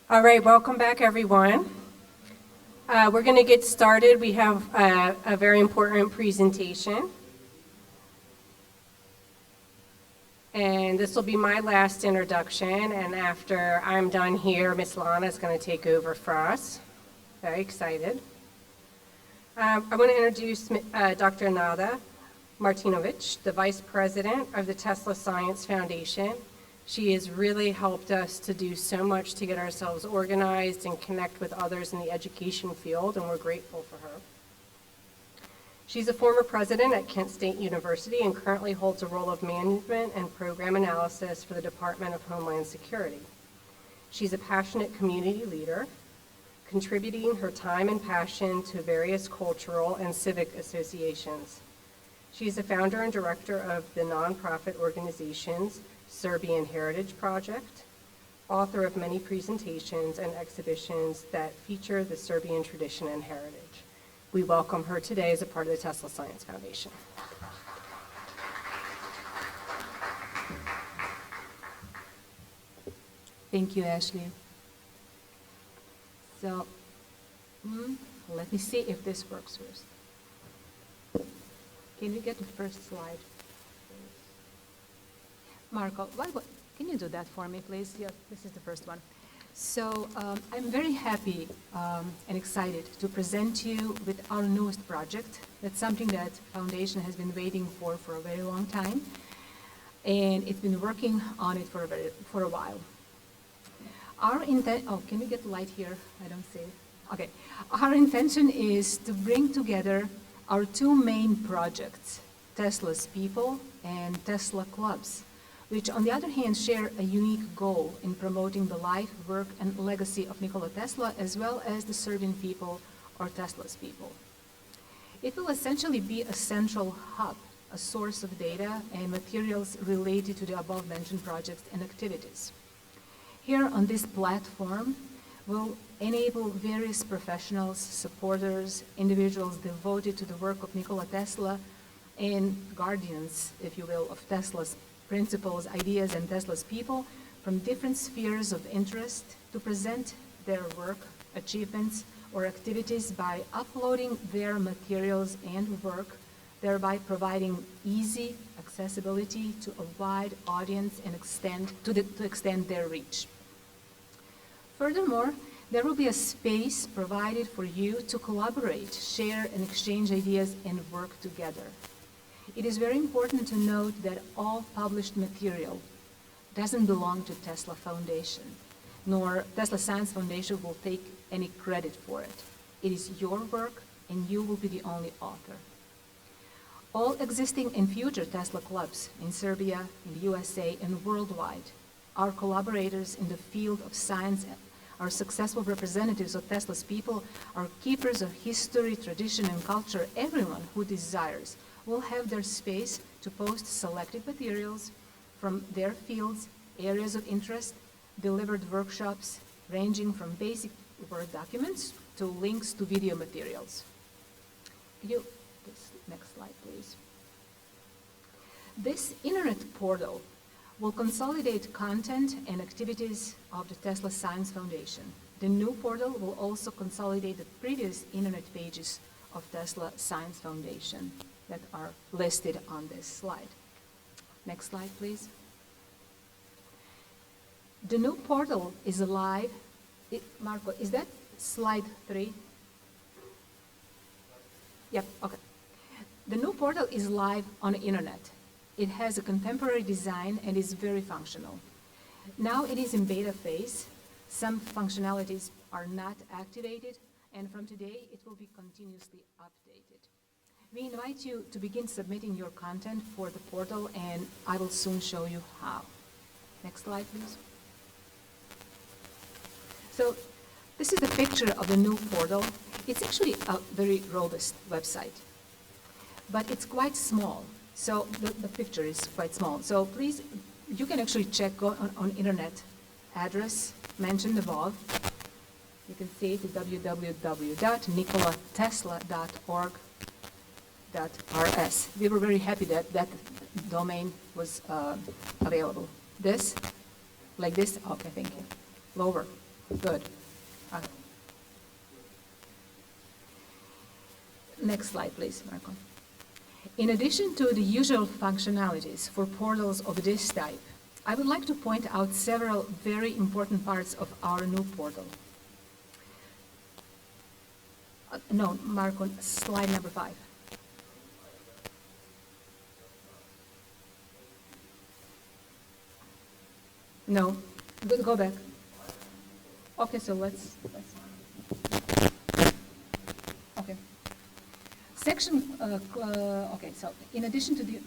All right, welcome back, everyone. We're going to get started. We have a very important presentation. And this will be my last introduction, and after I'm done here, Ms. Lana is going to take over for us. Very excited. I want to introduce Dr. Nada Martinovic, the Vice President of the Tesla Science Foundation. She has really helped us to do so much to get ourselves organized and connect with others in the education field, and we're grateful for her. She's a former president at Kent State University and currently holds a role of management and program analysis for the Department of Homeland Security. She's a passionate community leader, contributing her time and passion to various cultural and civic associations. She's the founder and director of the nonprofit organizations Serbian Heritage Project, author of many presentations and exhibitions that feature the Serbian tradition and heritage. We welcome her today as a part of the Tesla Science Foundation. Thank you, Ashley. So, let me see if this works first. Can you get the first slide? Marco, can you do that for me, please? Yeah, this is the first one. So I'm very happy and excited to present you with our newest project. That's something that Foundation has been waiting for a very long time, and it's been working on it for a while. Our can you get the light here? I don't see it. Okay. Our intention is to bring together our two main projects, Tesla's People and Tesla Clubs, which on the other hand share a unique goal in promoting the life, work, and legacy of Nikola Tesla, as well as the Serbian people or Tesla's people. It will essentially be a central hub, a source of data and materials related to the above-mentioned projects and activities. Here on this platform, we'll enable various professionals, supporters, individuals devoted to the work of Nikola Tesla, and guardians, if you will, of Tesla's principles, ideas, and Tesla's people from different spheres of interest to present their work, achievements, or activities by uploading their materials and work, thereby providing easy accessibility to a wide audience and to extend their reach. Furthermore, there will be a space provided for you to collaborate, share, and exchange ideas and work together. It is very important to note that all published material doesn't belong to Tesla Foundation, nor Tesla Science Foundation will take any credit for it. It is your work, and you will be the only author. All existing and future Tesla clubs in Serbia, in the USA, and worldwide are collaborators in the field of science, are successful representatives of Tesla's people, are keepers of history, tradition, and culture. Everyone who desires will have their space to post selected materials from their fields, areas of interest, delivered workshops ranging from basic Word documents to links to video materials. Next slide, please. This internet portal will consolidate content and activities of the Tesla Science Foundation. The new portal will also consolidate the previous internet pages of Tesla Science Foundation that are listed on this slide. Next slide, please. The new portal is live. Marco, is that slide 3? Yep, okay. The new portal is live on the internet. It has a contemporary design and is very functional. Now it is in beta phase. Some functionalities are not activated, and from today it will be continuously updated. We invite you to begin submitting your content for the portal, and I will soon show you how. Next slide, please. So this is the picture of the new portal. It's actually a very robust website, but it's quite small. So the picture is quite small. So please, you can actually check on internet address mentioned above. You can see it at www.nikolatesla.org.rs. We were very happy that that domain was available. This, like this, okay, thank you. Lower, Good. Next slide, please, Marco. In addition to the usual functionalities for portals of this type, I would like to point out several very important parts of our new portal. No, Marco, slide number 5. No, go back. Okay, so let's okay. Okay, so in addition to the,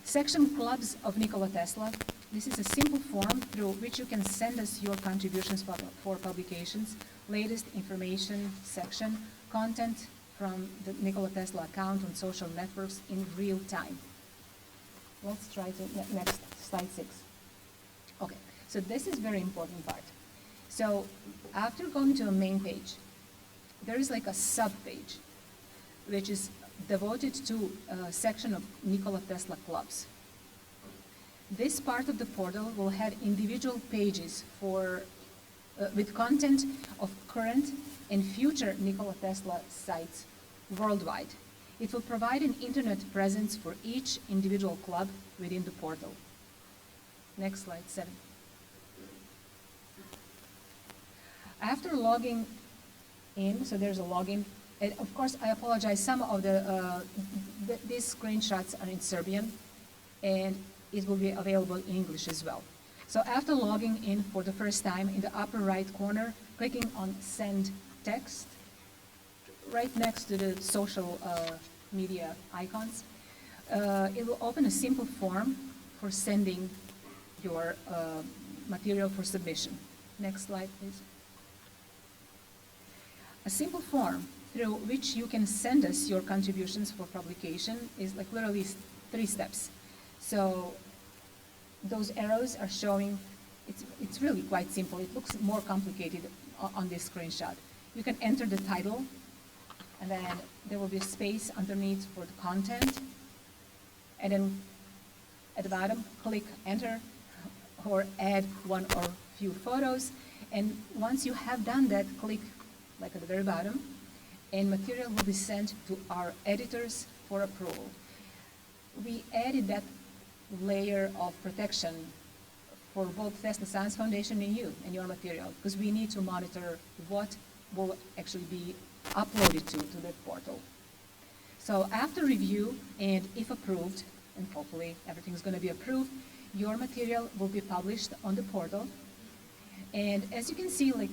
Section Clubs of Nikola Tesla, this is a simple form through which you can send us your contributions for publications, latest information section, content from the Nikola Tesla account on social networks in real time. Let's try to, next, slide 6. Okay, so this is very important part. So after going to a main page, there is like a sub-page, which is devoted to a section of Nikola Tesla clubs. This part of the portal will have individual pages for, with content of current and future Nikola Tesla sites worldwide. It will provide an internet presence for each individual club within the portal. Next slide, 7. After logging in, so there's a login, and of course I apologize, some of these screenshots are in Serbian, and it will be available in English as well. So after logging in for the first time, in the upper right corner, clicking on Send Text, right next to the social media icons, it will open a simple form for sending your material for submission. Next slide, please. A simple form through which you can send us your contributions for publication is like literally 3 steps. So those arrows are showing, it's really quite simple. It looks more complicated on this screenshot. You can enter the title, and then there will be a space underneath for the content, and then at the bottom, click enter, or add one or few photos, and once you have done that, click like at the very bottom, and material will be sent to our editors for approval. We added that layer of protection for both Tesla Science Foundation and you and your material, because we need to monitor what will actually be uploaded to that portal. So after review, and if approved, and hopefully everything's going to be approved, your material will be published on the portal. And as you can see, like,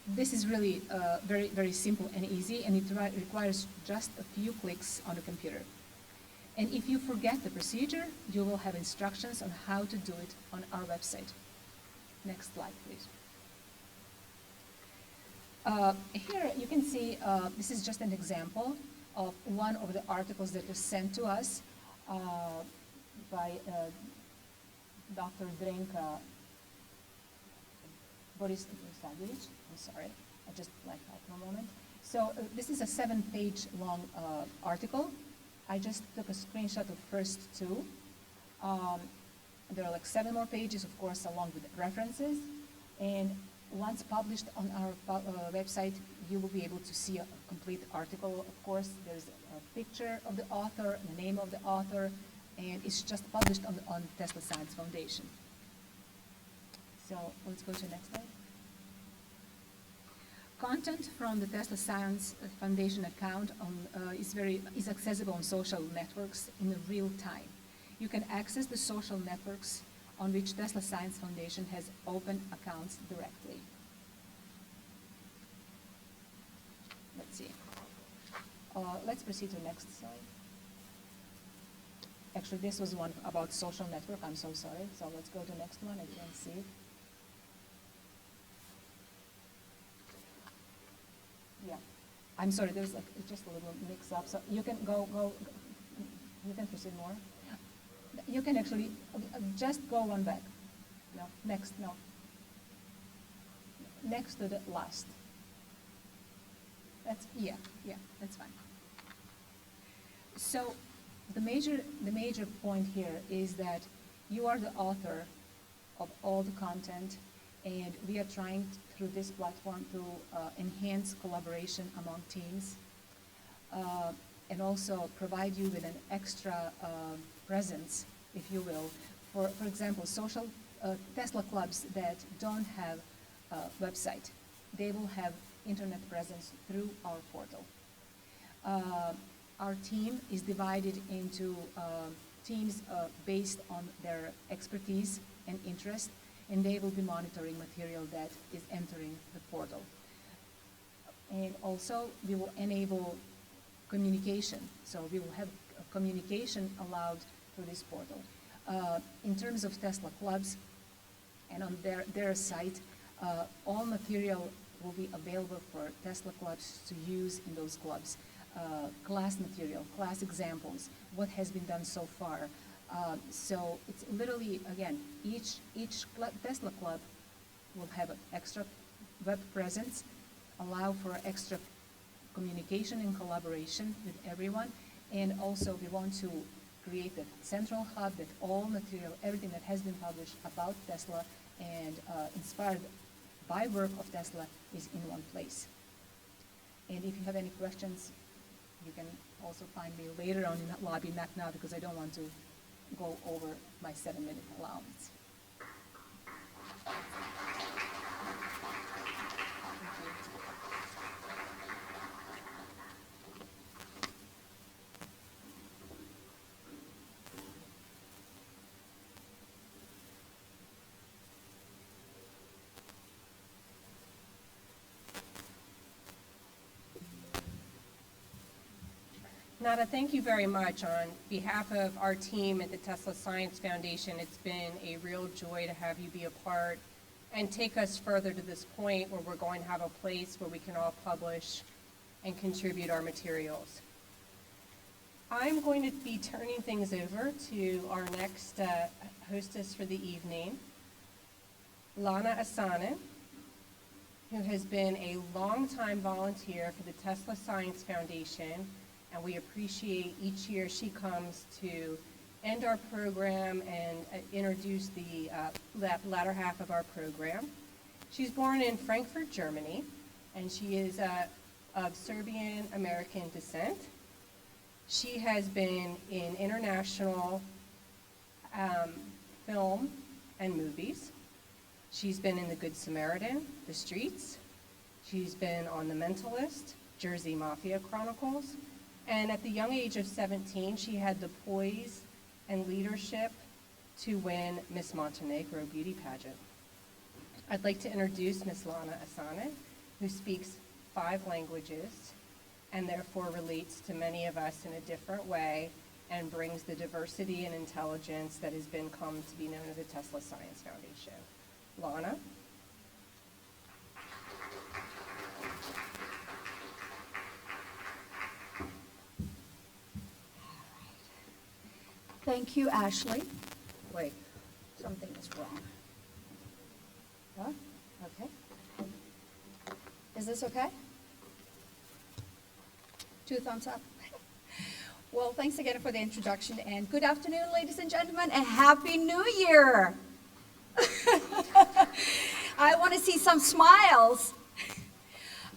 this is really very, very simple and easy, and it requires just a few clicks on the computer. And if you forget the procedure, you will have instructions on how to do it on our website. Next slide, please. Here you can see, this is just an example of one of the articles that was sent to us by Dr. Drenka Boris Savic. I'm sorry, I just blanked out for a moment. So this is a 7-page long article. I just took a screenshot of the first 2. There are like 7 more pages, of course, along with references. And once published on our website, you will be able to see a complete article. Of course, there's a picture of the author, the name of the author, and it's just published on Tesla Science Foundation. So let's go to the next slide. Content from the Tesla Science Foundation account is accessible on social networks in real time. You can access the social networks on which Tesla Science Foundation has open accounts directly. Let's see. Let's proceed to the next slide. Actually, this was one about social network. I'm so sorry. So let's go to the next one. I can't see it. Yeah, I'm sorry, there's like just a little mix-up. So you can you can proceed more. You can actually just go one back. No, next, no. Next to the last. That's, yeah, that's fine. So the major point here is that you are the author of all the content, And we are trying through this platform to enhance collaboration among teams and also provide you with an extra presence, if you will. For example, social Tesla clubs that don't have a website, they will have internet presence through our portal. Our team is divided into teams based on their expertise and interest, and they will be monitoring material that is entering the portal. And also, we will enable communication. So we will have communication allowed through this portal. In terms of Tesla clubs, and on their site, all material will be available for Tesla clubs to use in those clubs. Class material, class examples, what has been done so far. So it's literally, again, each Tesla club will have an extra web presence, allow for extra communication and collaboration with everyone, and also we want to create a central hub that all material, everything that has been published about Tesla and inspired by work of Tesla is in one place. And if you have any questions, you can also find me later on in the lobby, not now, because I don't want to go over my 7-minute allowance. Nada, thank you very much. On behalf of our team at the Tesla Science Foundation, it's been a real joy to have you be a part and take us further to this point where we're going to have a place where we can all publish and contribute our materials. I'm going to be turning things over to our next hostess for the evening, Lana Asanen, who has been a longtime volunteer for the Tesla Science Foundation, and we appreciate each year she comes to end our program and introduce the latter half of our program. She's born in Frankfurt, Germany, and she is of Serbian-American descent. She has been in international film and movies. She's been in The Good Samaritan, The Streets. She's been on The Mentalist, Jersey Mafia Chronicles. And at the young age of 17, she had the poise and leadership to win Miss Montenegro beauty pageant. I'd like to introduce Miss Lana Asanen, who speaks 5 languages and therefore relates to many of us in a different way and brings the diversity and intelligence that has been come to be known as the Tesla Science Foundation. Lana? Thank you, Ashley. Wait, something is wrong. Huh? Okay. Is this okay? 2 thumbs up. Well, thanks again for the introduction, and good afternoon, ladies and gentlemen, and Happy New Year. I want to see some smiles.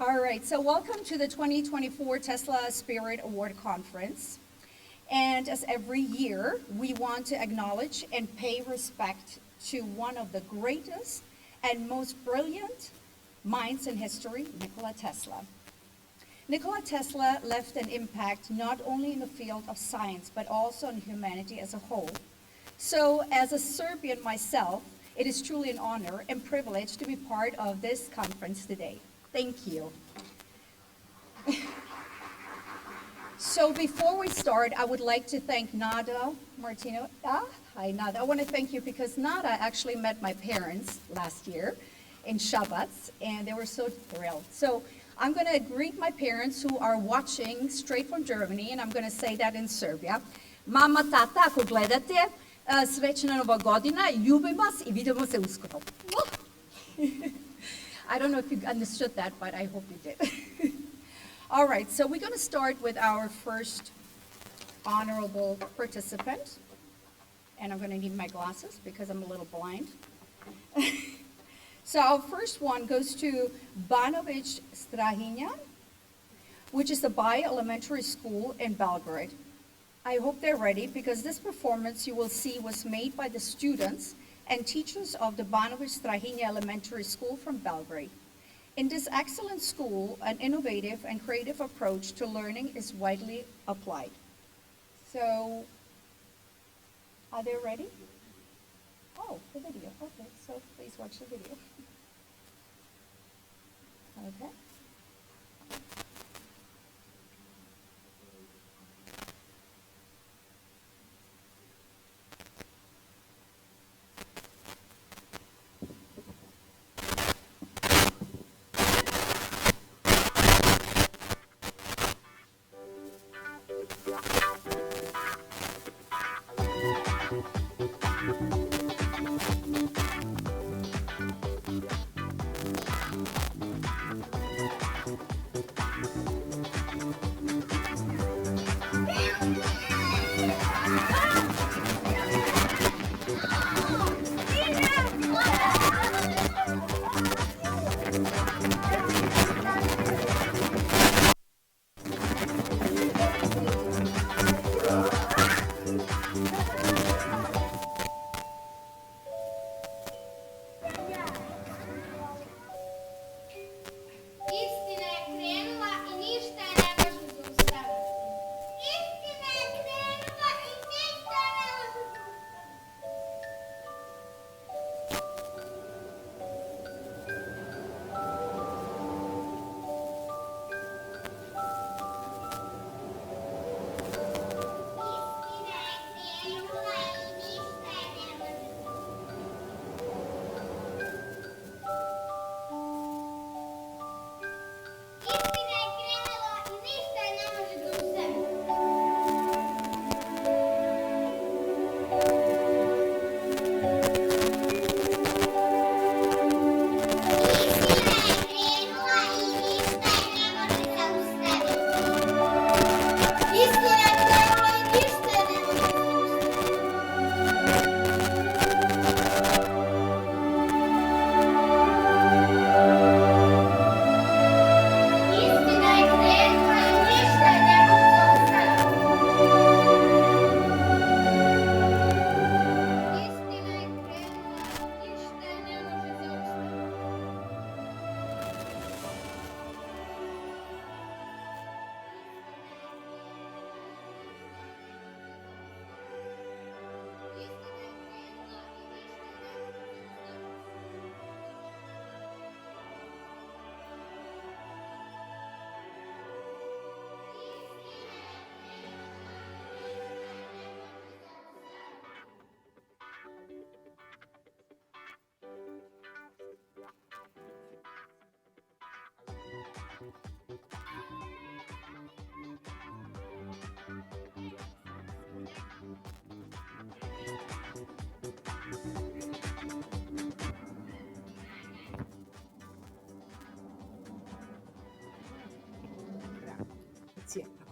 All right, so welcome to the 2024 Tesla Spirit Award Conference. And as every year, we want to acknowledge and pay respect to one of the greatest and most brilliant minds in history, Nikola Tesla. Nikola Tesla left an impact not only in the field of science, but also on humanity as a whole. So as a Serbian myself, it is truly an honor and privilege to be part of this conference today. Thank you. So before we start, I would like to thank Nada Martino. Hi, Nada. I want to thank you because Nada actually met my parents last year in Shabbat, and they were so thrilled. So I'm going to greet my parents who are watching straight from Germany, and I'm going to say that in Serbia. Mama, tata, ako gledate, srećna Nova godina, ljubim vas I vidimo se uskoro. I don't know if you understood that, but I hope you did. All right, so we're going to start with our first honorable participant. And I'm going to need my glasses because I'm a little blind. So our first one goes to Banović Strahinja, which is the Bio Elementary School in Belgrade. I hope they're ready because this performance you will see was made by the students and teachers of the Banović Strahinja Elementary School from Belgrade. In this excellent school, an innovative and creative approach to learning is widely applied. So, are they ready? Oh, the video. Okay, so please watch the video. Okay.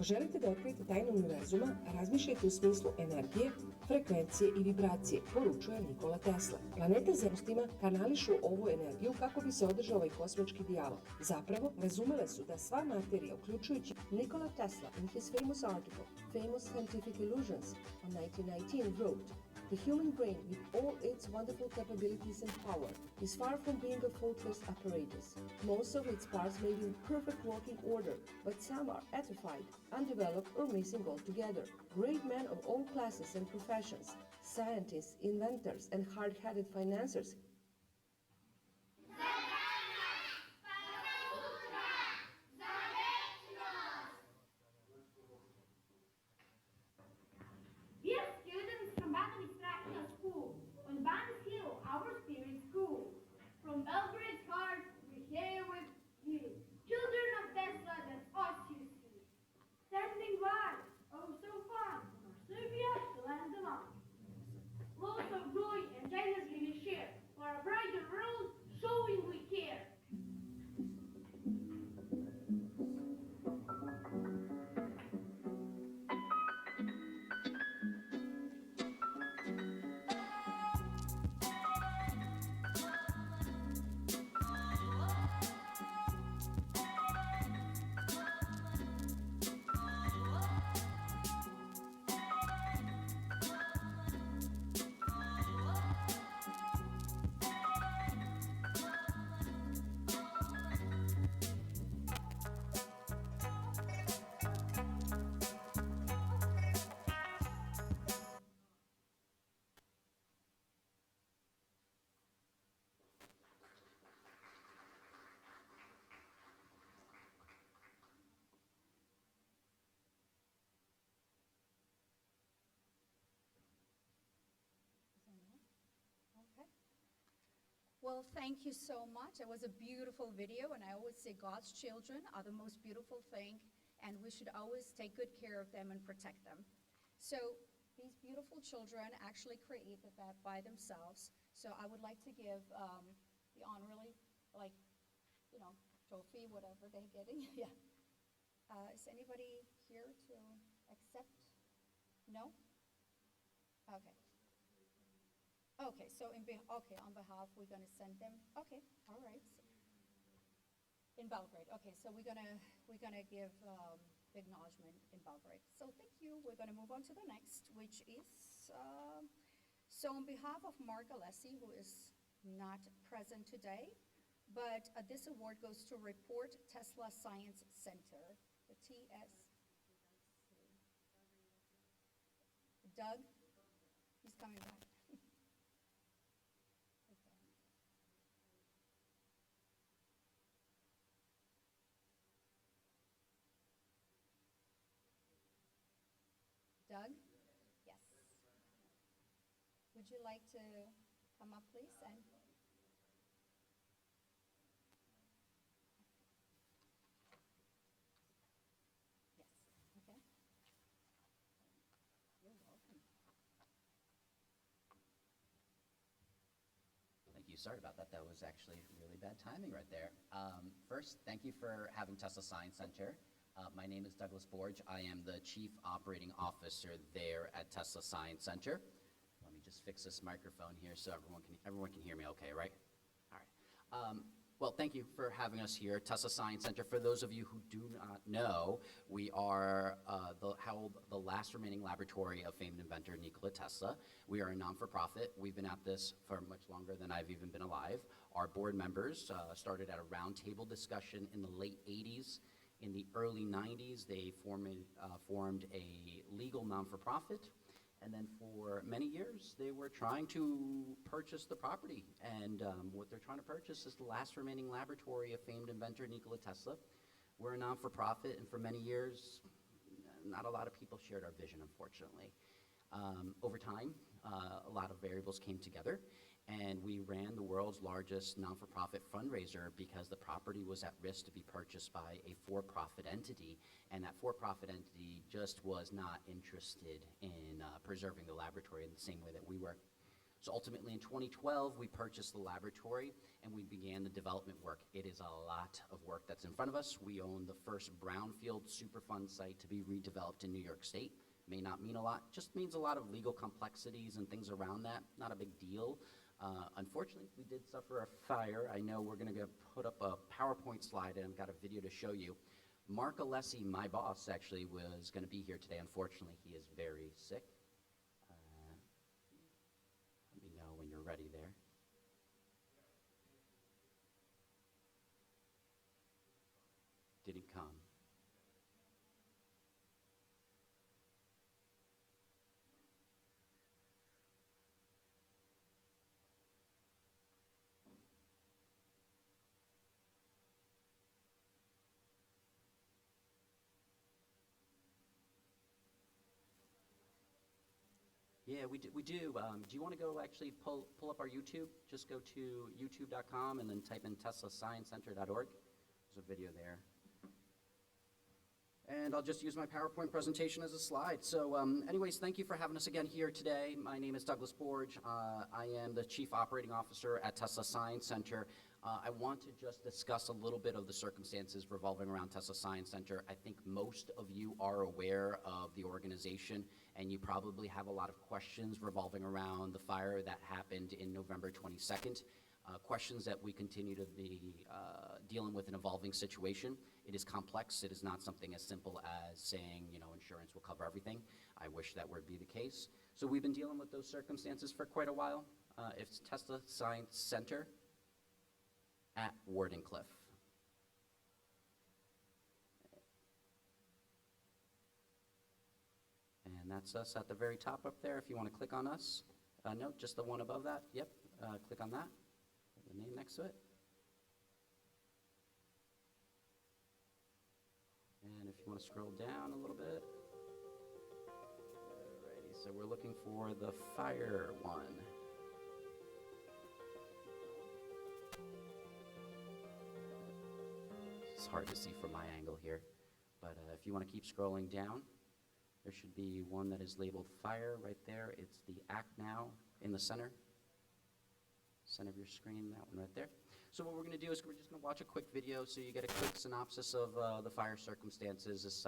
Ako želite da otkrijete tajnu univerzuma, razmišljajte u smislu energije, frekvencije i vibracije, poručuje Nikola Tesla. Planete zemstvima kanališu ovu energiju kako bi se održao ovaj kosmički dijalog. Zapravo, razumele su da sva materija, uključujući Nikola Tesla in his famous article, Famous Scientific Illusions, on 1919 wrote, "The human brain, with all its wonderful capabilities and power, is far from being a faultless apparatus. Most of its parts may be in perfect working order, but some are atrophied, undeveloped, or missing altogether. Great men of all classes and professions, scientists, inventors, and hard-headed financiers Dear students from Banović Strahinja School, on Ban's Hill, our spirit school. From Belgrade's heart, we're here with you. Children of Tesla, that's us you see. Standing wide, oh so fun, from our Serbia to land along. Loads of joy and generously we share, for Well, thank you so much. It was a beautiful video, and I always say God's children are the most beautiful thing, and we should always take good care of them and protect them. So these beautiful children actually created that by themselves. So I would like to give the honorary, like, you know, trophy, whatever they're getting. Yeah. Is anybody here to accept? No? Okay. Okay, so on behalf, we're gonna send them, okay, all right. In Belgrade, okay, so we're gonna give the acknowledgement in Belgrade. So thank you, we're gonna move on to the next, which is, so on behalf of Mark Alessi, who is not present today, but this award goes to Report Tesla Science Center, the TS. Doug, he's coming back. Doug? Yes. Would you like to come up, please? And yes, okay. You're welcome. Thank you. Sorry about that. That was actually really bad timing right there. First, thank you for having Tesla Science Center. My name is Douglas Borge. I am the Chief Operating Officer there at Tesla Science Center. Let me just fix this microphone here so everyone can hear me okay, right? All right. Well, thank you for having us here at Tesla Science Center. For those of you who do not know, we are the last remaining laboratory of famed inventor Nikola Tesla. We are a non-for-profit. We've been at this for much longer than I've even been alive. Our board members started at a roundtable discussion in the late 80s. In the early 90s, they formed a legal non-for-profit. And then for many years, they were trying to purchase the property. And what they're trying to purchase is the last remaining laboratory of famed inventor Nikola Tesla. We're a non-for-profit, and for many years, not a lot of people shared our vision, unfortunately. Over time, a lot of variables came together, and we ran the world's largest non-for-profit fundraiser because the property was at risk to be purchased by a for-profit entity, and that for-profit entity just was not interested in preserving the laboratory in the same way that we were. So ultimately in 2012, we purchased the laboratory and we began the development work. It is a lot of work that's in front of us. We own the first brownfield Superfund site to be redeveloped in New York State. May not mean a lot, just means a lot of legal complexities and things around that. Not a big deal. Unfortunately, we did suffer a fire. I know we're gonna put up a PowerPoint slide and I've got a video to show you. Mark Alessi, my boss, actually was gonna be here today. Unfortunately, he is very sick. Let me know when you're ready there. Did he come? Yeah, we do. Do you want to go actually pull up our YouTube? Just go to youtube.com and then type in teslasciencecenter.org. There's a video there. And I'll just use my PowerPoint presentation as a slide. So anyways, thank you for having us again here today. My name is Douglas Borge. I am the Chief Operating Officer at Tesla Science Center. I want to just discuss a little bit of the circumstances revolving around Tesla Science Center. I think most of you are aware of the organization, and you probably have a lot of questions revolving around the fire that happened in November 22nd. Questions that we continue to be dealing with an evolving situation. It is complex. It is not something as simple as saying, you know, insurance will cover everything. I wish that would be the case. So we've been dealing with those circumstances for quite a while. It's Tesla Science Center at Wardenclyffe. And that's us at the very top up there if you want to click on us. No, just the one above that. Yep, click on that. The name next to it. And if you want to scroll down a little bit. Alrighty, so we're looking for the fire one. It's hard to see from my angle here. But if you want to keep scrolling down, there should be one that is labeled fire right there. It's the Act Now in the center of your screen, that one right there. So what we're going to do is we're just going to watch a quick video so you get a quick synopsis of the fire circumstances. This,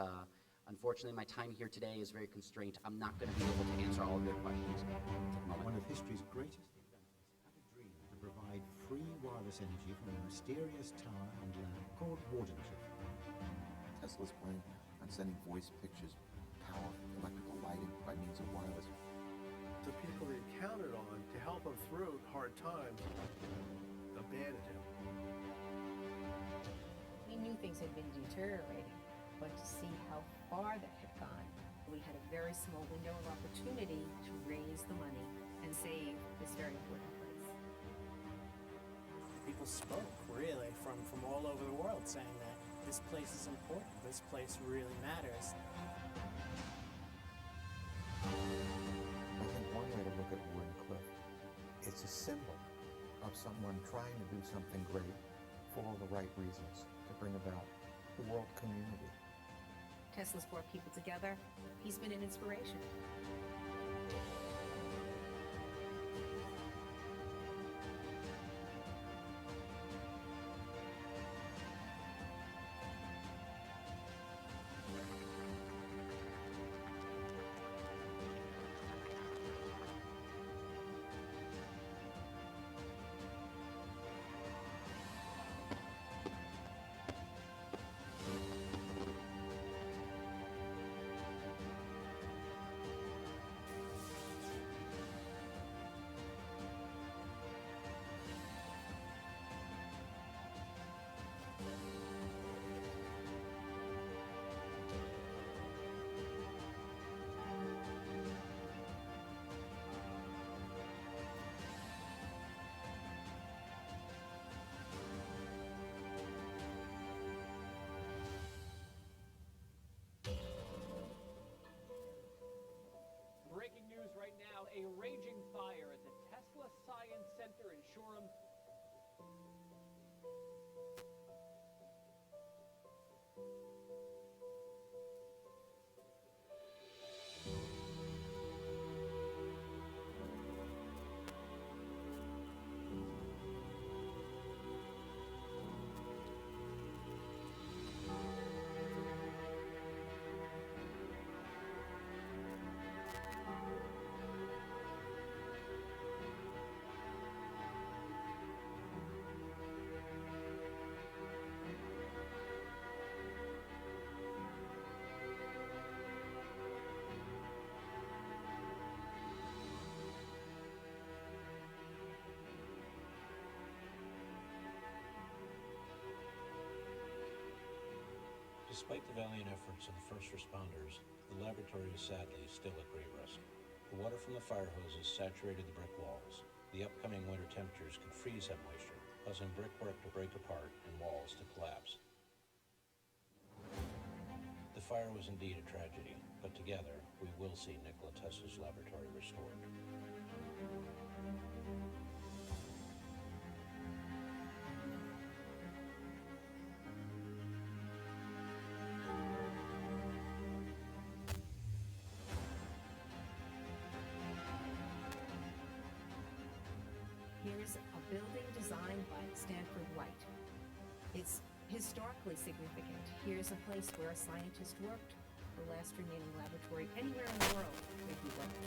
unfortunately, my time here today is very constrained. I'm not going to be able to answer all of your questions. Take a moment. One of history's greatest inventors had a dream to provide free wireless energy from a mysterious tower and lab called Wardenship. Tesla's plan on sending voice, pictures, power, electrical lighting by means of wireless. The people he counted on to help him through hard times abandoned him. We knew things had been deteriorating, but to see how far that had gone, we had a very small window of opportunity to raise the money and save this very important place. People spoke, really, from all over the world, saying that this place is important, this place really matters. I think one way to look at Wooden Cliff, it's a symbol of someone trying to do something great for all the right reasons, to bring about the world community. Tesla's brought people together. He's been an inspiration. Breaking news right now, a raging fire at the Tesla Science Center in Shoreham. Despite the valiant efforts of the first responders, the laboratory is sadly still at great risk. The water from the fire hoses saturated the brick walls. The upcoming winter temperatures could freeze that moisture, causing brickwork to break apart and walls to collapse. The fire was indeed a tragedy, but together we will see Nikola Tesla's laboratory restored. Here's a building designed by Stanford White. It's historically significant. Here's a place where a scientist worked, the last remaining laboratory anywhere in the world where he worked.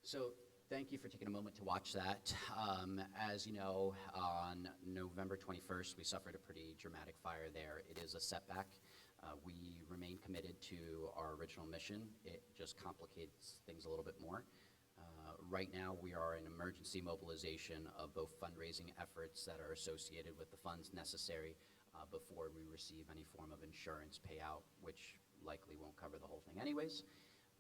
So thank you for taking a moment to watch that. As you know, on November 21st, we suffered a pretty dramatic fire there. It is a setback. We remain committed to our original mission. It just complicates things a little bit more. Right now, we are in emergency mobilization of both fundraising efforts that are associated with the funds necessary before we receive any form of insurance payout, which likely won't cover the whole thing anyways.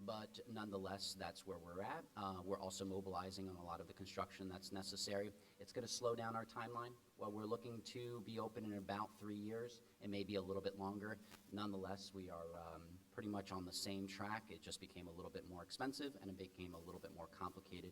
But nonetheless, that's where we're at. We're also mobilizing on a lot of the construction that's necessary. It's going to slow down our timeline. While we're looking to be open in about 3 years, it may be a little bit longer. Nonetheless, we are pretty much on the same track. It just became a little bit more expensive and it became a little bit more complicated.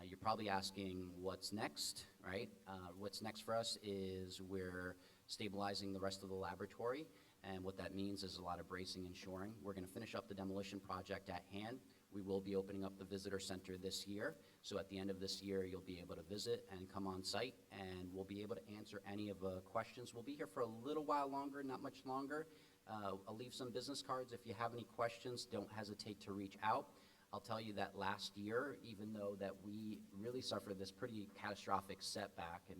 You're probably asking what's next, right? What's next for us is we're stabilizing the rest of the laboratory. And what that means is a lot of bracing and shoring. We're going to finish up the demolition project at hand. We will be opening up the visitor center this year. So at the end of this year, you'll be able to visit and come on site, and we'll be able to answer any of the questions. We'll be here for a little while longer, not much longer. I'll leave some business cards. If you have any questions, don't hesitate to reach out. I'll tell you that last year, even though that we really suffered this pretty catastrophic setback, and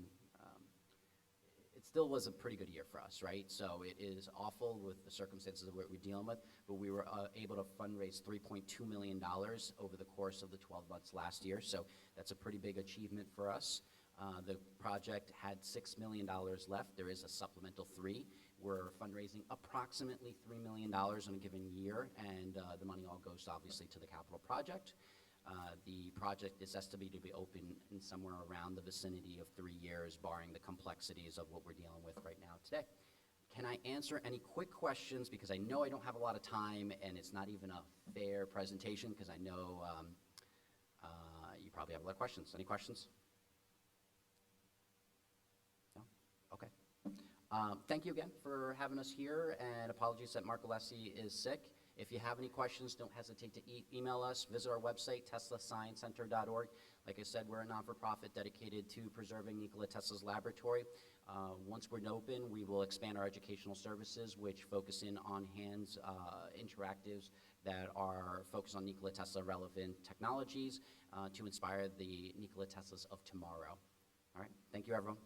it still was a pretty good year for us, right? So it is awful with the circumstances of what we're dealing with, but we were able to fundraise $3.2 million over the course of the 12 months last year. So that's a pretty big achievement for us. The project had $6 million left. There is a supplemental $3 million. We're fundraising approximately $3 million in a given year, and the money all goes obviously to the capital project. The project is estimated to be open in somewhere around the vicinity of 3 years, barring the complexities of what we're dealing with right now today. Can I answer any quick questions? Because I know I don't have a lot of time, and it's not even a fair presentation, because I know you probably have a lot of questions. Any questions? No? Okay. Thank you again for having us here, and apologies that Mark Alessi is sick. If you have any questions, don't hesitate to email us. Visit our website, teslasciencecenter.org. Like I said, we're a non-for-profit dedicated to preserving Nikola Tesla's laboratory. Once we're open, we will expand our educational services, which focus in on hands interactives that are focused on Nikola Tesla relevant technologies to inspire the Nikola Teslas of tomorrow. All right, thank you, everyone.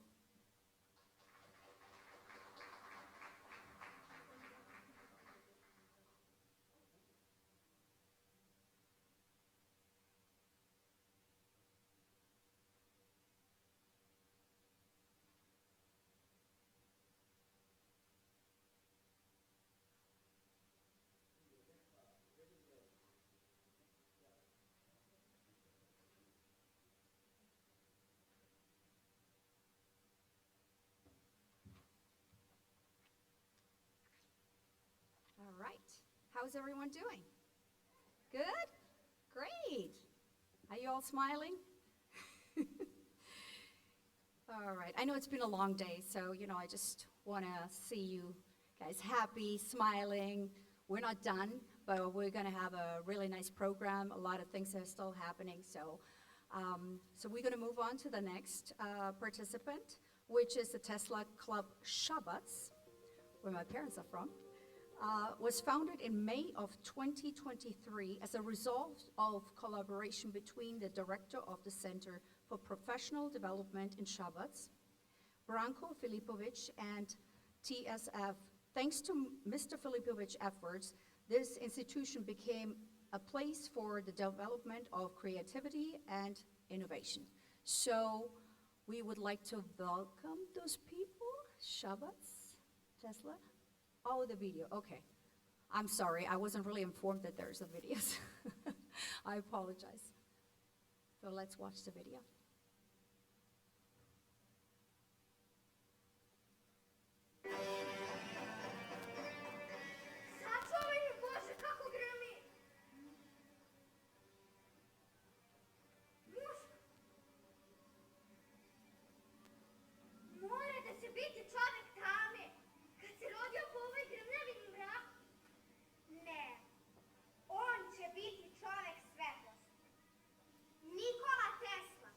All right. How's everyone doing? Good? Great. Are you all smiling? All right. I know it's been a long day, so, I just want to see you guys happy, smiling. We're not done, but we're going to have a really nice program. A lot of things are still happening, so we're going to move on to the next participant, which is the Tesla Club Shabbat, where my parents are from. Was founded in May of 2023 as a result of collaboration between the director of the Center for Professional Development in Shabbat, Branko Filipovic, and TSF. Thanks to Mr. Filipovic's efforts, this institution became a place for the development of creativity and innovation. So we would like to welcome those people. Shabbat, Tesla. Oh, the video, okay. I'm sorry, I wasn't really informed that there's a video. I apologize. So let's watch the video. Mora da će biti čovek tame, kad se rodio po ovoj grmljavinim mraku. Ne, on će biti čovek svetlosti. Nikola Tesla,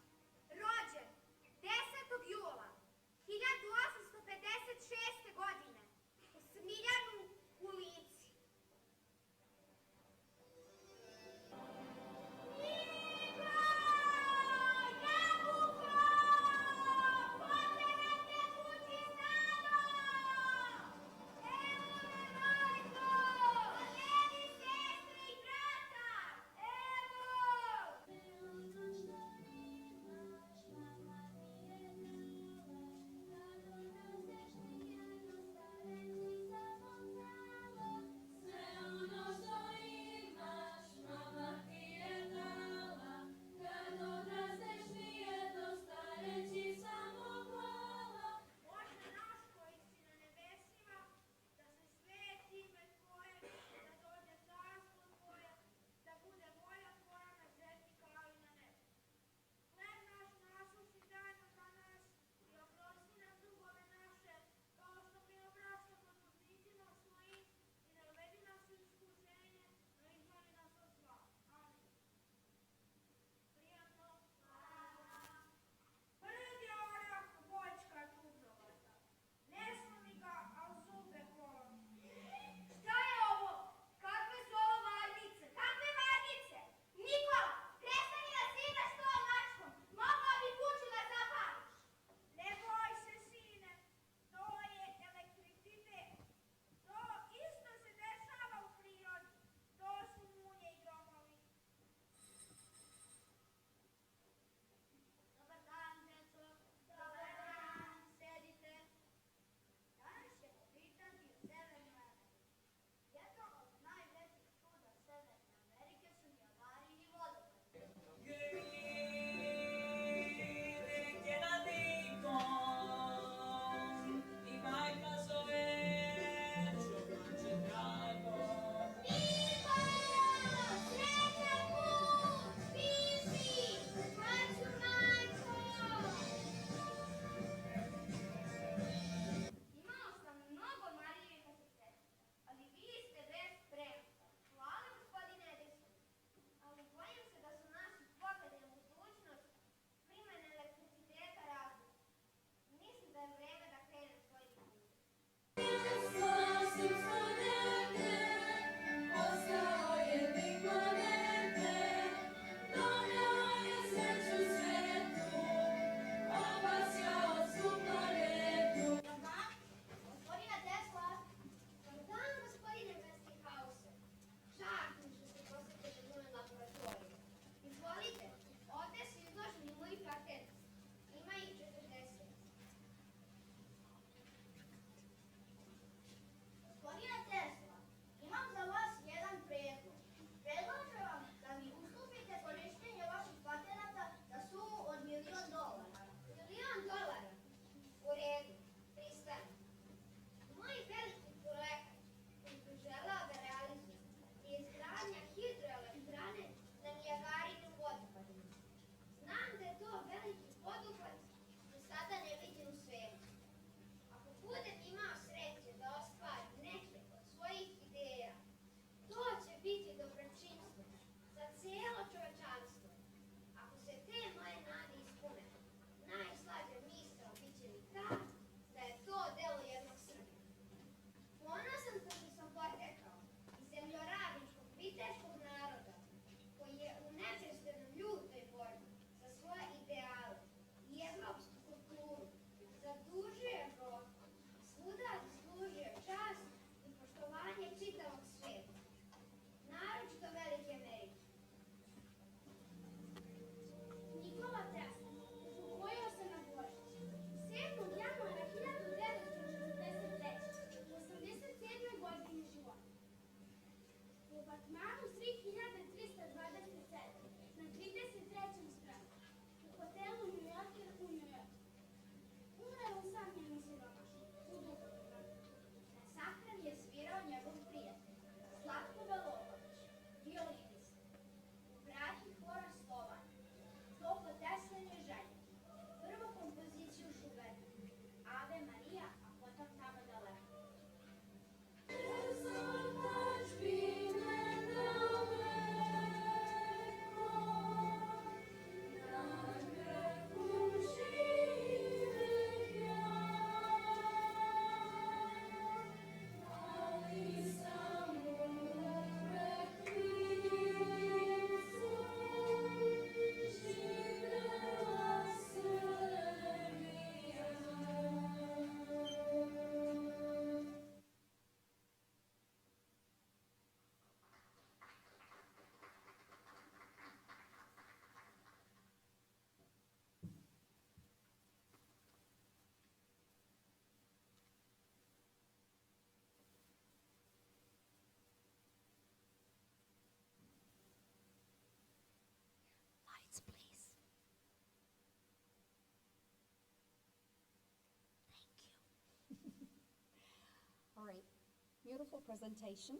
Beautiful presentation.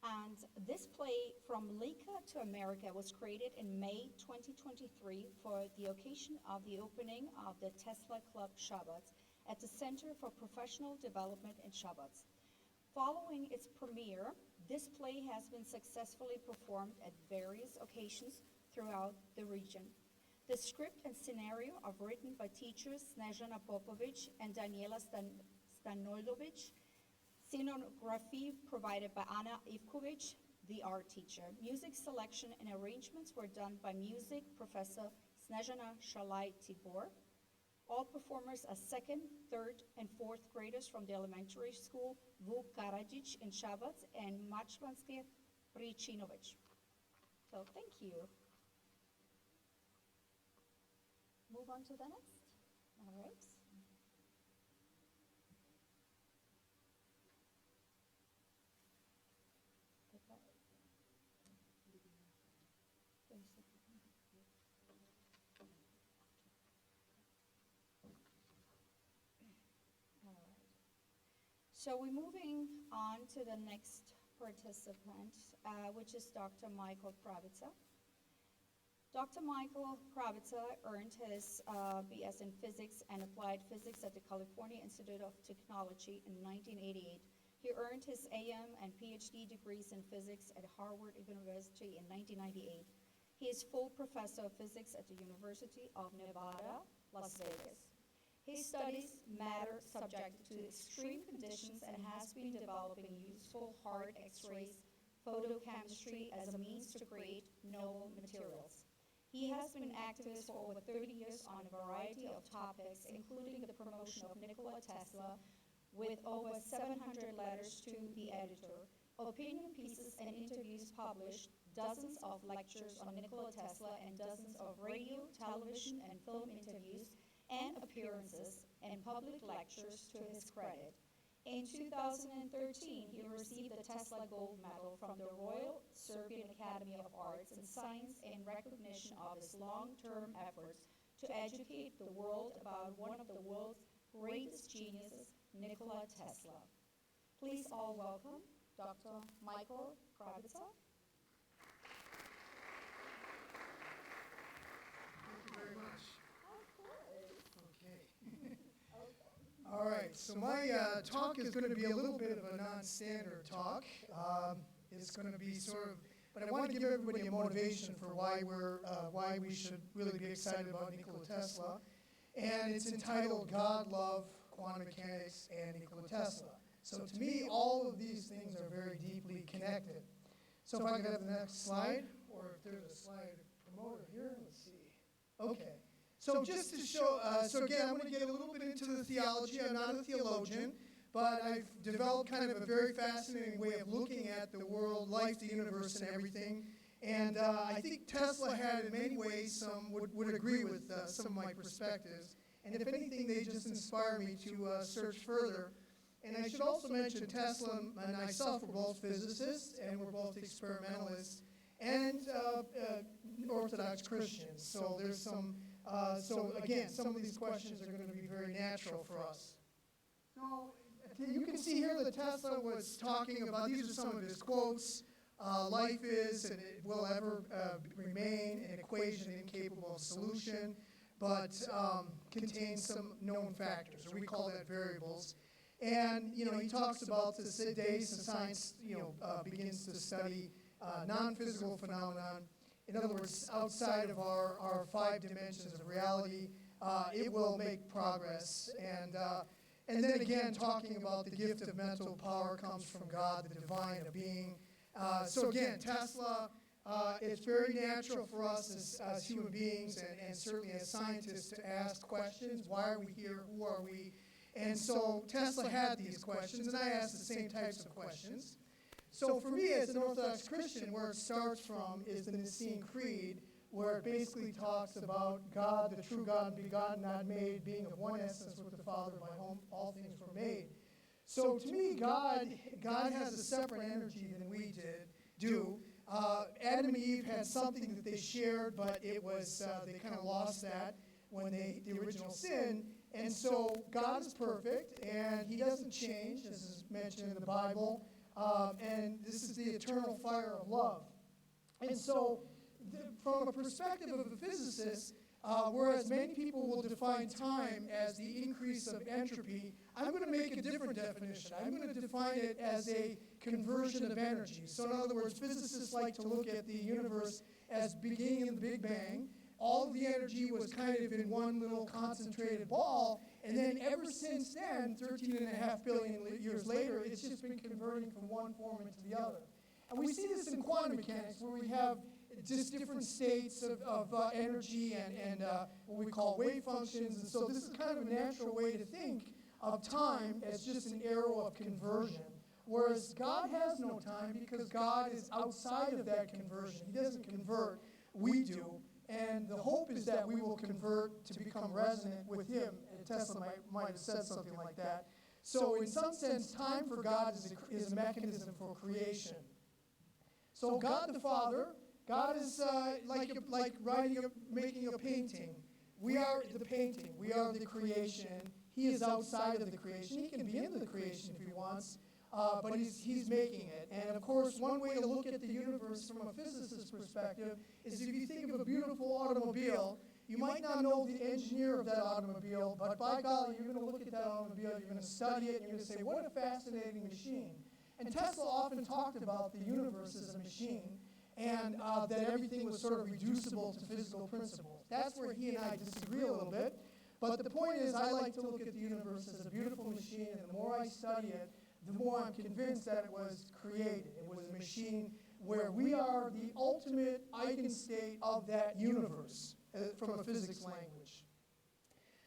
And this play, From Leica to America, was created in May 2023 for the occasion of the opening of the Tesla Club Shabbat at the Center for Professional Development in Shabbat. Following its premiere, this play has been successfully performed at various occasions throughout the region. The script and scenario are written by teachers Snežana Popovic and Daniela Stanojlovic. Scenography provided by Anna Ivkovic, the art teacher. Music selection and arrangements were done by music professor Snežana Šalaj-Tibor. All performers are second, third, and fourth graders from the elementary school Vuk Karadžić in Šabac and Mačvanske Pričinović. So thank you. Move on to the next. All right. So we're moving on to the next participant, which is Dr. Michael Pravica. Dr. Michael Pravica earned his BS in Physics and Applied Physics at the California Institute of Technology in 1988. He earned his AM and PhD degrees in physics at Harvard University in 1998. He is full professor of physics at the University of Nevada, Las Vegas. He studies matter subjected to extreme conditions and has been developing useful hard X-rays photochemistry as a means to create novel materials. He has been an activist for over 30 years on a variety of topics, including the promotion of Nikola Tesla, with over 700 letters to the editor, opinion pieces and interviews published, dozens of lectures on Nikola Tesla, and dozens of radio, television, and film interviews, and appearances and public lectures to his credit. In 2013, he received the Tesla Gold Medal from the Royal Serbian Academy of Arts and Science in recognition of his long-term efforts to educate the world about one of the world's greatest geniuses, Nikola Tesla. Please all welcome Dr. Michael Pravica. Thank you very much. All right, so my talk is going to be a little bit of a non-standard talk. It's going to be sort of, but I want to give everybody a motivation for why we should really be excited about Nikola Tesla. And it's entitled God, Love, Quantum Mechanics, and Nikola Tesla. So to me, all of these things are very deeply connected. So if I could have the next slide, or if there's a slide promoter here, let's see. Okay. So just to show, so again, I'm going to get a little bit into the theology. I'm not a theologian, but I've developed kind of a very fascinating way of looking at the world, life, the universe, and everything. And I think Tesla had, in many ways, would agree with some of my perspectives. And if anything, they just inspire me to search further. And I should also mention Tesla and myself were both physicists, and we're both experimentalists, and Orthodox Christians. So there's some. So again, some of these questions are going to be very natural for us. So you can see here that Tesla was talking about, these are some of his quotes. Life is and it will ever remain an equation incapable of solution, but contains some known factors, or we call that variables. And he talks about the days science begins to study non-physical phenomenon. In other words, outside of our 5 dimensions of reality, it will make progress. And then again, talking about the gift of mental power comes from God, the divine, a being. So again, Tesla, it's very natural for us as human beings and certainly as scientists to ask questions. Why are we here? Who are we? And so Tesla had these questions, and I asked the same types of questions. So for me, as an Orthodox Christian, where it starts from is the Nicene Creed, where it basically talks about God, the true God, begotten, not made, being of one essence with the Father, by whom all things were made. So to me, God has a separate energy than we do. Adam and Eve had something that they shared, but it was they kind of lost that when the original sin. And so God is perfect, and he doesn't change, as is mentioned in the Bible, and this is the eternal fire of love. And so from a perspective of a physicist, whereas many people will define time as the increase of entropy, I'm going to make a different definition. I'm going to define it as a conversion of energy. So in other words, physicists like to look at the universe as beginning in the Big Bang. All of the energy was kind of in one little concentrated ball, and then ever since then, 13.5 billion years later, it's just been converting from one form into the other. And we see this in quantum mechanics, where we have just different states of energy and what we call wave functions. And so this is kind of a natural way to think of time as just an arrow of conversion. Whereas God has no time because God is outside of that conversion. He doesn't convert, we do. And the hope is that we will convert to become resonant with him. And Tesla might have said something like that. So in some sense, time for God is a mechanism for creation. So God the Father, God is like making a painting. We are the painting. We are the creation. He is outside of the creation. He can be in the creation if he wants, but he's making it. And of course, one way to look at the universe from a physicist's perspective is if you think of a beautiful automobile, you might not know the engineer of that automobile, but by golly, you're going to look at that automobile, you're going to study it, and you're going to say, what a fascinating machine. And Tesla often talked about the universe as a machine, and that everything was sort of reducible to physical principles. That's where he and I disagree a little bit. But the point is, I like to look at the universe as a beautiful machine, and the more I study it, the more I'm convinced that it was created. It was a machine where we are the ultimate eigenstate of that universe, from a physics language.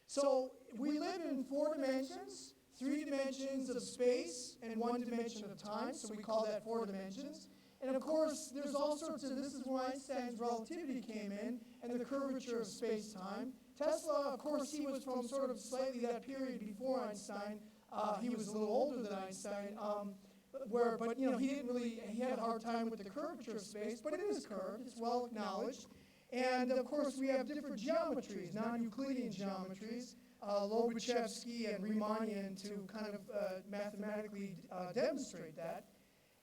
So we live in 4 dimensions, 3 dimensions of space, and 1 dimension of time, so we call that 4 dimensions. And of course, there's all sorts of, this is where Einstein's relativity came in, and the curvature of space-time. Tesla, of course, he was from sort of slightly that period before Einstein. He was a little older than Einstein, but you know, he had a hard time with the curvature of space, but it is curved, it's well acknowledged. And of course, we have different geometries, non-Euclidean geometries, Lobachevsky and Riemannian to kind of mathematically demonstrate that.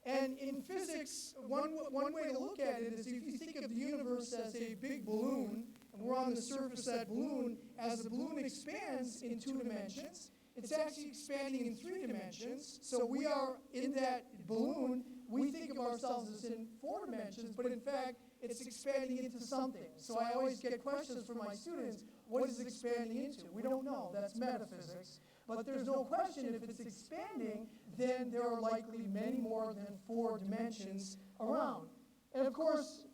And in physics, one way to look at it is if you think of the universe as a big balloon, and we're on the surface of that balloon, as the balloon expands in 2 dimensions, it's actually expanding in 3 dimensions. So we are in that balloon. We think of ourselves as in 4 dimensions, but in fact, it's expanding into something. So I always get questions from my students, what is it expanding into? We don't know. That's metaphysics. But there's no question if it's expanding, then there are likely many more than 4 dimensions around. And of course,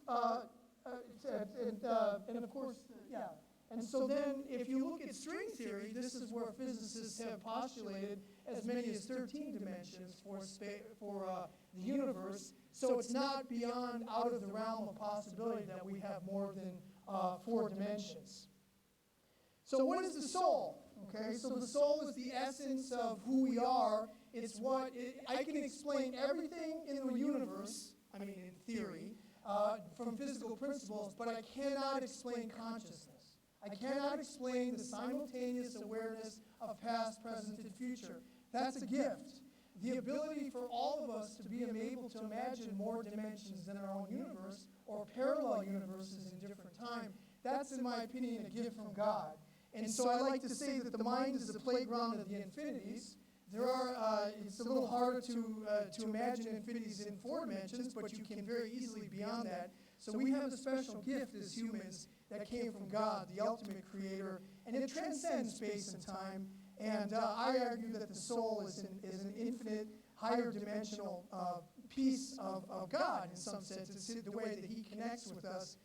And so then, if you look at string theory, this is where physicists have postulated as many as 13 dimensions for the universe. So it's not beyond out of the realm of possibility that we have more than 4 dimensions. So what is the soul? Okay, so the soul is the essence of who we are. It's I can explain everything in the universe, I mean in theory, from physical principles, but I cannot explain consciousness. I cannot explain the simultaneous awareness of past, present, and future. That's a gift. The ability for all of us to be able to imagine more dimensions than our own universe or parallel universes in different time, that's, in my opinion, a gift from God. And so I like to say that the mind is the playground of the infinities. It's a little harder to imagine infinities in 4 dimensions, but you can very easily beyond that. So we have a special gift as humans that came from God, the ultimate creator, and it transcends space and time. And I argue that the soul is an infinite, higher dimensional piece of God in some sense. It's the way that he connects with us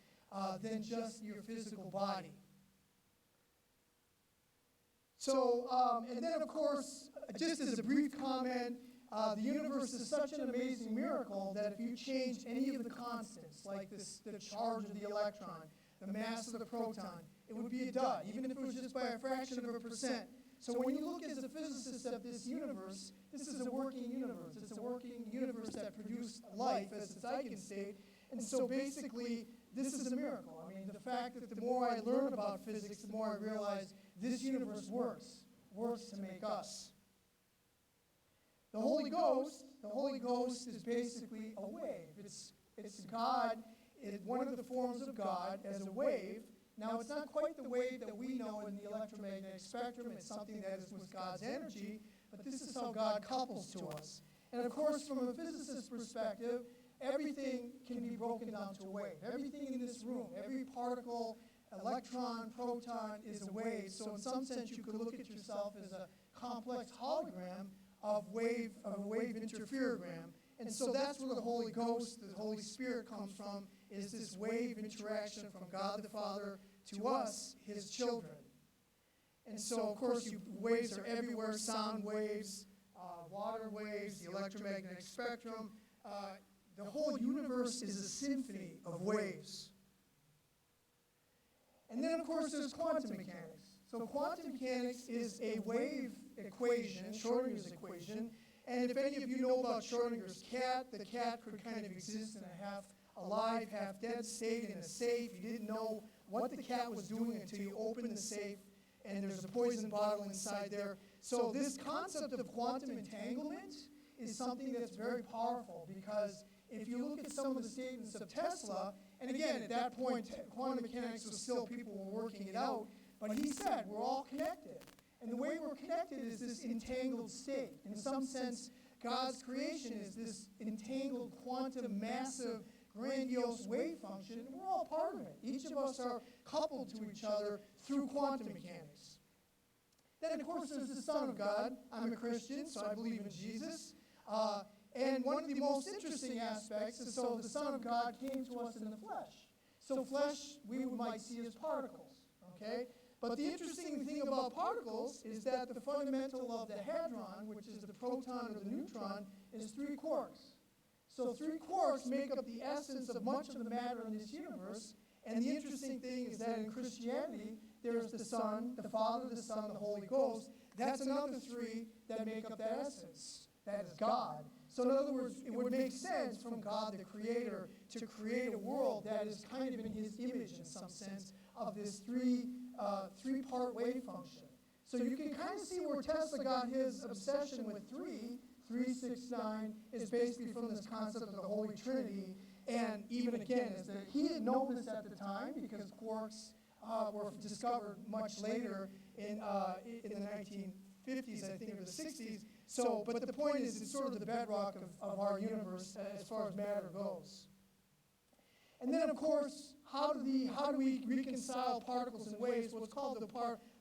than just your physical body. So, and then of course, just as a brief comment, the universe is such an amazing miracle that if you changed any of the constants, like the charge of the electron, the mass of the proton, it would be a dud, even if it was just by a fraction of a percent. So when you look as a physicist at this universe, this is a working universe. It's a working universe that produced life as its eigenstate. And so basically, this is a miracle. I mean, the fact that the more I learn about physics, the more I realize this universe works to make us. The Holy Ghost is basically a wave. It's God, one of the forms of God as a wave. Now, it's not quite the wave that we know in the electromagnetic spectrum. It's something that is with God's energy, but this is how God couples to us. And of course, from a physicist's perspective, everything can be broken down to a wave. Everything in this room, every particle, electron, proton is a wave. So in some sense, you could look at yourself as a complex hologram of a wave interferogram. And so that's where the Holy Ghost, the Holy Spirit comes from, is this wave interaction from God the Father to us, his children. And so, of course, waves are everywhere, sound waves, water waves, the electromagnetic spectrum. The whole universe is a symphony of waves. And then, of course, there's quantum mechanics. So quantum mechanics is a wave equation, Schrodinger's equation. And if any of you know about Schrodinger's cat, the cat could kind of exist in a half alive, half dead state in a safe. You didn't know what the cat was doing until you opened the safe, and there's a poison bottle inside there. So this concept of quantum entanglement is something that's very powerful, because if you look at some of the statements of Tesla, and again, at that point, quantum mechanics was still, people were working it out, but he said we're all connected. And the way we're connected is this entangled state. In some sense, God's creation is this entangled, quantum, massive, grandiose wave function, and we're all part of it. Each of us are coupled to each other through quantum mechanics. Then, of course, there's the Son of God. I'm a Christian, so I believe in Jesus. And one of the most interesting aspects is, so the Son of God came to us in the flesh. So flesh, we might see as particles, okay? But the interesting thing about particles is that the fundamental of the hadron, which is the proton or the neutron, is 3 quarks. So 3 quarks make up the essence of much of the matter in this universe. And the interesting thing is that in Christianity, there's the Son, the Father, the Son, the Holy Ghost. That's another 3 that make up that essence. That is God. So in other words, it would make sense from God the Creator to create a world that is kind of in his image in some sense of this three-part wave function. So you can kind of see where Tesla got his obsession with 3, 6, 9, is basically from this concept of the Holy Trinity. And even again, is that he didn't know this at the time, because quarks were discovered much later in the 1950s, I think, or the 60s. So, but the point is, it's sort of the bedrock of our universe as far as matter goes. And then, of course, how do we reconcile particles and waves? What's called the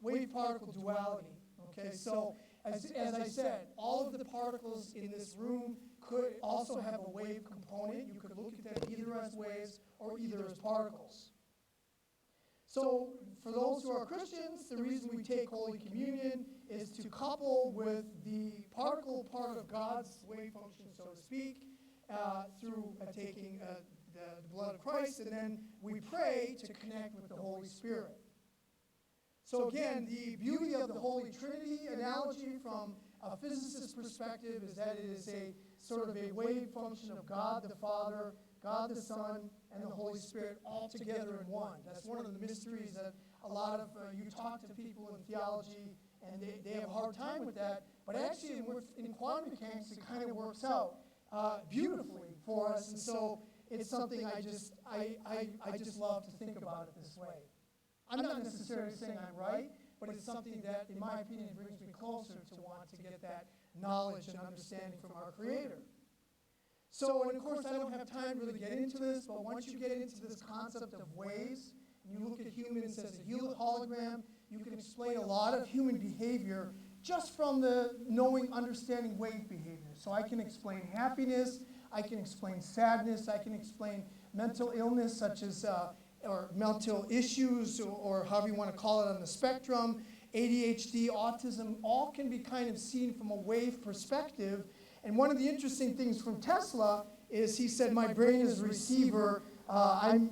wave-particle duality. Okay, so as I said, all of the particles in this room could also have a wave component. You could look at them either as waves or either as particles. So for those who are Christians, the reason we take Holy Communion is to couple with the particle part of God's wave function, so to speak, through taking the blood of Christ, and then we pray to connect with the Holy Spirit. So again, the beauty of the Holy Trinity analogy from a physicist's perspective is that it is a sort of a wave function of God the Father, God the Son, and the Holy Spirit all together in one. That's one of the mysteries that a lot of, you talk to people in theology, and they have a hard time with that. But actually, in quantum mechanics, it kind of works out beautifully for us. And so it's something I just love to think about it this way. I'm not necessarily saying I'm right, but it's something that, in my opinion, brings me closer to want to get that knowledge and understanding from our Creator. So, and of course, I don't have time to really get into this, but once you get into this concept of waves, and you look at humans as a hologram, you can explain a lot of human behavior just from the understanding wave behavior. So I can explain happiness, I can explain sadness, I can explain mental illness such as, or mental issues, or however you want to call it on the spectrum, ADHD, autism, all can be kind of seen from a wave perspective. And one of the interesting things from Tesla is he said, my brain is a receiver. I'm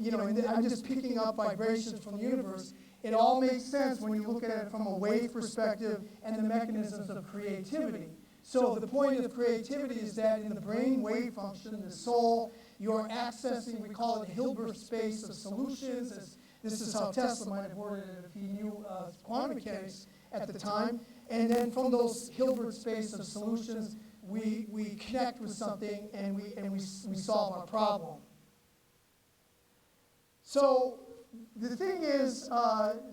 just picking up vibrations from the universe. It all makes sense when you look at it from a wave perspective and the mechanisms of creativity. So the point of creativity is that in the brain wave function, the soul, you're accessing, we call it the Hilbert space of solutions, This is how Tesla might have worded it if he knew quantum mechanics at the time. And then from those Hilbert space of solutions, we connect with something and we solve our problem. So the thing is,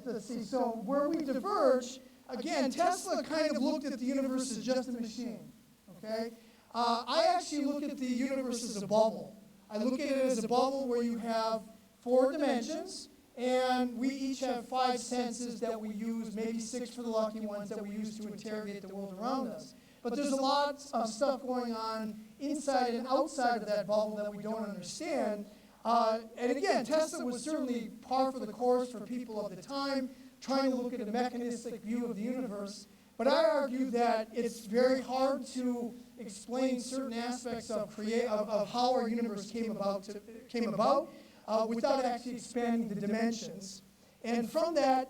let's see, so where we diverge, again, Tesla kind of looked at the universe as just a machine, okay? I actually look at the universe as a bubble. I look at it as a bubble where you have 4 dimensions, and we each have 5 senses that we use, maybe 6 for the lucky ones that we use to interrogate the world around us. But there's a lot of stuff going on inside and outside of that bubble that we don't understand. And again, Tesla was certainly par for the course for people of the time, trying to look at a mechanistic view of the universe. But I argue that it's very hard to explain certain aspects of how our universe came about without actually expanding the dimensions. And from that,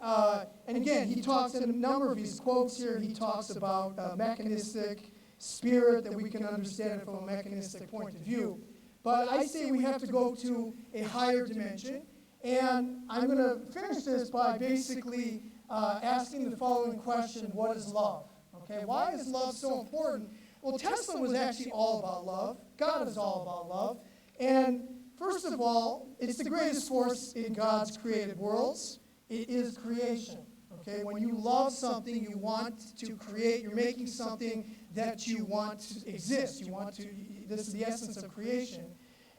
and again, he talks in a number of his quotes here, he talks about mechanistic spirit, that we can understand it from a mechanistic point of view. But I say we have to go to a higher dimension. And I'm going to finish this by basically asking the following question: what is love? Okay, why is love so important? Well, Tesla was actually all about love. God is all about love. And first of all, it's the greatest force in God's created worlds. It is creation. Okay, when you love something, you want to create, you're making something that you want to exist. This is the essence of creation.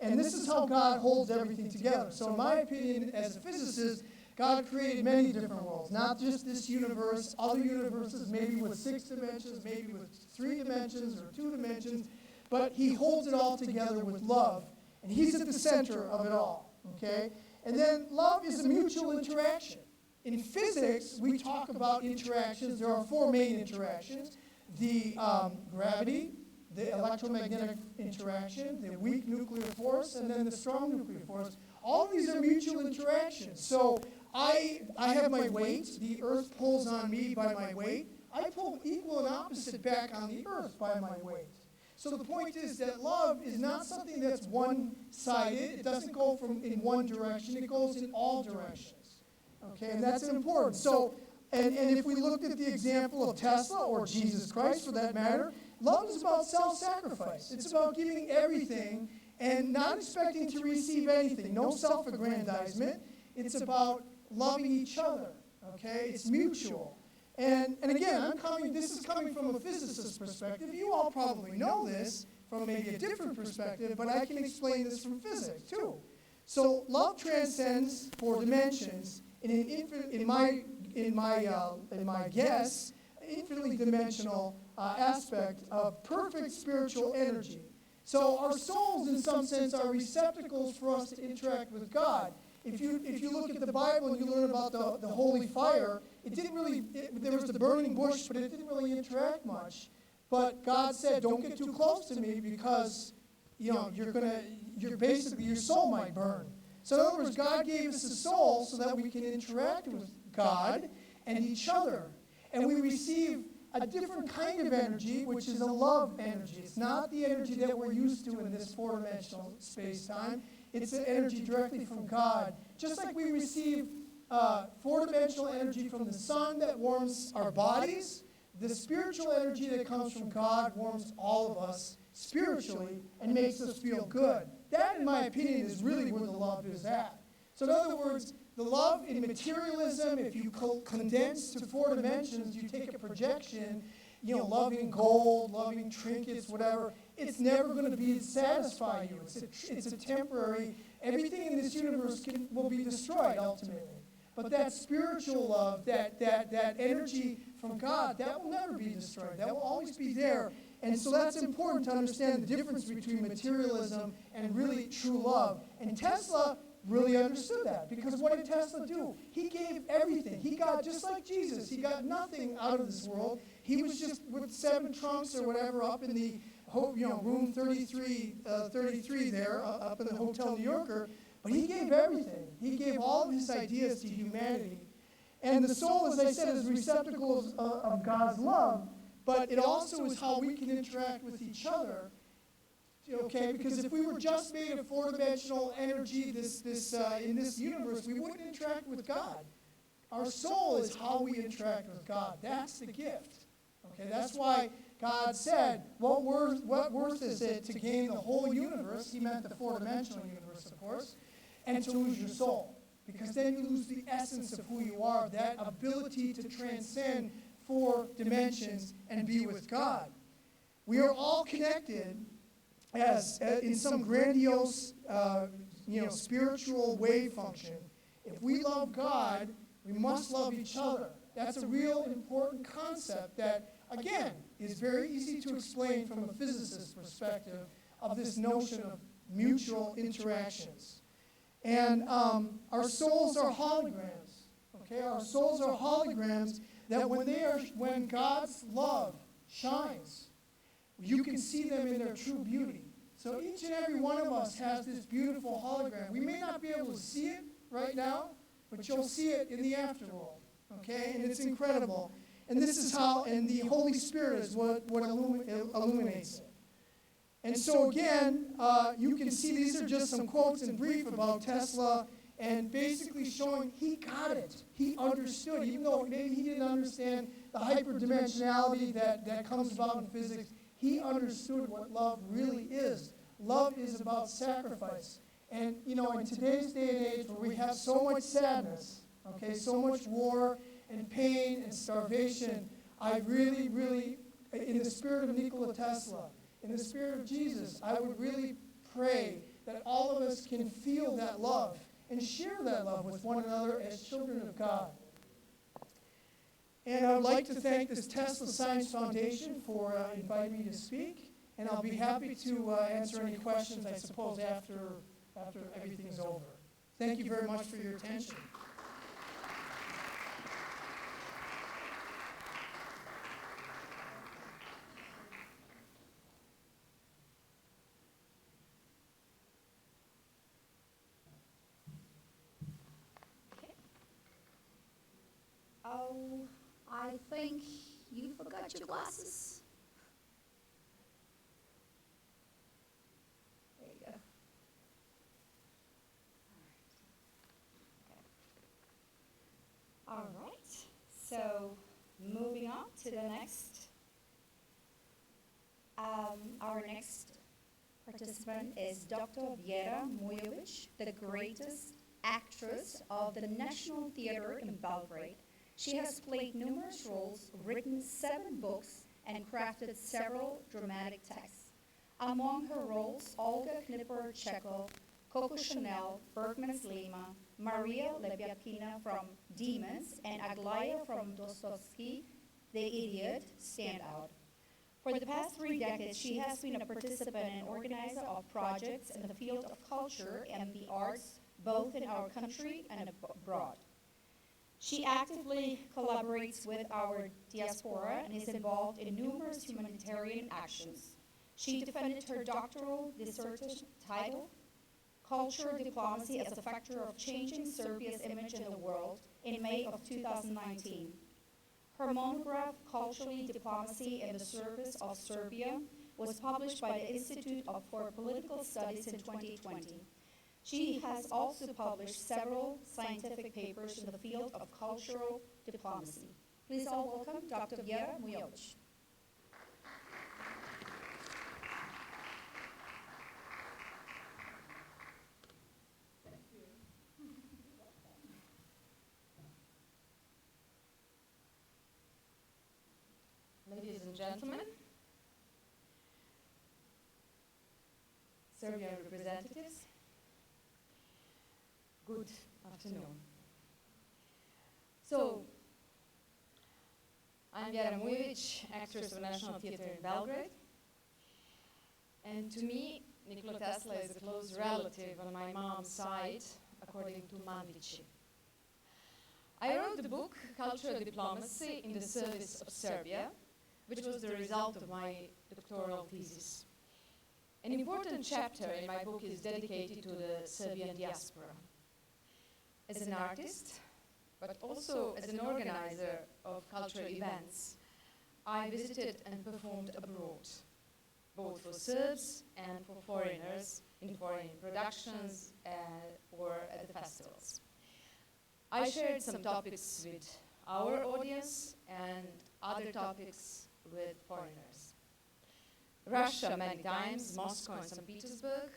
And this is how God holds everything together. So in my opinion, as a physicist, God created many different worlds, not just this universe, other universes, maybe with 6 dimensions, maybe with 3 dimensions or 2 dimensions, but he holds it all together with love, and he's at the center of it all, okay? And then love is a mutual interaction. In physics, we talk about interactions. There are 4 main interactions: the gravity, the electromagnetic interaction, the weak nuclear force, and then the strong nuclear force. All these are mutual interactions. So I have my weight. The Earth pulls on me by my weight. I pull equal and opposite back on the Earth by my weight. So the point is that love is not something that's one-sided. It doesn't go in one direction. It goes in all directions. Okay, and that's important. So, and if we looked at the example of Tesla, or Jesus Christ for that matter, love is about self-sacrifice. It's about giving everything and not expecting to receive anything. No self-aggrandizement. It's about loving each other. Okay, it's mutual. And again, this is coming from a physicist's perspective. You all probably know this from maybe a different perspective, but I can explain this from physics too. So love transcends 4 dimensions. In my guess, infinitely dimensional aspect of perfect spiritual energy. So our souls, in some sense, are receptacles for us to interact with God. If you look at the Bible and you learn about the holy fire, there was the burning bush, but it didn't really interact much. But God said, don't get too close to me because your soul might burn. So in other words, God gave us a soul so that we can interact with God and each other. And we receive a different kind of energy, which is a love energy. It's not the energy that we're used to in this 4-dimensional space-time. It's an energy directly from God. Just like we receive 4-dimensional energy from the sun that warms our bodies, the spiritual energy that comes from God warms all of us spiritually and makes us feel good. That, in my opinion, is really where the love is at. So in other words, the love in materialism, if you condense to 4 dimensions, you take a projection, loving gold, loving trinkets, whatever, it's never going to satisfy you. It's a temporary, everything in this universe will be destroyed ultimately. But that spiritual love, that energy from God, that will never be destroyed. That will always be there. And so that's important to understand the difference between materialism and really true love. And Tesla really understood that, because what did Tesla do? He gave everything. He got, just like Jesus, he got nothing out of this world. He was just with 7 trunks or whatever up in the room 33 there, up in the Hotel New Yorker. But he gave everything. He gave all of his ideas to humanity. And the soul, as I said, is receptacles of God's love, but it also is how we can interact with each other Okay, because if we were just made of four-dimensional energy in this universe, we wouldn't interact with God. Our soul is how we interact with God. That's the gift. Okay, that's why God said, what worth is it to gain the whole universe? He meant the four-dimensional universe, of course, and to lose your soul. Because then you lose the essence of who you are, that ability to transcend 4 dimensions and be with God. We are all connected as in some grandiose, spiritual wave function. If we love God, we must love each other. That's a real important concept that, again, is very easy to explain from a physicist's perspective of this notion of mutual interactions. And our souls are holograms. Okay, our souls are holograms that when God's love shines, you can see them in their true beauty. So each and every one of us has this beautiful hologram. We may not be able to see it right now, but you'll see it in the afterworld. Okay, and it's incredible. And this is how, and the Holy Spirit is what illuminates it. And so again, you can see these are just some quotes in brief about Tesla, and basically showing he got it. He understood, even though maybe he didn't understand the hyperdimensionality that comes about in physics. He understood what love really is. Love is about sacrifice. And, in today's day and age where we have so much sadness, okay, so much war and pain and starvation, I really, really, in the spirit of Nikola Tesla, in the spirit of Jesus, I would really pray that all of us can feel that love and share that love with one another as children of God. And I would like to thank this Tesla Science Foundation for inviting me to speak, and I'll be happy to answer any questions, I suppose, after everything's over. Thank you very much for your attention. Oh, I think you forgot your glasses. There you go. All right. So, moving on to the next. Our next participant is Dr. Vera Mujovic, the greatest actress of the National Theatre in Belgrade. She has played numerous roles, written 7 books, and crafted several dramatic texts. Among her roles, Olga Knipper-Chekhov, Coco Chanel, Bergman's Lima, Maria Lebyakina from Demons, and Aglaya from Dostoevsky, The Idiot, stand out. For the past 3 decades, she has been a participant and organizer of projects in the field of culture and the arts, both in our country and abroad. She actively collaborates with our diaspora and is involved in numerous humanitarian actions. She defended her doctoral dissertation titled, Culture Diplomacy as a Factor of Changing Serbia's Image in the World, in May of 2019. Her monograph, Culturally Diplomacy in the Service of Serbia, was published by the Institute for Political Studies in 2020. She has also published several scientific papers in the field of cultural diplomacy. Please all welcome Dr. Vera Mujovic. Ladies and gentlemen, Serbian representatives, good afternoon. So, I'm Vera Mujovic, actress of National Theatre in Belgrade. And to me, Nikola Tesla is a close relative on my mom's side, according to Mandici. I wrote the book, Cultural Diplomacy in the Service of Serbia, which was the result of my doctoral thesis. An important chapter in my book is dedicated to the Serbian diaspora. As an artist, but also as an organizer of cultural events, I visited and performed abroad. both for Serbs and for foreigners in foreign productions or at the festivals. I shared some topics with our audience and other topics with foreigners. Russia many times, Moscow and St. Petersburg,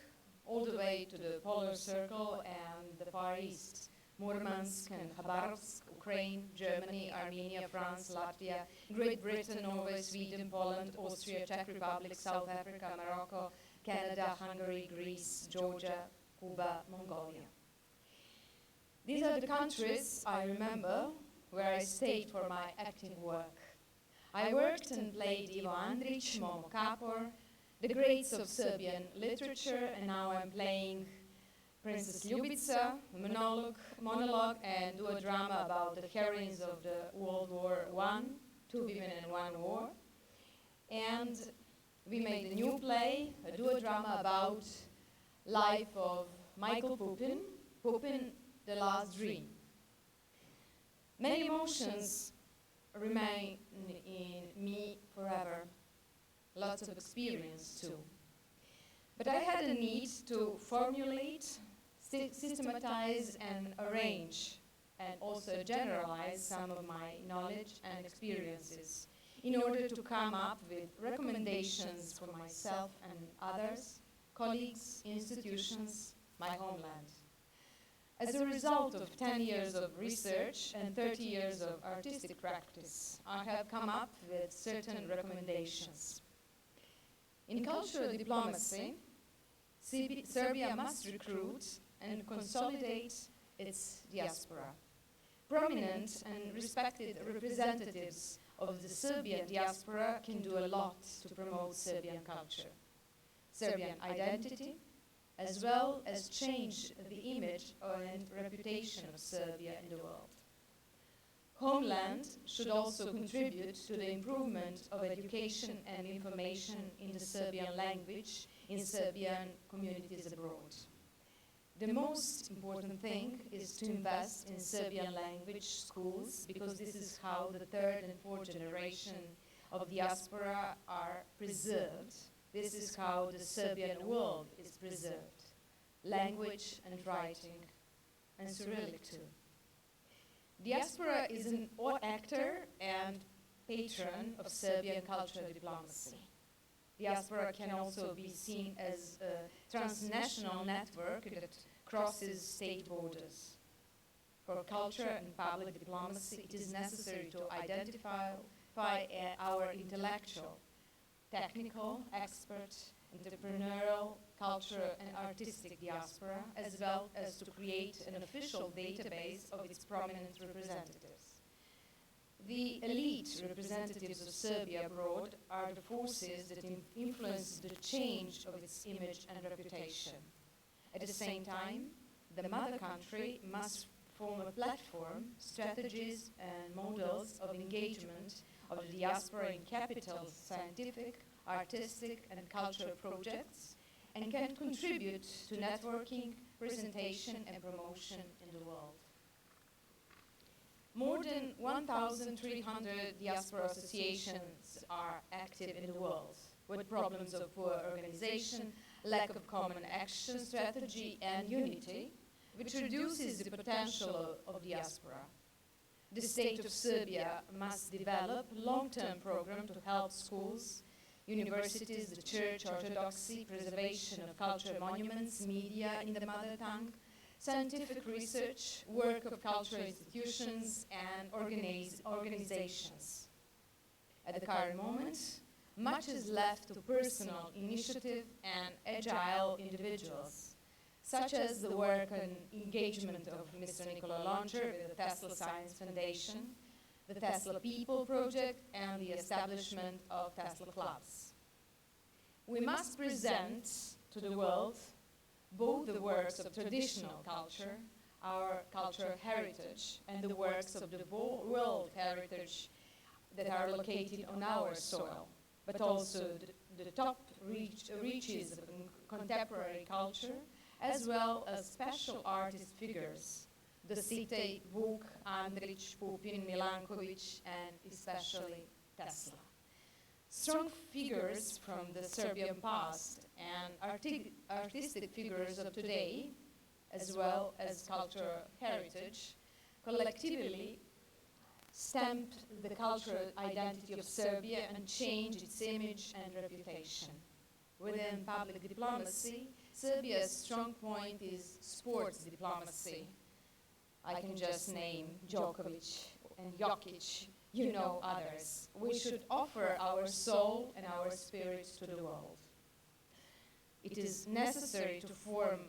all the way to the Polar Circle and the Far East, Murmansk and Khabarovsk, Ukraine, Germany, Armenia, France, Latvia, Great Britain, Norway, Sweden, Poland, Austria, Czech Republic, South Africa, Morocco, Canada, Hungary, Greece, Georgia, Cuba, Mongolia. These are the countries I remember where I stayed for my acting work. I worked and played Ivo Andrić, Momo Kapor, the greats of Serbian literature, and now I'm playing Princess Ljubica, a monologue and do a drama about the heroines of the World War I, 2 Women in 1 War. And we made a new play, a duo drama about life of Michael Pupin, Pupin, The Last Dream. Many emotions remain in me forever, lots of experience too. But I had a need to formulate, systematize and arrange and also generalize some of my knowledge and experiences in order to come up with recommendations for myself and others, colleagues, institutions, my homeland. As a result of 10 years of research and 30 years of artistic practice, I have come up with certain recommendations. In cultural diplomacy, Serbia must recruit and consolidate its diaspora. Prominent and respected representatives of the Serbian diaspora can do a lot to promote Serbian culture, Serbian identity, as well as change the image and reputation of Serbia in the world. Homeland should also contribute to the improvement of education and information in the Serbian language in Serbian communities abroad. The most important thing is to invest in Serbian language schools, because this is how the 3rd and 4th generation of diaspora are preserved. This is how the Serbian world is preserved. Language and writing, and Cyrillic too. Diaspora is an actor and patron of Serbian cultural diplomacy. Diaspora can also be seen as a transnational network that crosses state borders. For culture and public diplomacy, it is necessary to identify our intellectual, technical, expert, entrepreneurial, cultural, and artistic diaspora, as well as to create an official database of its prominent representatives. The elite representatives of Serbia abroad are the forces that influence the change of its image and reputation. At the same time, the mother country must form a platform, strategies, and models of engagement of the diaspora in capital scientific, artistic, and cultural projects, and can contribute to networking, presentation, and promotion in the world. More than 1,300 diaspora associations are active in the world, with problems of poor organization, lack of common action strategy, and unity, which reduces the potential of diaspora. The state of Serbia must develop a long-term program to help schools, universities, the church, orthodoxy, preservation of cultural monuments, media in the mother tongue, scientific research, work of cultural institutions and organizations. At the current moment, much is left to personal initiative and agile individuals, such as the work and engagement of Mr. Nikola Lončar with the Tesla Science Foundation, the Tesla People Project, and the establishment of Tesla Clubs. We must present to the world both the works of traditional culture, our cultural heritage, and the works of the world heritage that are located on our soil, but also the top reaches of contemporary culture, as well as special artist figures, Dositej, Vuk, Andrić, Pupin, Milanković, and especially Tesla. Strong figures from the Serbian past and artistic figures of today, as well as cultural heritage, collectively stamped the cultural identity of Serbia and changed its image and reputation. Within public diplomacy, Serbia's strong point is sports diplomacy. I can just name Djokovic and Jokic, you know others. We should offer our soul and our spirit to the world. It is necessary to form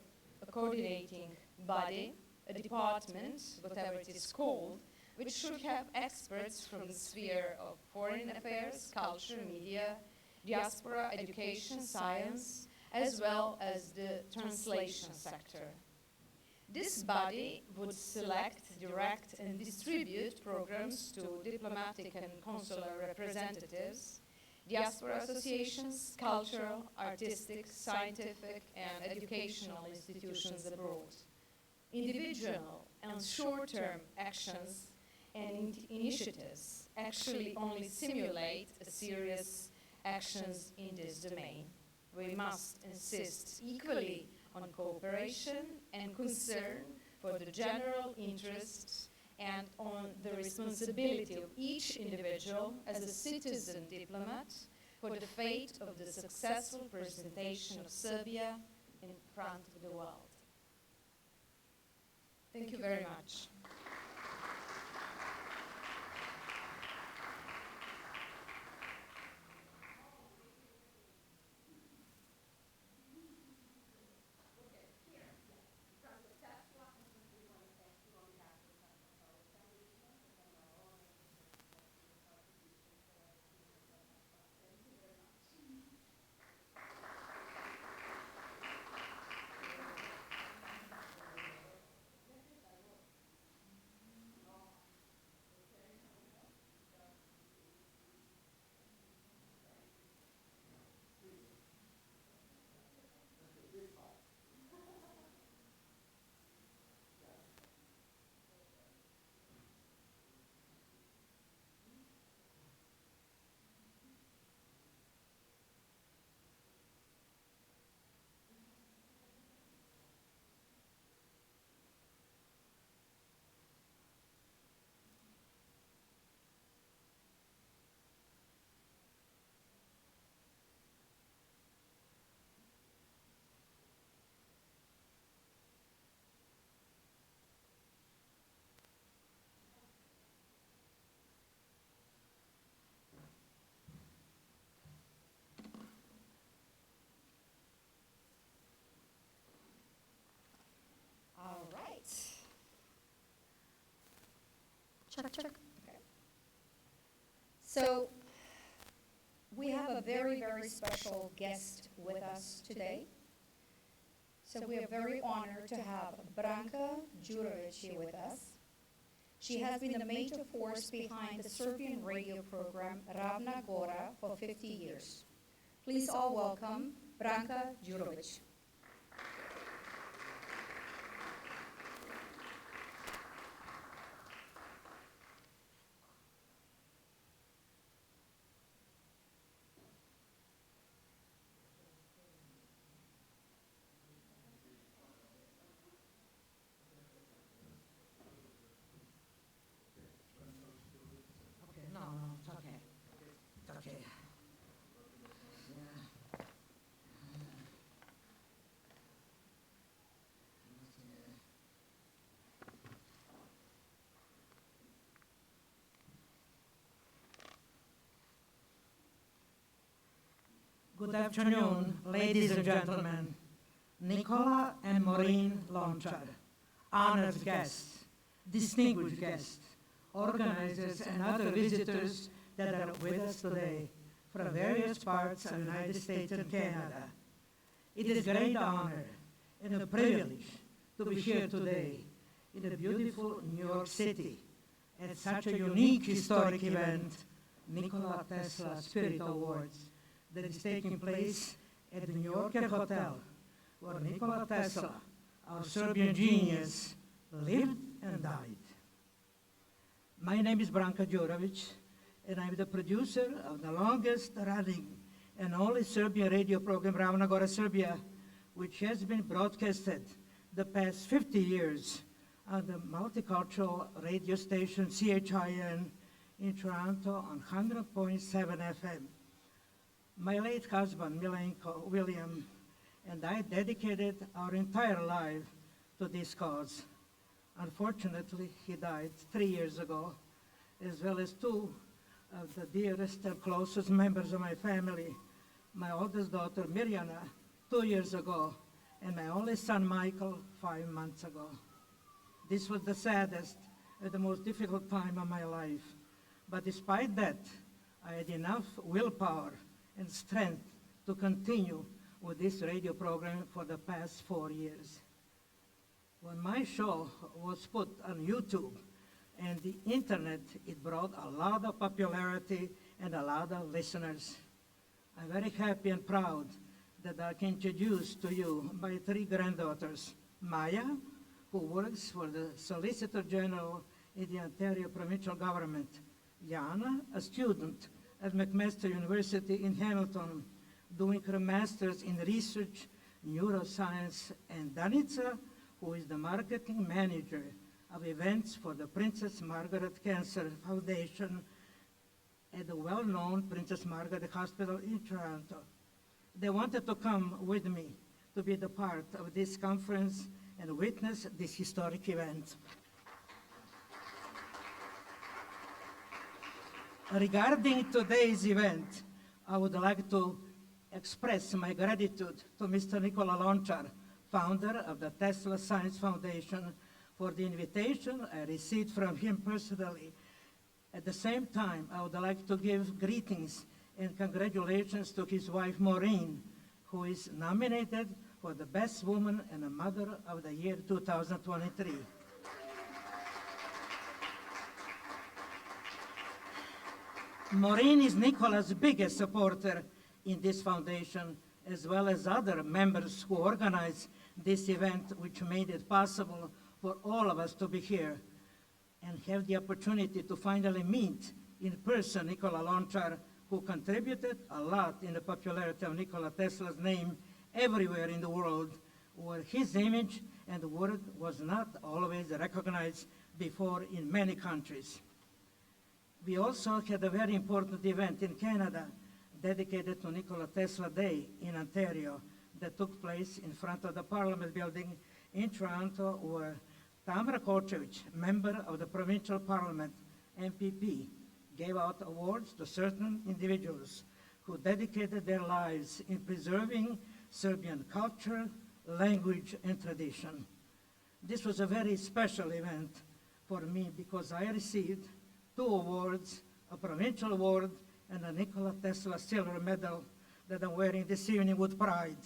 a coordinating body, a department, whatever it is called, which should have experts from the sphere of foreign affairs, culture, media, diaspora, education, science, as well as the translation sector. This body would select, direct, and distribute programs to diplomatic and consular representatives, diaspora associations, cultural, artistic, scientific, and educational institutions abroad. Individual and short-term actions and initiatives actually only simulate a serious actions in this domain. We must insist equally on cooperation and concern for the general interests and on the responsibility of each individual as a citizen diplomat for the fate of the successful presentation of Serbia in front of the world. Thank you very much. All right. Check, check. Okay. So we have a very, very special guest with us today. So we are very honored to have Branka Đurović here with us. She has been the major force behind the Serbian radio program Ravna Gora for 50 years. Please all welcome Branka Đurović. Good afternoon, ladies and gentlemen. Nicola and Maureen Lonchar, honored guests, distinguished guests, organizers, and other visitors that are with us today from various parts of the United States and Canada. It is a great honor and a privilege to be here today in the beautiful New York City at such a unique historic event, Nikola Tesla Spirit Awards, that is taking place at the New Yorker Hotel, where Nikola Tesla, our Serbian genius, lived and died. My name is Branka Đurović, and I'm the producer of the longest running and only Serbian radio program, Ravna Gora, Serbia, which has been broadcasted the past 50 years on the multicultural radio station CHIN in Toronto on 100.7 FM. My late husband, Milenko William, and I dedicated our entire life to this cause. Unfortunately, he died 3 years ago, as well as two of the dearest and closest members of my family, my oldest daughter, Mirjana, 2 years ago, and my only son, Michael, 5 months ago. This was the saddest and the most difficult time of my life. But despite that, I had enough willpower and strength to continue with this radio program for the past 4 years. When my show was put on YouTube and the internet, it brought a lot of popularity and a lot of listeners. I'm very happy and proud that I can introduce to you my 3 granddaughters, Maya, who works for the Solicitor General in the Ontario provincial government, Jana, a student at McMaster University in Hamilton, doing her master's in research, neuroscience, and Danica, who is the marketing manager of events for the Princess Margaret Cancer Foundation at the well-known Princess Margaret Hospital in Toronto. They wanted to come with me to be the part of this conference and witness this historic event. Regarding today's event, I would like to express my gratitude to Mr. Nikola Lončar, founder of the Tesla Science Foundation, for the invitation I received from him personally. At the same time, I would like to give greetings and congratulations to his wife, Maureen, who is nominated for the Best Woman and a Mother of the Year 2023. Maureen is Nicola's biggest supporter in this foundation, as well as other members who organized this event, which made it possible for all of us to be here and have the opportunity to finally meet in person Nikola Lončar, who contributed a lot in the popularity of Nikola Tesla's name everywhere in the world, where his image and word was not always recognized before in many countries. We also had a very important event in Canada dedicated to Nikola Tesla Day in Ontario that took place in front of the Parliament building in Toronto, where Tamara Kočević, member of the provincial parliament, MPP, gave out awards to certain individuals who dedicated their lives in preserving Serbian culture, language, and tradition. This was a very special event for me because I received 2 awards, a provincial award and a Nikola Tesla silver medal that I'm wearing this evening with pride.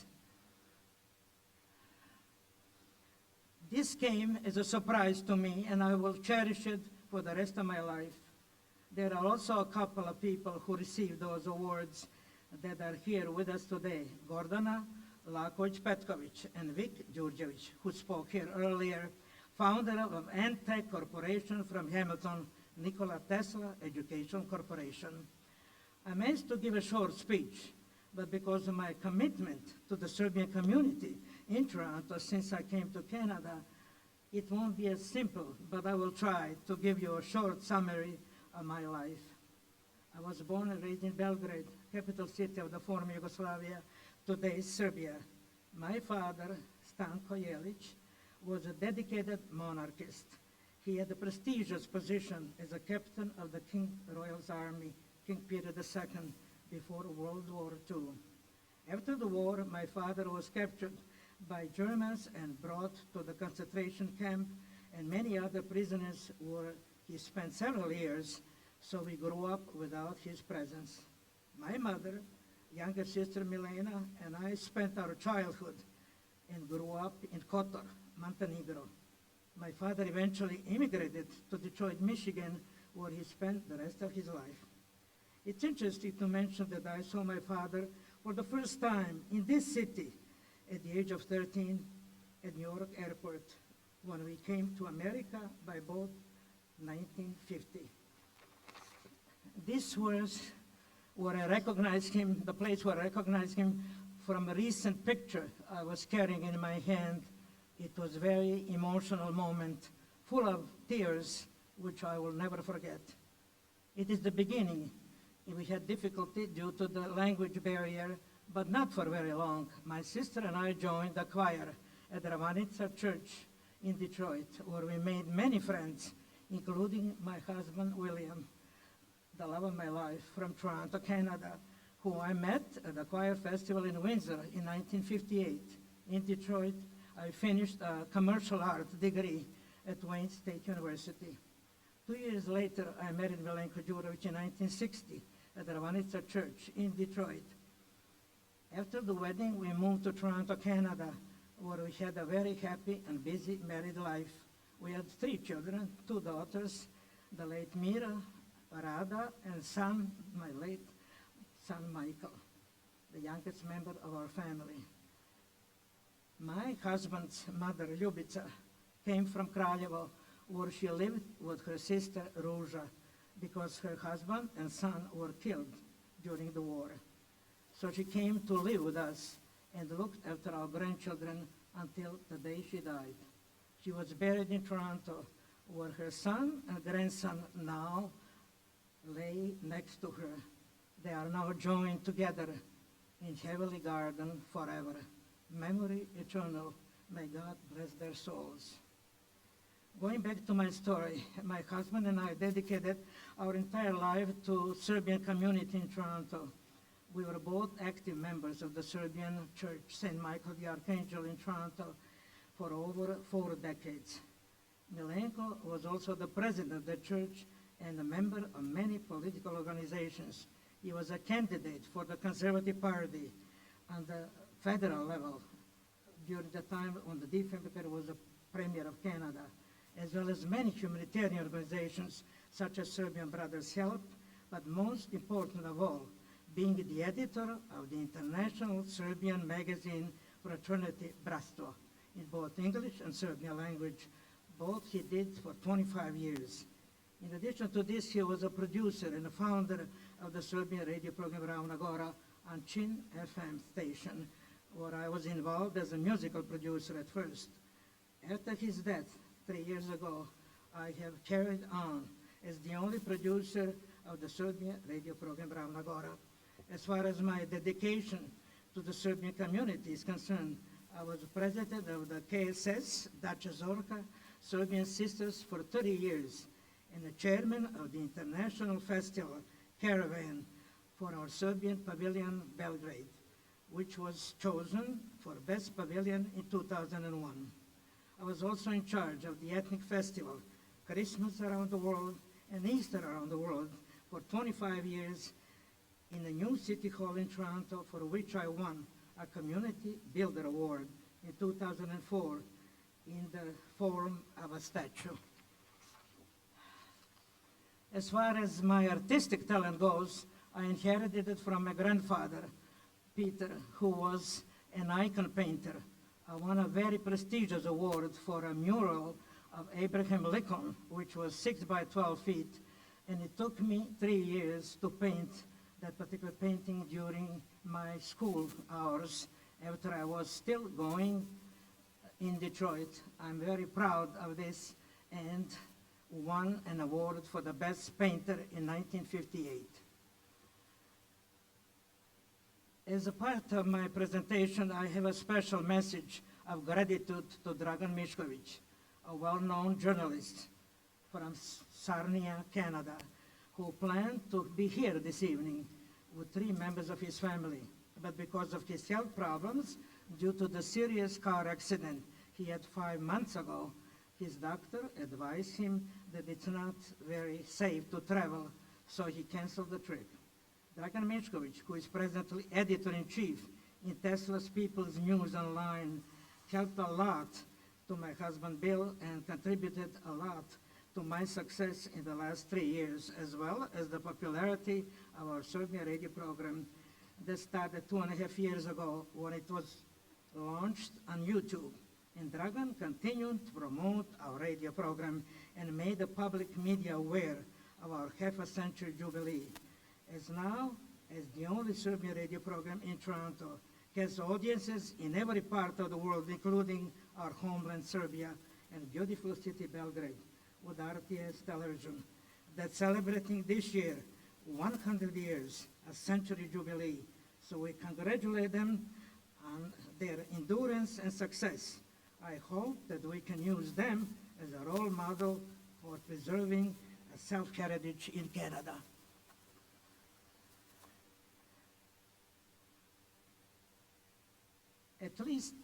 This came as a surprise to me, and I will cherish it for the rest of my life. There are also a couple of people who received those awards that are here with us today, Gordana Laković-Petković and Vic Đurđević, who spoke here earlier, founder of Entech Corporation from Hamilton, Nikola Tesla Education Corporation. I'm asked to give a short speech, but because of my commitment to the Serbian community in Toronto since I came to Canada, it won't be as simple, but I will try to give you a short summary of my life. I was born and raised in Belgrade, capital city of the former Yugoslavia, today Serbia. My father, Stanko Jelić, was a dedicated monarchist. He had a prestigious position as a captain of the King Royal's Army, King Peter II, before World War II. After the war, my father was captured by Germans and brought to the concentration camp, and many other prisoners where he spent several years, so we grew up without his presence. My mother, younger sister Milena, and I spent our childhood and grew up in Kotor, Montenegro. My father eventually immigrated to Detroit, Michigan, where he spent the rest of his life. It's interesting to mention that I saw my father for the first time in this city at the age of 13 at New York Airport when we came to America by boat 1950. This was where I recognized him, the place where I recognized him from a recent picture I was carrying in my hand. It was a very emotional moment, full of tears, which I will never forget. It is the beginning. We had difficulty due to the language barrier, but not for very long. My sister and I joined the choir at the Ravanitsa Church in Detroit, where we made many friends, including my husband, William, the love of my life, from Toronto, Canada, who I met at the choir festival in Windsor in 1958. In Detroit, I finished a commercial art degree at Wayne State University. 2 years later, I married Milenko Đurović in 1960 at the Ravanitsa Church in Detroit. After the wedding, we moved to Toronto, Canada, where we had a very happy and busy married life. We had 3 children, 2 daughters, the late Mira, Rada, and son, my late son Michael, the youngest member of our family. My husband's mother, Ljubica, came from Kraljevo, where she lived with her sister, Ruža, because her husband and son were killed during the war. So she came to live with us and looked after our grandchildren until the day she died. She was buried in Toronto, where her son and grandson now lay next to her. They are now joined together in heavenly garden forever. Memory eternal. May God bless their souls. Going back to my story, my husband and I dedicated our entire life to Serbian community in Toronto. We were both active members of the Serbian Church, St. Michael the Archangel in Toronto, for over 4 decades. Milenko was also the president of the church and a member of many political organizations. He was a candidate for the Conservative Party on the federal level during the time when the Diefenbaker was the Premier of Canada, as well as many humanitarian organizations such as Serbian Brothers Help, but most important of all, being the editor of the international Serbian magazine Fraternity Bratstvo in both English and Serbian language. Both he did for 25 years. In addition to this, he was a producer and a founder of the Serbian radio program Ravna Gora on Chin FM station, where I was involved as a musical producer at first. After his death 3 years ago, I have carried on as the only producer of the Serbian radio program Ravna Gora. As far as my dedication to the Serbian community is concerned, I was president of the KSS, Dača Zorka, Serbian Sisters for 30 years, and the chairman of the International Festival Caravan for our Serbian Pavilion Belgrade, which was chosen for Best Pavilion in 2001. I was also in charge of the ethnic festival, Christmas around the world and Easter around the world for 25 years in the new City Hall in Toronto, for which I won a Community Builder Award in 2004 in the form of a statue. As far as my artistic talent goes, I inherited it from my grandfather, Peter, who was an icon painter. I won a very prestigious award for a mural of Abraham Lincoln, which was 6 by 12 feet, and it took me 3 years to paint that particular painting during my school hours after I was still going in Detroit. I'm very proud of this and won an award for the best painter in 1958. As a part of my presentation, I have a special message of gratitude to Dragan Mišković, a well-known journalist from Sarnia, Canada, who planned to be here this evening with 3 members of his family. But because of his health problems, due to the serious car accident he had 5 months ago, his doctor advised him that it's not very safe to travel, so he canceled the trip. Dragan Mišković, who is presently editor-in-chief in Tesla's People's News Online, helped a lot to my husband Bill and contributed a lot to my success in the last 3 years, as well as the popularity of our Serbian radio program that started 2.5 years ago when it was launched on YouTube. And Dragan continued to promote our radio program and made the public media aware of our half-a-century jubilee, as now as the only Serbian radio program in Toronto has audiences in every part of the world, including our homeland Serbia and beautiful city Belgrade, with RTS television, that's celebrating this year 100 years, a century jubilee. So we congratulate them on their endurance and success. I hope that we can use them as a role model for preserving a self-heritage in Canada. At least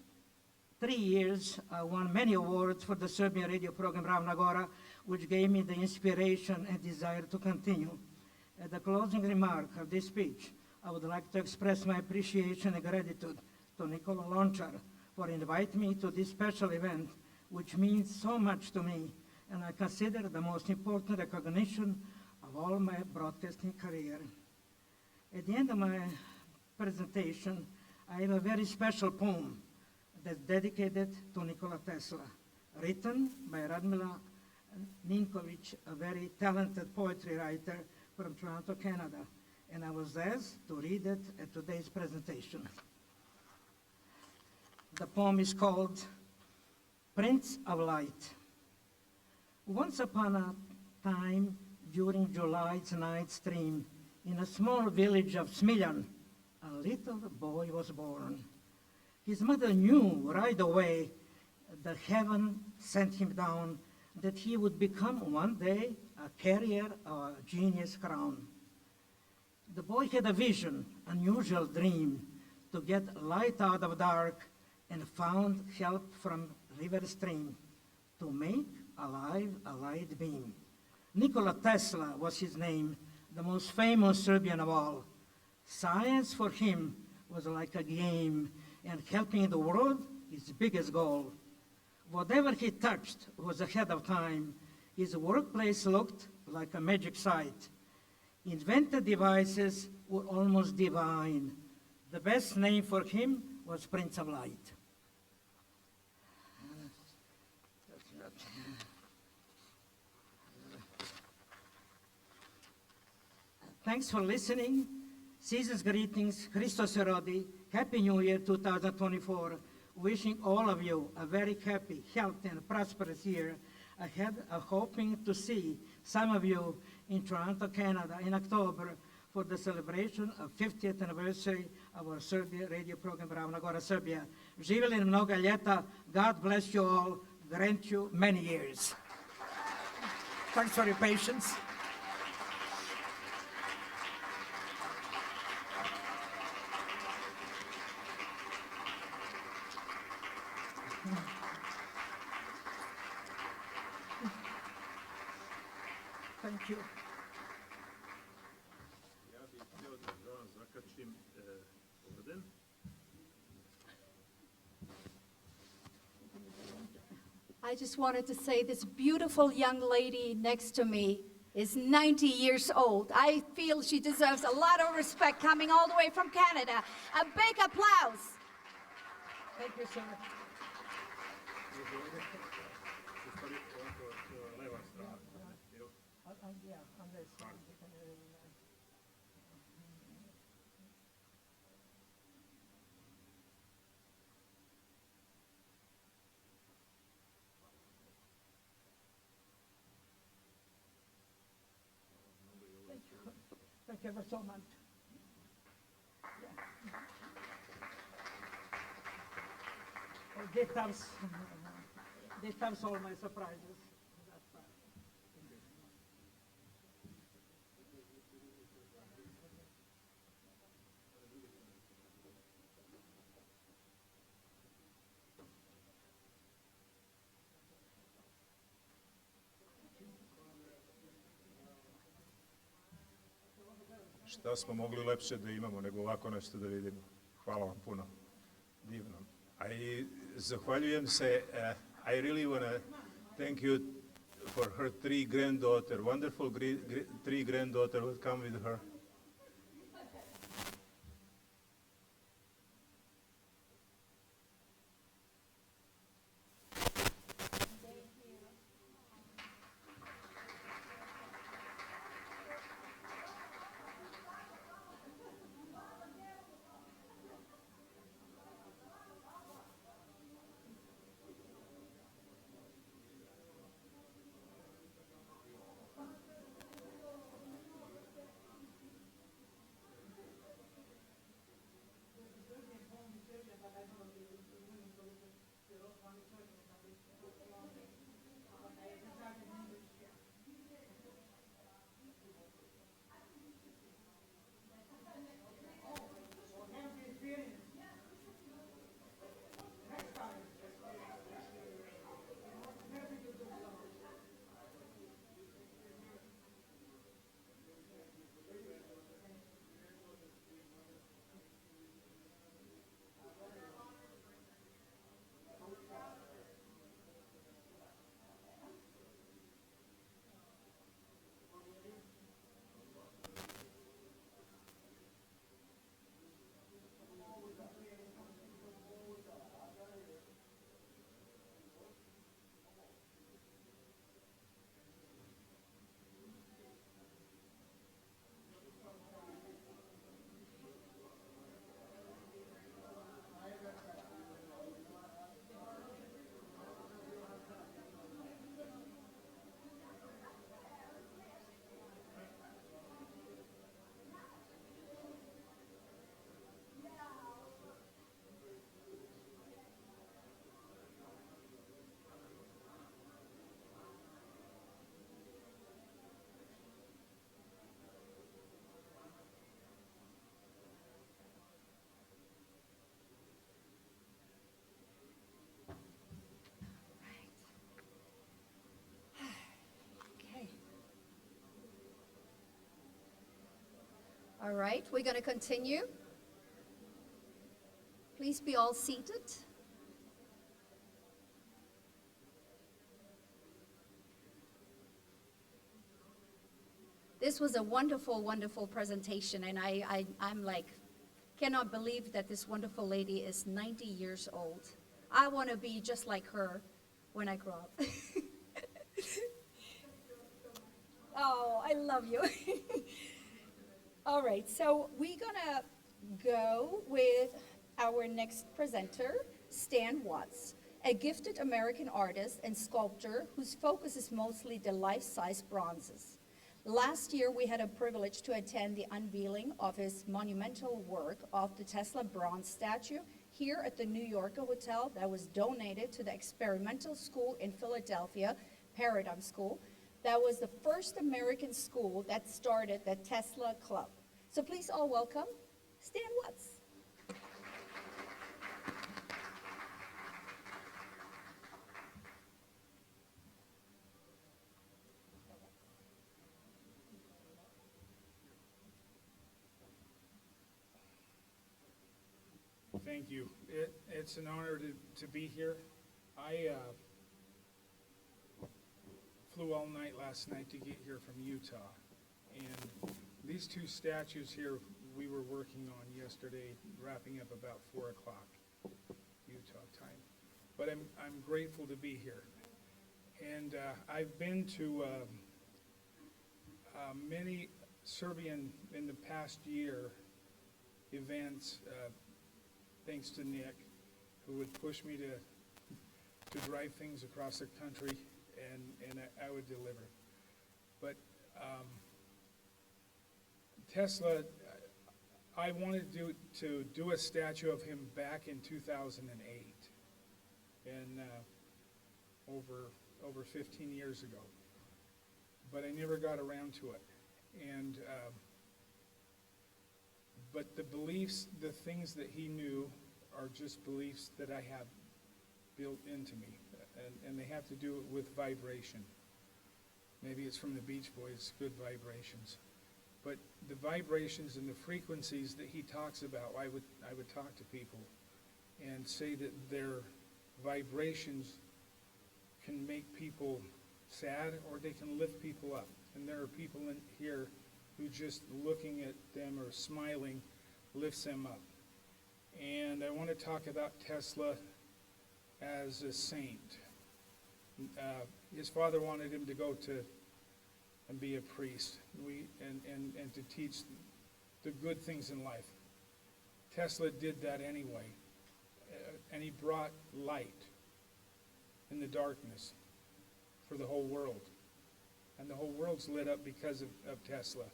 3 years, I won many awards for the Serbian radio program Ravna Gora, which gave me the inspiration and desire to continue. At the closing remark of this speech, I would like to express my appreciation and gratitude to Nikola Lončar for inviting me to this special event, which means so much to me, and I consider the most important recognition of all my broadcasting career. At the end of my presentation, I have a very special poem that's dedicated to Nikola Tesla, written by Radmila Ninkovic, a very talented poetry writer from Toronto, Canada, and I was asked to read it at today's presentation. The poem is called Prince of Light. Once upon a time, during July's night stream, in a small village of Smiljan, a little boy was born. His mother knew right away that heaven sent him down, that he would become one day a carrier of a genius crown. The boy had a vision, unusual dream, to get light out of dark, and found help from river stream to make alive a light beam. Nikola Tesla was his name, the most famous Serbian of all. Science for him was like a game, and helping the world his biggest goal. Whatever he touched was ahead of time. His workplace looked like a magic site. Invented devices were almost divine. The best name for him was Prince of Light. Thanks for listening. Season's greetings, Christos Erodi, Happy New Year 2024. Wishing all of you a very happy, healthy, and prosperous year ahead, of hoping to see some of you in Toronto, Canada in October for the celebration of 50th anniversary of our Serbia radio program Ravna Gora, Serbia. Živjeli mnoga ljeta. God bless you all. Grant you many years. Thanks for your patience. Thank you. Ja bih htio da vam zakačim orden. I just wanted to say this beautiful young lady next to me is 90 years old. I feel she deserves a lot of respect coming all the way from Canada. A big applause. Thank you, sir. On this side. Thank you ever so much. Oh, they comes all my surprises. Šta smo mogli lepše da imamo nego ovako nešto da vidimo. Hvala vam puno. Divno. A i zahvaljujem se. I really want to thank you for her 3 granddaughter, wonderful 3 granddaughter who come with her. Okay. All right, we're going to continue. Please be all seated. This was a wonderful, wonderful presentation, and I'm like, cannot believe that this wonderful lady is 90 years old. I want to be just like her when I grow up. Oh, I love you. All right, so we're gonna go with our next presenter, Stan Watts, a gifted American artist and sculptor whose focus is mostly the life-size bronzes. Last year, we had a privilege to attend the unveiling of his monumental work of the Tesla bronze statue here at the New Yorker Hotel that was donated to the experimental school in Philadelphia, Paradigm School. That was the first American school that started the Tesla Club. So please all welcome Stan Watts. Thank you. It's an honor to be here. I flew all night last night to get here from Utah. And these two statues here we were working on yesterday, wrapping up about 4 o'clock Utah time. But I'm grateful to be here. And I've been to many Serbian, in the past year, events, thanks to Nick, who would push me to drive things across the country, and I would deliver. But Tesla, I wanted to do a statue of him back in 2008, and over 15 years ago. But I never got around to it. And but the beliefs, the things that he knew, are just beliefs that I have built into me, and they have to do with vibration. Maybe it's from the Beach Boys, good vibrations. But the vibrations and the frequencies that he talks about, I would talk to people and say that their vibrations can make people sad, or they can lift people up. And there are people in here who just looking at them or smiling lifts them up. And I want to talk about Tesla as a saint. His father wanted him to go to and be a priest, and to teach the good things in life. Tesla did that anyway, and he brought light in the darkness for the whole world. And the whole world's lit up because of Tesla,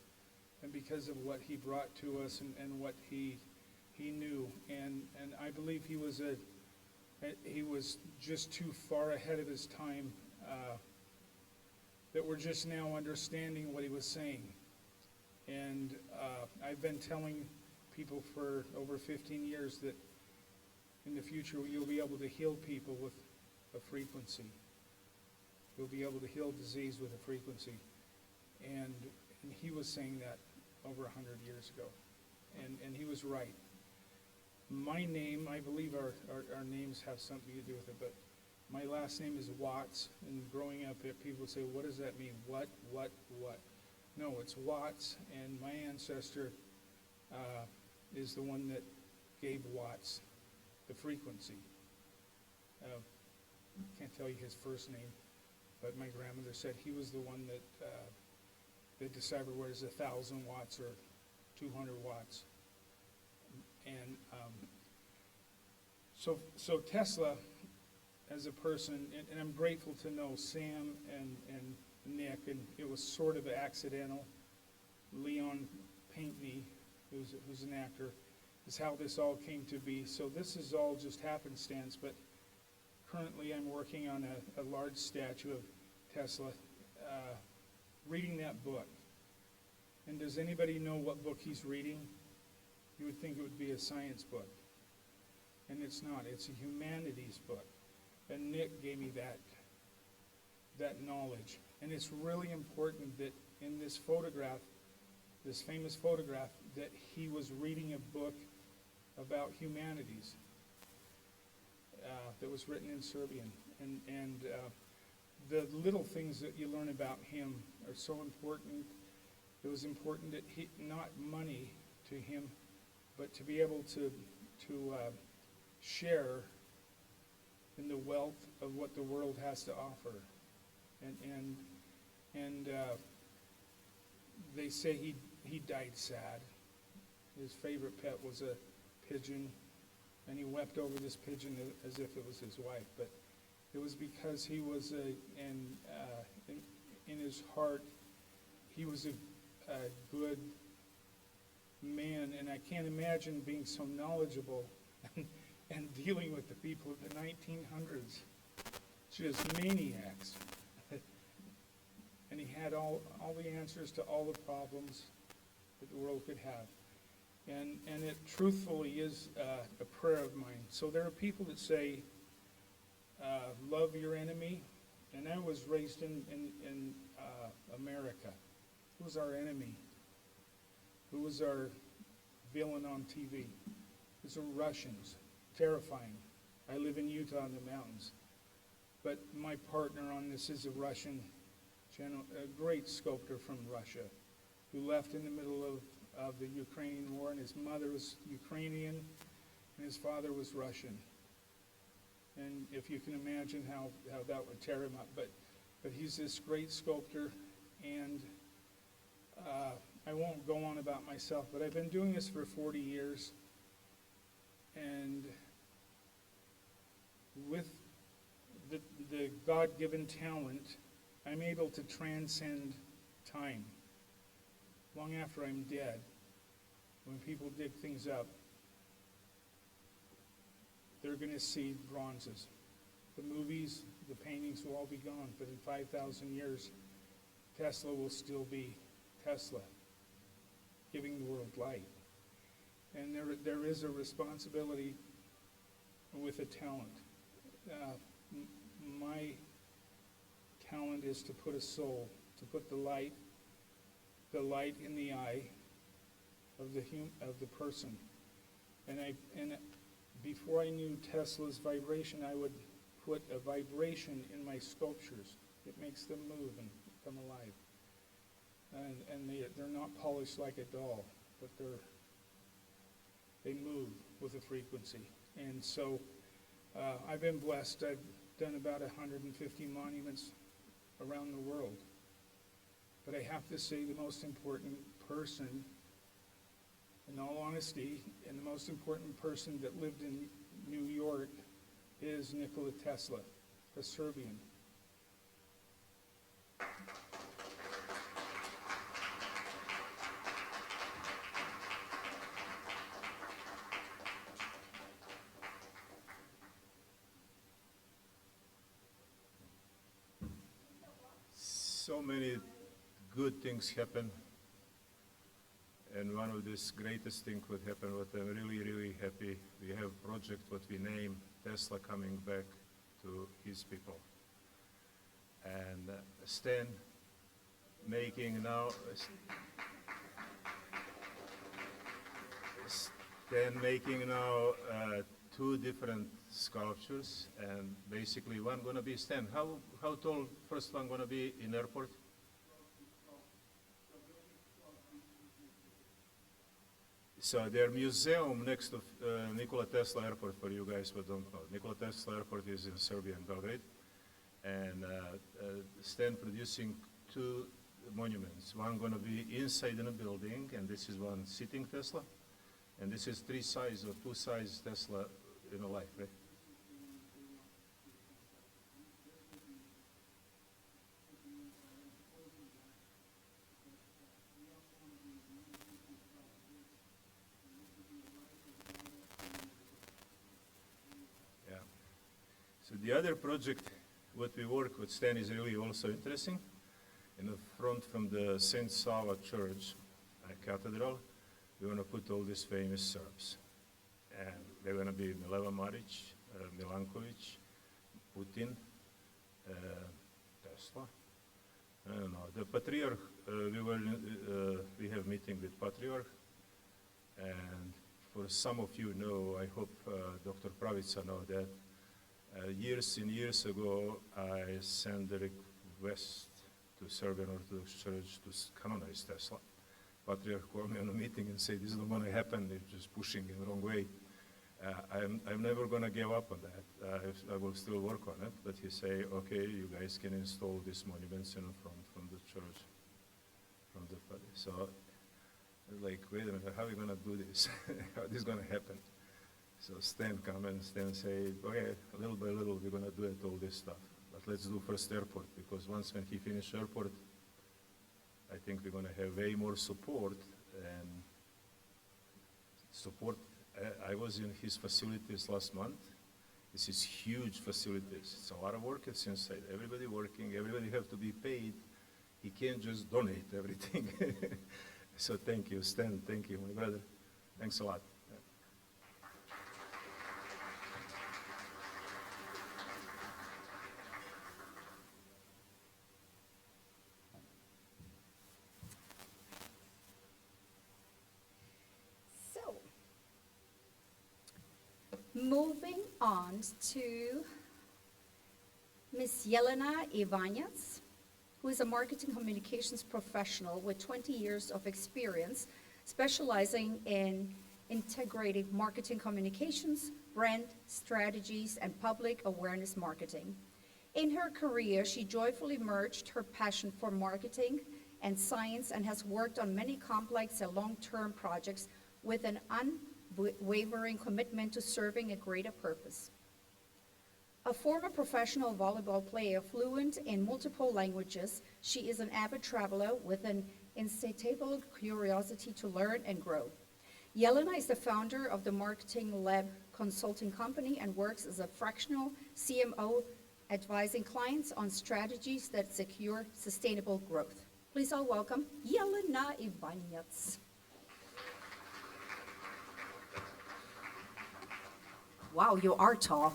and because of what he brought to us, and what he knew. And I believe he was a he was just too far ahead of his time, that we're just now understanding what he was saying. And I've been telling people for over 15 years that in the future you'll be able to heal people with a frequency. You'll be able to heal disease with a frequency. And he was saying that over 100 years ago. And he was right. My name, I believe our names have something to do with it, but my last name is Watts, and growing up, people would say, what does that mean? What? No, it's Watts, and my ancestor is the one that gave Watts the frequency. Can't tell you his first name, but my grandmother said he was the one that deciphered what is 1,000 watts or 200 watts. And so Tesla, as a person, and I'm grateful to know Sam and Nick, and it was sort of accidental. Leon Paintney, who's an actor, is how this all came to be. So this is all just happenstance, but currently I'm working on a large statue of Tesla, reading that book. And does anybody know what book he's reading? You would think it would be a science book. And it's not. It's a humanities book. And Nick gave me that knowledge. And it's really important that in this photograph, this famous photograph, that he was reading a book about humanities that was written in Serbian. And the little things that you learn about him are so important. It was important that not money to him, but to be able to share in the wealth of what the world has to offer. And they say he died sad. His favorite pet was a pigeon, and he wept over this pigeon as if it was his wife. But it was because he was in his heart, he was a good man, and I can't imagine being so knowledgeable and dealing with the people of the 1900s, just maniacs. And he had all the answers to all the problems that the world could have. And it truthfully is a prayer of mine. So there are people that say, love your enemy. And I was raised in America. Who was our enemy? Who was our villain on TV? It was the Russians. Terrifying. I live in Utah in the mountains. But my partner on this is a Russian general, a great sculptor from Russia, who left in the middle of the Ukrainian war, and his mother was Ukrainian, and his father was Russian. And if you can imagine how that would tear him up. But he's this great sculptor, and I won't go on about myself, but I've been doing this for 40 years, and with the God-given talent, I'm able to transcend time. Long after I'm dead, when people dig things up, they're going to see bronzes. The movies, the paintings will all be gone, but in 5,000 years, Tesla will still be Tesla, giving the world light. And there is a responsibility with a talent. My talent is to put a soul, to put the light in the eye of the person. And before I knew Tesla's vibration, I would put a vibration in my sculptures. It makes them move and come alive. And they're not polished like a doll, but they move with a frequency. And so I've been blessed. I've done about 150 monuments around the world. But I have to say the most important person, in all honesty, and the most important person that lived in New York is Nikola Tesla, a Serbian. so many good things happen. And one of this greatest thing what happened, what I'm really, really happy, we have project what we name Tesla Coming Back to His People. And Stan making now, two different sculptures, and basically one gonna be Stan. How tall first one gonna be in airport? So their museum next to Nikola Tesla Airport, for you guys who don't know. Nikola Tesla Airport is in Serbia, in Belgrade. And Stan producing two monuments. One gonna be inside in a building, and this is one sitting Tesla. And this is two size Tesla in a life, right? Yeah. So the other project, what we work with Stan is really also interesting. In the front from the St. Sava Church Cathedral, we want to put all these famous Serbs. And they're going to be Mileva Maric, Milankovic, Putin, Tesla. I don't know. The Patriarch, we have meeting with Patriarch. And for some of you know, I hope Dr. Pravica know that years and years ago, I sent a request to Serbian Orthodox Church to canonize Tesla. Patriarch called me on a meeting and said, this is not going to happen, it's just pushing in the wrong way. I'm never going to give up on that. I will still work on it, but he say, okay, you guys can install these monuments in front from the church, from the party. So, like, wait a minute, how are we going to do this? How is this going to happen? So Stan come and Stan say, okay, little by little, we're going to do it, all this stuff. But let's do first airport, because once when he finish airport, I think we're going to have way more support and support. I was in his facilities last month. This is huge facilities. It's a lot of workers inside. Everybody working, everybody have to be paid. He can't just donate everything. So thank you, Stan. Thank you, my brother. Thanks a lot. Moving on to Ms. Yelena Ivanets, who is a marketing communications professional with 20 years of experience, specializing in integrating marketing communications, brand strategies, and public awareness marketing. In her career, she joyfully merged her passion for marketing and science and has worked on many complex and long-term projects with an unwavering commitment to serving a greater purpose. A former professional volleyball player fluent in multiple languages, she is an avid traveler with an insatiable curiosity to learn and grow. Yelena is the founder of the Marketing Lab consulting company and works as a fractional CMO, advising clients on strategies that secure sustainable growth. Please all welcome Yelena Ivanets. Wow, you are tall.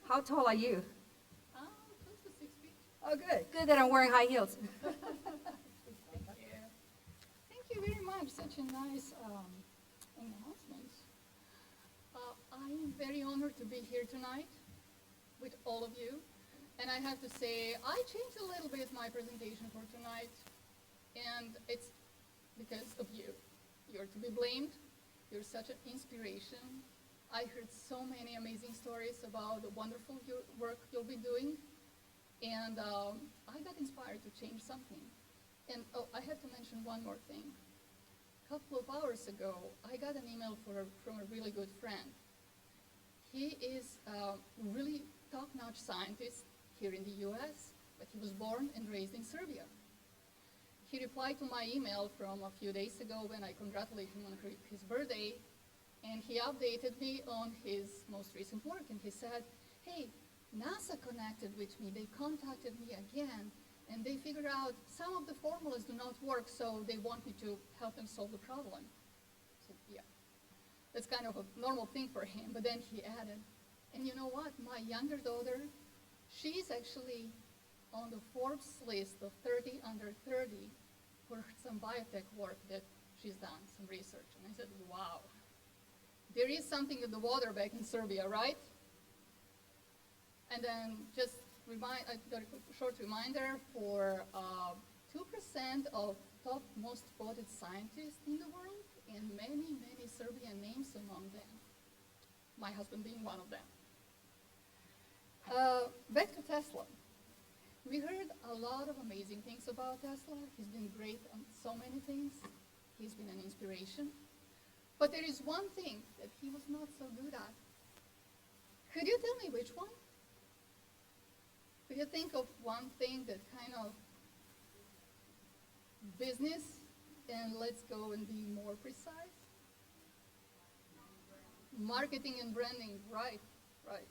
How tall are you? Close to 6 feet. Oh, good. Good that I'm wearing high heels. Thank you very much. Such a nice announcement. I'm very honored to be here tonight with all of you. And I have to say, I changed a little bit my presentation for tonight. And it's because of you. You're to be blamed. You're such an inspiration. I heard so many amazing stories about the wonderful work you'll be doing. And I got inspired to change something. And oh, I have to mention one more thing. A couple of hours ago, I got an email from a really good friend. He is a really top-notch scientist here in the US, but he was born and raised in Serbia. He replied to my email from a few days ago when I congratulated him on his birthday, and he updated me on his most recent work, and he said, hey, NASA connected with me. They contacted me again, and they figured out some of the formulas do not work, so they want me to help them solve the problem. So, yeah, that's kind of a normal thing for him, but then he added, and you know what? My younger daughter, she's actually on the Forbes list of 30 under 30 for some biotech work that she's done, some research. And I said, wow, there is something in the water back in Serbia, right? And then just a short reminder for 2% of top most quoted scientists in the world, and many, many Serbian names among them, my husband being one of them. Back to Tesla. We heard a lot of amazing things about Tesla. He's been great on so many things. He's been an inspiration. But there is one thing that he was not so good at. Could you tell me which one? Could you think of one thing that kind of business, and let's go and be more precise? Marketing and branding, right, right.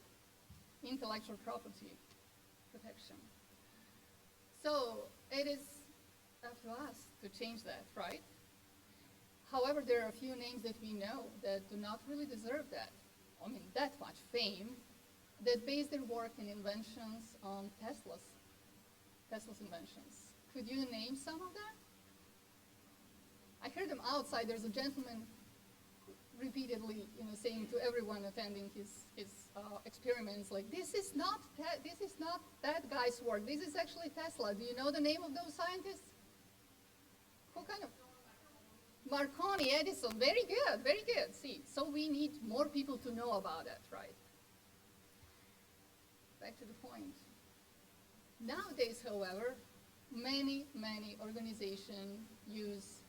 Intellectual property protection. So it is up to us to change that, right? However, there are a few names that we know that do not really deserve that. I mean, that much fame, that base their work and inventions on Tesla's inventions. Could you name some of them? I heard them outside. There's a gentleman repeatedly, saying to everyone attending his experiments, like, this is not that guy's work. This is actually Tesla. Do you know the name of those scientists? Who kind of? Marconi, Edison. Very good, very good. See, so we need more people to know about it, right? Back to the point. Nowadays, however, many, many organizations use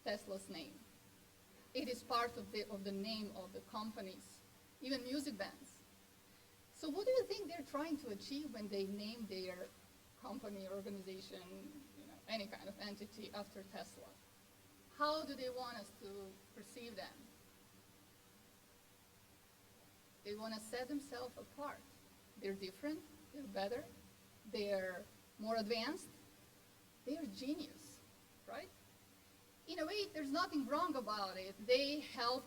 Tesla's name. It is part of the name of the companies, even music bands. So what do you think they're trying to achieve when they name their company, organization, any kind of entity after Tesla? How do they want us to perceive them? They want to set themselves apart. They're different, they're better, they're more advanced, they're genius, right? In a way, there's nothing wrong about it. They help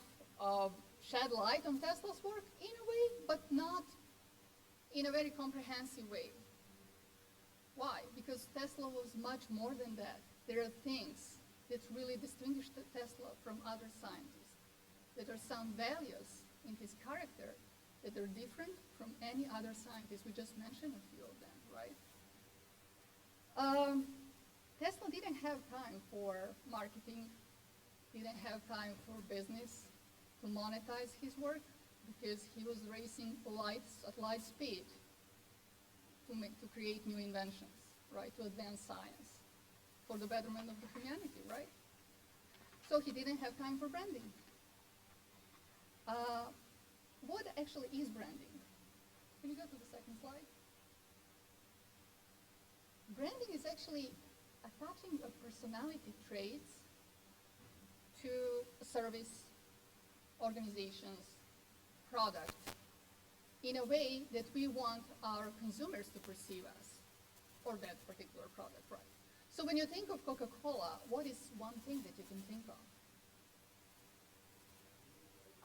shed light on Tesla's work in a way, but not in a very comprehensive way. Why? Because Tesla was much more than that. There are things that really distinguish Tesla from other scientists. There are some values in his character that are different from any other scientist. We just mentioned a few of them, right? Tesla didn't have time for marketing, didn't have time for business to monetize his work because he was racing at light speed to create new inventions, right, to advance science for the betterment of the humanity, right? So he didn't have time for branding. What actually is branding? Can you go to the second slide? Branding is actually attaching a personality traits to a service, organizations, product, in a way that we want our consumers to perceive us, or that particular product, right? So when you think of Coca-Cola, what is one thing that you can think of?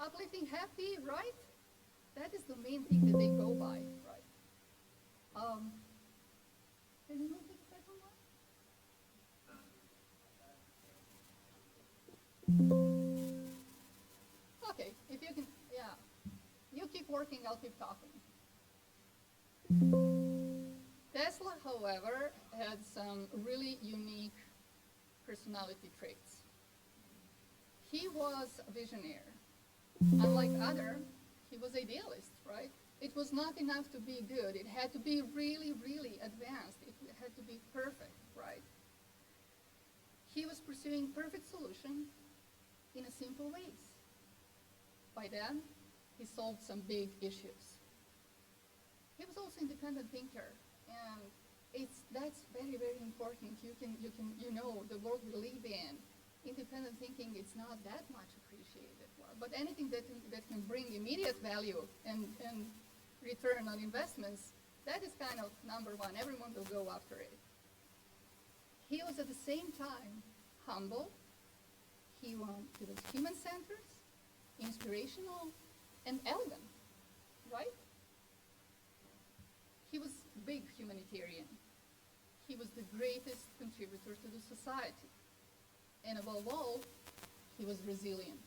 Uplifting, happy, right? That is the main thing that they go by, right? Can you move to the second one? Okay, if you can, yeah. You keep working, I'll keep talking. Tesla, however, had some really unique personality traits. He was a visionary. Unlike others, he was idealist, right? It was not enough to be good. It had to be really, really advanced. It had to be perfect, right? He was pursuing perfect solution in a simple ways. By then, he solved some big issues. He was also an independent thinker, and that's very, very important. You know, the world we live in, independent thinking, it's not that much appreciated. But anything that can bring immediate value and return on investments That is kind of number one. Everyone will go after it. He was at the same time humble. He was human-centered, inspirational, and elegant, right? He was a big humanitarian. He was the greatest contributor to the society. And above all, he was resilient.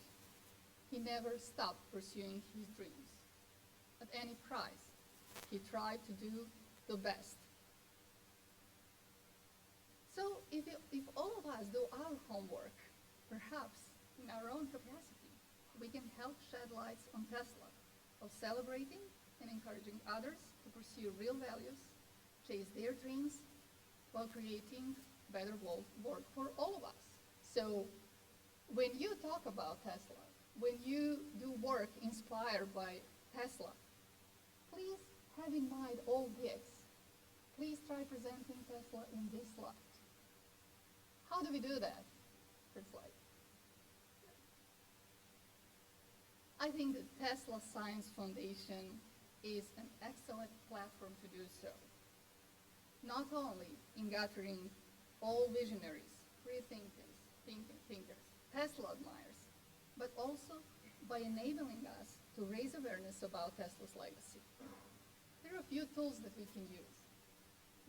He never stopped pursuing his dreams at any price. He tried to do the best. So if all of us do our homework, perhaps in our own capacity, we can help shed lights on Tesla of celebrating and encouraging others to pursue real values, chase their dreams, while creating better world for all of us. So when you talk about Tesla, when you do work inspired by Tesla, please have in mind all this. Please try presenting Tesla in this light. How do we do that? First slide. I think the Tesla Science Foundation is an excellent platform to do so. Not only in gathering all visionaries, free thinkers, Tesla admirers, but also by enabling us to raise awareness about Tesla's legacy. There are a few tools that we can use.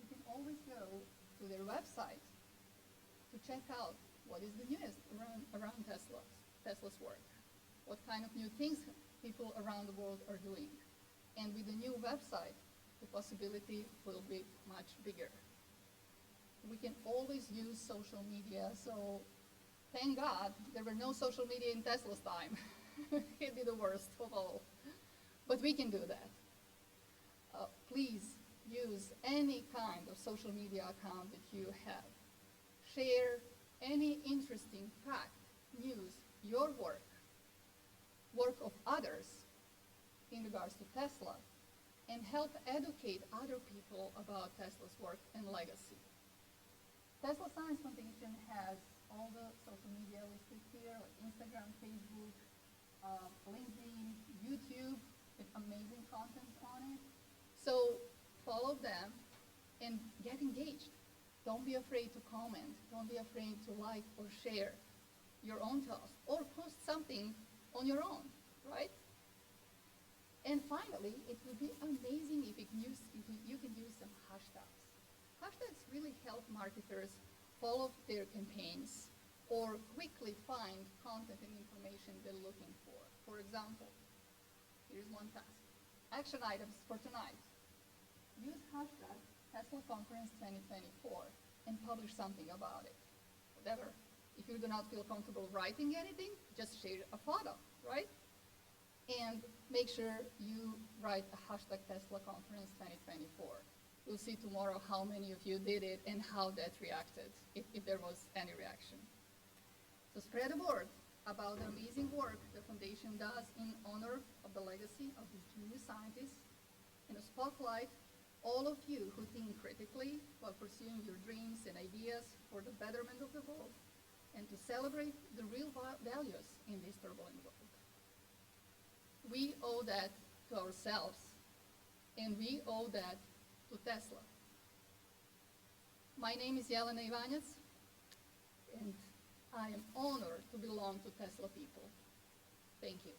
You can always go to their website to check out what is the newest around Tesla's work, what kind of new things people around the world are doing. And with the new website, the possibility will be much bigger. We can always use social media, so thank God there were no social media in Tesla's time. It'd be the worst of all. But we can do that. Please use any kind of social media account that you have. Share any interesting fact, news, your work of others in regards to Tesla, and help educate other people about Tesla's work and legacy. Tesla Science Foundation has all the social media listed here, like Instagram, Facebook, LinkedIn, YouTube, with amazing content on it. So follow them and get engaged. Don't be afraid to comment. Don't be afraid to like or share your own thoughts or post something on your own, right? And finally, it would be amazing if you can use some hashtags. Hashtags really help marketers follow their campaigns or quickly find content and information they're looking for. For example, here's one task. Action items for tonight. Use hashtag Tesla Conference 2024 and publish something about it. Whatever. If you do not feel comfortable writing anything, just share a photo, right? And make sure you write a hashtag Tesla Conference 2024. We'll see tomorrow how many of you did it and how that reacted, if there was any reaction. So spread the word about the amazing work the foundation does in honor of the legacy of these genius scientists, and spotlight all of you who think critically while pursuing your dreams and ideas for the betterment of the world, and to celebrate the real values in this turbulent world. We owe that to ourselves, and we owe that to Tesla. My name is Jelena Ivanec, and I am honored to belong to Tesla people. Thank you.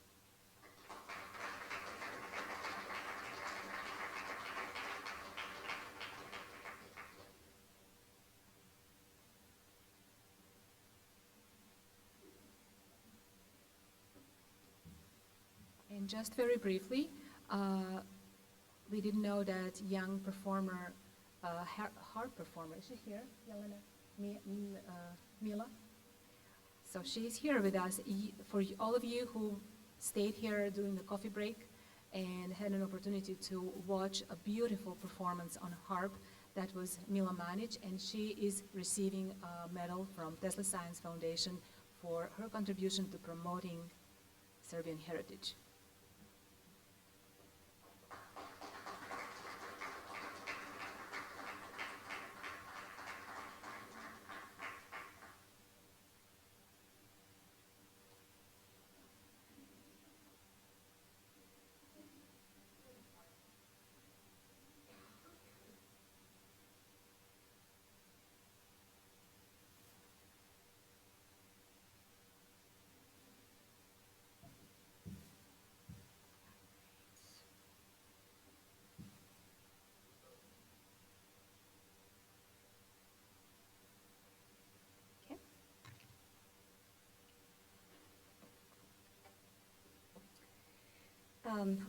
And just very briefly, we didn't know that young performer, harp performer, is she here, Jelena? Mila? So she's here with us. For all of you who stayed here during the coffee break and had an opportunity to watch a beautiful performance on harp, that was Mila Manic, and she is receiving a medal from Tesla Science Foundation for her contribution to promoting Serbian heritage.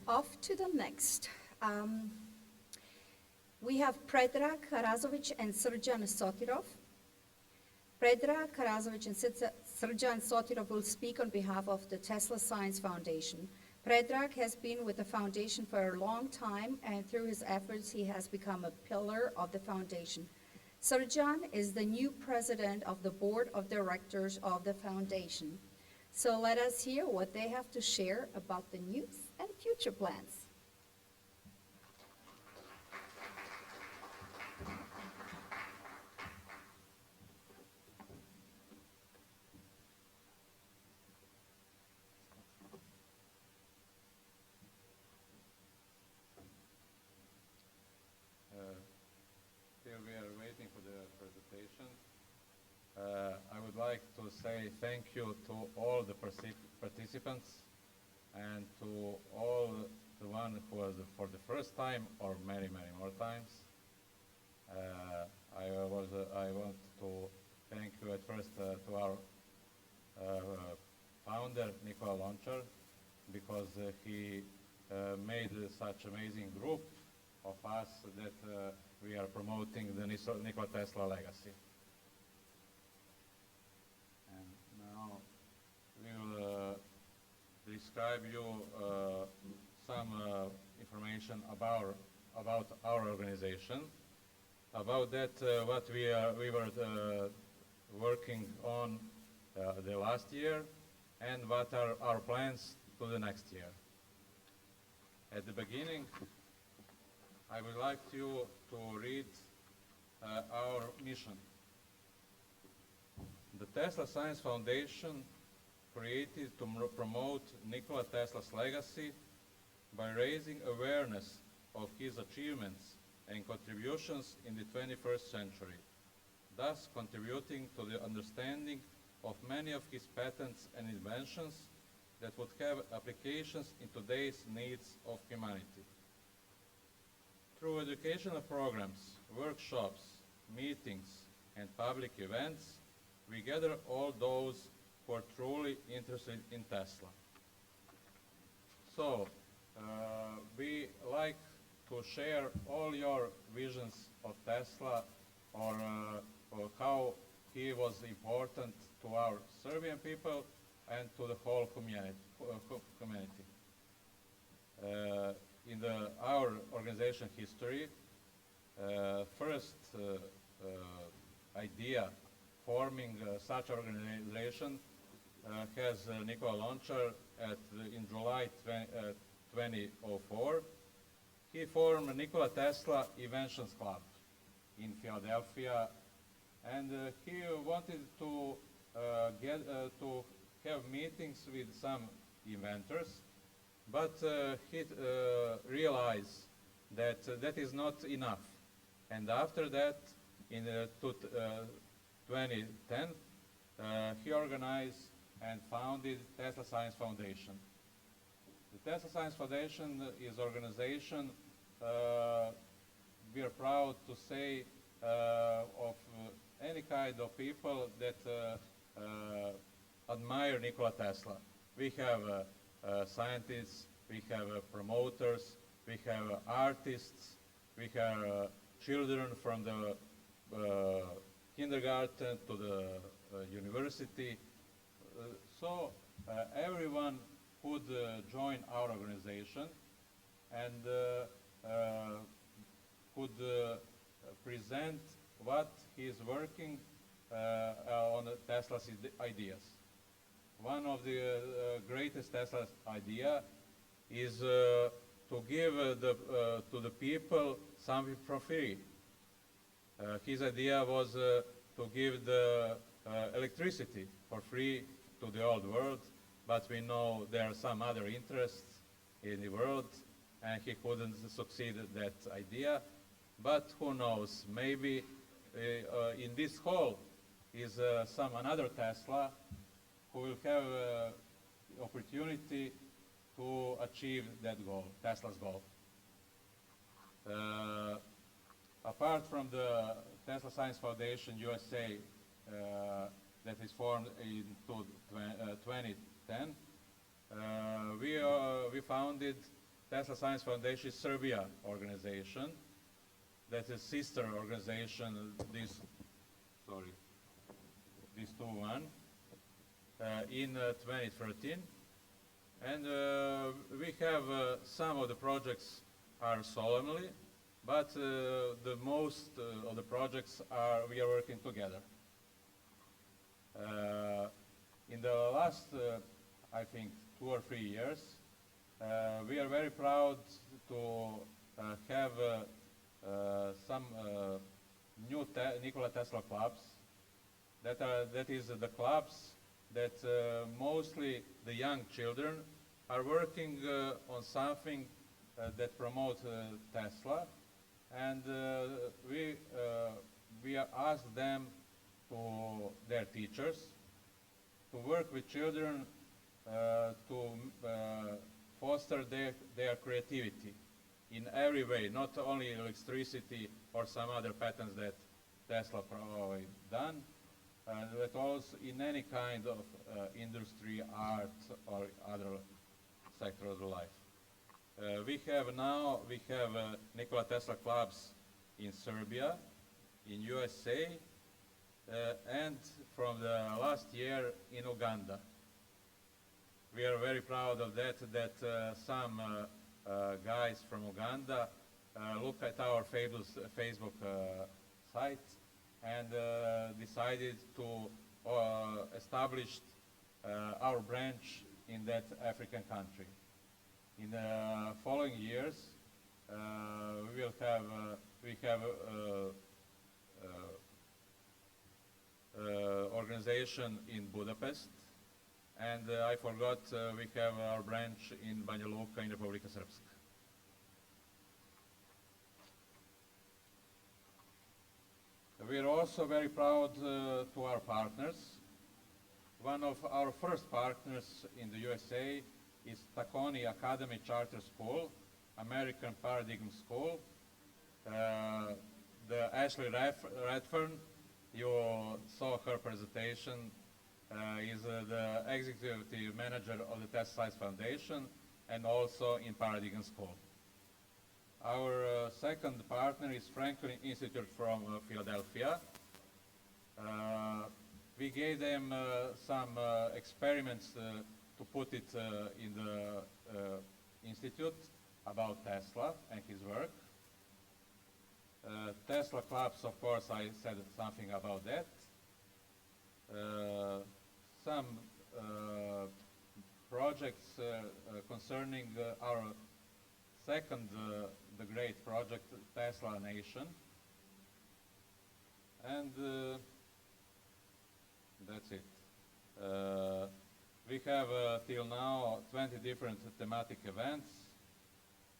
Off to the next. We have Predrag Karazovic and Srđan Sotirov. Predrag Karazovic and Srđan Sotirov will speak on behalf of the Tesla Science Foundation. Predrag has been with the foundation for a long time, and through his efforts, he has become a pillar of the foundation. Srđan is the new president of the board of directors of the foundation. So let us hear what they have to share about the news and future plans. Here we are waiting for the presentation. I would like to say thank you to all the participants and to all the one who was for the first time or many, many more times. I want to thank you at first to our founder, Nikola Lončar, because he made such amazing group of us that we are promoting the Nikola Tesla legacy. And now we will describe you some information about our organization. About that, what we were working on the last year, and what are our plans to the next year. At the beginning, I would like you to read our mission. The Tesla Science Foundation created to promote Nikola Tesla's legacy by raising awareness of his achievements and contributions in the 21st century, thus contributing to the understanding of many of his patents and inventions that would have applications in today's needs of humanity. Through educational programs, workshops, meetings, and public events, we gather all those who are truly interested in Tesla. So, we like to share all your visions of Tesla, or how he was important to our Serbian people and to the whole community. In our organization history, first idea forming such organization has Nikola Lončar in July 2004. He formed Nikola Tesla Inventions Club in Philadelphia, and he wanted to have meetings with some inventors, but he realized that that is not enough. And after that, in 2010, he organized and founded Tesla Science Foundation. The Tesla Science Foundation is an organization we are proud to say of any kind of people that admire Nikola Tesla. We have scientists, we have promoters, we have artists, we have children from the kindergarten to the university. So everyone could join our organization and could present what he is working on Tesla's ideas. One of the greatest Tesla's idea is to give to the people something for free. His idea was to give the electricity for free to the old world, but we know there are some other interests in the world, and he couldn't succeed at that idea. But who knows, maybe in this hall is another Tesla who will have opportunity to achieve that goal, Tesla's goal. Apart from the Tesla Science Foundation USA that is formed in 2010, we we founded Tesla Science Foundation Serbia organization. That is sister organization, this two one, in 2013. And we have some of the projects are solemnly, but the most of the projects we are working together. In the last, I think, 2 or 3 years, we are very proud to have some new Nikola Tesla clubs. That is the clubs that mostly the young children are working on something that promote Tesla, and we ask them to their teachers to work with children to foster their creativity in every way, not only electricity or some other patents that Tesla probably done, but also in any kind of industry, art, or other sector of the life. We have Nikola Tesla clubs in Serbia, in USA, and from the last year in Uganda. We are very proud of that some guys from Uganda look at our Facebook site and decided to establish our branch in that African country. In the following years, we have organization in Budapest, and I forgot we have our branch in Banja Luka in Republika Srpska. We are also very proud to our partners. One of our first partners in the USA is Tacony Academy Charter School, American Paradigm School. The Ashley Redfern, you saw her presentation, is the executive manager of the Tesla Science Foundation and also in Paradigm School. Our second partner is Franklin Institute from Philadelphia. We gave them some experiments to put it in the institute about Tesla and his work. Tesla clubs, of course, I said something about that. Some projects concerning our second, the great project, Tesla Nation. And that's it. We have till now 20 different thematic events.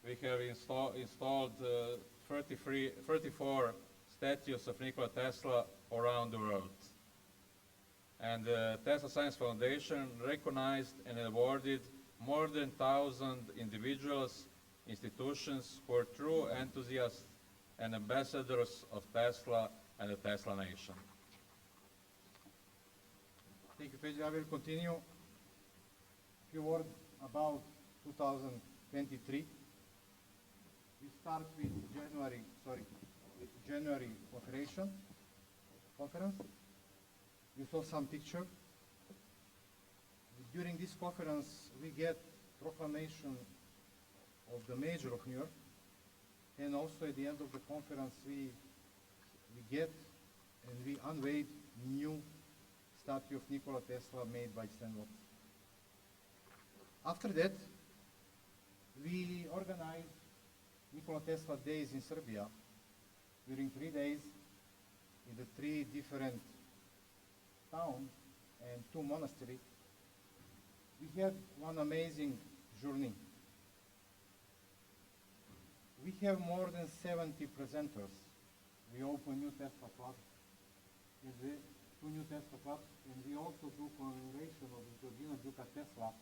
We have installed 34 statues of Nikola Tesla around the world. And the Tesla Science Foundation recognized and awarded more than 1,000 individuals, institutions who are true enthusiasts and ambassadors of Tesla and the Tesla Nation. Thank you, Pedro. I will continue. A few words about 2023. We start with January conference. You saw some picture. During this conference, we get proclamation of the Mayor of New York, and also at the end of the conference, we get and we unveiled new statue of Nikola Tesla made by Stan Watts. After that, we organized Nikola Tesla Days in Serbia during 3 days in the 3 different towns and 2 monasteries. We had one amazing journey. We have more than 70 presenters. We open new Tesla clubs, 2 new Tesla clubs, and we also do commemoration of Georgina Duka Tesla,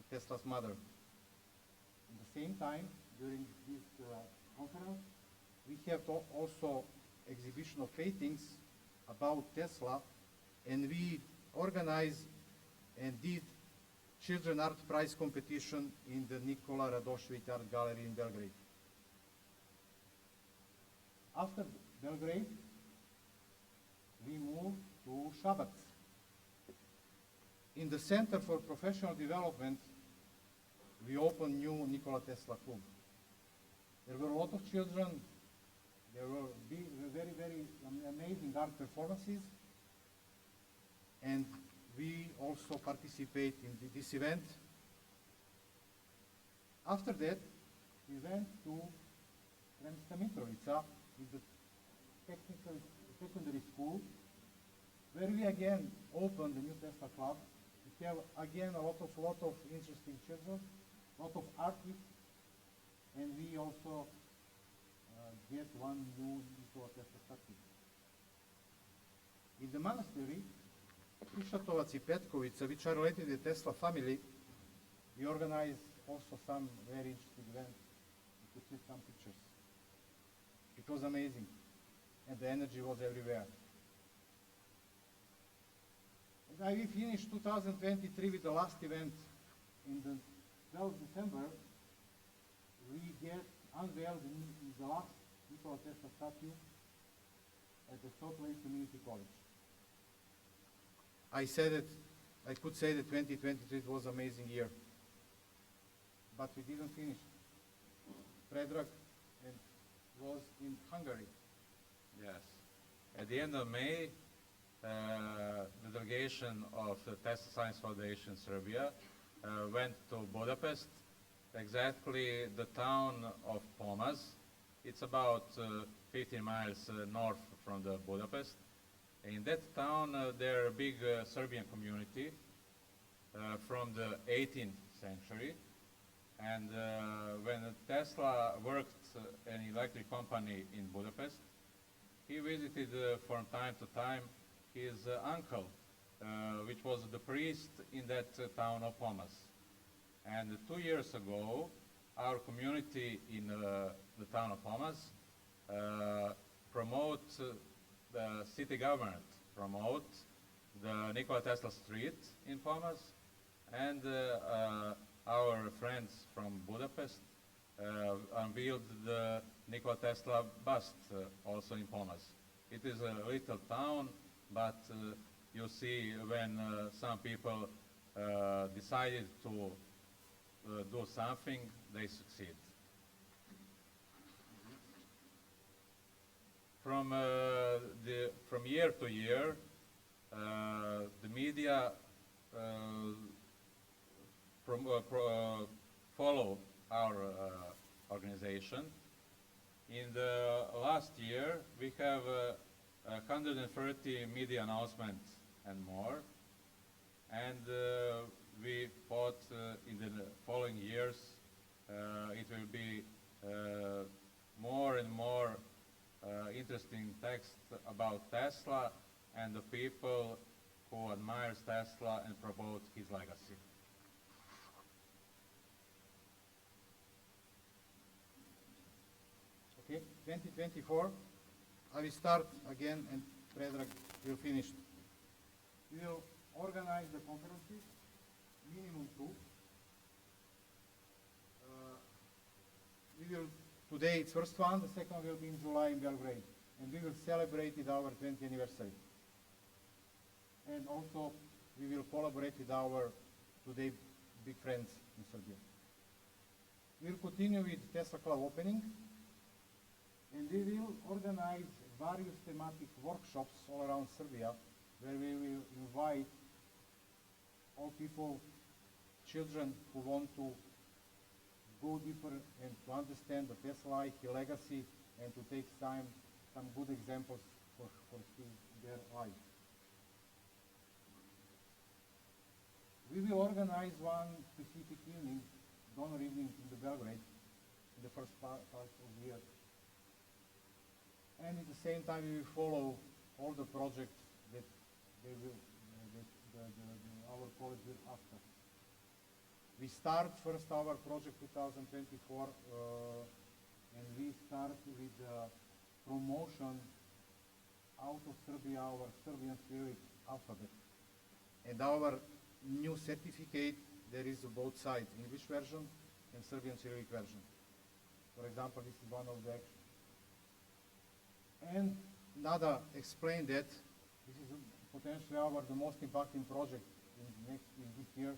Tesla's mother. At the same time, during this conference, we have also exhibition of paintings about Tesla, and we organized and did Children Art Prize competition in the Nikola Radošević Art Gallery in Belgrade. After Belgrade, we moved to Šabac. In the Center for Professional Development, we opened new Nikola Tesla Club. There were a lot of children. There were very, very amazing art performances. And we also participate in this event. After that, we went to Sremska Mitrovica in the technical secondary school, where we again opened the new Tesla Club. We have again a lot of interesting children, a lot of artists, and we also get one new Nikola Tesla statue. In the monastery, Krišatovac and Petkovica, which are related to the Tesla family, we organize also some very interesting events. You could see some pictures. It was amazing, and the energy was everywhere. And we finished 2023 with the last event. In the 12th December, we unveiled the last Nikola Tesla statue at the Salt Lake Community College. I could say that 2023 was an amazing year, but we didn't finish. Predrag was in Hungary. Yes. At the end of May, the delegation of the Tesla Science Foundation Serbia went to Budapest, exactly the town of Pomaz. It's about 15 miles north from the Budapest. In that town, there are a big Serbian community from the 18th century. And when Tesla worked in an electric company in Budapest, he visited from time to time his uncle, which was the priest in that town of Pomaz. And 2 years ago, our community in the town of Pomaz the city government promote the Nikola Tesla Street in Pomaz, and our friends from Budapest unveiled the Nikola Tesla bust also in Pomaz. It is a little town, but you see when some people decided to do something, they succeed. From year to year, the media follow our organization. In the last year, we have 130 media announcements and more, and we thought in the following years it will be more and more interesting text about Tesla and the people who admires Tesla and promote his legacy. Okay, 2024, I will start again and Predrag will finish. We will organize the conferences, minimum 2. Today it's first one, the second will be in July in Belgrade, and we will celebrate our 20th anniversary. And also we will collaborate with our today big friends in Serbia. We will continue with Tesla Club opening, and we will organize various thematic workshops all around Serbia, where we will invite all people, children who want to go deeper and to understand the Tesla life, his legacy, and to take some good examples for their life. We will organize one specific evening, donor evening in the Belgrade, in the first part of the year. And at the same time, we will follow all the projects that our college will after. We start first our project 2024, and we start with the promotion out of Serbia, our Serbian Cyrillic alphabet. And our new certificate there is both sides, English version and Serbian Cyrillic version. For example, this is one of the actions. And Nada explained that this is potentially the most impacting project in this year.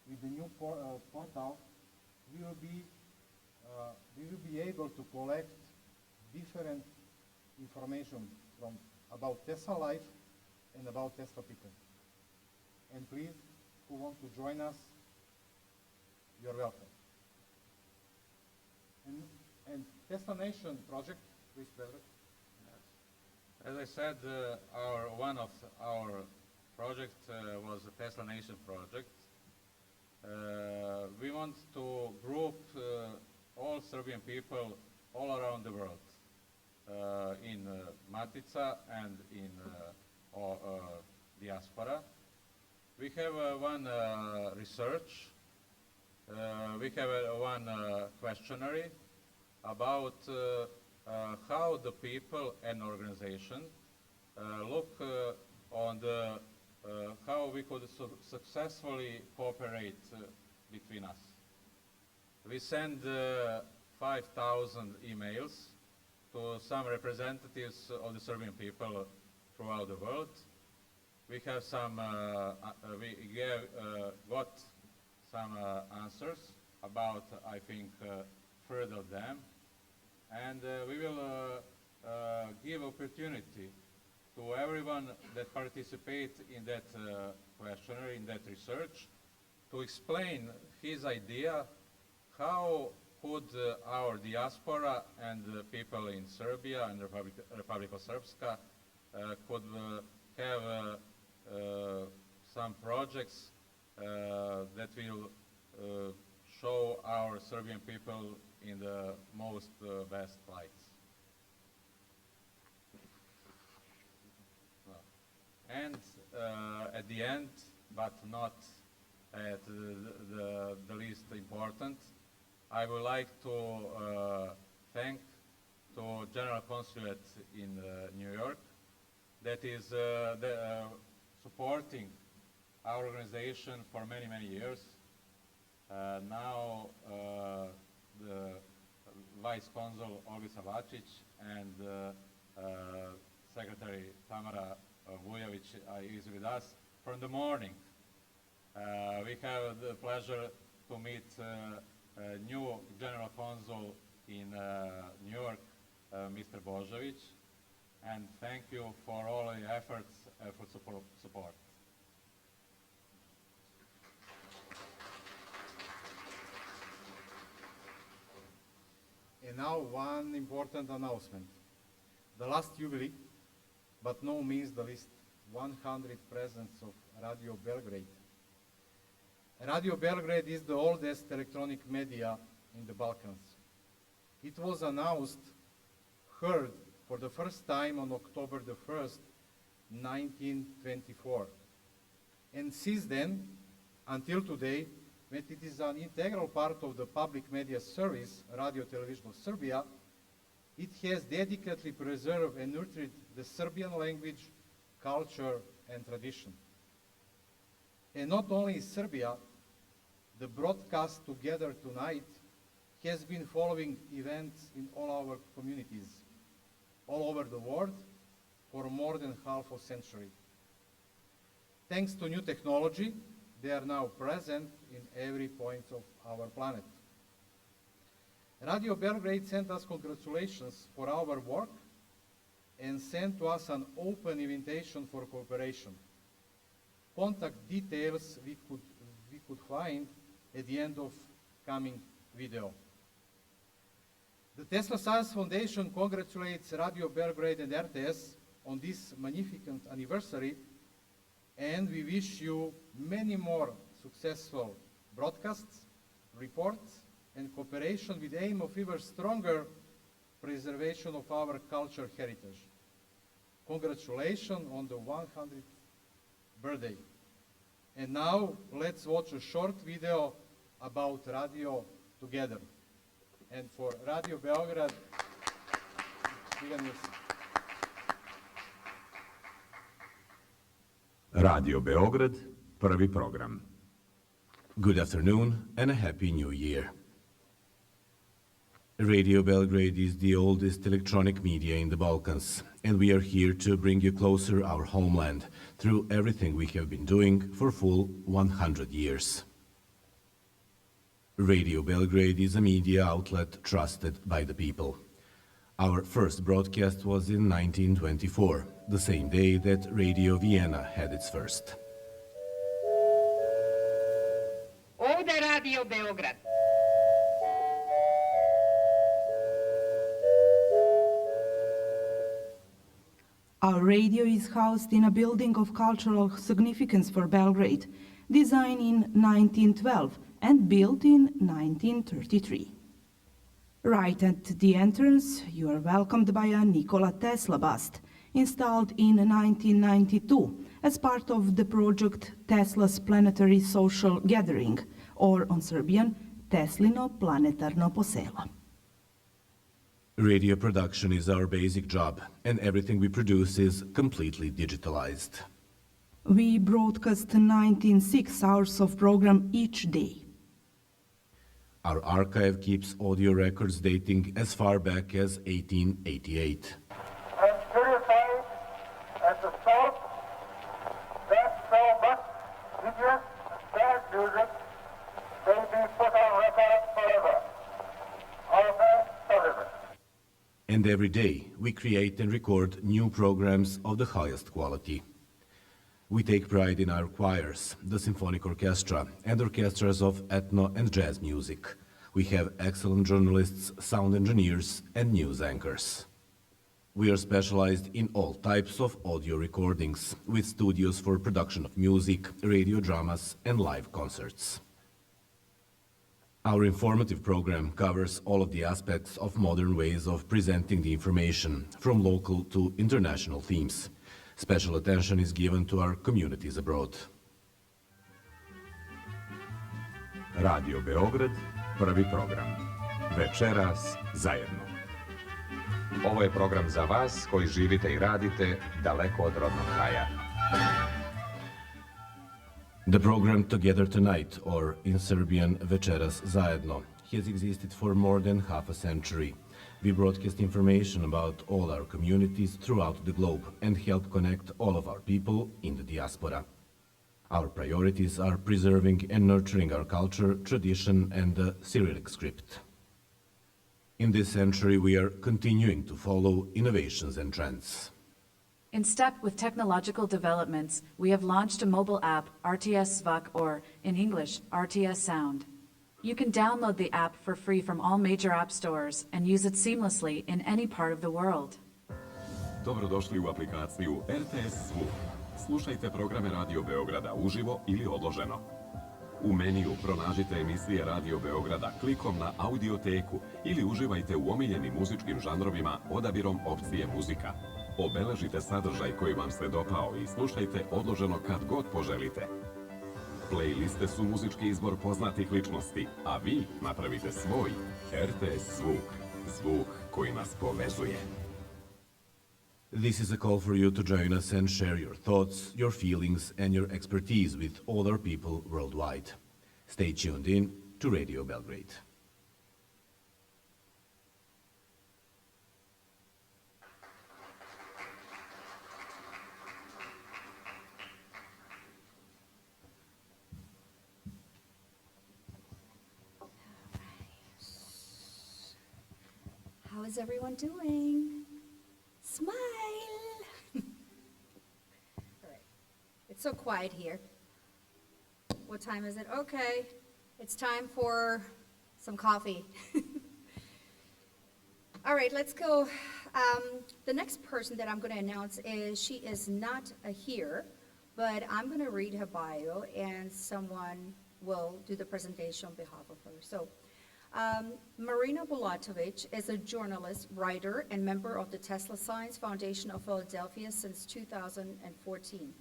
With the new portal, we will be able to collect different information about Tesla life and about Tesla people. And please, who want to join us, you're welcome. And Tesla Nation project, please, Pedro. As I said, one of our projects was the Tesla Nation project. We want to group all Serbian people all around the world in Matica and in diaspora. We have one research. We have one questionnaire about how the people and organization look on the how we could successfully cooperate between us. We send 5,000 emails to some representatives of the Serbian people throughout the world. We have some, got some answers about, I think, third of them. And we will give opportunity to everyone that participate in that questionnaire, in that research, to explain his idea, how could our diaspora and people in Serbia and Republika Srpska could have some projects that will show our Serbian people in the most best lights. And at the end, but not at the least important, I would like to thank to General Consulate in New York that is supporting our organization for many, many years. Now the Vice Consul Olga Savacic and Secretary Tamara Vujovic is with us from the morning. We have the pleasure to meet new General Consul in New York, Mr. Božović, and thank you for all the efforts for support. And now one important announcement. The last jubilee, but no means the least, 100 presence of Radio Belgrade. Radio Belgrade is the oldest electronic media in the Balkans. It was heard for the first time on October the 1st, 1924. And since then, until today, when it is an integral part of the public media service, Radio Television of Serbia, it has dedicatedly preserved and nurtured the Serbian language, culture, and tradition. And not only in Serbia, the broadcast Together Tonight has been following events in all our communities, all over the world, for more than half a century. Thanks to new technology, they are now present in every point of our planet. Radio Belgrade sent us congratulations for our work and sent to us an open invitation for cooperation. Contact details we could find at the end of coming video. The Tesla Science Foundation congratulates Radio Belgrade and RTS on this magnificent anniversary, and we wish you many more successful broadcasts, reports, and cooperation with the aim of even stronger preservation of our cultural heritage. Congratulations on the 100th birthday. And now let's watch a short video about Radio Together. And for Radio Beograd, Radio Beograd, prvi program. Good afternoon and a Happy New Year. Radio Belgrade is the oldest electronic media in the Balkans, and we are here to bring you closer our homeland through everything we have been doing for full 100 years. Radio Belgrade is a media outlet trusted by the people. Our first broadcast was in 1924, the same day that Radio Vienna had its first. Ovde Radio Beograd. Our radio is housed in a building of cultural significance for Belgrade, designed in 1912 and built in 1933. Right at the entrance, you are welcomed by a Nikola Tesla bust, installed in 1992 as part of the project Tesla's Planetary Social Gathering, or on Serbian, Teslino planetarno poselo. Radio production is our basic job, and everything we produce is completely digitalized. We broadcast 96 hours of program each day. Our archive keeps audio records dating as far back as 1888. And purified at the salt that so much hideous bad music may be put on record forever. Amen, forever. And every day, we create and record new programs of the highest quality. We take pride in our choirs, the symphonic orchestra, and orchestras of ethno and jazz music. We have excellent journalists, sound engineers, and news anchors. We are specialized in all types of audio recordings, with studios for production of music, radio dramas, and live concerts. Our informative program covers all of the aspects of modern ways of presenting the information, from local to international themes. Special attention is given to our communities abroad. Radio Beograd, prvi program. Večeras zajedno. Ovo je program za vas koji živite i radite daleko od rodnog kraja. The program Together Tonight, or in Serbian Večeras zajedno, has existed for more than half a century. We broadcast information about all our communities throughout the globe and help connect all of our people in the diaspora. Our priorities are preserving and nurturing our culture, tradition, and the Cyrillic script. In this century, we are continuing to follow innovations and trends. In step with technological developments, we have launched a mobile app, RTS Zvuk, or in English, RTS Sound. You can download the app for free from all major app stores and use it seamlessly in any part of the world. Dobrodošli u aplikaciju RTS Zvuk. Slušajte programe Radio Beograda uživo ili odloženo. U meniju pronađite emisije Radio Beograda klikom na audioteku ili uživajte u omiljenim muzičkim žanrovima odabirom opcije muzika. Obeležite sadržaj koji vam se dopao i slušajte odloženo kad god poželite. Playliste su muzički izbor poznatih ličnosti, a vi napravite svoj RTS Zvuk. Zvuk koji nas povezuje. This is a call for you to join us and share your thoughts, your feelings, and your expertise with all our people worldwide. Stay tuned in to Radio Belgrade. How is everyone doing? Smile! All right. It's so quiet here. What time is it? Okay. It's time for some coffee. All right, let's go. The next person that I'm going to announce she is not here, but I'm going to read her bio and someone will do the presentation on behalf of her. So, Marina Bulatovic is a journalist, writer, and member of the Tesla Science Foundation of Philadelphia since 2014.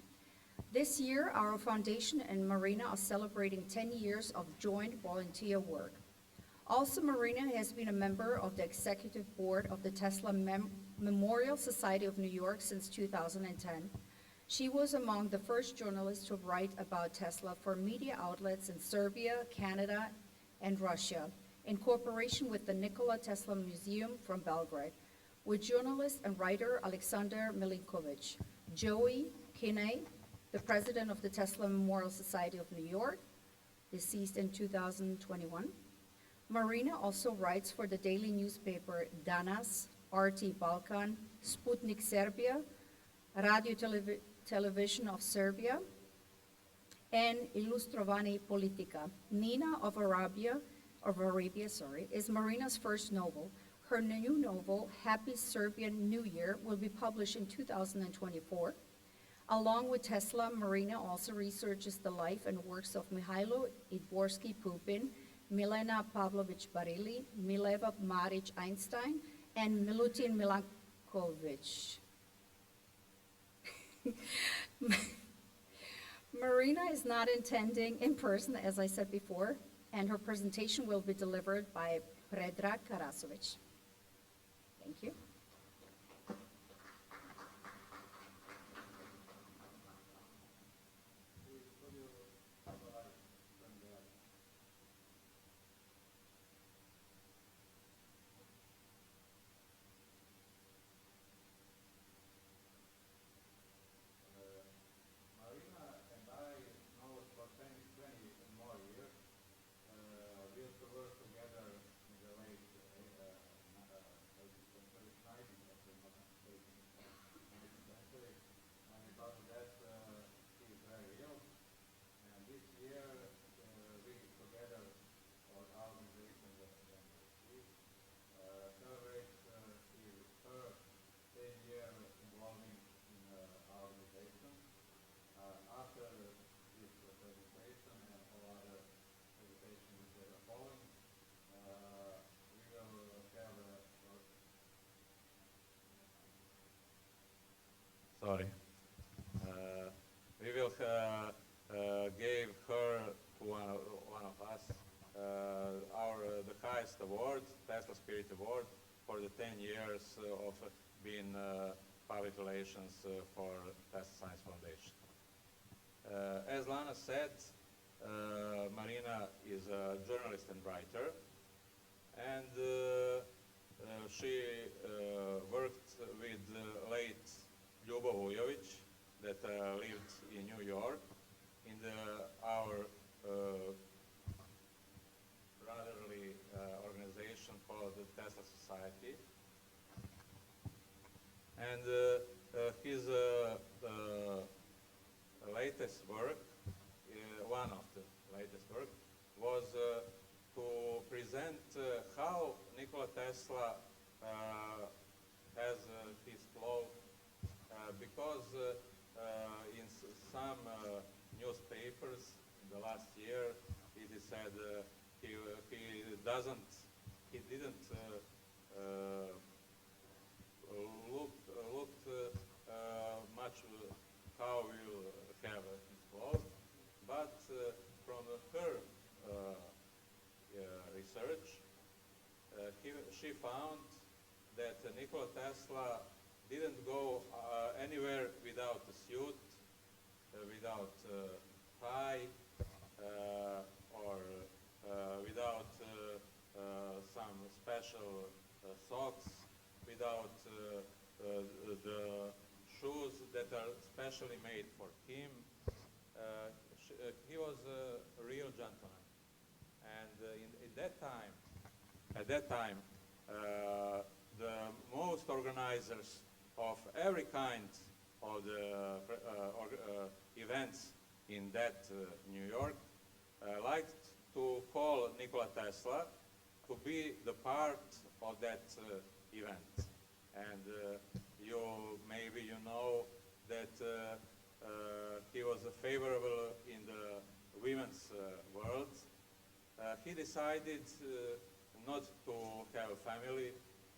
This year, our foundation and Marina are celebrating 10 years of joint volunteer work. Also, Marina has been a member of the executive board of the Tesla Memorial Society of New York since 2010. She was among the first journalists to write about Tesla for media outlets in Serbia, Canada, and Russia, in cooperation with the Nikola Tesla Museum from Belgrade, with journalist and writer Alexander Milinkovic, Joey Kinney, the president of the Tesla Memorial Society of New York, deceased in 2021. Marina also writes for the daily newspaper Danas, RT Balkan, Sputnik Serbia, Radio Television of Serbia, and Ilustrovani Politika. Nina of Arabia, is Marina's first novel. Her new novel, Happy Serbian New Year, will be published in 2024. Along with Tesla, Marina also researches the life and works of Mihailo Idvorsky Pupin, Milena Pavlovich Barili, Mileva Maric Einstein, and Milutin Milankovic. Marina is not attending in person, as I said before, and her presentation will be delivered by Predrag Karasovic. Thank you. Sorry. We will give her to one of us the highest award, Tesla Spirit Award, for the 10 years of being public relations for Tesla Science Foundation. As Lana said, Marina is a journalist and writer, and she worked with late Ljubo Vujovic that lived in New York in our brotherly organization called the Tesla Society. And his latest work, one of the latest work, was to present how Nikola Tesla has his flow, because in some newspapers in the last year it is said he didn't looked much how we will have his flow, but from her research, she found that Nikola Tesla didn't go anywhere without a suit, without tie, or without some special socks, without the shoes that are specially made for him. He was a real gentleman, and at that time, the most organizers of every kind of the events in that New York liked to call Nikola Tesla to be the part of that event. And maybe you know that he was favorable in the women's world. He decided not to have a family,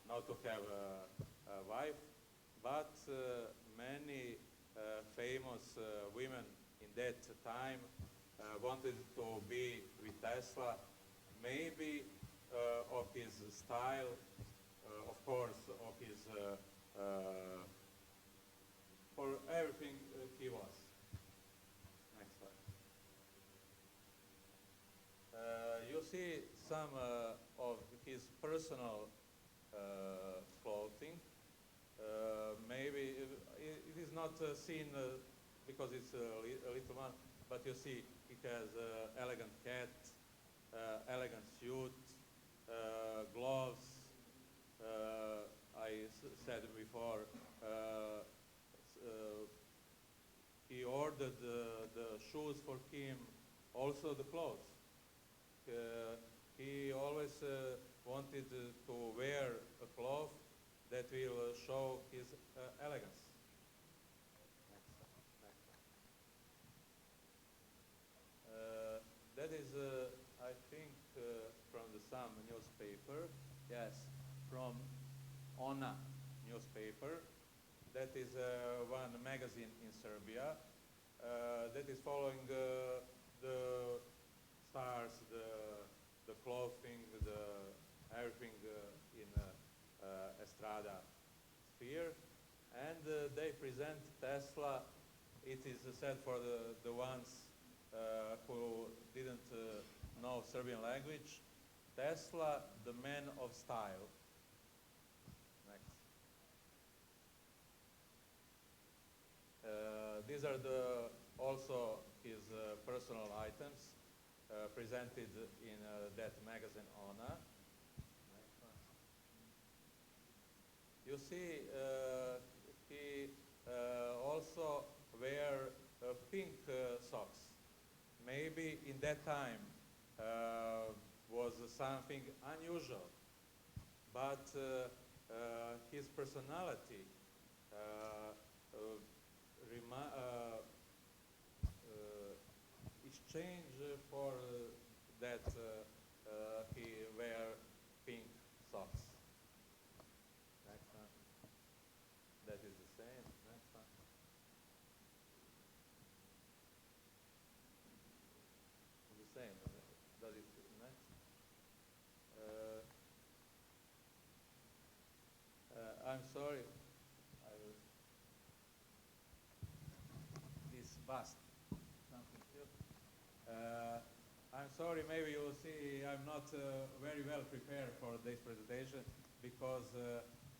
not to have a wife, but many famous women in that time wanted to be with Tesla, maybe of his style, of course, of his, for everything he was. Next slide. You see some of his personal clothing. Maybe it is not seen because it's a little one, but you see it has elegant hat, elegant suit, gloves. I said before, he ordered the shoes for him, also the clothes. He always wanted to wear a cloth that will show his elegance. That is, I think, from the Sam newspaper. Yes, from Ona newspaper. That is one magazine in Serbia that is following the stars, the clothing, everything in Estrada sphere. And they present Tesla. It is said for the ones who didn't know Serbian language, Tesla, the man of style. Next. These are also his personal items presented in that magazine, Ona. You see, he also wear pink socks. Maybe in that time was something unusual, but his personality exchange for that he wear pink socks. Next one. That is the same. Next one. The same. Does it next? I'm sorry. This bust. Something here. I'm sorry. Maybe you will see I'm not very well prepared for this presentation because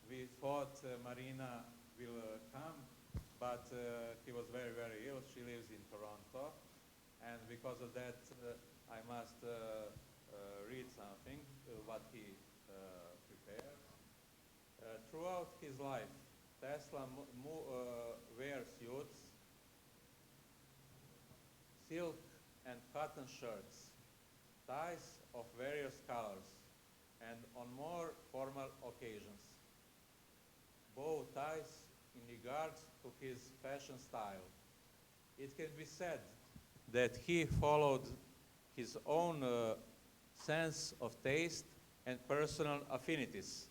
we thought Marina will come, but he was very, very ill. She lives in Toronto, and because of that, I must read something, what he prepared. Throughout his life, Tesla wears suits, silk and cotton shirts, ties of various colors, and on more formal occasions, bow ties in regards to his fashion style. It can be said that he followed his own sense of taste and personal affinities.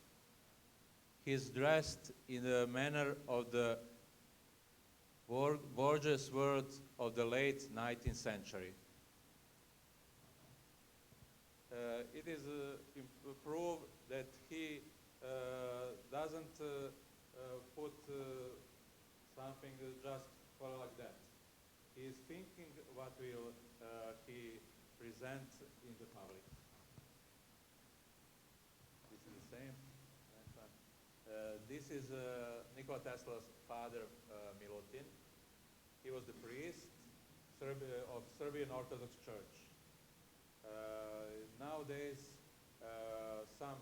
He is dressed in the manner of the gorgeous world of the late 19th century. It is proved that he doesn't put something just like that. He is thinking what will he present in the public. This is the same. This is Nikola Tesla's father, Milutin. He was the priest of Serbian Orthodox Church. Nowadays, some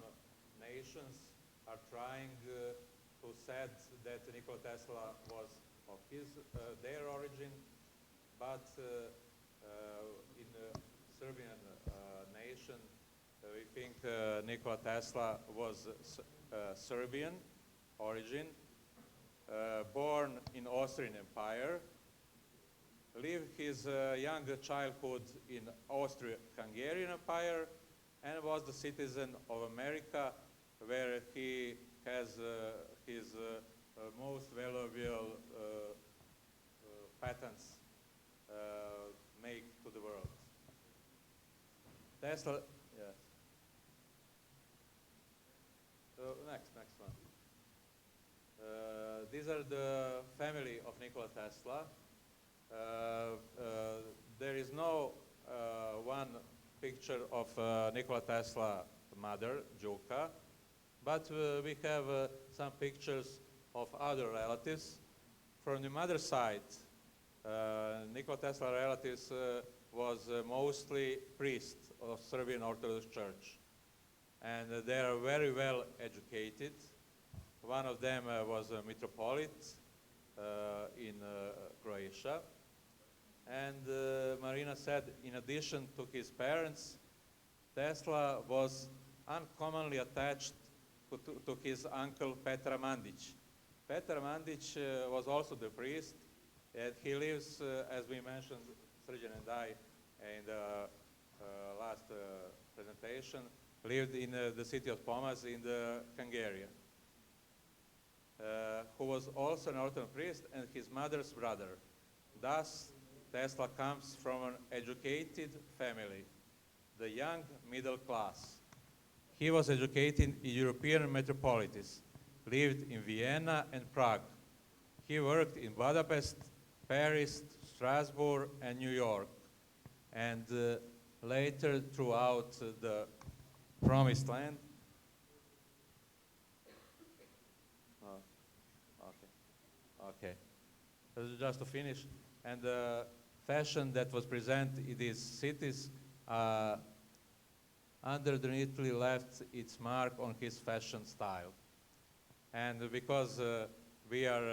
nations are trying to say that Nikola Tesla was of their origin, but in the Serbian nation, we think Nikola Tesla was Serbian origin, born in Austrian Empire, lived his young childhood in Austro-Hungarian Empire, and was the citizen of America, where he has his most valuable patents made to the world. Tesla, yes. So next one. These are the family of Nikola Tesla. There is no one picture of Nikola Tesla mother, Joka, but we have some pictures of other relatives. From the mother side, Nikola Tesla relatives was mostly priests of Serbian Orthodox Church, and they are very well educated. One of them was a metropolitan in Croatia. And Marina said, in addition to his parents, Tesla was uncommonly attached to his uncle Petar Mandić. Petar Mandić was also the priest, and he lives, as we mentioned, Srđan and I, in the last presentation, lived in the city of Pomaz in Hungary, who was also an Orthodox priest and his mother's brother. Thus, Tesla comes from an educated family, the young middle class. He was educated in European metropolises, lived in Vienna and Prague. He worked in Budapest, Paris, Strasbourg, and New York, and later throughout the Promised Land. Okay. Just to finish, and the fashion that was presented in these cities underneathly left its mark on his fashion style. And because we are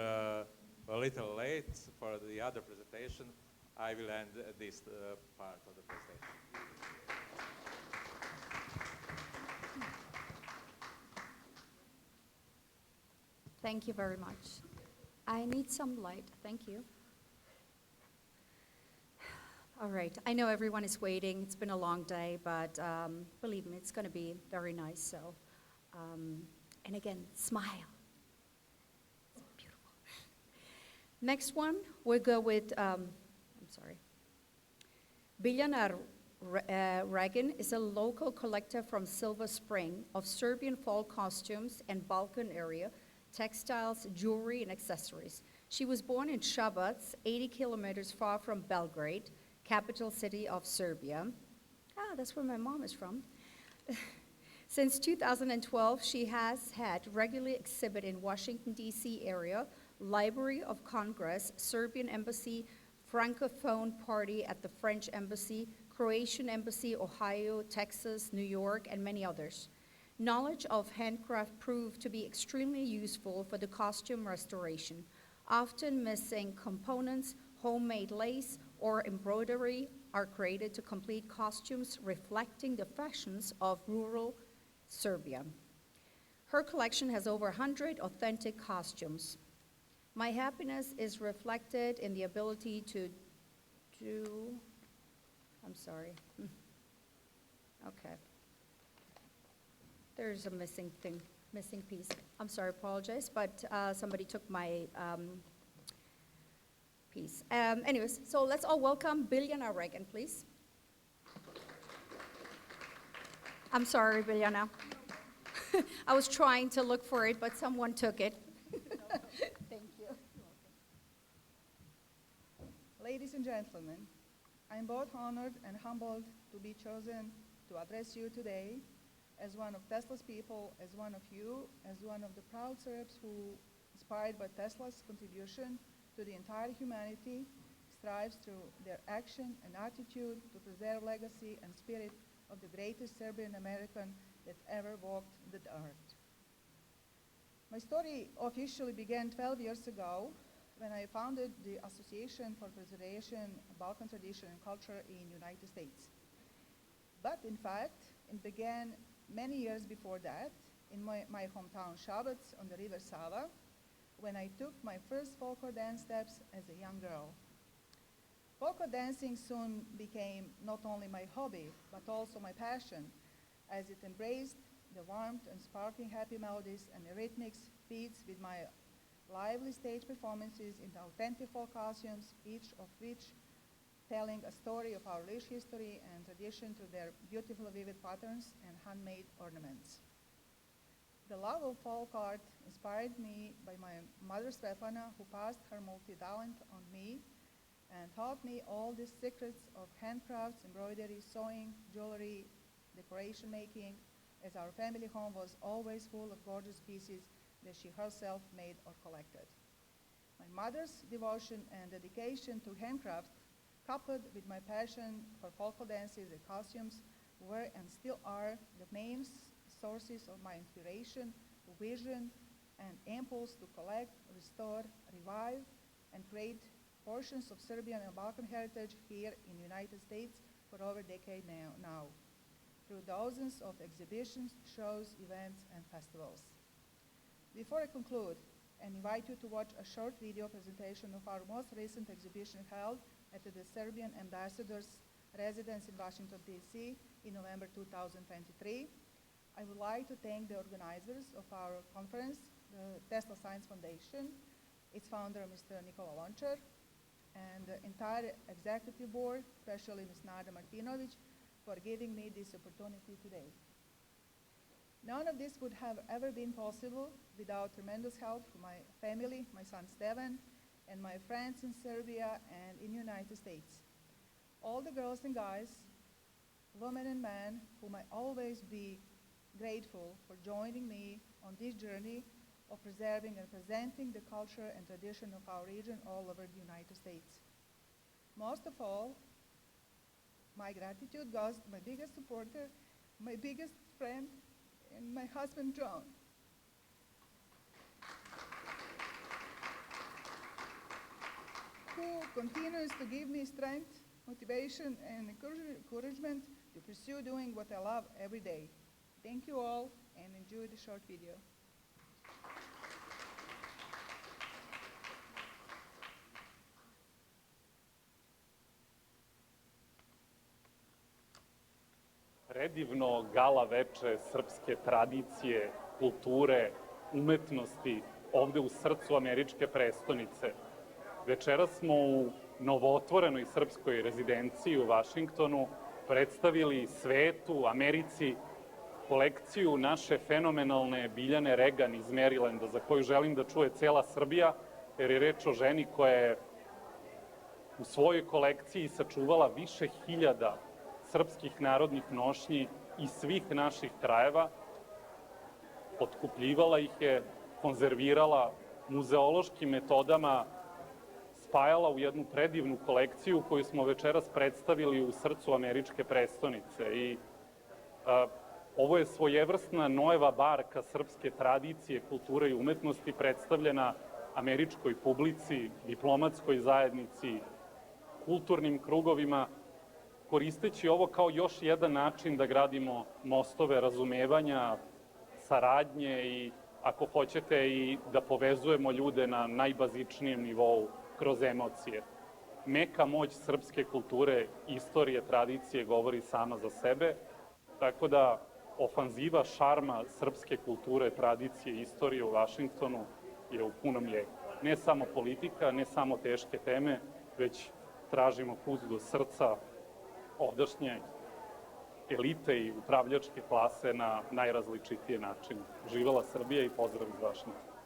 a little late for the other presentation, I will end this part of the presentation. Thank you very much. I need some light. Thank you. All right. I know everyone is waiting. It's been a long day, but believe me, it's going to be very nice. So, and again, smile. It's beautiful. Next one, we'll go with, Biljana Regan is a local collector from Silver Spring of Serbian fall costumes and Balkan area, textiles, jewelry, and accessories. She was born in Šabac, 80 kilometers far from Belgrade, capital city of Serbia. Ah, that's where my mom is from. Since 2012, she has had regularly exhibit in Washington, D.C. area, Library of Congress, Serbian Embassy, Francophone Party at the French Embassy, Croatian Embassy, Ohio, Texas, New York, and many others. Knowledge of handcraft proved to be extremely useful for the costume restoration. Often missing components, homemade lace, or embroidery are created to complete costumes reflecting the fashions of rural Serbia. Her collection has over 100 authentic costumes. My happiness is reflected in the ability to do, okay. There's a missing piece. I'm sorry, apologize, but somebody took my piece. Anyways, so let's all welcome Biljana Regan, please. I'm sorry, Biljana. I was trying to look for it, but someone took it. Thank you. Ladies and gentlemen, I'm both honored and humbled to be chosen to address you today as one of Tesla's people, as one of you, as one of the proud Serbs who, inspired by Tesla's contribution to the entire humanity, strives through their action and attitude to preserve legacy and spirit of the greatest Serbian American that ever walked the earth. My story officially began 12 years ago when I founded the Association for Preservation of Balkan Tradition and Culture in the United States. But in fact, it began many years before that in my hometown Šabac on the river Sava, when I took my first folklore dance steps as a young girl. Folklore dancing soon became not only my hobby, but also my passion, as it embraced the warmth and sparkling happy melodies and the rhythmic beats with my lively stage performances in the authentic folk costumes, each of which telling a story of our rich history and tradition through their beautiful vivid patterns and handmade ornaments. The love of folk art inspired me by my mother Stefana, who passed her multi-talent on me and taught me all the secrets of handcrafts, embroidery, sewing, jewelry, decoration making, as our family home was always full of gorgeous pieces that she herself made or collected. My mother's devotion and dedication to handcraft, coupled with my passion for folk dances and costumes, were and still are the main sources of my inspiration, vision, and impulse to collect, restore, revive, and create portions of Serbian and Balkan heritage here in the United States for over a decade now, through dozens of exhibitions, shows, events, and festivals. Before I conclude, I invite you to watch a short video presentation of our most recent exhibition held at the Serbian Ambassador's residence in Washington, D.C. in November 2023. I would like to thank the organizers of our conference, the Tesla Science Foundation, its founder, Mr. Nikola Lončar, and the entire executive board, especially Ms. Nada Martinovic, for giving me this opportunity today. None of this would have ever been possible without tremendous help from my family, my son Stevan, and my friends in Serbia and in the United States. All the girls and guys, women and men, whom I always be grateful for joining me on this journey of preserving and presenting the culture and tradition of our region all over the United States. Most of all, my gratitude goes to my biggest supporter, my biggest friend, and my husband, John. Who continues to give me strength, motivation, and encouragement to pursue doing what I love every day. Thank you all, and enjoy the short video. Predivno gala veče srpske tradicije, kulture, umetnosti ovde u srcu američke prestonice. Večeras smo u novootvorenoj srpskoj rezidenciji u Vašingtonu predstavili svetu, Americi, kolekciju naše fenomenalne Biljane Regan iz Marylanda, za koju želim da čuje cela Srbija, jer je reč o ženi koja je u svojoj kolekciji sačuvala više hiljada srpskih narodnih nošnji iz svih naših krajeva, otkupljivala ih je, konzervirala, muzeološkim metodama spajala u jednu predivnu kolekciju koju smo večeras predstavili u srcu američke prestonice. I ovo je svojevrsna Noeva barka srpske tradicije, kulture i umetnosti predstavljena američkoj publici, diplomatskoj zajednici, kulturnim krugovima, koristeći ovo kao još jedan način da gradimo mostove razumevanja, saradnje i, ako hoćete, i da povezujemo ljude na najbazičnijem nivou kroz emocije. Meka moć srpske kulture, istorije, tradicije govori sama za sebe, tako da ofanziva šarma srpske kulture, tradicije i istorije u Vašingtonu je u punom jeku. Ne samo politika, ne samo teške teme, već tražimo put do srca ovdašnje elite i upravljačke klase na najrazličitije načine. Živela Srbija i pozdrav iz Vašingtona.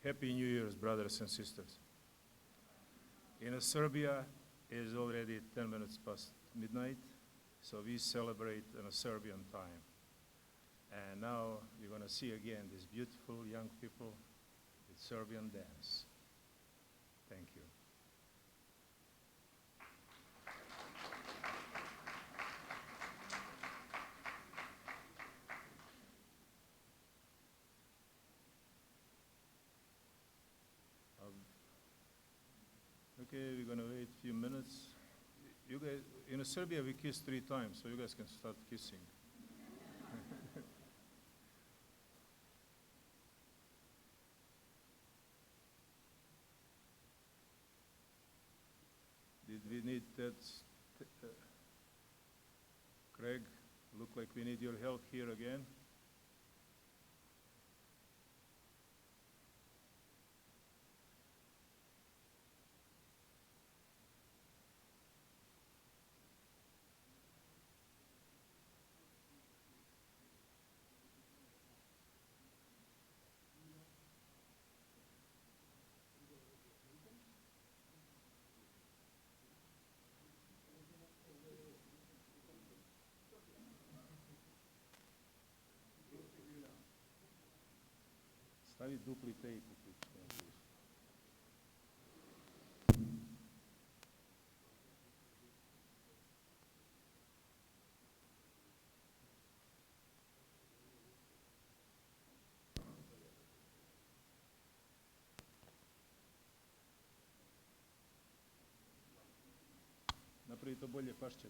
Happy New Year's, brothers and sisters. In Serbia, it is already 10 minutes past midnight, so we celebrate in a Serbian time. And now you're going to see again these beautiful young people with Serbian dance. Thank you. Okay, we're gonna wait a few minutes. You guys, in Serbia we kiss 3 times, so you guys can start kissing. Did we need that? Craig, look like we need your help here again. Stavi dupli tejp u pičku. Napravi to bolje, pašće.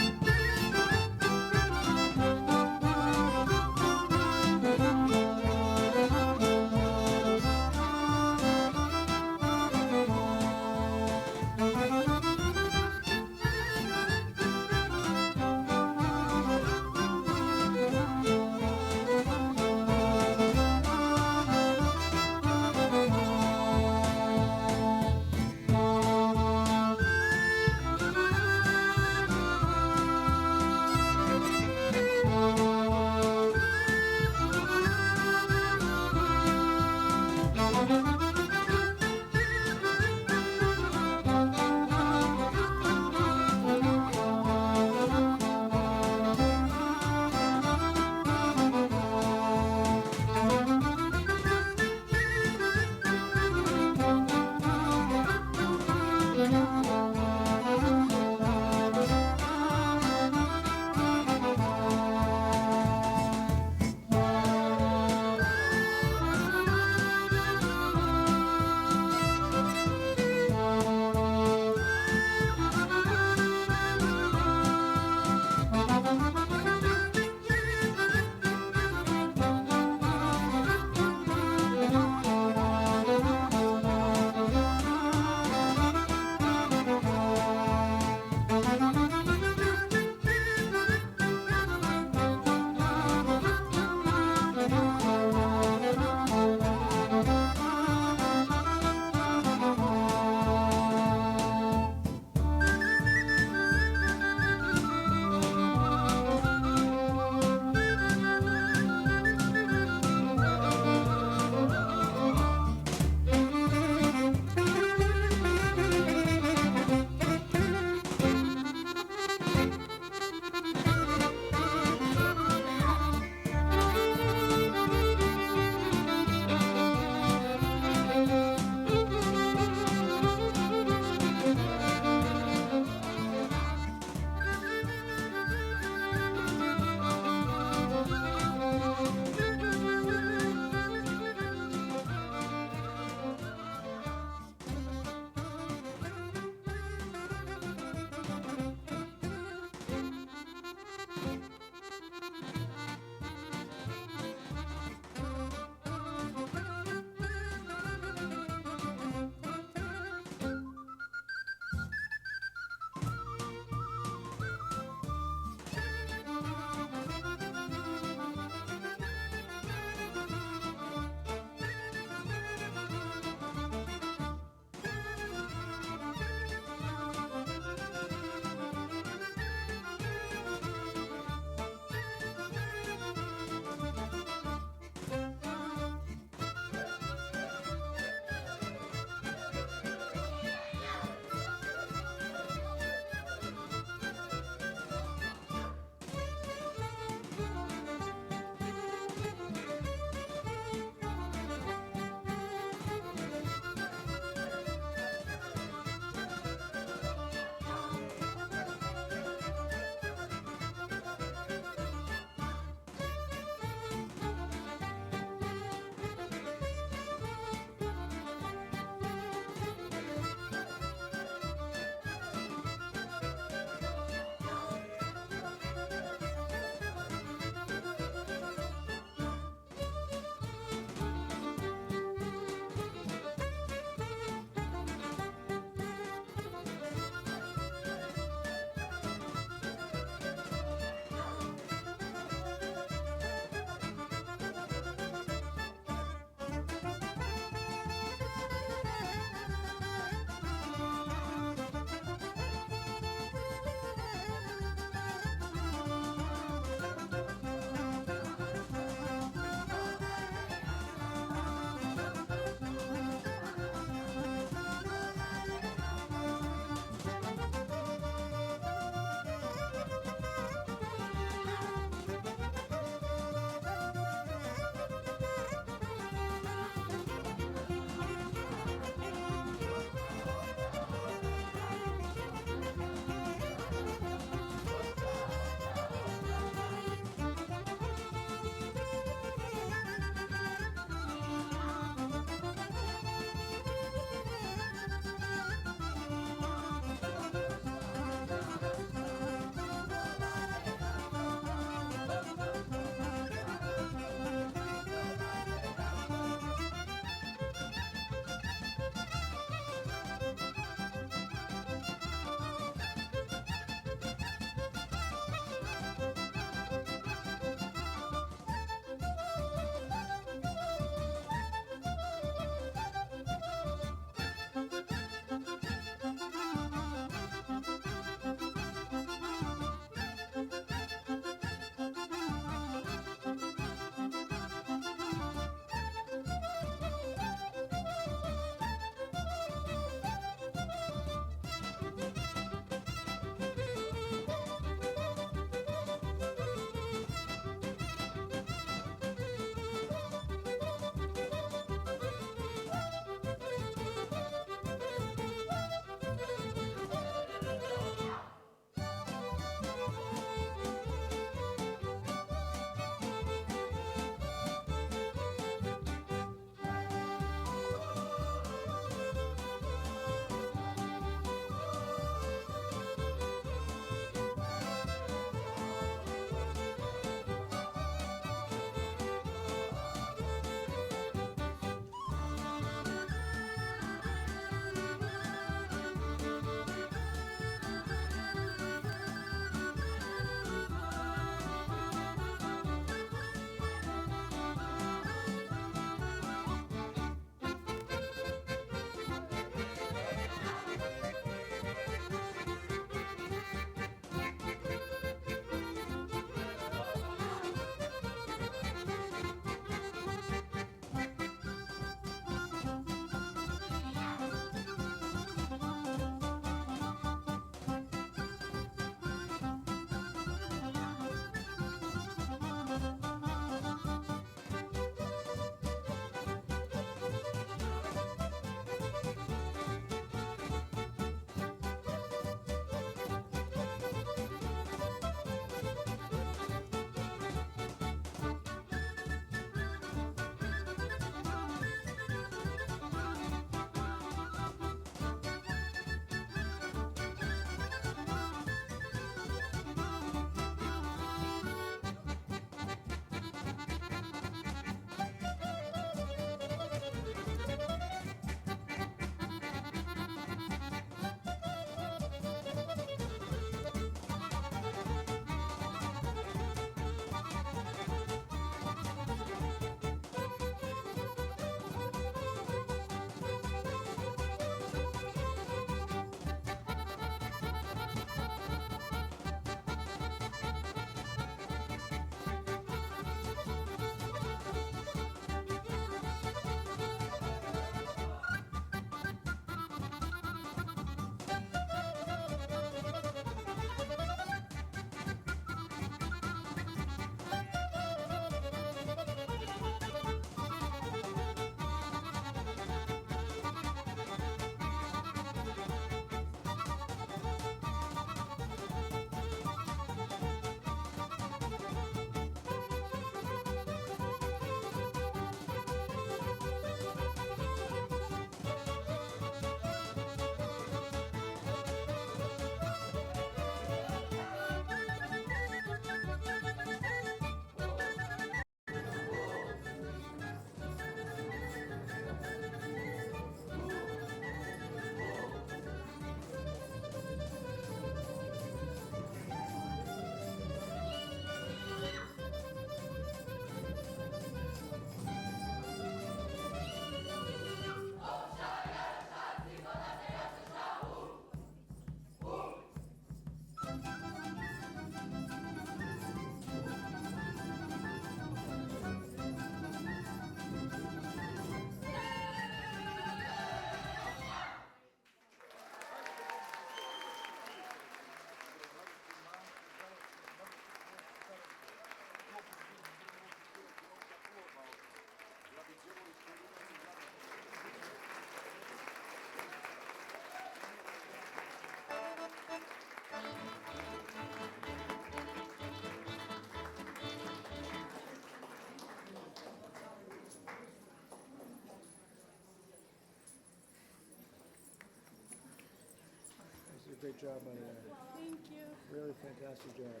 great job, by the way. Thank you. Really fantastic job.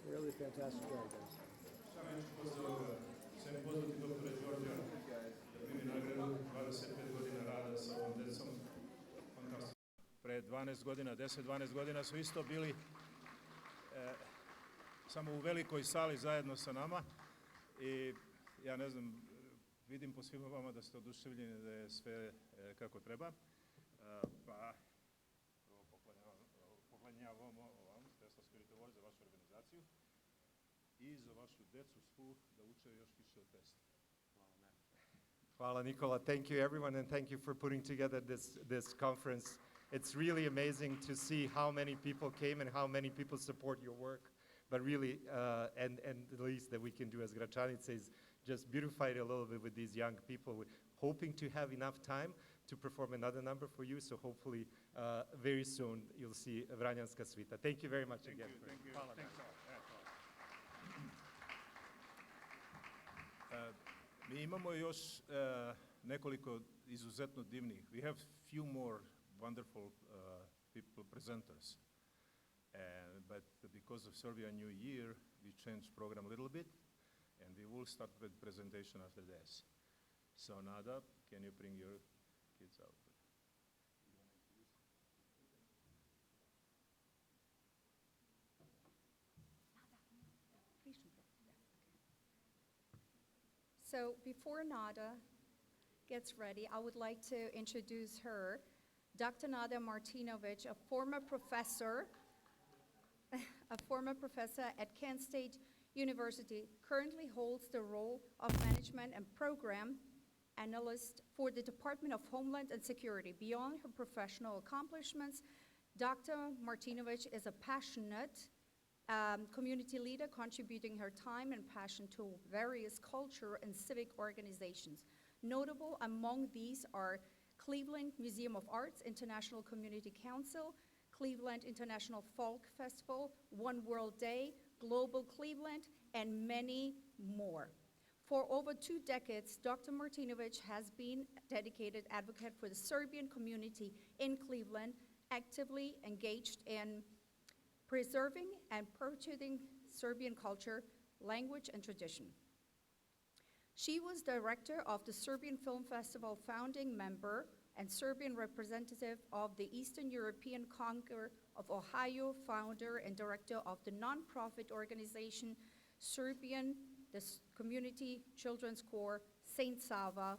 Really fantastic job, guys. Sem poznati doktora Đorđa da primi nagradu 25 godina rada sa ovom decom. Fantastično. Pre 12 godina, 10-12 godina su isto bili samo u velikoj sali zajedno sa nama i ja ne znam, vidim po svima vama da ste oduševljeni, da je sve kako treba. Pa prvo poklanjavamo vam Tesla Spirit Award za vašu organizaciju i za vašu decu svu da uče još više od Tesla. Hvala, Nikola. Thank you, everyone, and thank you for putting together this conference. It's really amazing to see how many people came and how many people support your work. But really, and the least that we can do as Gračanica is just beautify it a little bit with these young people. We're hoping to have enough time to perform another number for you, so hopefully very soon you'll see Vranjanska svita. Thank you very much again. Thank you. Hvala. Thanks all. Mi imamo još nekoliko izuzetno divnih. We have few more wonderful people, presenters. But because of Serbia New Year, we changed program a little bit, and we will start with presentation after this. So Nada, can you bring your kids out? So before Nada gets ready, I would like to introduce her, Dr. Nada Martinovic, a former professor at Kent State University, currently holds the role of management and program analyst for the Department of Homeland and Security. Beyond her professional accomplishments, Dr. Martinovic is a passionate community leader, contributing her time and passion to various cultural and civic organizations. Notable among these are Cleveland Museum of Arts, International Community Council, Cleveland International Folk Festival, One World Day, Global Cleveland, and many more. For over 2 decades, Dr. Martinovic has been a dedicated advocate for the Serbian community in Cleveland, actively engaged in preserving and perpetuating Serbian culture, language, and tradition. She was director of the Serbian Film Festival, founding member, and Serbian representative of the Eastern European Congress of Ohio, founder and director of the nonprofit organization Serbian Community Children's Corps, St. Sava,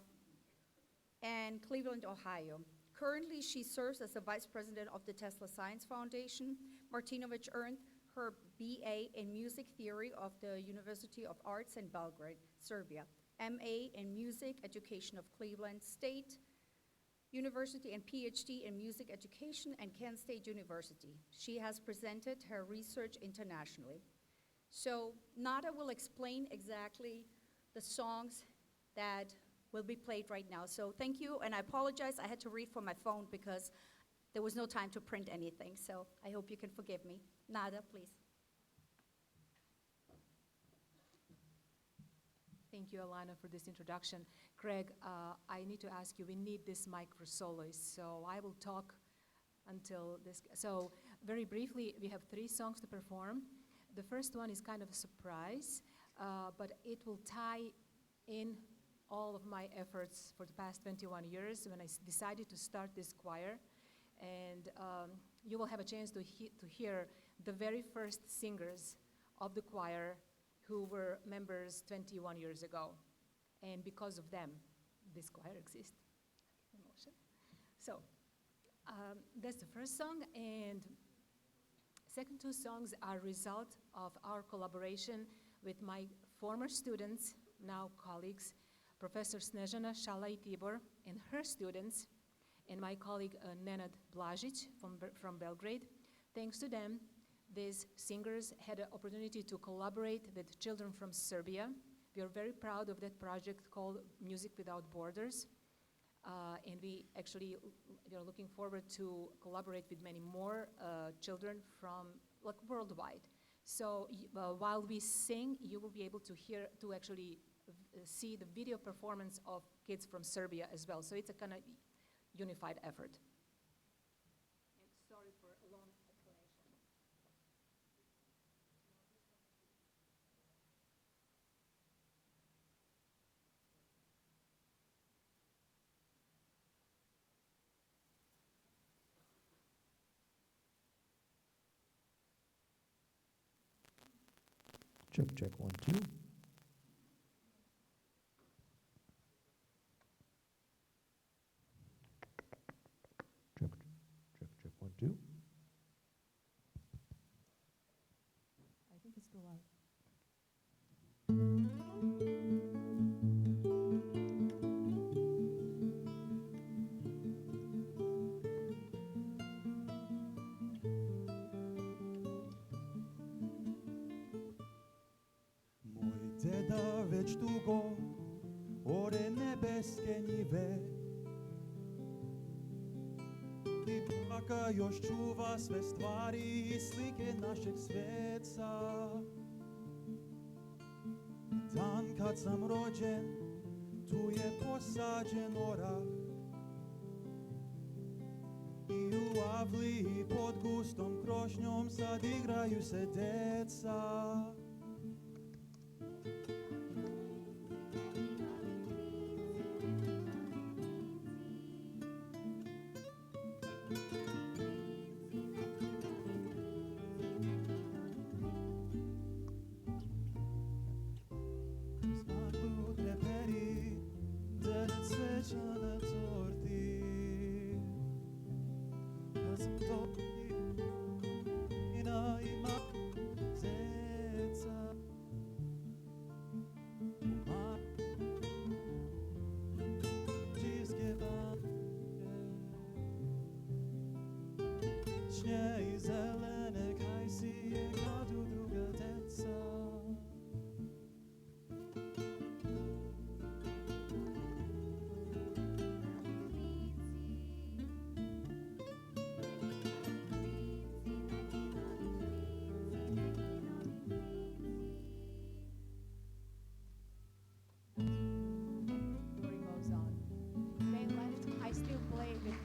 and Cleveland, Ohio. Currently, she serves as the vice president of the Tesla Science Foundation. Martinovic earned her BA in music theory of the University of Arts in Belgrade, Serbia, MA in music education of Cleveland State University, and PhD in music education at Kent State University. She has presented her research internationally. So Nada will explain exactly the songs that will be played right now. So thank you, and I apologize, I had to read from my phone because there was no time to print anything, so I hope you can forgive me. Nada, please. Thank you, Alana, for this introduction. Craig, I need to ask you, we need this mic for soloists, so I will talk until this. So very briefly, we have 3 songs to perform. The first one is kind of a surprise, but it will tie in all of my efforts for the past 21 years when I decided to start this choir. And you will have a chance to hear the very first singers of the choir who were members 21 years ago. And because of them, this choir exists. Emotion. So that's the first song. And second 2 songs are a result of our collaboration with my former students, now colleagues, Professor Snežana Šalaj-Tibor and her students, and my colleague Nenad Blažić from Belgrade. Thanks to them, these singers had an opportunity to collaborate with children from Serbia. We are very proud of that project called Music Without Borders. And we are looking forward to collaborate with many more children from worldwide. So while we sing, you will be able to see the video performance of kids from Serbia as well. So it's a kind of unified effort. And Check, 1, 2. Check, 1, 2. I think it's too loud. Moj deda već dugo ore nebeske njive i baka još čuva sve stvari i slike našeg sveca. Dan kad sam rođen, tu je posađen orah i u avliji pod gustom krošnjom sad igraju se deca. Smaknu treperi, denet sveća na torti. Kad sam dobri, ina ima zeca. Uma, čizke banke, šnje i zelene kajsije kradu druga deca. Story goes on. They left, I still play with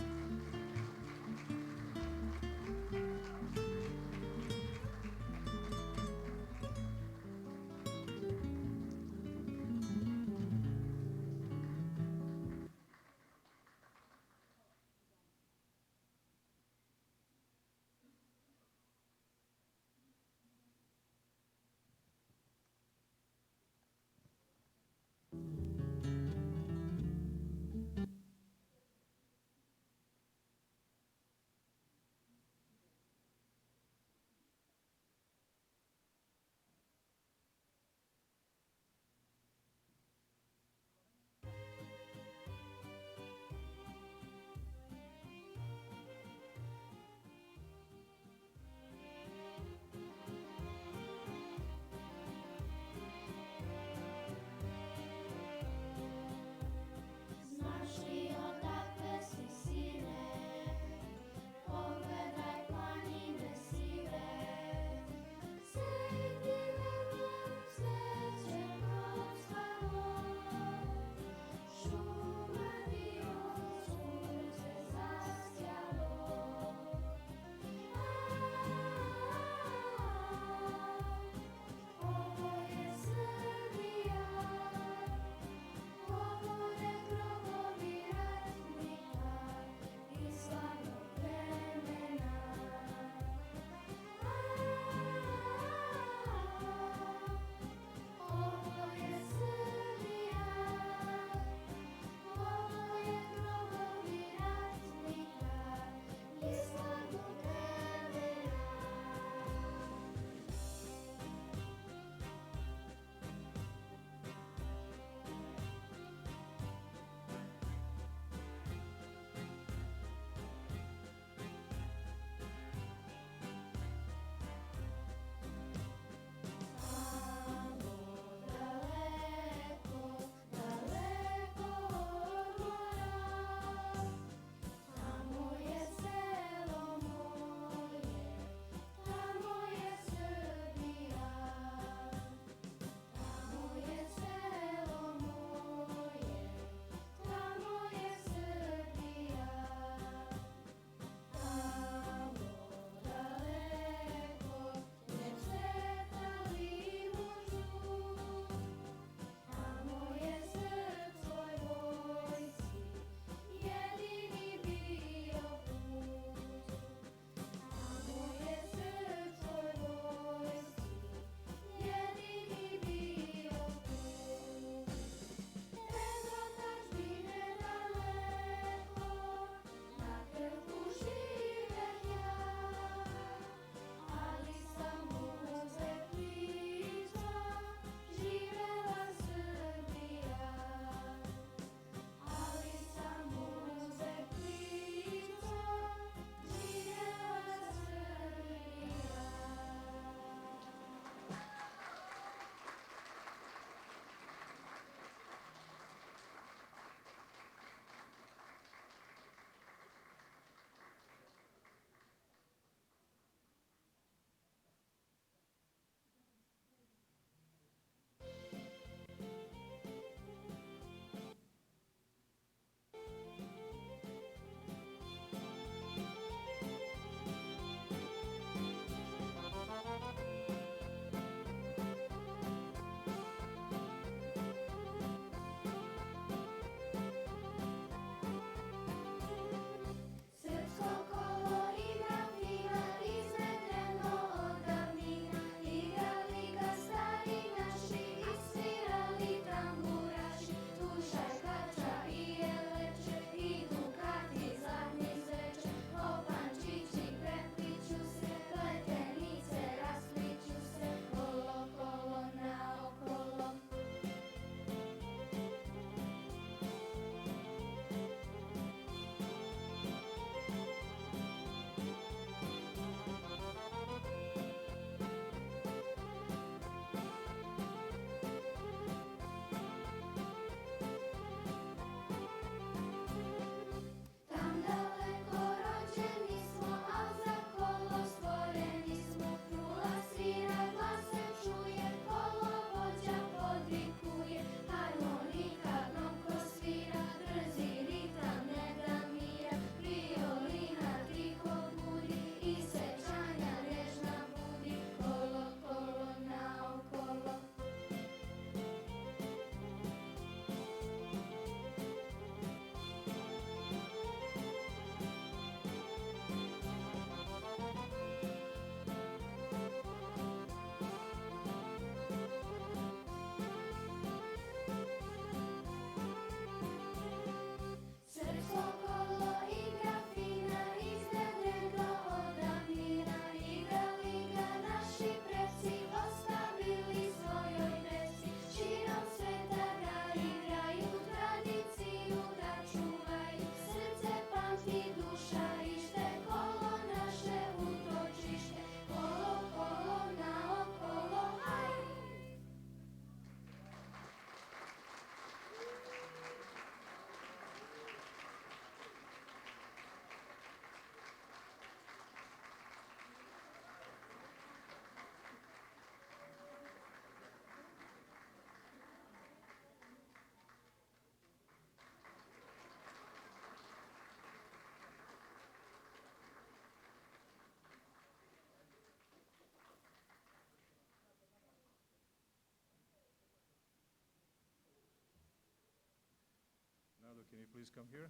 can you please come here?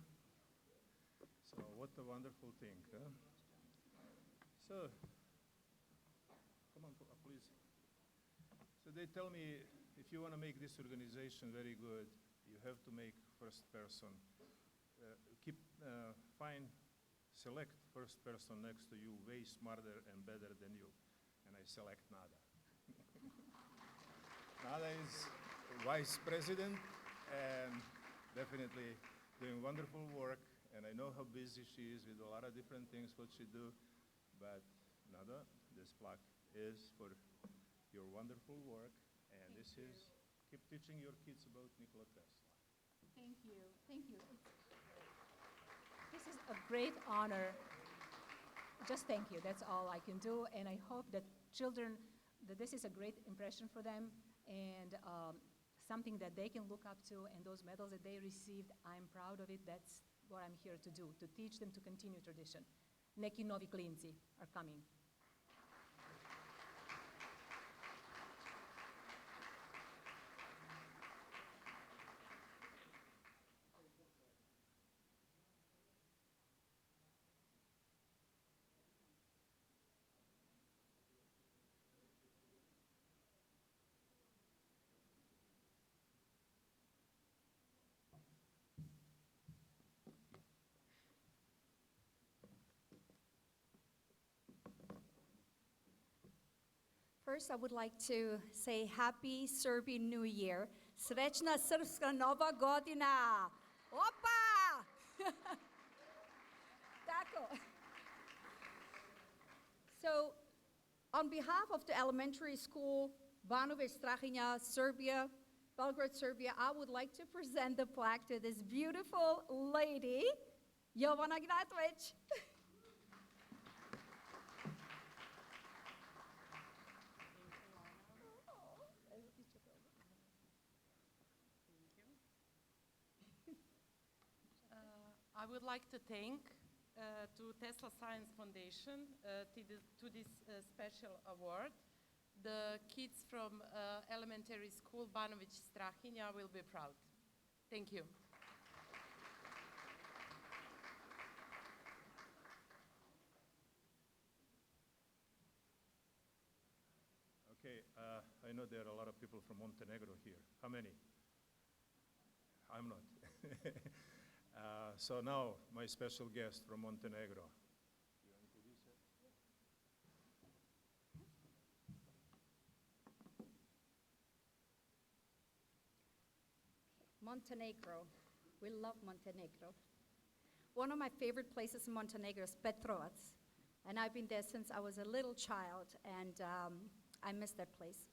So what a wonderful thing, huh? So, come on, please. So they tell me, if you want to make this organization very good, you have to make first person. Select first person next to you way smarter and better than you. And I select Nada. Nada is vice president and definitely doing wonderful work. And I know how busy she is with a lot of different things what she do. But Nada, this plaque is for your wonderful work. And this is, keep teaching your kids about Nikola Tesla. Thank you. Thank you. This is a great honor. Just thank you. That's all I can do. And I hope that children, that this is a great impression for them and something that they can look up to. And those medals that they received, I'm proud of it. That's what I'm here to do, to teach them to continue tradition. Neki novi klinci are coming. First, I would like to say Happy Serbian New Year. Srećna Srpska Nova Godina. Opa! Tako. So, on behalf of the elementary school, Banović Strahinja, Serbia, Belgrade, Serbia, I would like to present the plaque to this beautiful lady, Jovana Gnatović. I would like to thank to Tesla Science Foundation to this special award. The kids from elementary school Banović Strahinja will be proud. Thank you. Okay, I know there are a lot of people from Montenegro here. How many? I'm not. So now, my special guest from Montenegro. You want to introduce her? Montenegro. We love Montenegro. One of my favorite places in Montenegro is Petrovac. And I've been there since I was a little child, and I miss that place.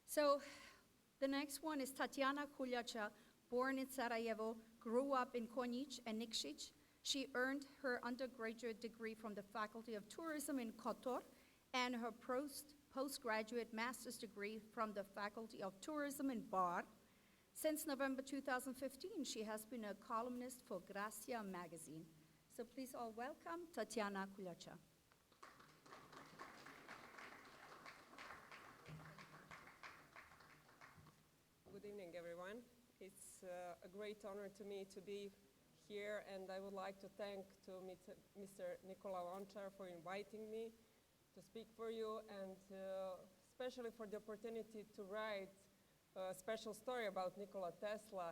So the next one is Tatjana Kuljača, born in Sarajevo, grew up in Konjic and Nikšić. She earned her undergraduate degree from the Faculty of Tourism in Kotor and her postgraduate master's degree from the Faculty of Tourism in Bar. Since November 2015, she has been a columnist for Gracia magazine. So please all welcome Tatjana Kuljača. Good evening, everyone. It's a great honor to me to be here, and I would like to thank Mr. Nikola Lončar for inviting me to speak for you, and especially for the opportunity to write a special story about Nikola Tesla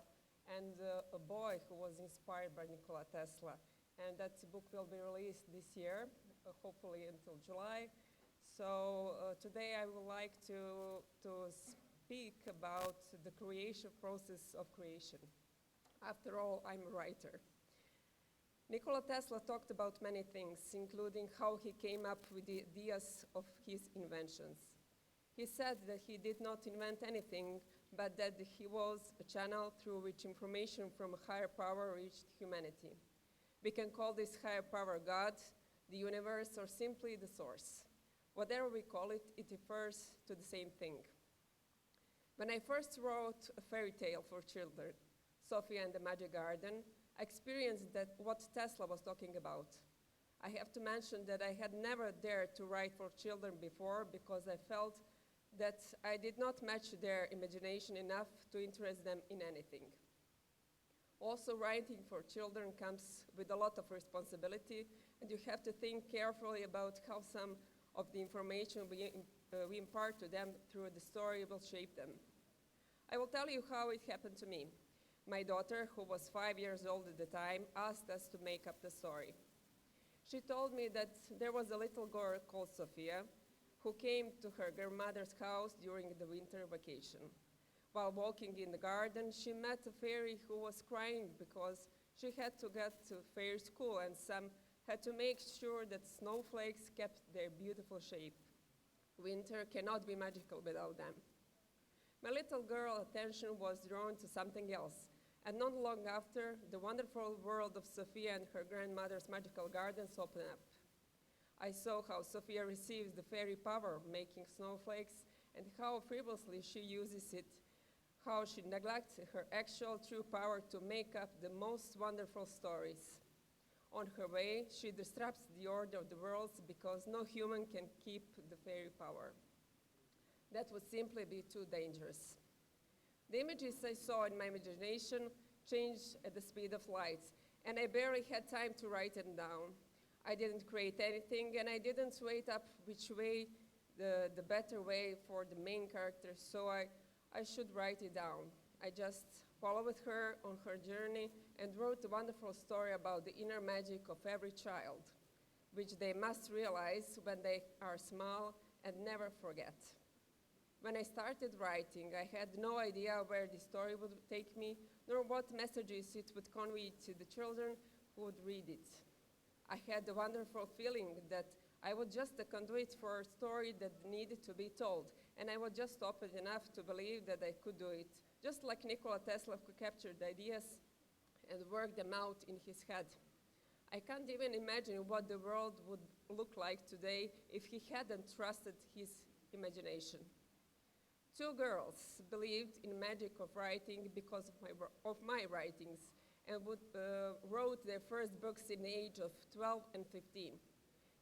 and a boy who was inspired by Nikola Tesla. And that book will be released this year, hopefully until July. So today I would like to speak about the creation process of creation. After all, I'm a writer. Nikola Tesla talked about many things, including how he came up with the ideas of his inventions. He said that he did not invent anything, but that he was a channel through which information from a higher power reached humanity. We can call this higher power God, the universe, or simply the source. Whatever we call it, it refers to the same thing. When I first wrote a fairy tale for children, Sophia and the Magic Garden, I experienced that what Tesla was talking about. I have to mention that I had never dared to write for children before because I felt that I did not match their imagination enough to interest them in anything. Also, writing for children comes with a lot of responsibility, and you have to think carefully about how some of the information we impart to them through the story will shape them. I will tell you how it happened to me. My daughter, who was 5 years old at the time, asked us to make up the story. She told me that there was a little girl called Sophia who came to her grandmother's house during the winter vacation. While walking in the garden, she met a fairy who was crying because she had to get to fairy school, and some had to make sure that snowflakes kept their beautiful shape. Winter cannot be magical without them. My little girl's attention was drawn to something else, and not long after, the wonderful world of Sophia and her grandmother's magical gardens opened up. I saw how Sophia receives the fairy power of making snowflakes and how frivolously she uses it, how she neglects her actual true power to make up the most wonderful stories. On her way, she disrupts the order of the worlds because no human can keep the fairy power. That would simply be too dangerous. The images I saw in my imagination changed at the speed of light, and I barely had time to write them down. I didn't create anything, and I didn't weigh up which way the better way for the main character, so I should write it down. I just followed her on her journey and wrote a wonderful story about the inner magic of every child, which they must realize when they are small and never forget. When I started writing, I had no idea where the story would take me, nor what messages it would convey to the children who would read it. I had the wonderful feeling that I was just a conduit for a story that needed to be told, and I was just open enough to believe that I could do it, just like Nikola Tesla who captured ideas and worked them out in his head. I can't even imagine what the world would look like today if he hadn't trusted his imagination. Two girls believed in magic of writing because of my writings and wrote their first books in the age of 12 and 15.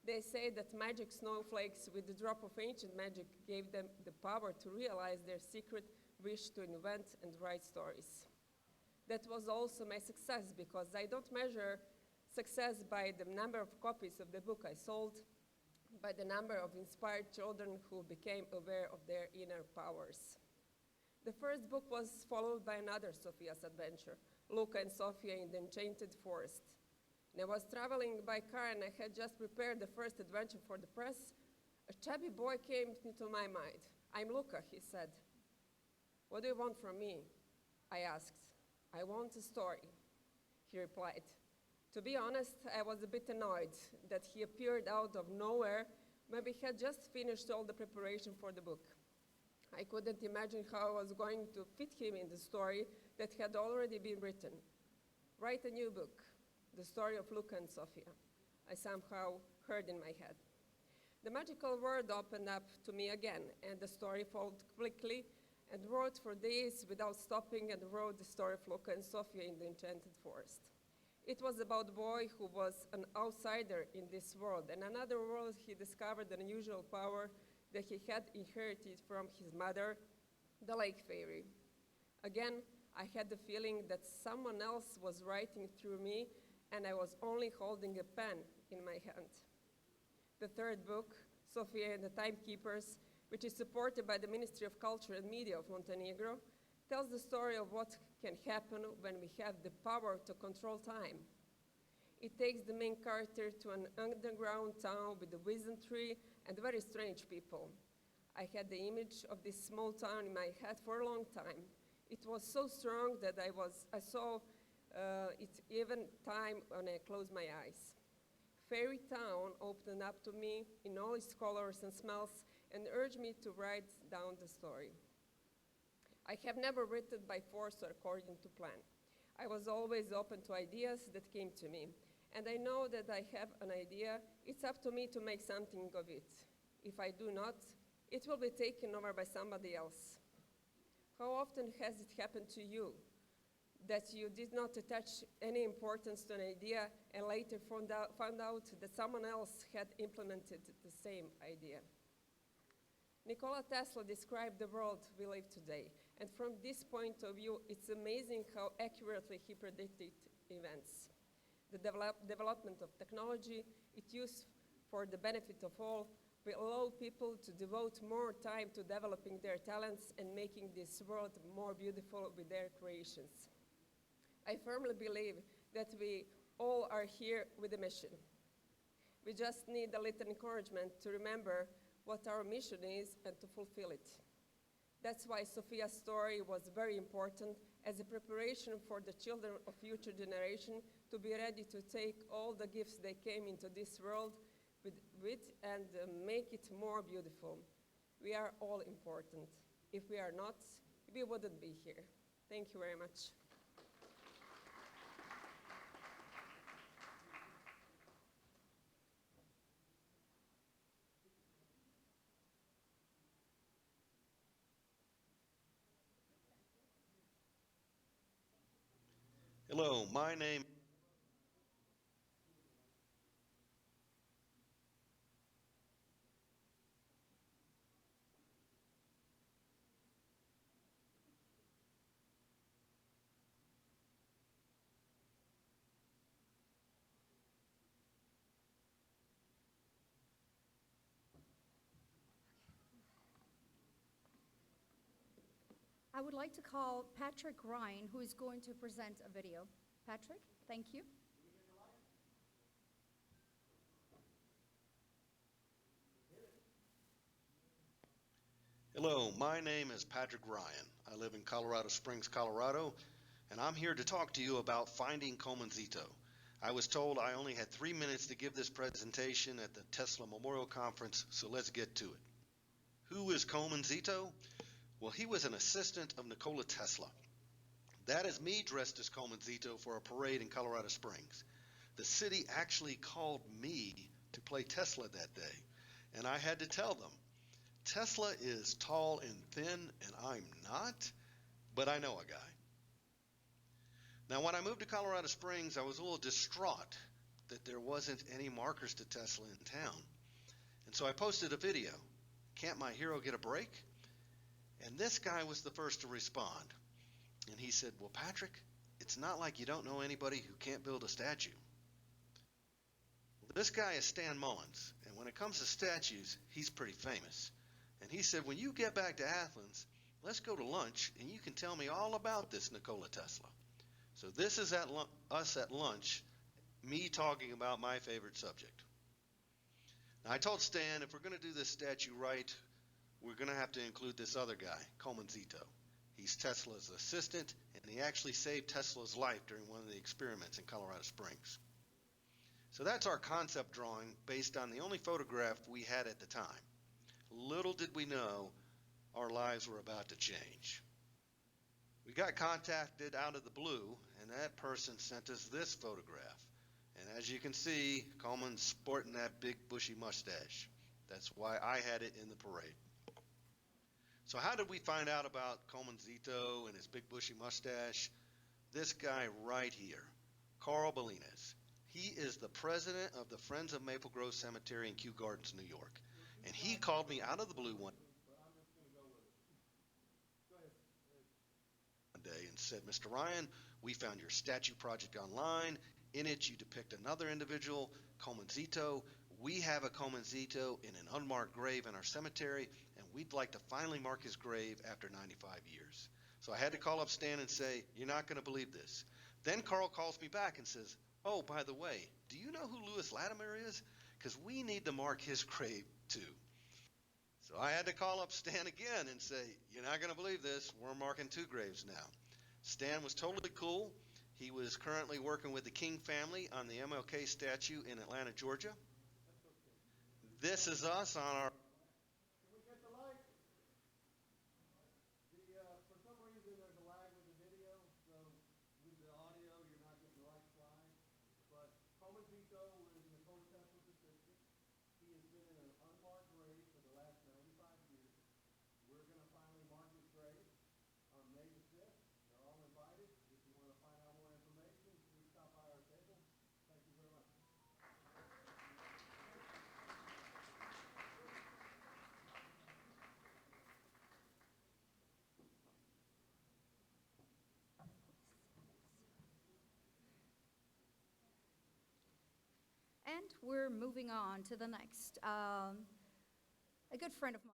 They say that magic snowflakes with a drop of ancient magic gave them the power to realize their secret wish to invent and write stories. That was also my success, because I don't measure success by the number of copies of the book I sold, by the number of inspired children who became aware of their inner powers. The first book was followed by another Sophia's adventure, Luca and Sophia in the Enchanted Forest. And I was traveling by car and I had just prepared the first adventure for the press. A chubby boy came into my mind. "I'm Luca," he said. "What do you want from me?" I asked. "I want a story," he replied. To be honest, I was a bit annoyed that he appeared out of nowhere when we had just finished all the preparation for the book. I couldn't imagine how I was going to fit him in the story that had already been written. Write a new book, the story of Luca and Sophia, I somehow heard in my head. The magical world opened up to me again, and the story followed quickly, and wrote for days without stopping, and wrote the story of Luca and Sophia in the Enchanted Forest. It was about a boy who was an outsider in this world. In another world, he discovered an unusual power that he had inherited from his mother, the lake fairy. Again, I had the feeling that someone else was writing through me, and I was only holding a pen in my hand. The third book, Sophia and the Timekeepers, which is supported by the Ministry of Culture and Media of Montenegro, tells the story of what can happen when we have the power to control time. It takes the main character to an underground town with a wisdom tree and very strange people. I had the image of this small town in my head for a long time. It was so strong that I saw it even time when I closed my eyes. Fairy Town opened up to me in all its colors and smells and urged me to write down the story. I have never written by force or according to plan. I was always open to ideas that came to me. And I know that I have an idea, it's up to me to make something of it. If I do not, it will be taken over by somebody else. How often has it happened to you that you did not attach any importance to an idea and later found out that someone else had implemented the same idea? Nikola Tesla described the world we live today, and from this point of view, it's amazing how accurately he predicted events. The development of technology, it used for the benefit of all, will allow people to devote more time to developing their talents and making this world more beautiful with their creations. I firmly believe that we all are here with a mission. We just need a little encouragement to remember what our mission is and to fulfill it. That's why Sophia's story was very important as a preparation for the children of future generation to be ready to take all the gifts they came into this world with and make it more beautiful. We are all important. If we are not, we wouldn't be here. Thank you very much. Hello, my name I would like to call Patrick Ryan, who is going to present a video. Patrick, thank you. Hello, my name is Patrick Ryan. I live in Colorado Springs, Colorado, and I'm here to talk to you about finding Coleman-Zito. I was told I only had 3 minutes to give this presentation at the Tesla Memorial Conference, so let's get to it. Who is Coleman-Zito? Well, he was an assistant of Nikola Tesla. That is me dressed as Coleman-Zito for a parade in Colorado Springs. The city actually called me to play Tesla that day, and I had to tell them, Tesla is tall and thin, and I'm not, but I know a guy. Now, when I moved to Colorado Springs, I was a little distraught that there wasn't any markers to Tesla in town. And so I posted a video, Can't My Hero Get a Break? And this guy was the first to respond. And he said, well, Patrick, it's not like you don't know anybody who can't build a statue. Well, this guy is Stan Mullins, and when it comes to statues, he's pretty famous. And he said, when you get back to Athens, let's go to lunch, and you can tell me all about this Nikola Tesla. So this is us at lunch, me talking about my favorite subject. Now, I told Stan, if we're going to do this statue right, we're going to have to include this other guy, Coleman-Zito. He's Tesla's assistant, and he actually saved Tesla's life during one of the experiments in Colorado Springs. So that's our concept drawing based on the only photograph we had at the time. Little did we know our lives were about to change. We got contacted out of the blue, and that person sent us this photograph. And as you can see, Coleman's sporting that big bushy mustache. That's why I had it in the parade. So how did we find out about Coleman-Zito and his big bushy mustache? This guy right here, Carl Belinas. He is the president of the Friends of Maple Grove Cemetery in Kew Gardens, New York. And he called me out of the blue one day and said, Mr. Ryan, we found your statue project online. In it, you depict another individual, Coleman-Zito. We have a Coleman-Zito in an unmarked grave in our cemetery, and we'd like to finally mark his grave after 95 years. So I had to call up Stan and say, you're not going to believe this. Then Carl calls me back and says, oh, by the way, do you know who Louis Latimer is? Because we need to mark his grave too. So I had to call up Stan again and say, you're not going to believe this. We're marking 2 graves now. Stan was totally cool. He was currently working with the King family on the MLK statue in Atlanta, Georgia. This is us on our... Can we get the light? For some reason, there's a lag with the video, so with the audio, you're not getting the right slide. But Coleman-Zito is Nikola Tesla's assistant. He has been in an unmarked grave for the last 95 years. We're going to finally mark his grave on May the 5th. They're all invited. If you want to find out more information, please stop by our table. Thank you very much. event, we're moving on to the next. A good friend of mine.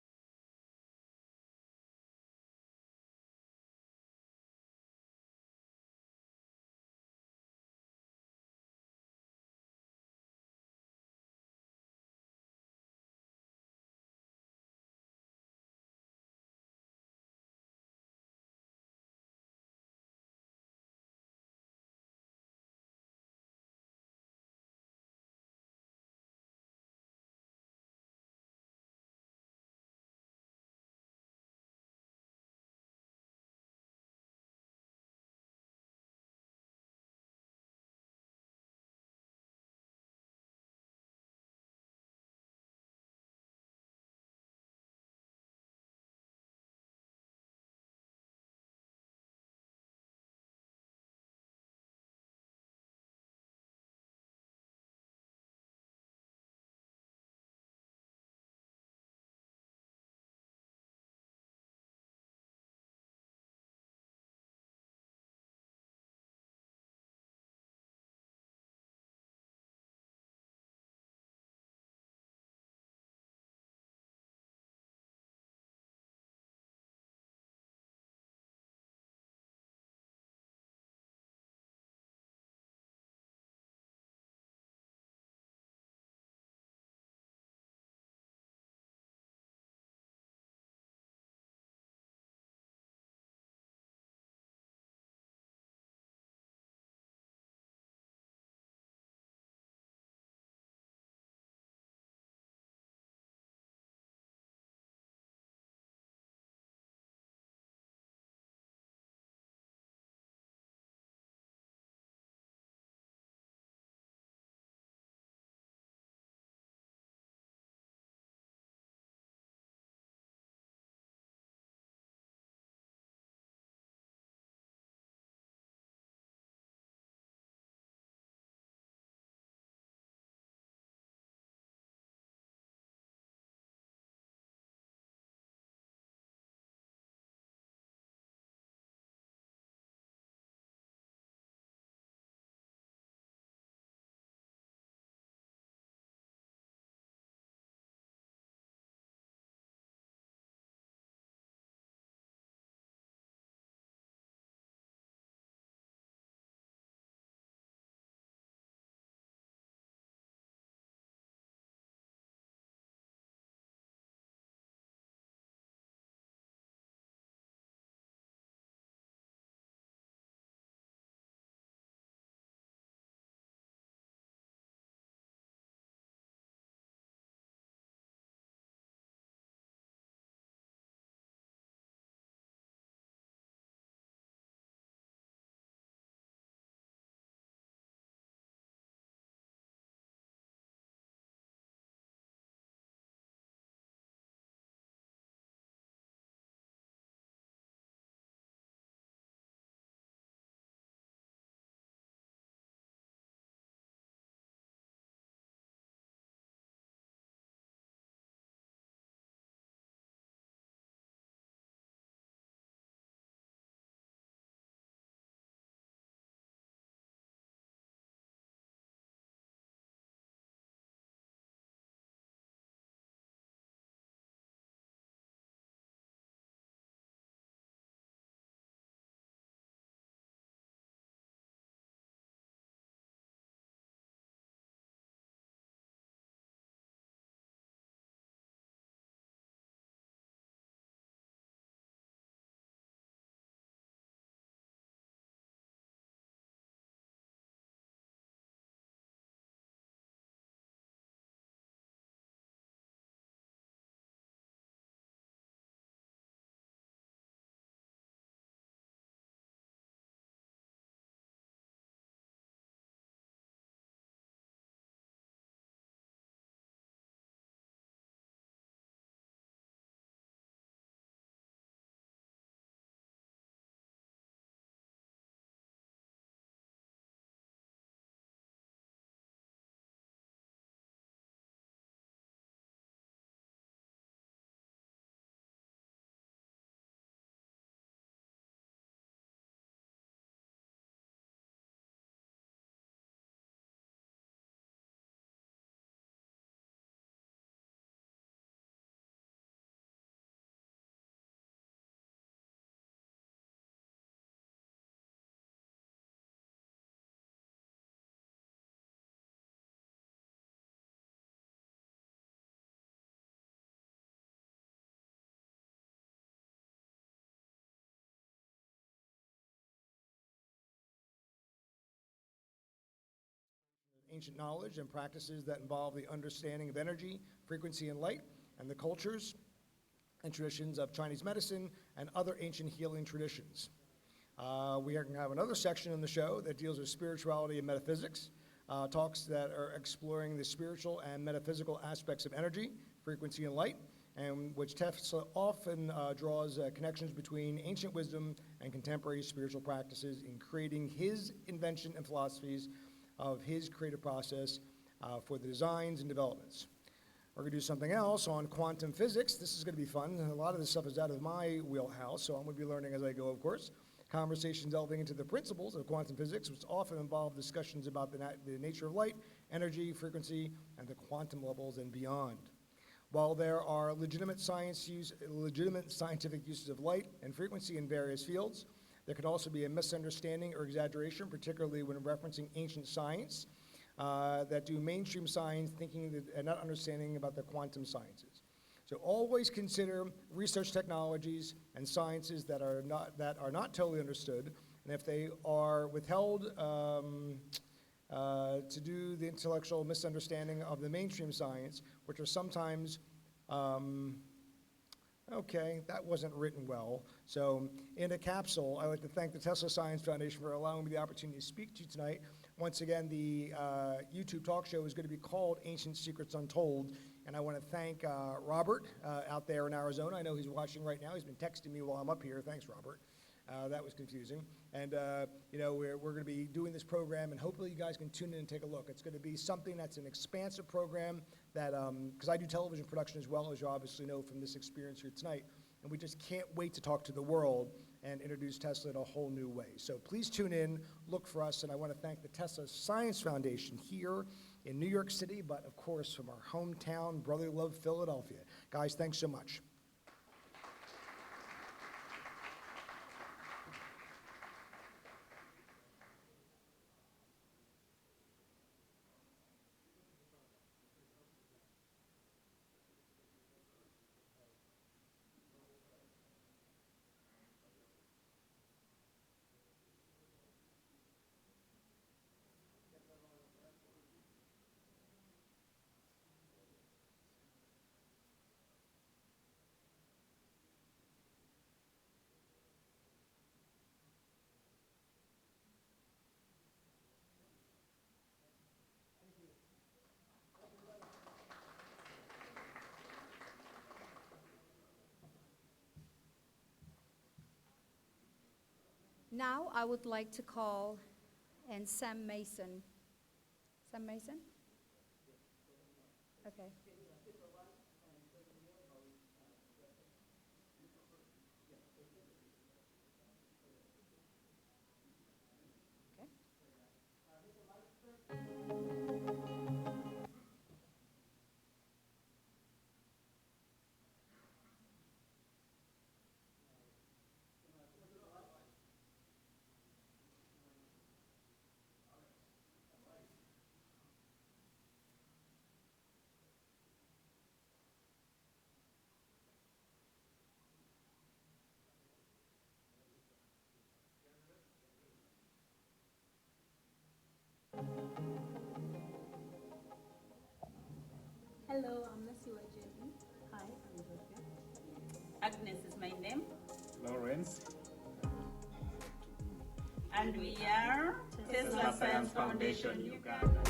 ancient knowledge and practices that involve the understanding of energy, frequency, and light, and the cultures and traditions of Chinese medicine and other ancient healing traditions. We are going to have another section in the show that deals with spirituality and metaphysics, talks that are exploring the spiritual and metaphysical aspects of energy, frequency, and light, and which Tesla often draws connections between ancient wisdom and contemporary spiritual practices in creating his invention and philosophies of his creative process for the designs and developments. We're going to do something else on quantum physics. This is going to be fun. A lot of this stuff is out of my wheelhouse, so I'm going to be learning as I go, of course. Conversations delving into the principles of quantum physics, which often involve discussions about the nature of light, energy, frequency, and the quantum levels and beyond. While there are legitimate scientific uses of light and frequency in various fields, there could also be a misunderstanding or exaggeration, particularly when referencing ancient science, that do mainstream science thinking that, and not understanding about the quantum sciences. So always consider research technologies and sciences that are not totally understood, and if they are withheld to do the intellectual misunderstanding of the mainstream science, which are sometimes, okay, that wasn't written well. So in a capsule, I'd like to thank the Tesla Science Foundation for allowing me the opportunity to speak to you tonight. Once again, the YouTube talk show is going to be called Ancient Secrets Untold, and I want to thank Robert out there in Arizona. I know he's watching right now. He's been texting me while I'm up here. Thanks, Robert. That was confusing. And, you know, we're going to be doing this program, and hopefully you guys can tune in and take a look. It's going to be something that's an expansive program that, because I do television production as well, as you obviously know from this experience here tonight, and we just can't wait to talk to the world and introduce Tesla in a whole new way. So please tune in, look for us, and I want to thank the Tesla Science Foundation here in New York City, but of course from our hometown, brotherly love, Philadelphia. Guys, thanks so much. Now I would like to call in Sam Mason. Sam Mason? Okay. Hello, I'm Nasiwa JB. Hi, I'm Georgia. Agnes is my name. Lawrence. And we are Tesla Science Foundation Uganda.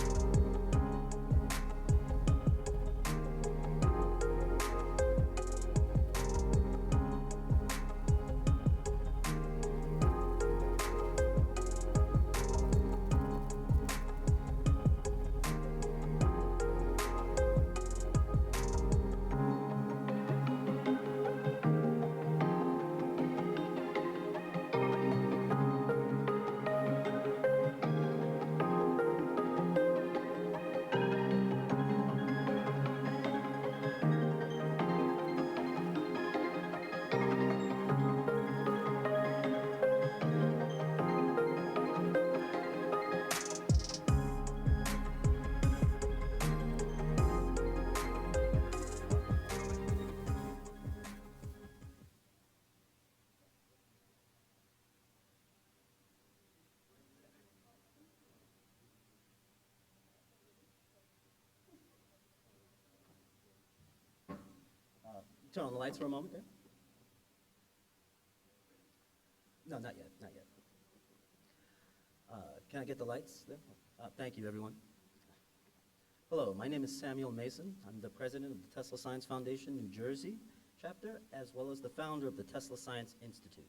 turn on the lights for a moment there? No, not yet, not yet. Can I get the lights there? Thank you, everyone. Hello, my name is Samuel Mason. I'm the president of the Tesla Science Foundation, New Jersey chapter, as well as the founder of the Tesla Science Institute.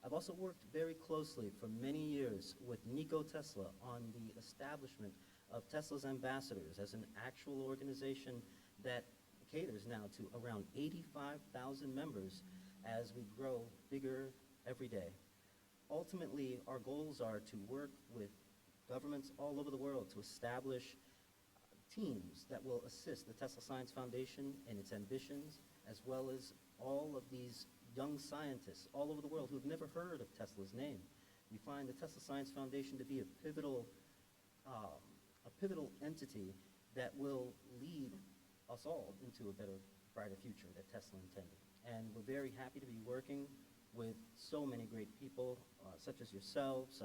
I've also worked very closely for many years with Nikola Tesla on the establishment of Tesla's Ambassadors as an actual organization that caters now to around 85,000 members as we grow bigger every day. Ultimately, our goals are to work with governments all over the world to establish teams that will assist the Tesla Science Foundation in its ambitions, as well as all of these young scientists all over the world who have never heard of Tesla's name. We find the Tesla Science Foundation to be a pivotal entity that will lead us all into a better, brighter future that Tesla intended. And we're very happy to be working with so many great people, such as yourselves.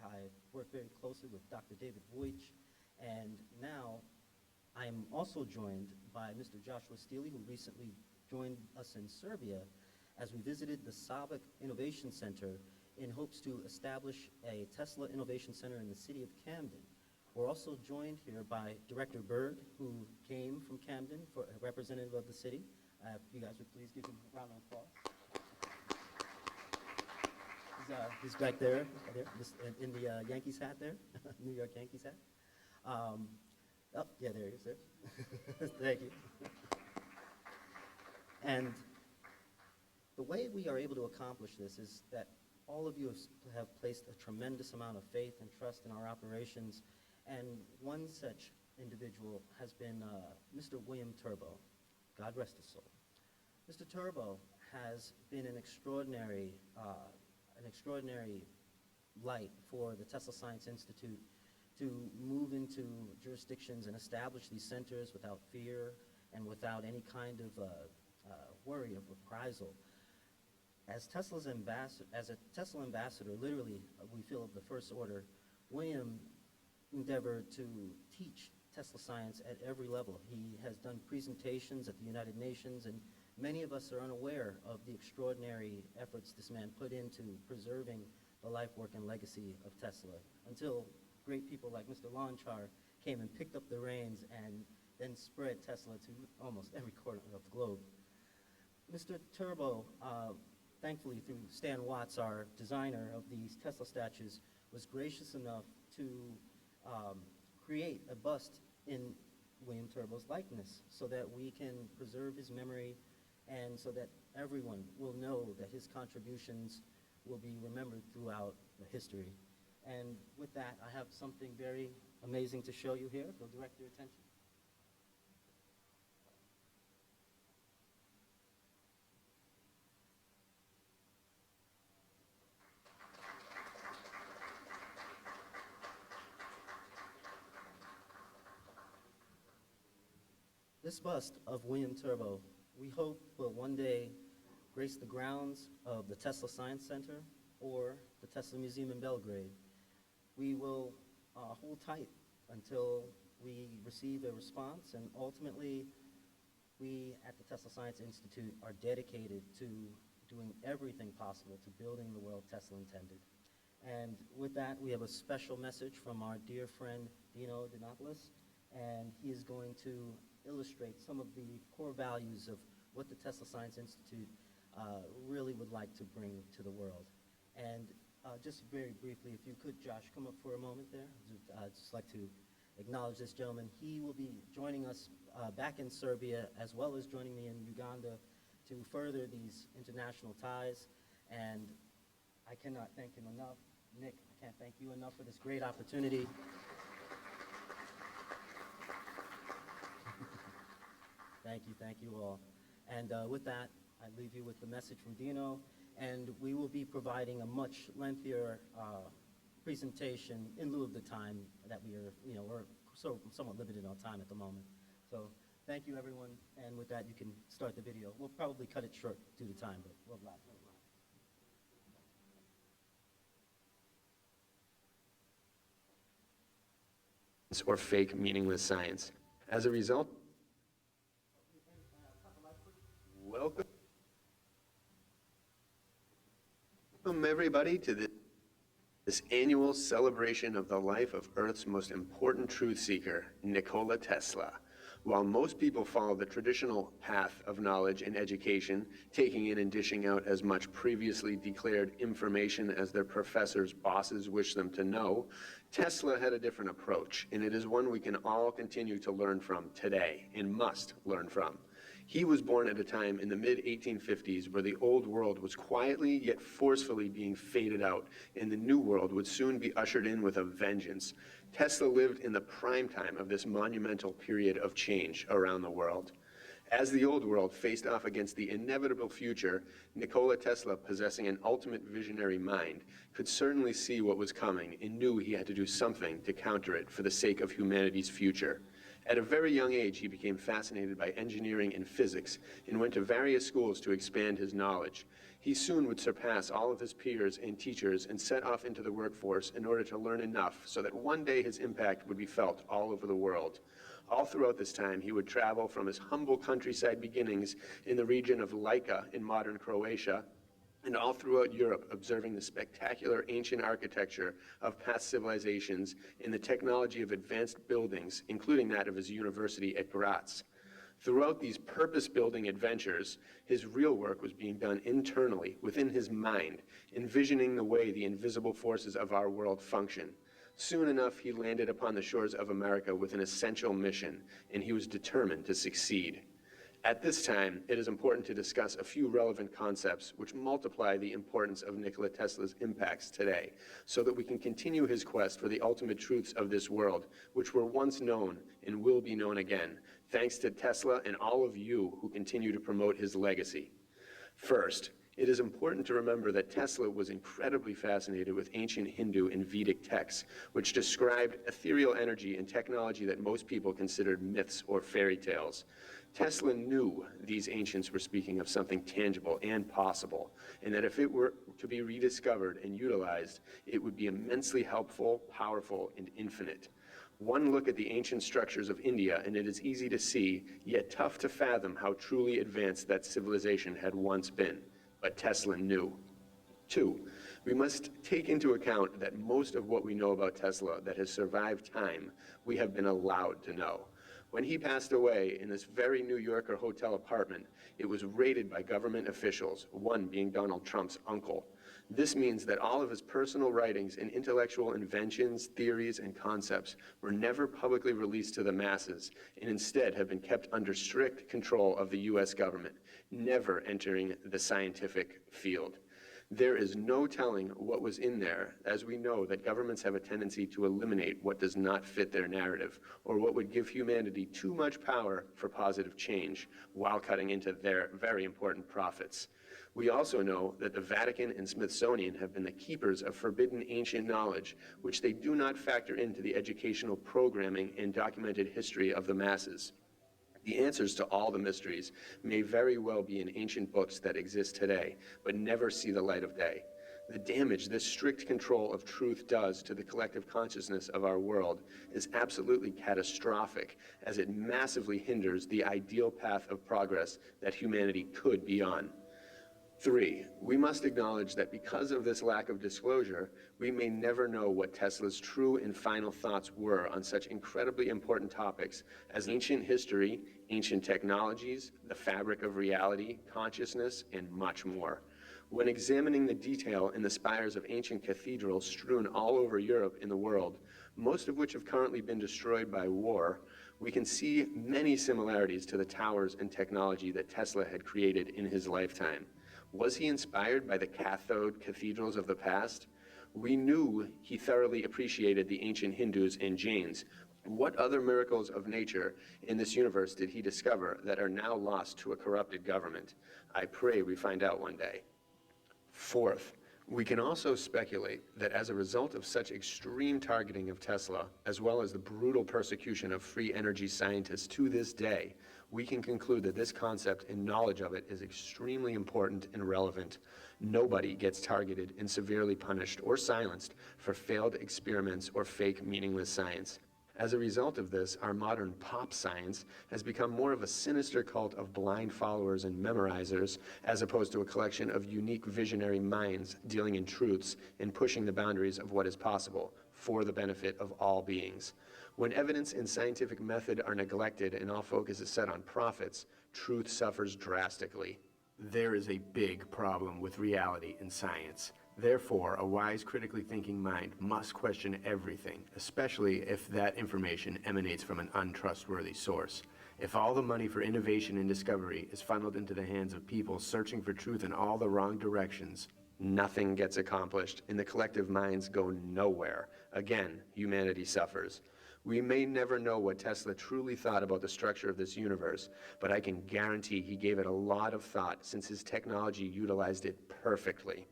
I work very closely with Dr. David Voigt, and now I'm also joined by Mr. Joshua Steely, who recently joined us in Serbia as we visited the Sabic Innovation Center in hopes to establish a Tesla Innovation Center in the city of Camden. We're also joined here by Director Bird, who came from Camden, for a representative of the city. If you guys would please give him a round of applause. He's back there, in the Yankees hat there, New York Yankees hat. Oh, yeah, there he is, there. Thank you. And the way we are able to accomplish this is that all of you have placed a tremendous amount of faith and trust in our operations, and one such individual has been Mr. William Turbo. God rest his soul. Mr. Turbo has been an extraordinary light for the Tesla Science Institute to move into jurisdictions and establish these centers without fear and without any kind of worry of reprisal. As a Tesla ambassador, literally, we feel of the first order, William endeavored to teach Tesla science at every level. He has done presentations at the United Nations, and many of us are unaware of the extraordinary efforts this man put into preserving the life, work, and legacy of Tesla, until great people like Mr. Lonchar came and picked up the reins and then spread Tesla to almost every corner of the globe. Mr. Turbo, thankfully through Stan Watts, our designer of these Tesla statues, was gracious enough to create a bust in William Turbo's likeness so that we can preserve his memory and so that everyone will know that his contributions will be remembered throughout history. And with that, I have something very amazing to show you here. If you'll direct your attention. This bust of William Turbo, we hope will one day grace the grounds of the Tesla Science Center or the Tesla Museum in Belgrade. We will hold tight until we receive a response, and ultimately we at the Tesla Science Institute are dedicated to doing everything possible to building the world Tesla intended. And with that, we have a special message from our dear friend Dino Dinopoulos, and he is going to illustrate some of the core values of what the Tesla Science Institute really would like to bring to the world. And just very briefly, if you could, Josh, come up for a moment there. I'd just like to acknowledge this gentleman. He will be joining us back in Serbia, as well as joining me in Uganda to further these international ties. And I cannot thank him enough. Nick, I can't thank you enough for this great opportunity. Thank you all. And with that, I leave you with the message from Dino, and we will be providing a much lengthier presentation in lieu of the time that we're somewhat limited on time at the moment. So thank you, everyone, and with that, you can start the video. We'll probably cut it short due to time, but we'll laugh. Or fake, meaningless science. As a result, whoa. Welcome everybody to this annual celebration of the life of Earth's most important truth seeker, Nikola Tesla. While most people follow the traditional path of knowledge and education, taking in and dishing out as much previously declared information as their professors' bosses wish them to know, Tesla had a different approach, and it is one we can all continue to learn from today and must learn from. He was born at a time in the mid-1850s where the old world was quietly yet forcefully being faded out, and the new world would soon be ushered in with a vengeance. Tesla lived in the prime time of this monumental period of change around the world. As the old world faced off against the inevitable future, Nikola Tesla, possessing an ultimate visionary mind, could certainly see what was coming and knew he had to do something to counter it for the sake of humanity's future. At a very young age, he became fascinated by engineering and physics and went to various schools to expand his knowledge. He soon would surpass all of his peers and teachers and set off into the workforce in order to learn enough so that one day his impact would be felt all over the world. All throughout this time, he would travel from his humble countryside beginnings in the region of Lika in modern Croatia and all throughout Europe, observing the spectacular ancient architecture of past civilizations and the technology of advanced buildings, including that of his university at Graz. Throughout these purpose-building adventures, his real work was being done internally, within his mind, envisioning the way the invisible forces of our world function. Soon enough, he landed upon the shores of America with an essential mission, and he was determined to succeed. At this time, it is important to discuss a few relevant concepts which multiply the importance of Nikola Tesla's impacts today, so that we can continue his quest for the ultimate truths of this world, which were once known and will be known again, thanks to Tesla and all of you who continue to promote his legacy. First, it is important to remember that Tesla was incredibly fascinated with ancient Hindu and Vedic texts, which described ethereal energy and technology that most people considered myths or fairy tales. Tesla knew these ancients were speaking of something tangible and possible, and that if it were to be rediscovered and utilized, it would be immensely helpful, powerful, and infinite. One look at the ancient structures of India, and it is easy to see, yet tough to fathom how truly advanced that civilization had once been. But Tesla knew. 2, we must take into account that most of what we know about Tesla that has survived time, we have been allowed to know. When he passed away in this very New Yorker hotel apartment, it was raided by government officials, one being Donald Trump's uncle. This means that all of his personal writings and intellectual inventions, theories, and concepts were never publicly released to the masses, and instead have been kept under strict control of the US government, never entering the scientific field. There is no telling what was in there, as we know that governments have a tendency to eliminate what does not fit their narrative, or what would give humanity too much power for positive change, while cutting into their very important profits. We also know that the Vatican and Smithsonian have been the keepers of forbidden ancient knowledge, which they do not factor into the educational programming and documented history of the masses. The answers to all the mysteries may very well be in ancient books that exist today, but never see the light of day. The damage this strict control of truth does to the collective consciousness of our world is absolutely catastrophic, as it massively hinders the ideal path of progress that humanity could be on. 3, we must acknowledge that because of this lack of disclosure, we may never know what Tesla's true and final thoughts were on such incredibly important topics as ancient history, ancient technologies, the fabric of reality, consciousness, and much more. When examining the detail in the spires of ancient cathedrals strewn all over Europe and the world, most of which have currently been destroyed by war, we can see many similarities to the towers and technology that Tesla had created in his lifetime. Was he inspired by the cathode cathedrals of the past? We knew he thoroughly appreciated the ancient Hindus and Jains. What other miracles of nature in this universe did he discover that are now lost to a corrupted government? I pray we find out one day. 4th, we can also speculate that as a result of such extreme targeting of Tesla, as well as the brutal persecution of free energy scientists to this day, we can conclude that this concept and knowledge of it is extremely important and relevant. Nobody gets targeted and severely punished or silenced for failed experiments or fake meaningless science. As a result of this, our modern pop science has become more of a sinister cult of blind followers and memorizers, as opposed to a collection of unique visionary minds dealing in truths and pushing the boundaries of what is possible for the benefit of all beings. When evidence and scientific method are neglected and all focus is set on profits, truth suffers drastically. There is a big problem with reality in science. Therefore, a wise, critically thinking mind must question everything, especially if that information emanates from an untrustworthy source. If all the money for innovation and discovery is funneled into the hands of people searching for truth in all the wrong directions, nothing gets accomplished and the collective minds go nowhere. Again, humanity suffers. We may never know what Tesla truly thought about the structure of this universe, but I can guarantee he gave it a lot of thought since his technology utilized it perfectly.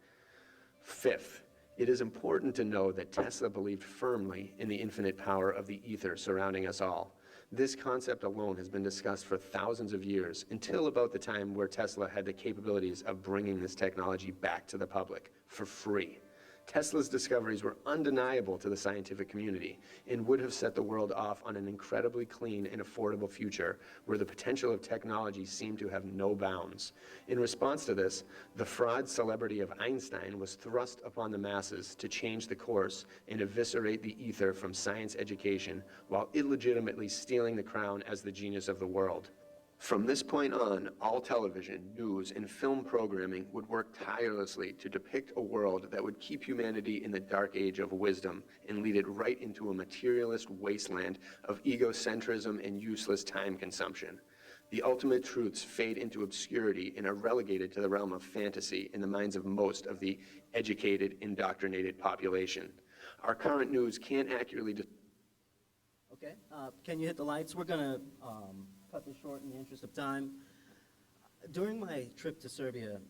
Fifth, it is important to know that Tesla believed firmly in the infinite power of the ether surrounding us all. This concept alone has been discussed for thousands of years, until about the time where Tesla had the capabilities of bringing this technology back to the public for free. Tesla's discoveries were undeniable to the scientific community and would have set the world off on an incredibly clean and affordable future where the potential of technology seemed to have no bounds. In response to this, the fraud celebrity of Einstein was thrust upon the masses to change the course and eviscerate the ether from science education while illegitimately stealing the crown as the genius of the world. From this point on, all television, news, and film programming would work tirelessly to depict a world that would keep humanity in the dark age of wisdom and lead it right into a materialist wasteland of egocentrism and useless time consumption. The ultimate truths fade into obscurity and are relegated to the realm of fantasy in the minds of most of the educated, indoctrinated population. Our current news can't accurately Okay, can you hit the lights? We're gonna cut this short in the interest of time. During my trip to Serbia,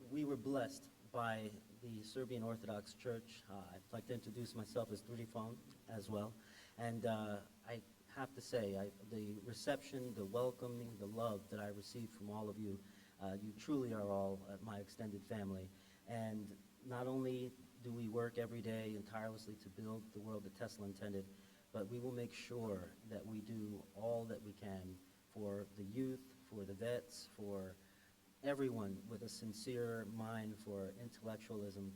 we were blessed by the Serbian Orthodox Church. I'd like to introduce myself as Drudifon as well. And I have to say, the reception, the welcoming, the love that I received from all of you, you truly are all my extended family. And not only do we work every day and tirelessly to build the world that Tesla intended, but we will make sure that we do all that we can for the youth, for the vets, for everyone with a sincere mind for intellectualism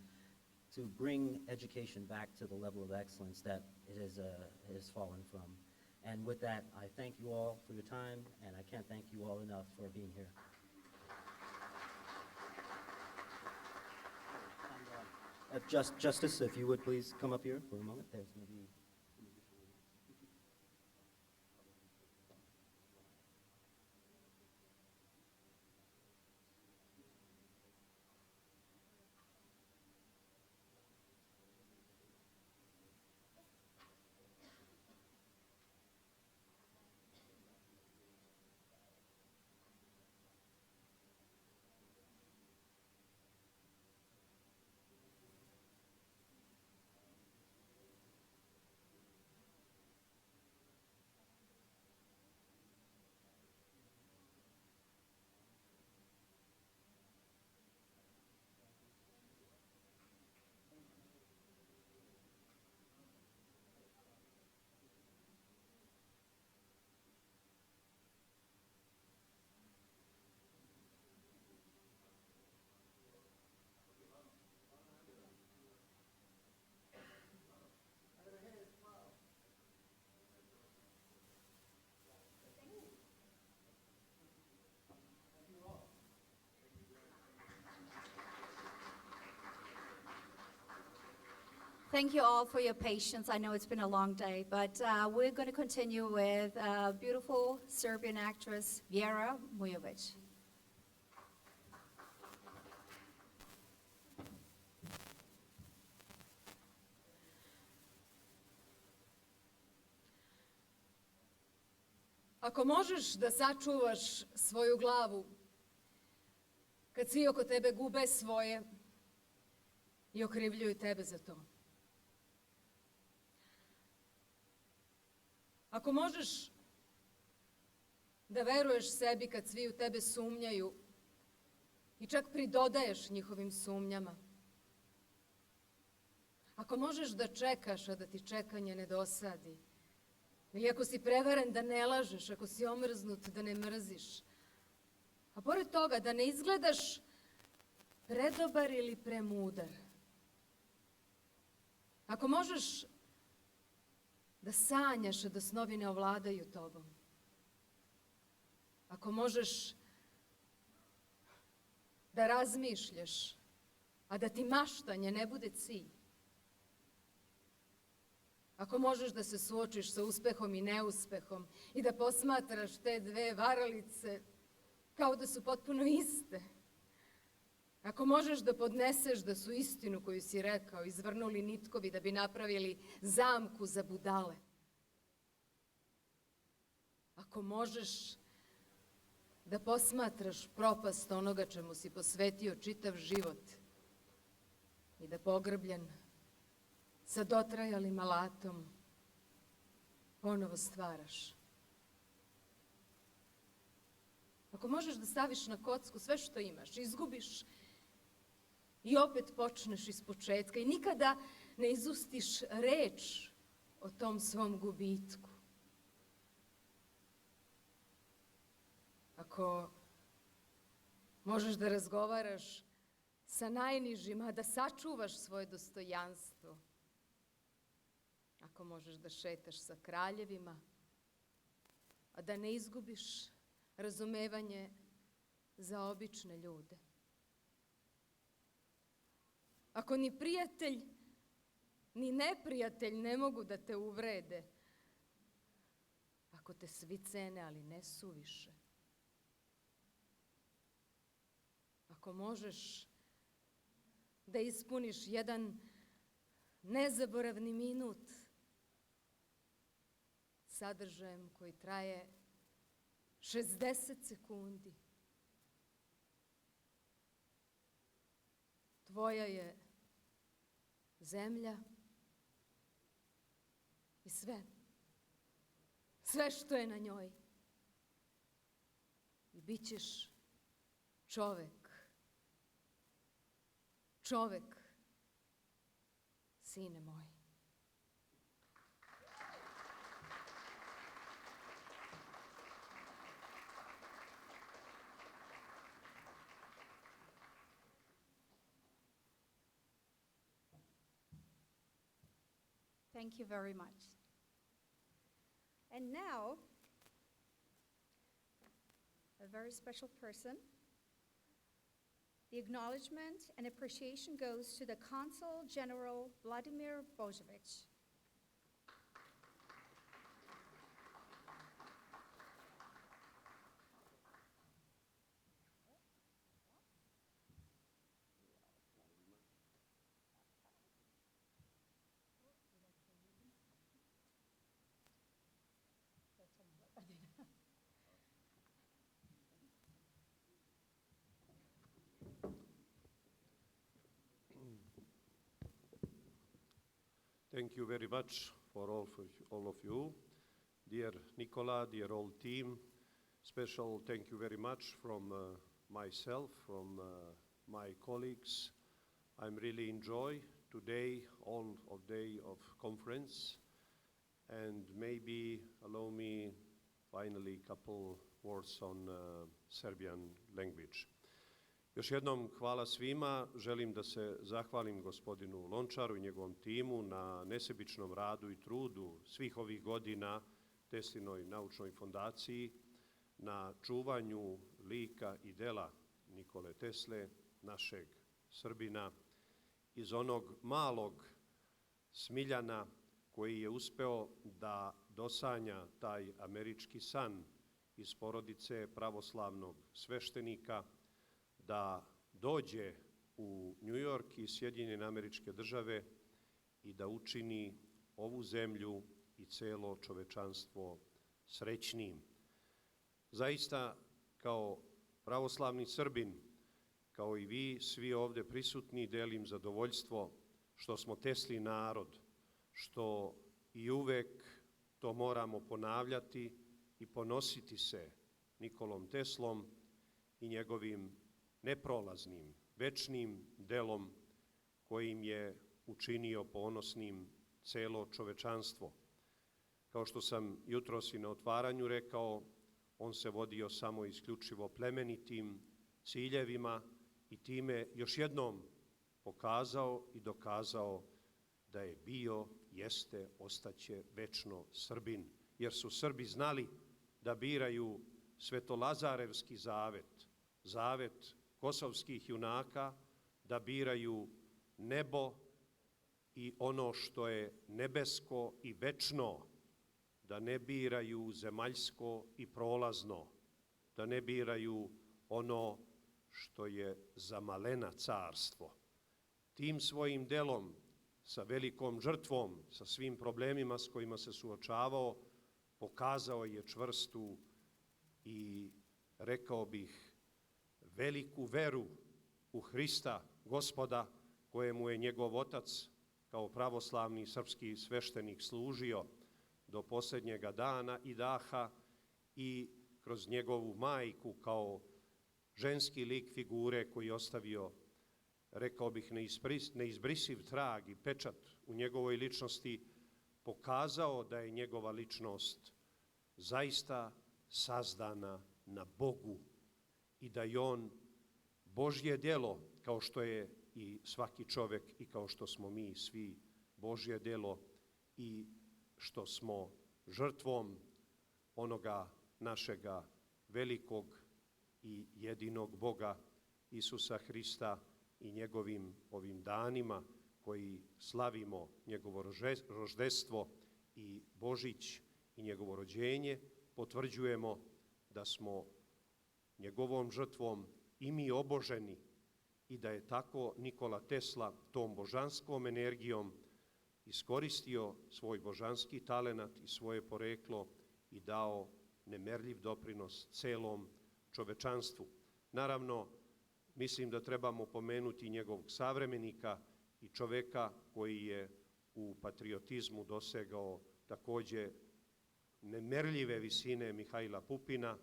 to bring education back to the level of excellence that it has fallen from. And with that, I thank you all for your time, and I can't thank you all enough for being here. Justice, if you would please come up here for a moment. There's maybe... Thank you all for your patience. I know it's been a long day, but we're going to continue with beautiful Serbian actress Vera Mujovic. Ako možeš da sačuvaš svoju glavu kad svi oko tebe gube svoje i okrivljuju tebe za to. Ako možeš da veruješ sebi kad svi u tebe sumnjaju i čak pridodaješ njihovim sumnjama. Ako možeš da čekaš, a da ti čekanje ne dosadi Ili ako si prevaren da ne lažeš, ako si omrznut da ne mrziš. A pored toga da ne izgledaš predobar ili premudar. Ako možeš da sanjaš, a da snovi ne ovladaju tobom. Ako možeš da razmišljaš, a da ti maštanje ne bude cilj. Ako možeš da se suočiš sa uspehom i neuspehom i da posmatraš te dve varalice kao da su potpuno iste. Ako možeš da podneseš da su istinu koju si rekao izvrnuli nitkovi da bi napravili zamku za budale. Ako možeš da posmatraš propast onoga čemu si posvetio čitav život i da pogrbljen sa dotrajalim alatom ponovo stvaraš. Ako možeš da staviš na kocku sve što imaš, izgubiš i opet počneš ispočetka i nikada ne izustiš reč o tom svom gubitku. Ako možeš da razgovaraš sa najnižima, da sačuvaš svoje dostojanstvo. Ako možeš da šetaš sa kraljevima, a da ne izgubiš razumevanje za obične ljude. Ako ni prijatelj, ni neprijatelj ne mogu da te uvrede, ako te svi cene, ali ne suviše. Ako možeš da ispuniš jedan nezaboravni minut sadržajem koji traje 60 sekundi. Tvoja je zemlja i sve što je na njoj. I bit ćeš čovek, sine moj. Thank you very much. And now, a very special person. The acknowledgement and appreciation goes to the Consul General Vladimir Božović. Thank you very much for all of you. Dear Nicola, dear old team, special thank you very much from myself, from my colleagues. I'm really enjoy today, all of day of conference, and maybe allow me finally a couple words on Serbian language. Još jednom hvala svima, želim da se zahvalim gospodinu Lončaru i njegovom timu na nesebičnom radu i trudu svih ovih godina Teslinoj naučnoj fondaciji, na čuvanju lika i dela Nikole Tesle, našeg Srbina, iz onog malog Smiljana koji je uspeo da dosanja taj američki san iz porodice pravoslavnog sveštenika, da dođe u New York i Sjedinjene Američke Države i da učini ovu zemlju i celo čovečanstvo srećnim. Zaista, kao pravoslavni Srbin, kao i vi svi ovde prisutni, delim zadovoljstvo što smo Teslin narod, što i uvek to moramo ponavljati i ponositi se Nikolom Teslom i njegovim neprolaznim, večnim delom kojim je učinio ponosnim celo čovečanstvo. Kao što sam jutros i na otvaranju rekao, on se vodio samo isključivo plemenitim ciljevima i time još jednom pokazao i dokazao da je bio, jeste, ostaće večno Srbin. Jer su Srbi znali da biraju svetolazarevski zavet, zavet kosovskih junaka, da biraju nebo i ono što je nebesko i večno, da ne biraju zemaljsko i prolazno, da ne biraju ono što je za malena carstvo. Tim svojim delom, sa velikom žrtvom, sa svim problemima s kojima se suočavao, pokazao je čvrstu i, rekao bih, veliku veru u Hrista, Gospoda, kojemu je njegov otac kao pravoslavni srpski sveštenik služio do posljednjega dana i daha, i kroz njegovu majku kao ženski lik figure koji je ostavio, rekao bih, neizbrisiv trag i pečat u njegovoj ličnosti, pokazao da je njegova ličnost zaista sazdana na Bogu i da je on Božje djelo, kao što je i svaki čovjek i kao što smo mi svi Božje djelo i što smo žrtvom onoga našega velikog i jedinog Boga Isusa Hrista i njegovim ovim danima koji slavimo njegovo roždestvo i Božić i njegovo rođenje, potvrđujemo da smo njegovom žrtvom i mi oboženi i da je tako Nikola Tesla tom božanskom energijom iskoristio svoj božanski talenat i svoje poreklo i dao nemerljiv doprinos celom čovečanstvu. Naravno, mislim da trebamo pomenuti njegovog savremenika i čoveka koji je u patriotizmu dosegao takođe nemerljive visine, Mihajla Pupina,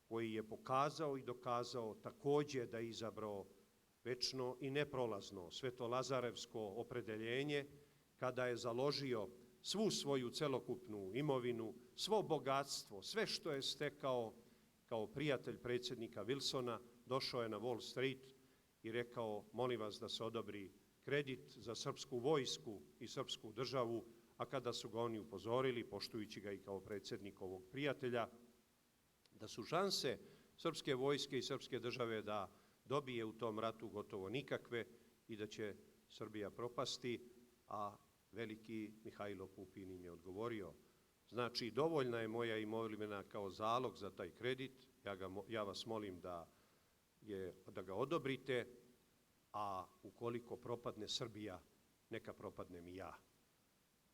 koji je pokazao i dokazao takođe da je izabrao večno i neprolazno svetolazarevsko opredeljenje kada je založio svu svoju celokupnu imovinu, svo bogatstvo, sve što je stekao kao prijatelj predsjednika Wilsona, došao je na Wall Street i rekao: molim vas da se odobri kredit za srpsku vojsku i srpsku državu, a kada su ga oni upozorili, poštujući ga i kao predsjednik ovog prijatelja, da su šanse srpske vojske i srpske države da dobije u tom ratu gotovo nikakve i da će Srbija propasti, a veliki Mihajlo Pupin im je odgovorio: znači, dovoljna je moja imovina kao zalog za taj kredit, ja vas molim da ga odobrite, a ukoliko propadne Srbija, neka propadnem i ja.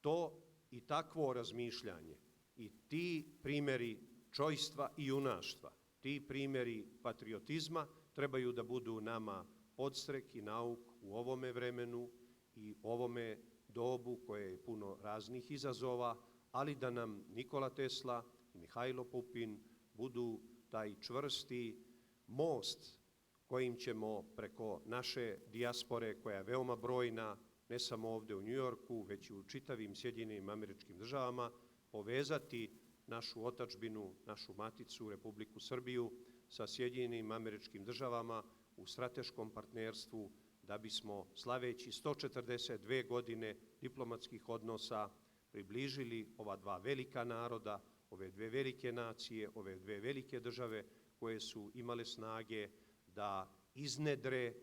To i takvo razmišljanje i ti primjeri čojstva i junaštva, ti primjeri patriotizma trebaju da budu nama podstrek i nauk u ovome vremenu i ovome dobu koje je puno raznih izazova, ali da nam Nikola Tesla i Mihajlo Pupin budu taj čvrsti most kojim ćemo preko naše dijaspore, koja je veoma brojna, ne samo ovdje u Njujorku, već i u čitavim Sjedinjenim Američkim Državama, povezati našu otadžbinu, našu maticu, Republiku Srbiju, sa Sjedinjenim Američkim Državama u strateškom partnerstvu, da bismo, slaveći 142 godine diplomatskih odnosa, približili ova dva velika naroda, ove dve velike nacije, ove dve velike države koje su imale snage da iznedre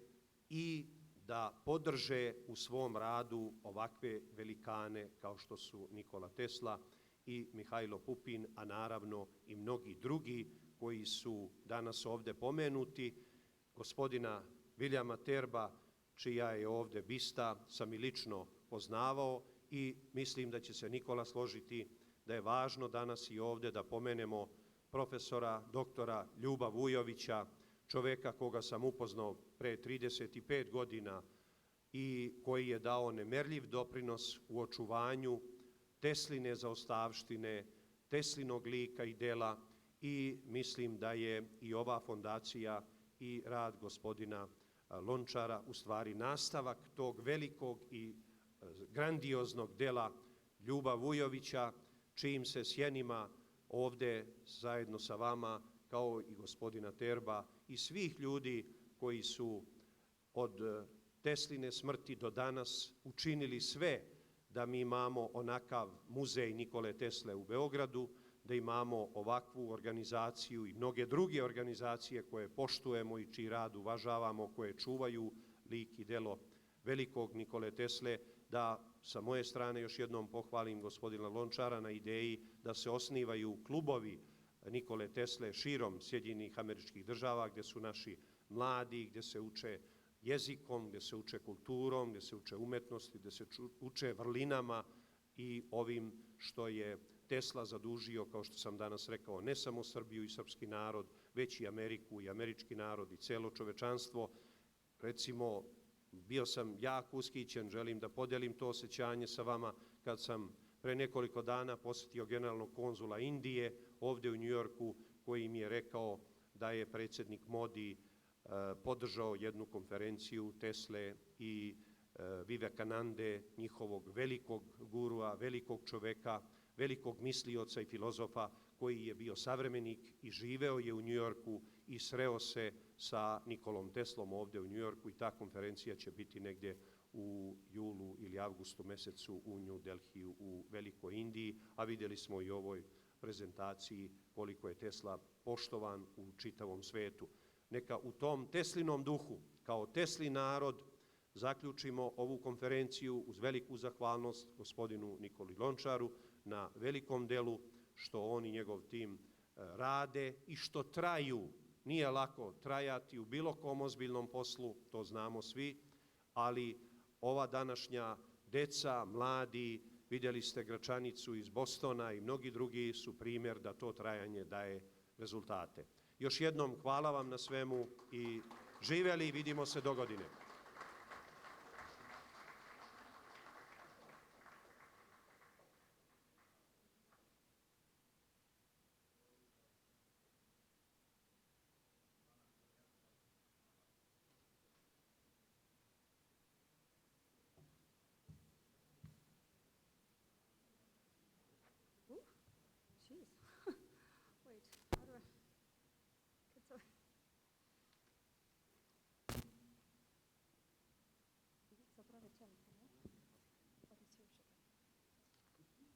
i da podrže u svom radu ovakve velikane kao što su Nikola Tesla i Mihajlo Pupin, a naravno i mnogi drugi koji su danas ovdje pomenuti. Gospodina Viljama Terba, čija je ovdje bista, sam i lično poznavao i mislim da će se Nikola složiti da je važno danas i ovdje da pomenemo profesora, doktora Ljuba Vujovića, čoveka koga sam upoznao pre 35 godina i koji je dao nemerljiv doprinos u očuvanju Tesline zaostavštine, Teslinog lika i dela, i mislim da je i ova fondacija i rad gospodina Lončara u stvari nastavak tog velikog i grandioznog dela Ljuba Vujovića, čijim se sjenima ovde zajedno sa vama, kao i gospodina Terba i svih ljudi koji su od Tesline smrti do danas učinili sve da mi imamo onakav muzej Nikole Tesle u Beogradu, da imamo ovakvu organizaciju i mnoge druge organizacije koje poštujemo i čiji rad uvažavamo, koje čuvaju lik i delo velikog Nikole Tesle, da sa moje strane još jednom pohvalim gospodina Lončara na ideji da se osnivaju klubovi Nikole Tesle širom Sjedinjenih Američkih Država, gdje su naši mladi, gdje se uče jezikom, gdje se uče kulturom, gdje se uče umetnosti, gdje se uče vrlinama i ovim što je Tesla zadužio, kao što sam danas rekao, ne samo Srbiju i srpski narod, već i Ameriku i američki narod i celo čovečanstvo. Recimo, bio sam jako ushićen, želim da podelim to osjećanje sa vama, kad sam pre nekoliko dana posjetio generalnog konzula Indije ovdje u Njujorku, koji mi je rekao da je predsjednik Modi podržao jednu konferenciju Tesle i Vivekanande, njihovog velikog gurua, velikog čoveka, velikog mislioca i filozofa koji je bio savremenik i živeo je u Njujorku i sreo se sa Nikolom Teslom ovdje u Njujorku i ta konferencija će biti negdje u julu ili avgustu mesecu u New Delhiju u Velikoj Indiji, a vidjeli smo i u ovoj prezentaciji koliko je Tesla poštovan u čitavom svetu. Neka u tom Teslinom duhu, kao Teslin narod, zaključimo ovu konferenciju uz veliku zahvalnost gospodinu Nikoli Lončaru na velikom delu što on i njegov tim rade i što traju. Nije lako trajati u bilo kom ozbiljnom poslu, to znamo svi, ali ova današnja deca, mladi, vidjeli ste Gračanicu iz Bostona i mnogi drugi su primjer da to trajanje daje rezultate. Još jednom hvala vam na svemu i živeli i vidimo se do godine.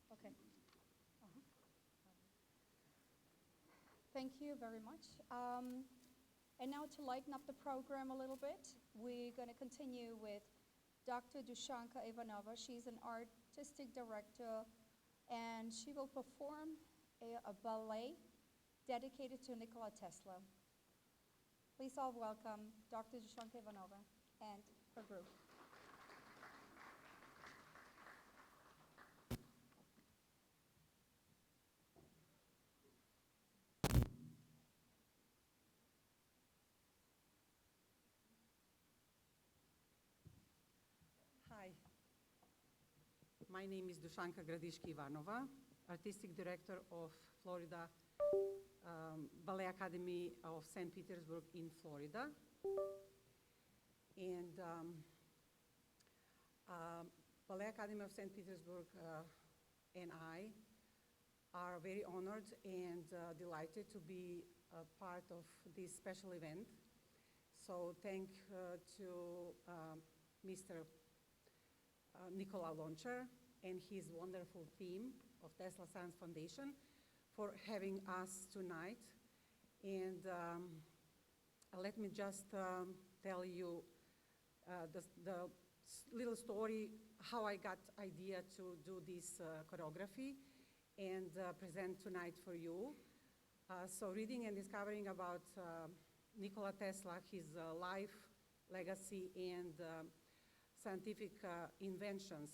Okay. Thank you very much. And now to lighten up the program a little bit, we're going to continue with Dr. Dushanka Ivanova. She's an artistic director, and she will perform a ballet dedicated to Nikola Tesla. Please all welcome Dr. Dushanka Ivanova and her group. Hi, my name is Dushanka Gradiški Ivanova, Artistic Director of Florida Ballet Academy of St. Petersburg in Florida. And Ballet Academy of St. Petersburg and I are very honored and delighted to be a part of this special event. So thank to Mr. Nikola Lončar and his wonderful team of Tesla Science Foundation for having us tonight. And let me just tell you the little story how I got idea to do this choreography and present tonight for you. So reading and discovering about Nikola Tesla, his life, legacy, and scientific inventions,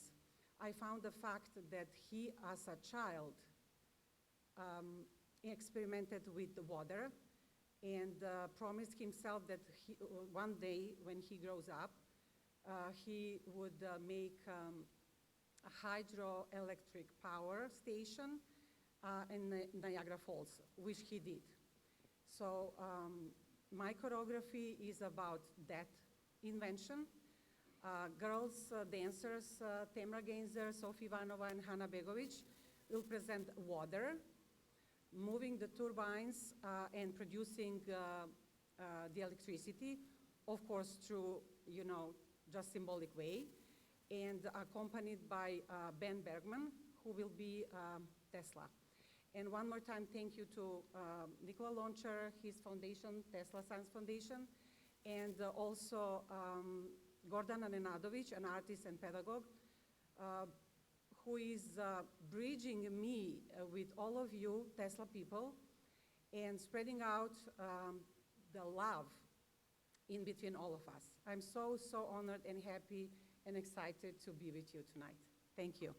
I found the fact that he, as a child, experimented with the water and promised himself that one day when he grows up, he would make a hydroelectric power station in Niagara Falls, which he did. So my choreography is about that invention. Girls, dancers, Temra Gainzer, Sofia Ivanova, and Hana Begovic will present water, moving the turbines and producing the electricity, of course through, just symbolic way, and accompanied by Ben Bergman, who will be Tesla. And one more time, thank you to Nikola Lončar, his foundation, Tesla Science Foundation, and also Gordana Nenadović, an artist and pedagogue, who is bridging me with all of you, Tesla people, and spreading out the love in between all of us. I'm so, so honored and happy and excited to be with you tonight. Thank you.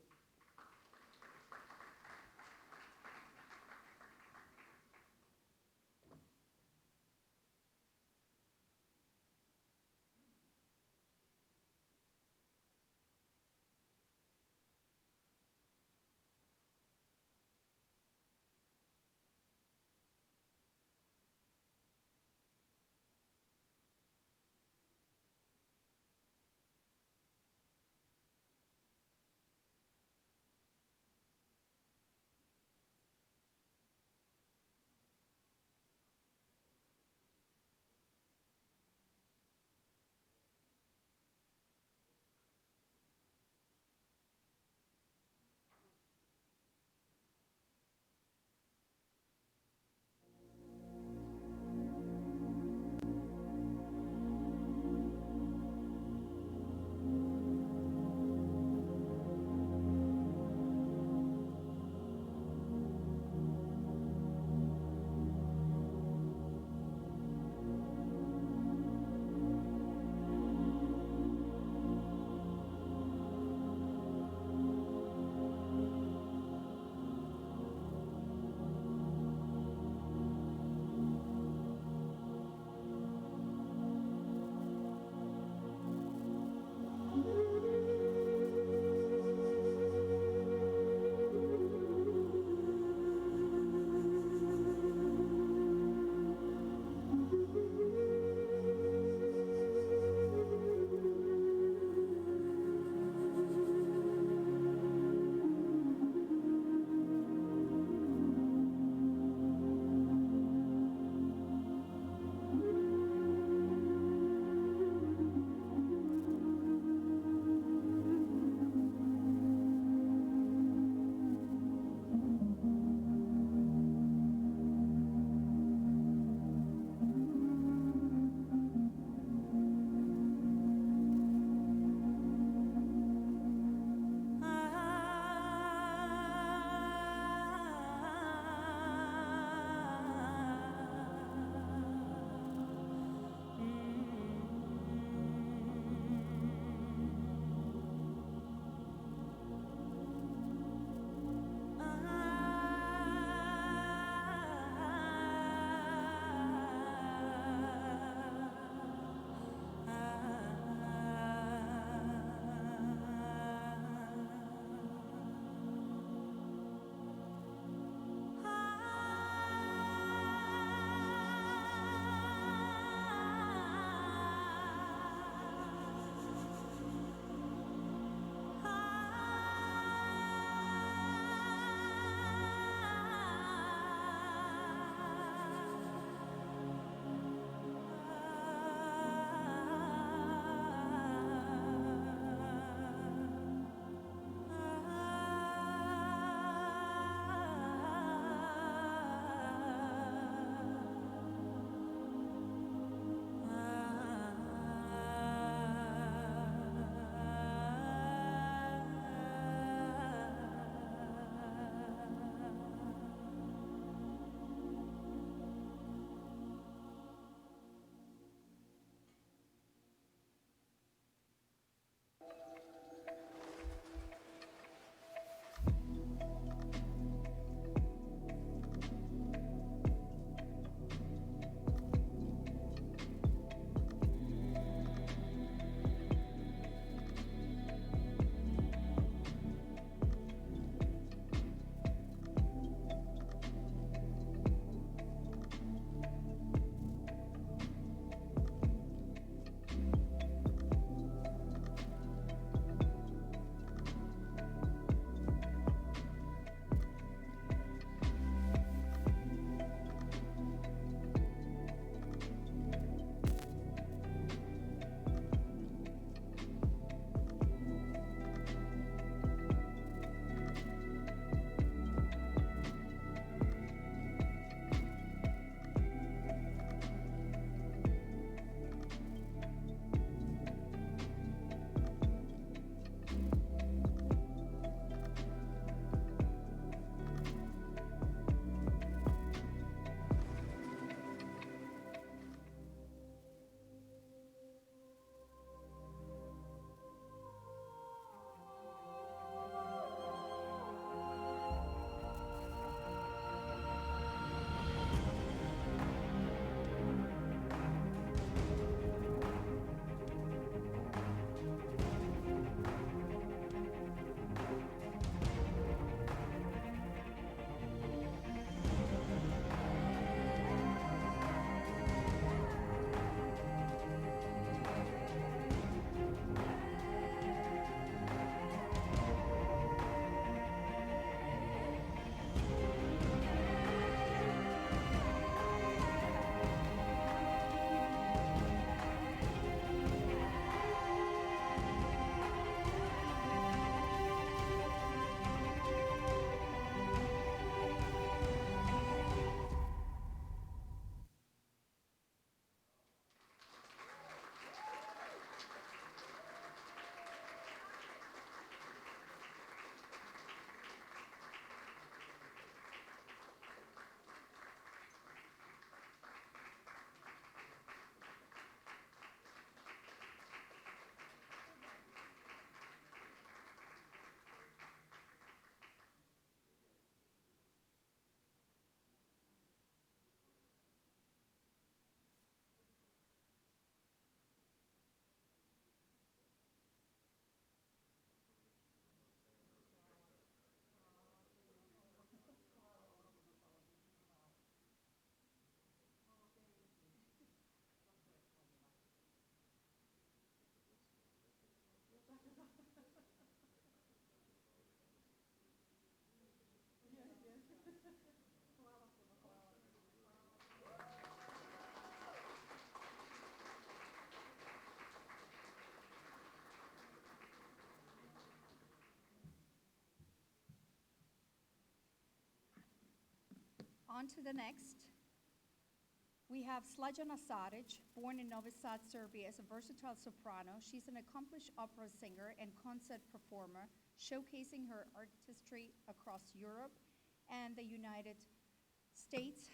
on to the next. We have Slađana Saric, born in Novi Sad, Serbia, as a versatile soprano. She's an accomplished opera singer and concert performer, showcasing her artistry across Europe and the United States.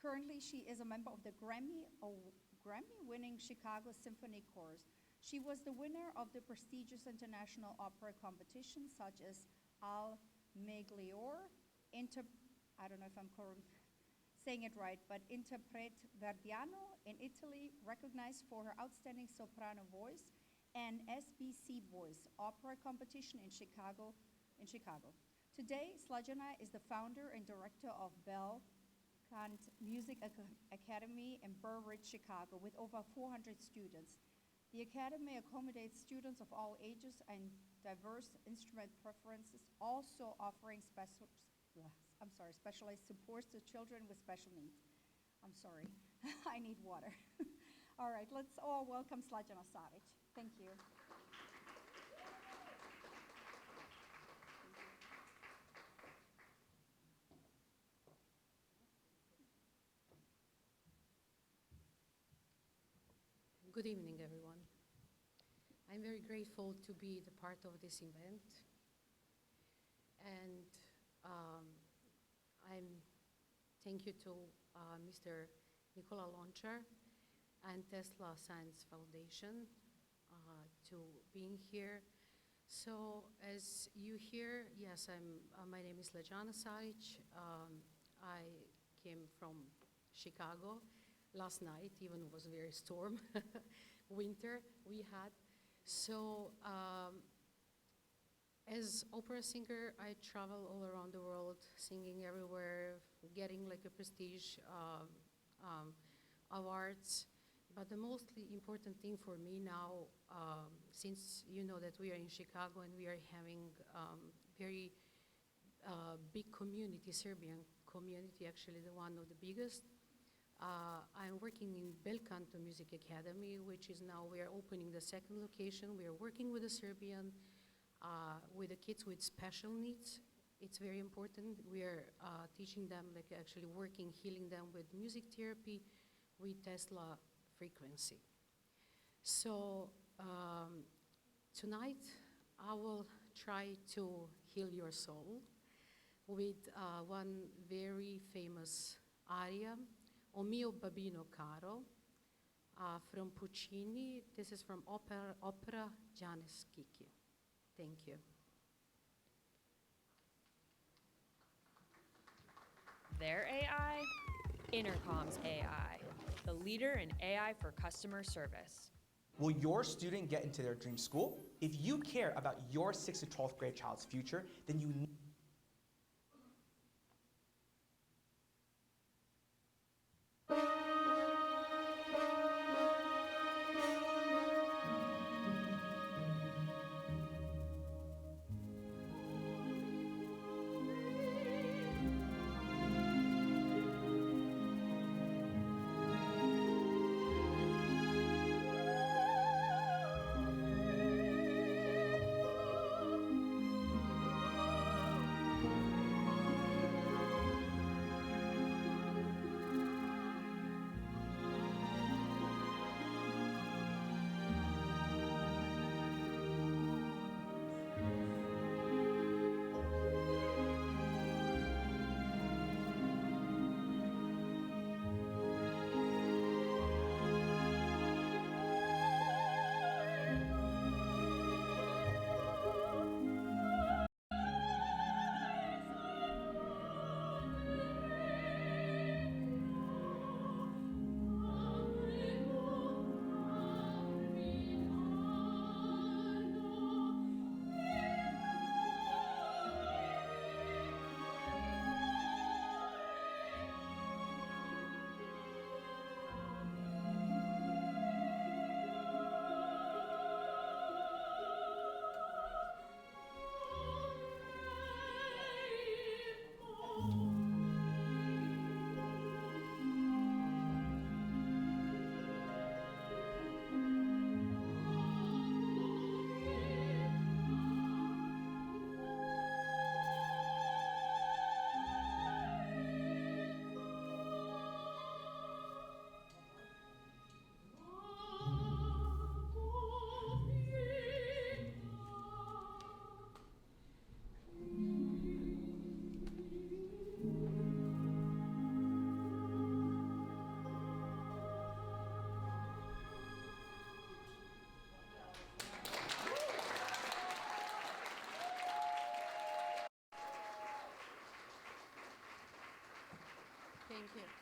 Currently, she is a member of the Grammy-winning Chicago Symphony Chorus. She was the winner of the prestigious international opera competitions such as Al Miglior, I don't know if I'm saying it right, but Interpret Verdiano in Italy, recognized for her outstanding soprano voice, and SBC Voice Opera Competition in Chicago. Today, Slađana is the founder and director of Bell Kant Music Academy in Burr Ridge, Chicago, with over 400 students. The academy accommodates students of all ages and diverse instrument preferences, also offering specialized supports to children with special needs. I'm sorry, I need water. All right, let's all welcome Slađana Saric. Thank you. Good evening, everyone. I'm very grateful to be the part of this event. And thank you to Mr. Nikola Lončar and Tesla Science Foundation to being here. So as you hear, yes, my name is Slađana Saric. I came from Chicago last night, even it was a very storm winter we had. So as opera singer, I travel all around the world, singing everywhere, getting like a prestige awards. But the most important thing for me now, since you know that we are in Chicago and we are having very big community, Serbian community, actually the one of the biggest, I'm working in Bel Canto Music Academy, which is now, we are opening the second location. We are working with the Serbian, with the kids with special needs. It's very important. We are teaching them, like actually working, healing them with music therapy, with Tesla frequency. So tonight, I will try to heal your soul with one very famous aria, O mio babino caro, from Puccini. This is from opera Giannis Schicchi. Thank you. Their AI, Intercom's AI, the leader in AI for customer service. Will your student get into their dream school? If you care about your 6th to 12th grade child's future, then you need Thank you.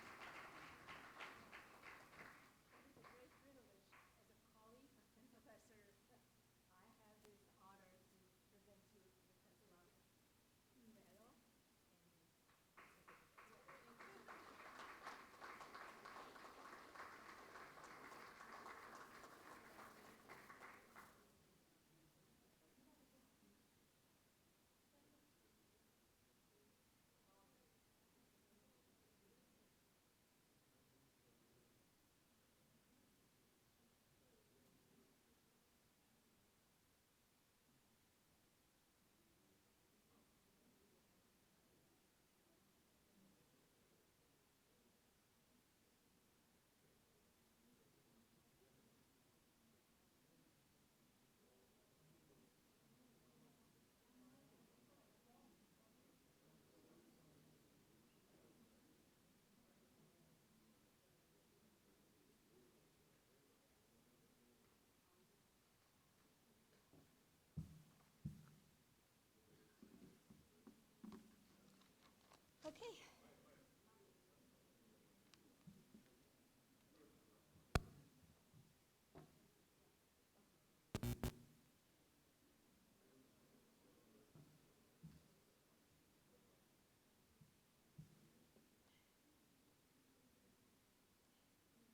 Okay.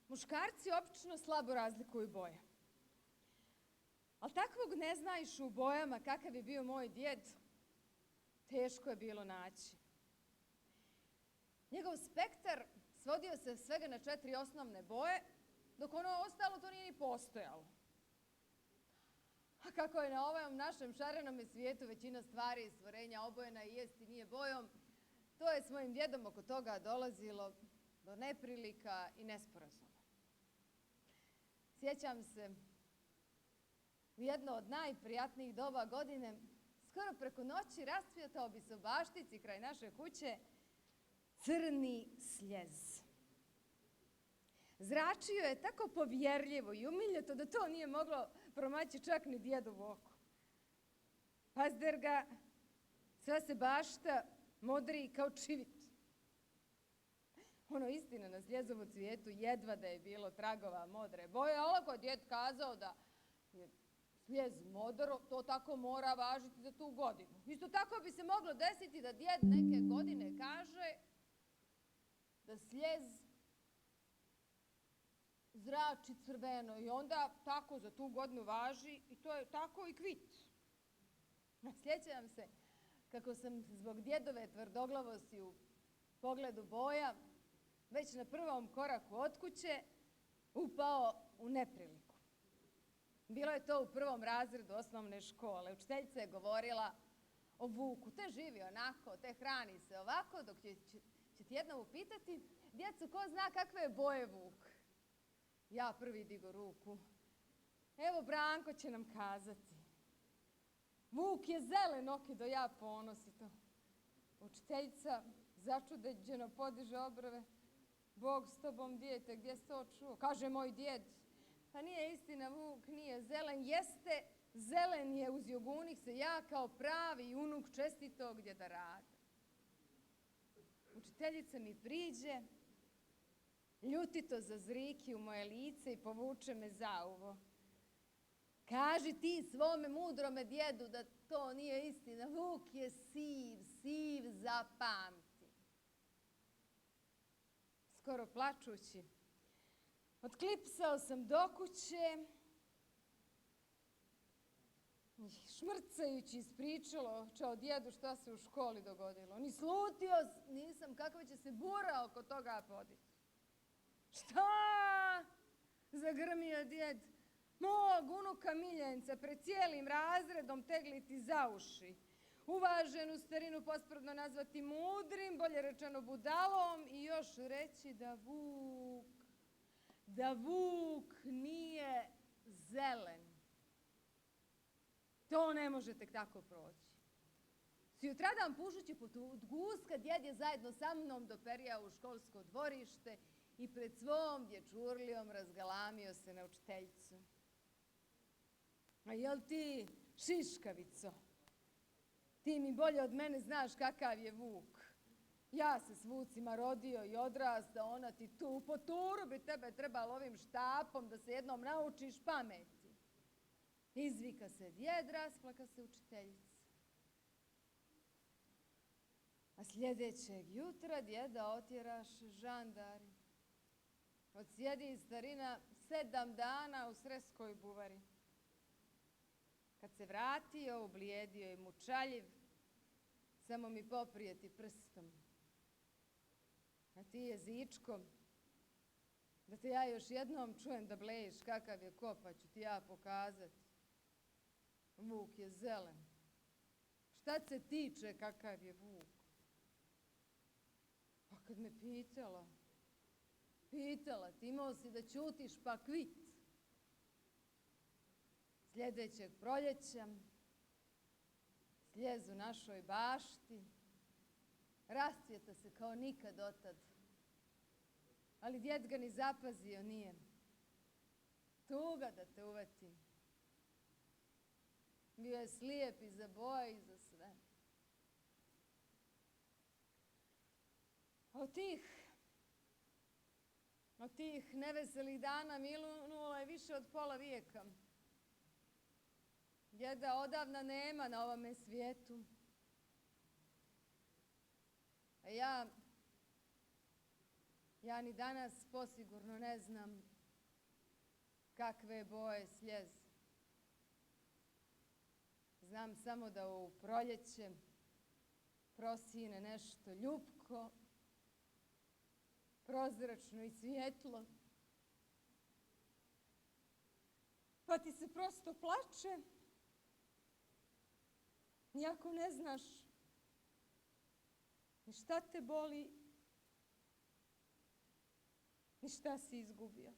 Muškarci obično slabo razlikuju boje. Ali takvog ne znaš u bojama kakav je bio moj djed, teško je bilo naći. Njegov spektar svodio se svega na 4 osnovne boje, dok ono ostalo to nije ni postojalo. A kako je na ovom našem šarenome svijetu većina stvari i stvorenja obojena i jest i nije bojom, to je s mojim djedom oko toga dolazilo do neprilika i nesporazuma. Sjećam se, u jedno od najprijatnijih doba godine, skoro preko noći rascvjetao bi se u baštici kraj naše kuće crni sljez. Zračio je tako povjerljivo i umiljeto da to nije moglo promaći čak ni djedovo oko. Pazder ga, sva se bašta modri kao čivit. Ono istina na sljezovu cvijetu jedva da je bilo tragova modre boje, a ako je djed kazao da je sljez modro, to tako mora važiti za tu godinu. Isto tako bi se moglo desiti da djed neke godine kaže da sljez zrači crveno i onda tako za tu godinu važi i to je tako i kvit. Sjećam se kako sam zbog djedove tvrdoglavosti u pogledu boja već na prvom koraku od kuće upao u nepriliku. Bilo je to u prvom razredu osnovne škole. Učiteljica je govorila o vuku. Te živi onako, te hrani se ovako, dok će ti jednom upitati, djecu, ko zna kakve je boje vuk? Ja prvi digo ruku. Evo, Branko će nam kazati. Vuk je zelen, okido ja ponosito. Učiteljica začuđeno podiže obrve. Bog s tobom, dijete, gdje si to čuo? Kaže moj djed. Pa nije istina, vuk nije zelen. Jeste, zelen je uz jogunih se ja kao pravi unuk čestitog djeda Rada. Učiteljica mi priđe, ljutito zazriki u moje lice i povuče me za uvo. Kaži ti svome mudrome djedu da to nije istina. Vuk je siv zapamti. Skoro plačući, otklipsao sam do kuće, šmrcajući ispričalo čao djedu šta se u školi dogodilo. Ni slutio nisam kakva će se bura oko toga poditi. Šta? Zagrmio djed. Mog unuka Miljenca pred cijelim razredom tegliti za uši. Uvaženu starinu posprdno nazvati mudrim, bolje rečeno budalom i još reći da vuk nije zelen. To ne može tek tako proći. Sutradan pušući pod guska, djed je zajedno sa mnom doperijao u školsko dvorište i pred svom dječurlijom razgalamio se na učiteljicu. A jel ti, šiškavico, ti mi bolje od mene znaš kakav je vuk. Ja se s vucima rodio i odrasta, ona ti tu, po turu bi tebe trebalo ovim štapom da se jednom naučiš pameti. Izvika se djed, rasplaka se učiteljica. A sljedećeg jutra djeda otjeraše žandari. Odsjedi starina 7 dana u Sreskoj buvari. Kad se vratio, ublijedio i mučaljiv, samo mi poprijeti prstom. A ti jezičkom, da te ja još jednom čujem da blejiš kakav je ko, pa ću ti ja pokazat. Vuk je zelen. Šta se tiče kakav je vuk? Pa kad me pitala, ti imao si da ćutiš pa kvit. Sljedećeg proljeća slijez u našoj bašti, rascvjeta se kao nikad otad. Ali djed ga ni zapazio nije. Tuga da te uvati. Bio je slijep i za boje i za sve. Od tih neveselih dana minulo je više od pola vijeka. Djeda odavna nema na ovome svijetu. A ja ni danas posigurno ne znam kakve boje slijez. Znam samo da u proljeće prosine nešto ljupko, prozračno i svjetlo. Pa ti se prosto plače, iako ne znaš ni šta te boli, ni šta si izgubio.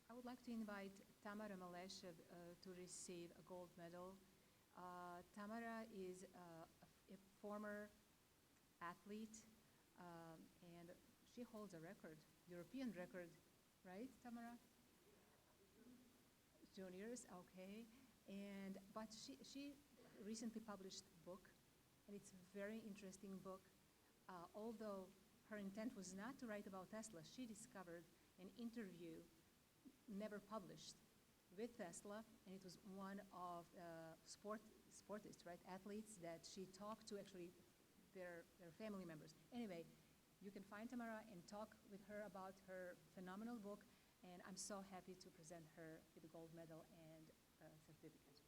I would like to invite Tamara Maleshev to receive a gold medal. Tamara is a former athlete, and she holds a record, European record, right, Tamara? Juniors, okay. But she recently published a book, and it's a very interesting book. Although her intent was not to write about Tesla, she discovered an interview never published with Tesla, and it was one of sportists, right, athletes that she talked to, actually their family members. Anyway, you can find Tamara and talk with her about her phenomenal book, and I'm so happy to present her with a gold medal and a certificate.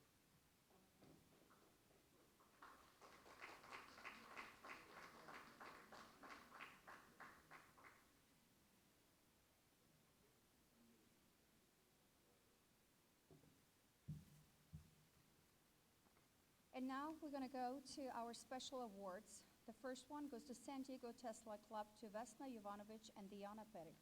And now we're going to go to our special awards. The first one goes to San Diego Tesla Club, to Vesna Jovanovic and Diana Peric.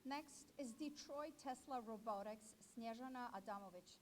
Next is Detroit Tesla Robotics, Snježana Adamovic.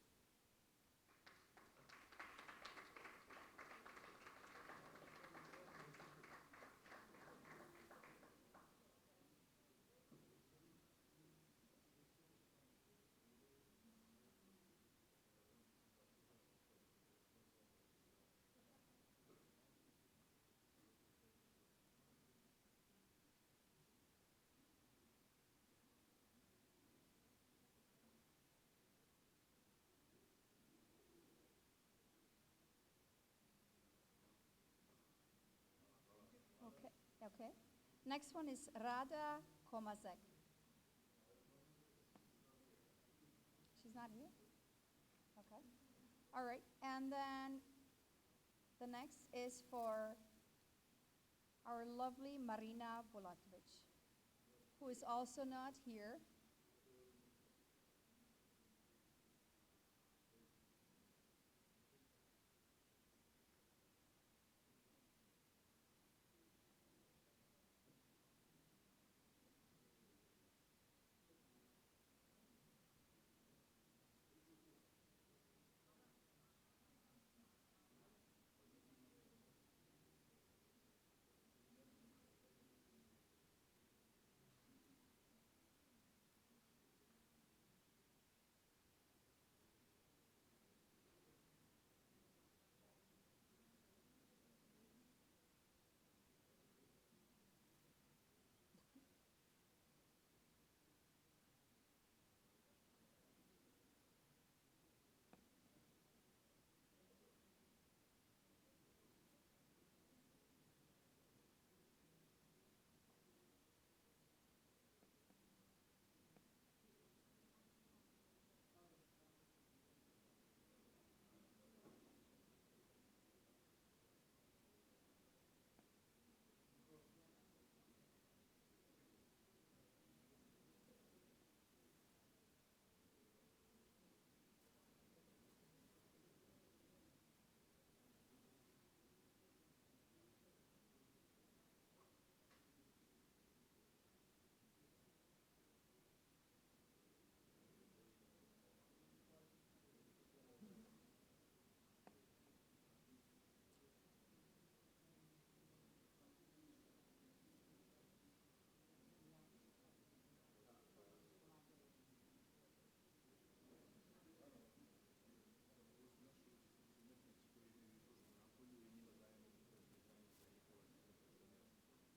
Okay. Next one is Rada Komazek. She's not here? Okay. All right. And then the next is for our lovely Marina Bulatovic, who is also not here.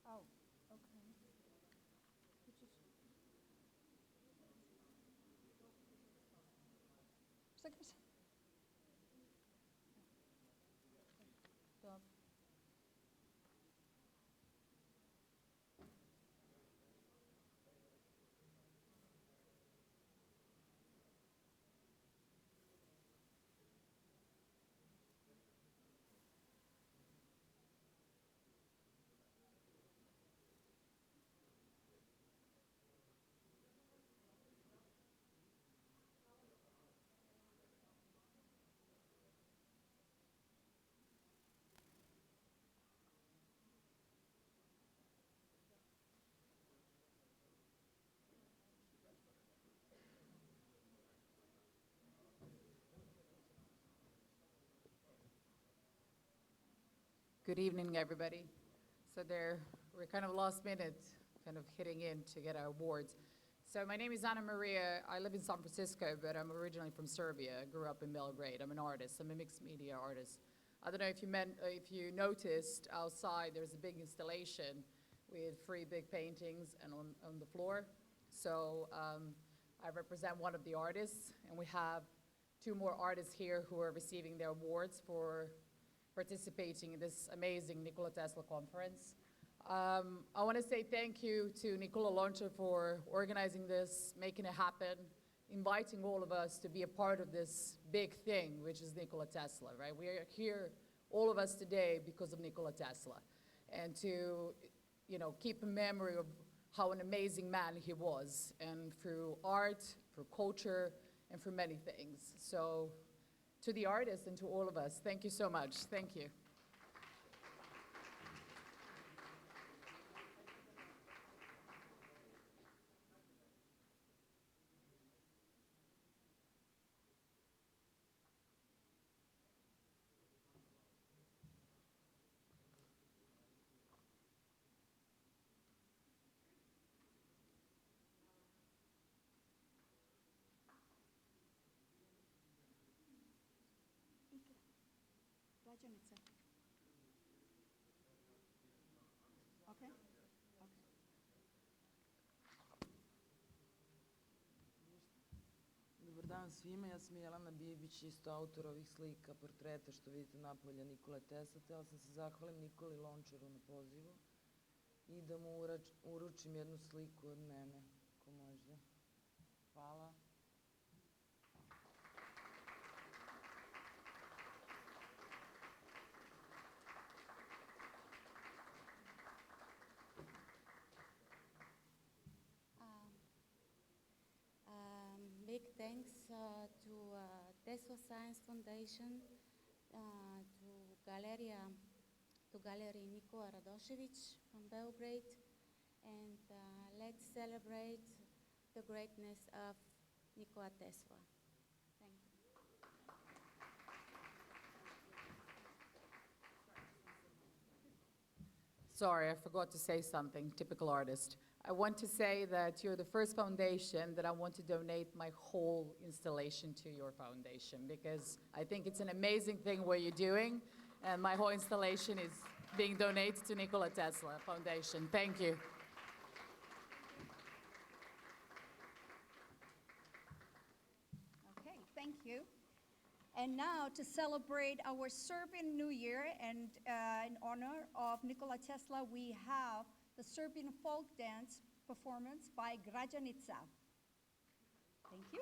Oh, okay. Stop. Good evening, everybody. So we're kind of last minute, kind of hitting in to get our awards. So my name is Anna Maria. I live in San Francisco, but I'm originally from Serbia. I grew up in Belgrade. I'm an artist. I'm a mixed media artist. I don't know if you noticed outside there's a big installation with 3 big paintings and on the floor. So I represent one of the artists, and we have 2 more artists here who are receiving their awards for participating in this amazing Nikola Tesla conference. I want to say thank you to Nikola Lončar for organizing this, making it happen, inviting all of us to be a part of this big thing, which is Nikola Tesla, right? We are here, all of us today, because of Nikola Tesla, and to, keep a memory of how an amazing man he was, and through art, through culture, and for many things. So, to the artists and to all of us, thank you so much. Thank you. Rađenica. Okay? Okay. Dobar dan svima, ja sam Jelena Bibić, isto autor ovih slika, portreta što vidite napolje Nikole Tesla. Htjela sam se zahvalim Nikoli Lončaru na pozivu i da mu uručim jednu sliku od mene, ako može. Hvala. Big thanks to Tesla Science Foundation, to Gallery Nikola Radošević from Belgrade, and let's celebrate the greatness of Nikola Tesla. Thank you. Sorry, I forgot to say something, typical artist. I want to say that you're the first foundation that I want to donate my whole installation to your foundation, because I think it's an amazing thing what you're doing, and my whole installation is being donated to Nikola Tesla Foundation. Thank you. Okay, thank you. And now to celebrate our Serbian New Year and in honor of Nikola Tesla, we have the Serbian folk dance performance by Građanica. Thank you.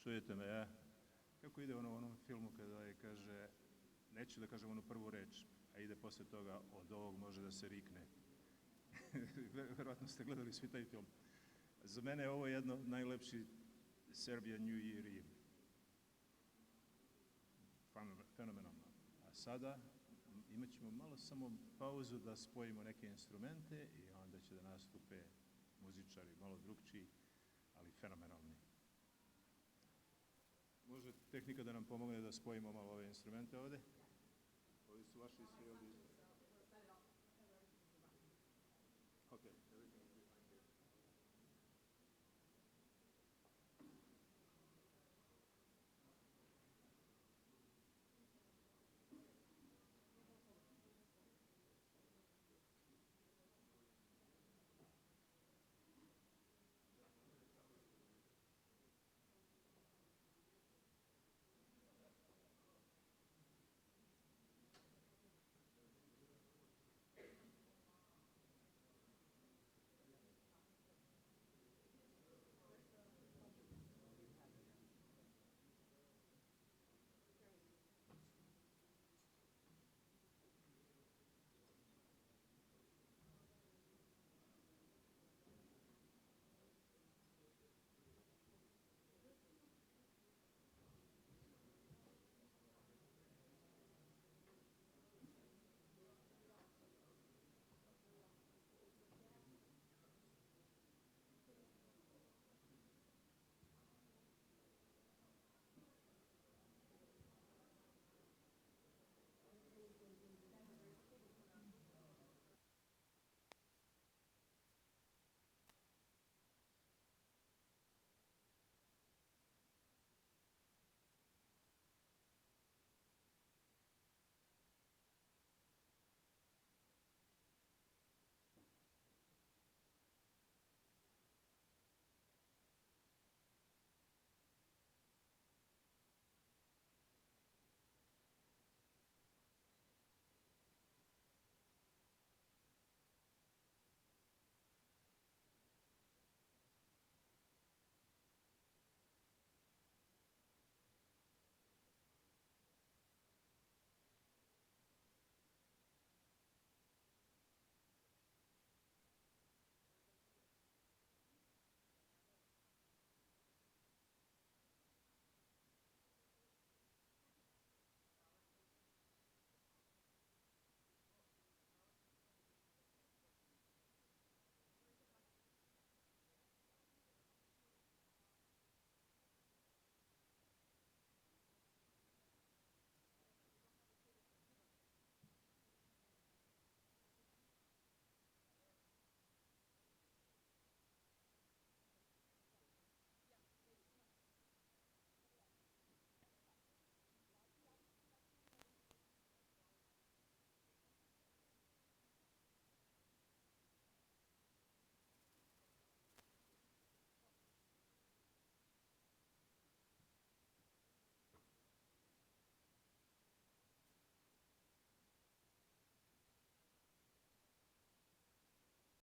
Čujete me, kako ide ono u onom filmu kada kaže, neću da kažem onu prvu reč, a ide posle toga, od ovog može da se rikne. Verovatno ste gledali svi taj film. Za mene je ovo jedno od najlepši Serbia New Year Eve. Fenomenalno. A sada imat ćemo malo samo pauzu da spojimo neke instrumente i onda će da nastupe muzičari malo drugčiji, ali fenomenalni. Može tehnika da nam pomogne da spojimo malo ove instrumente ovde? Ovi su vaši svi ovdje.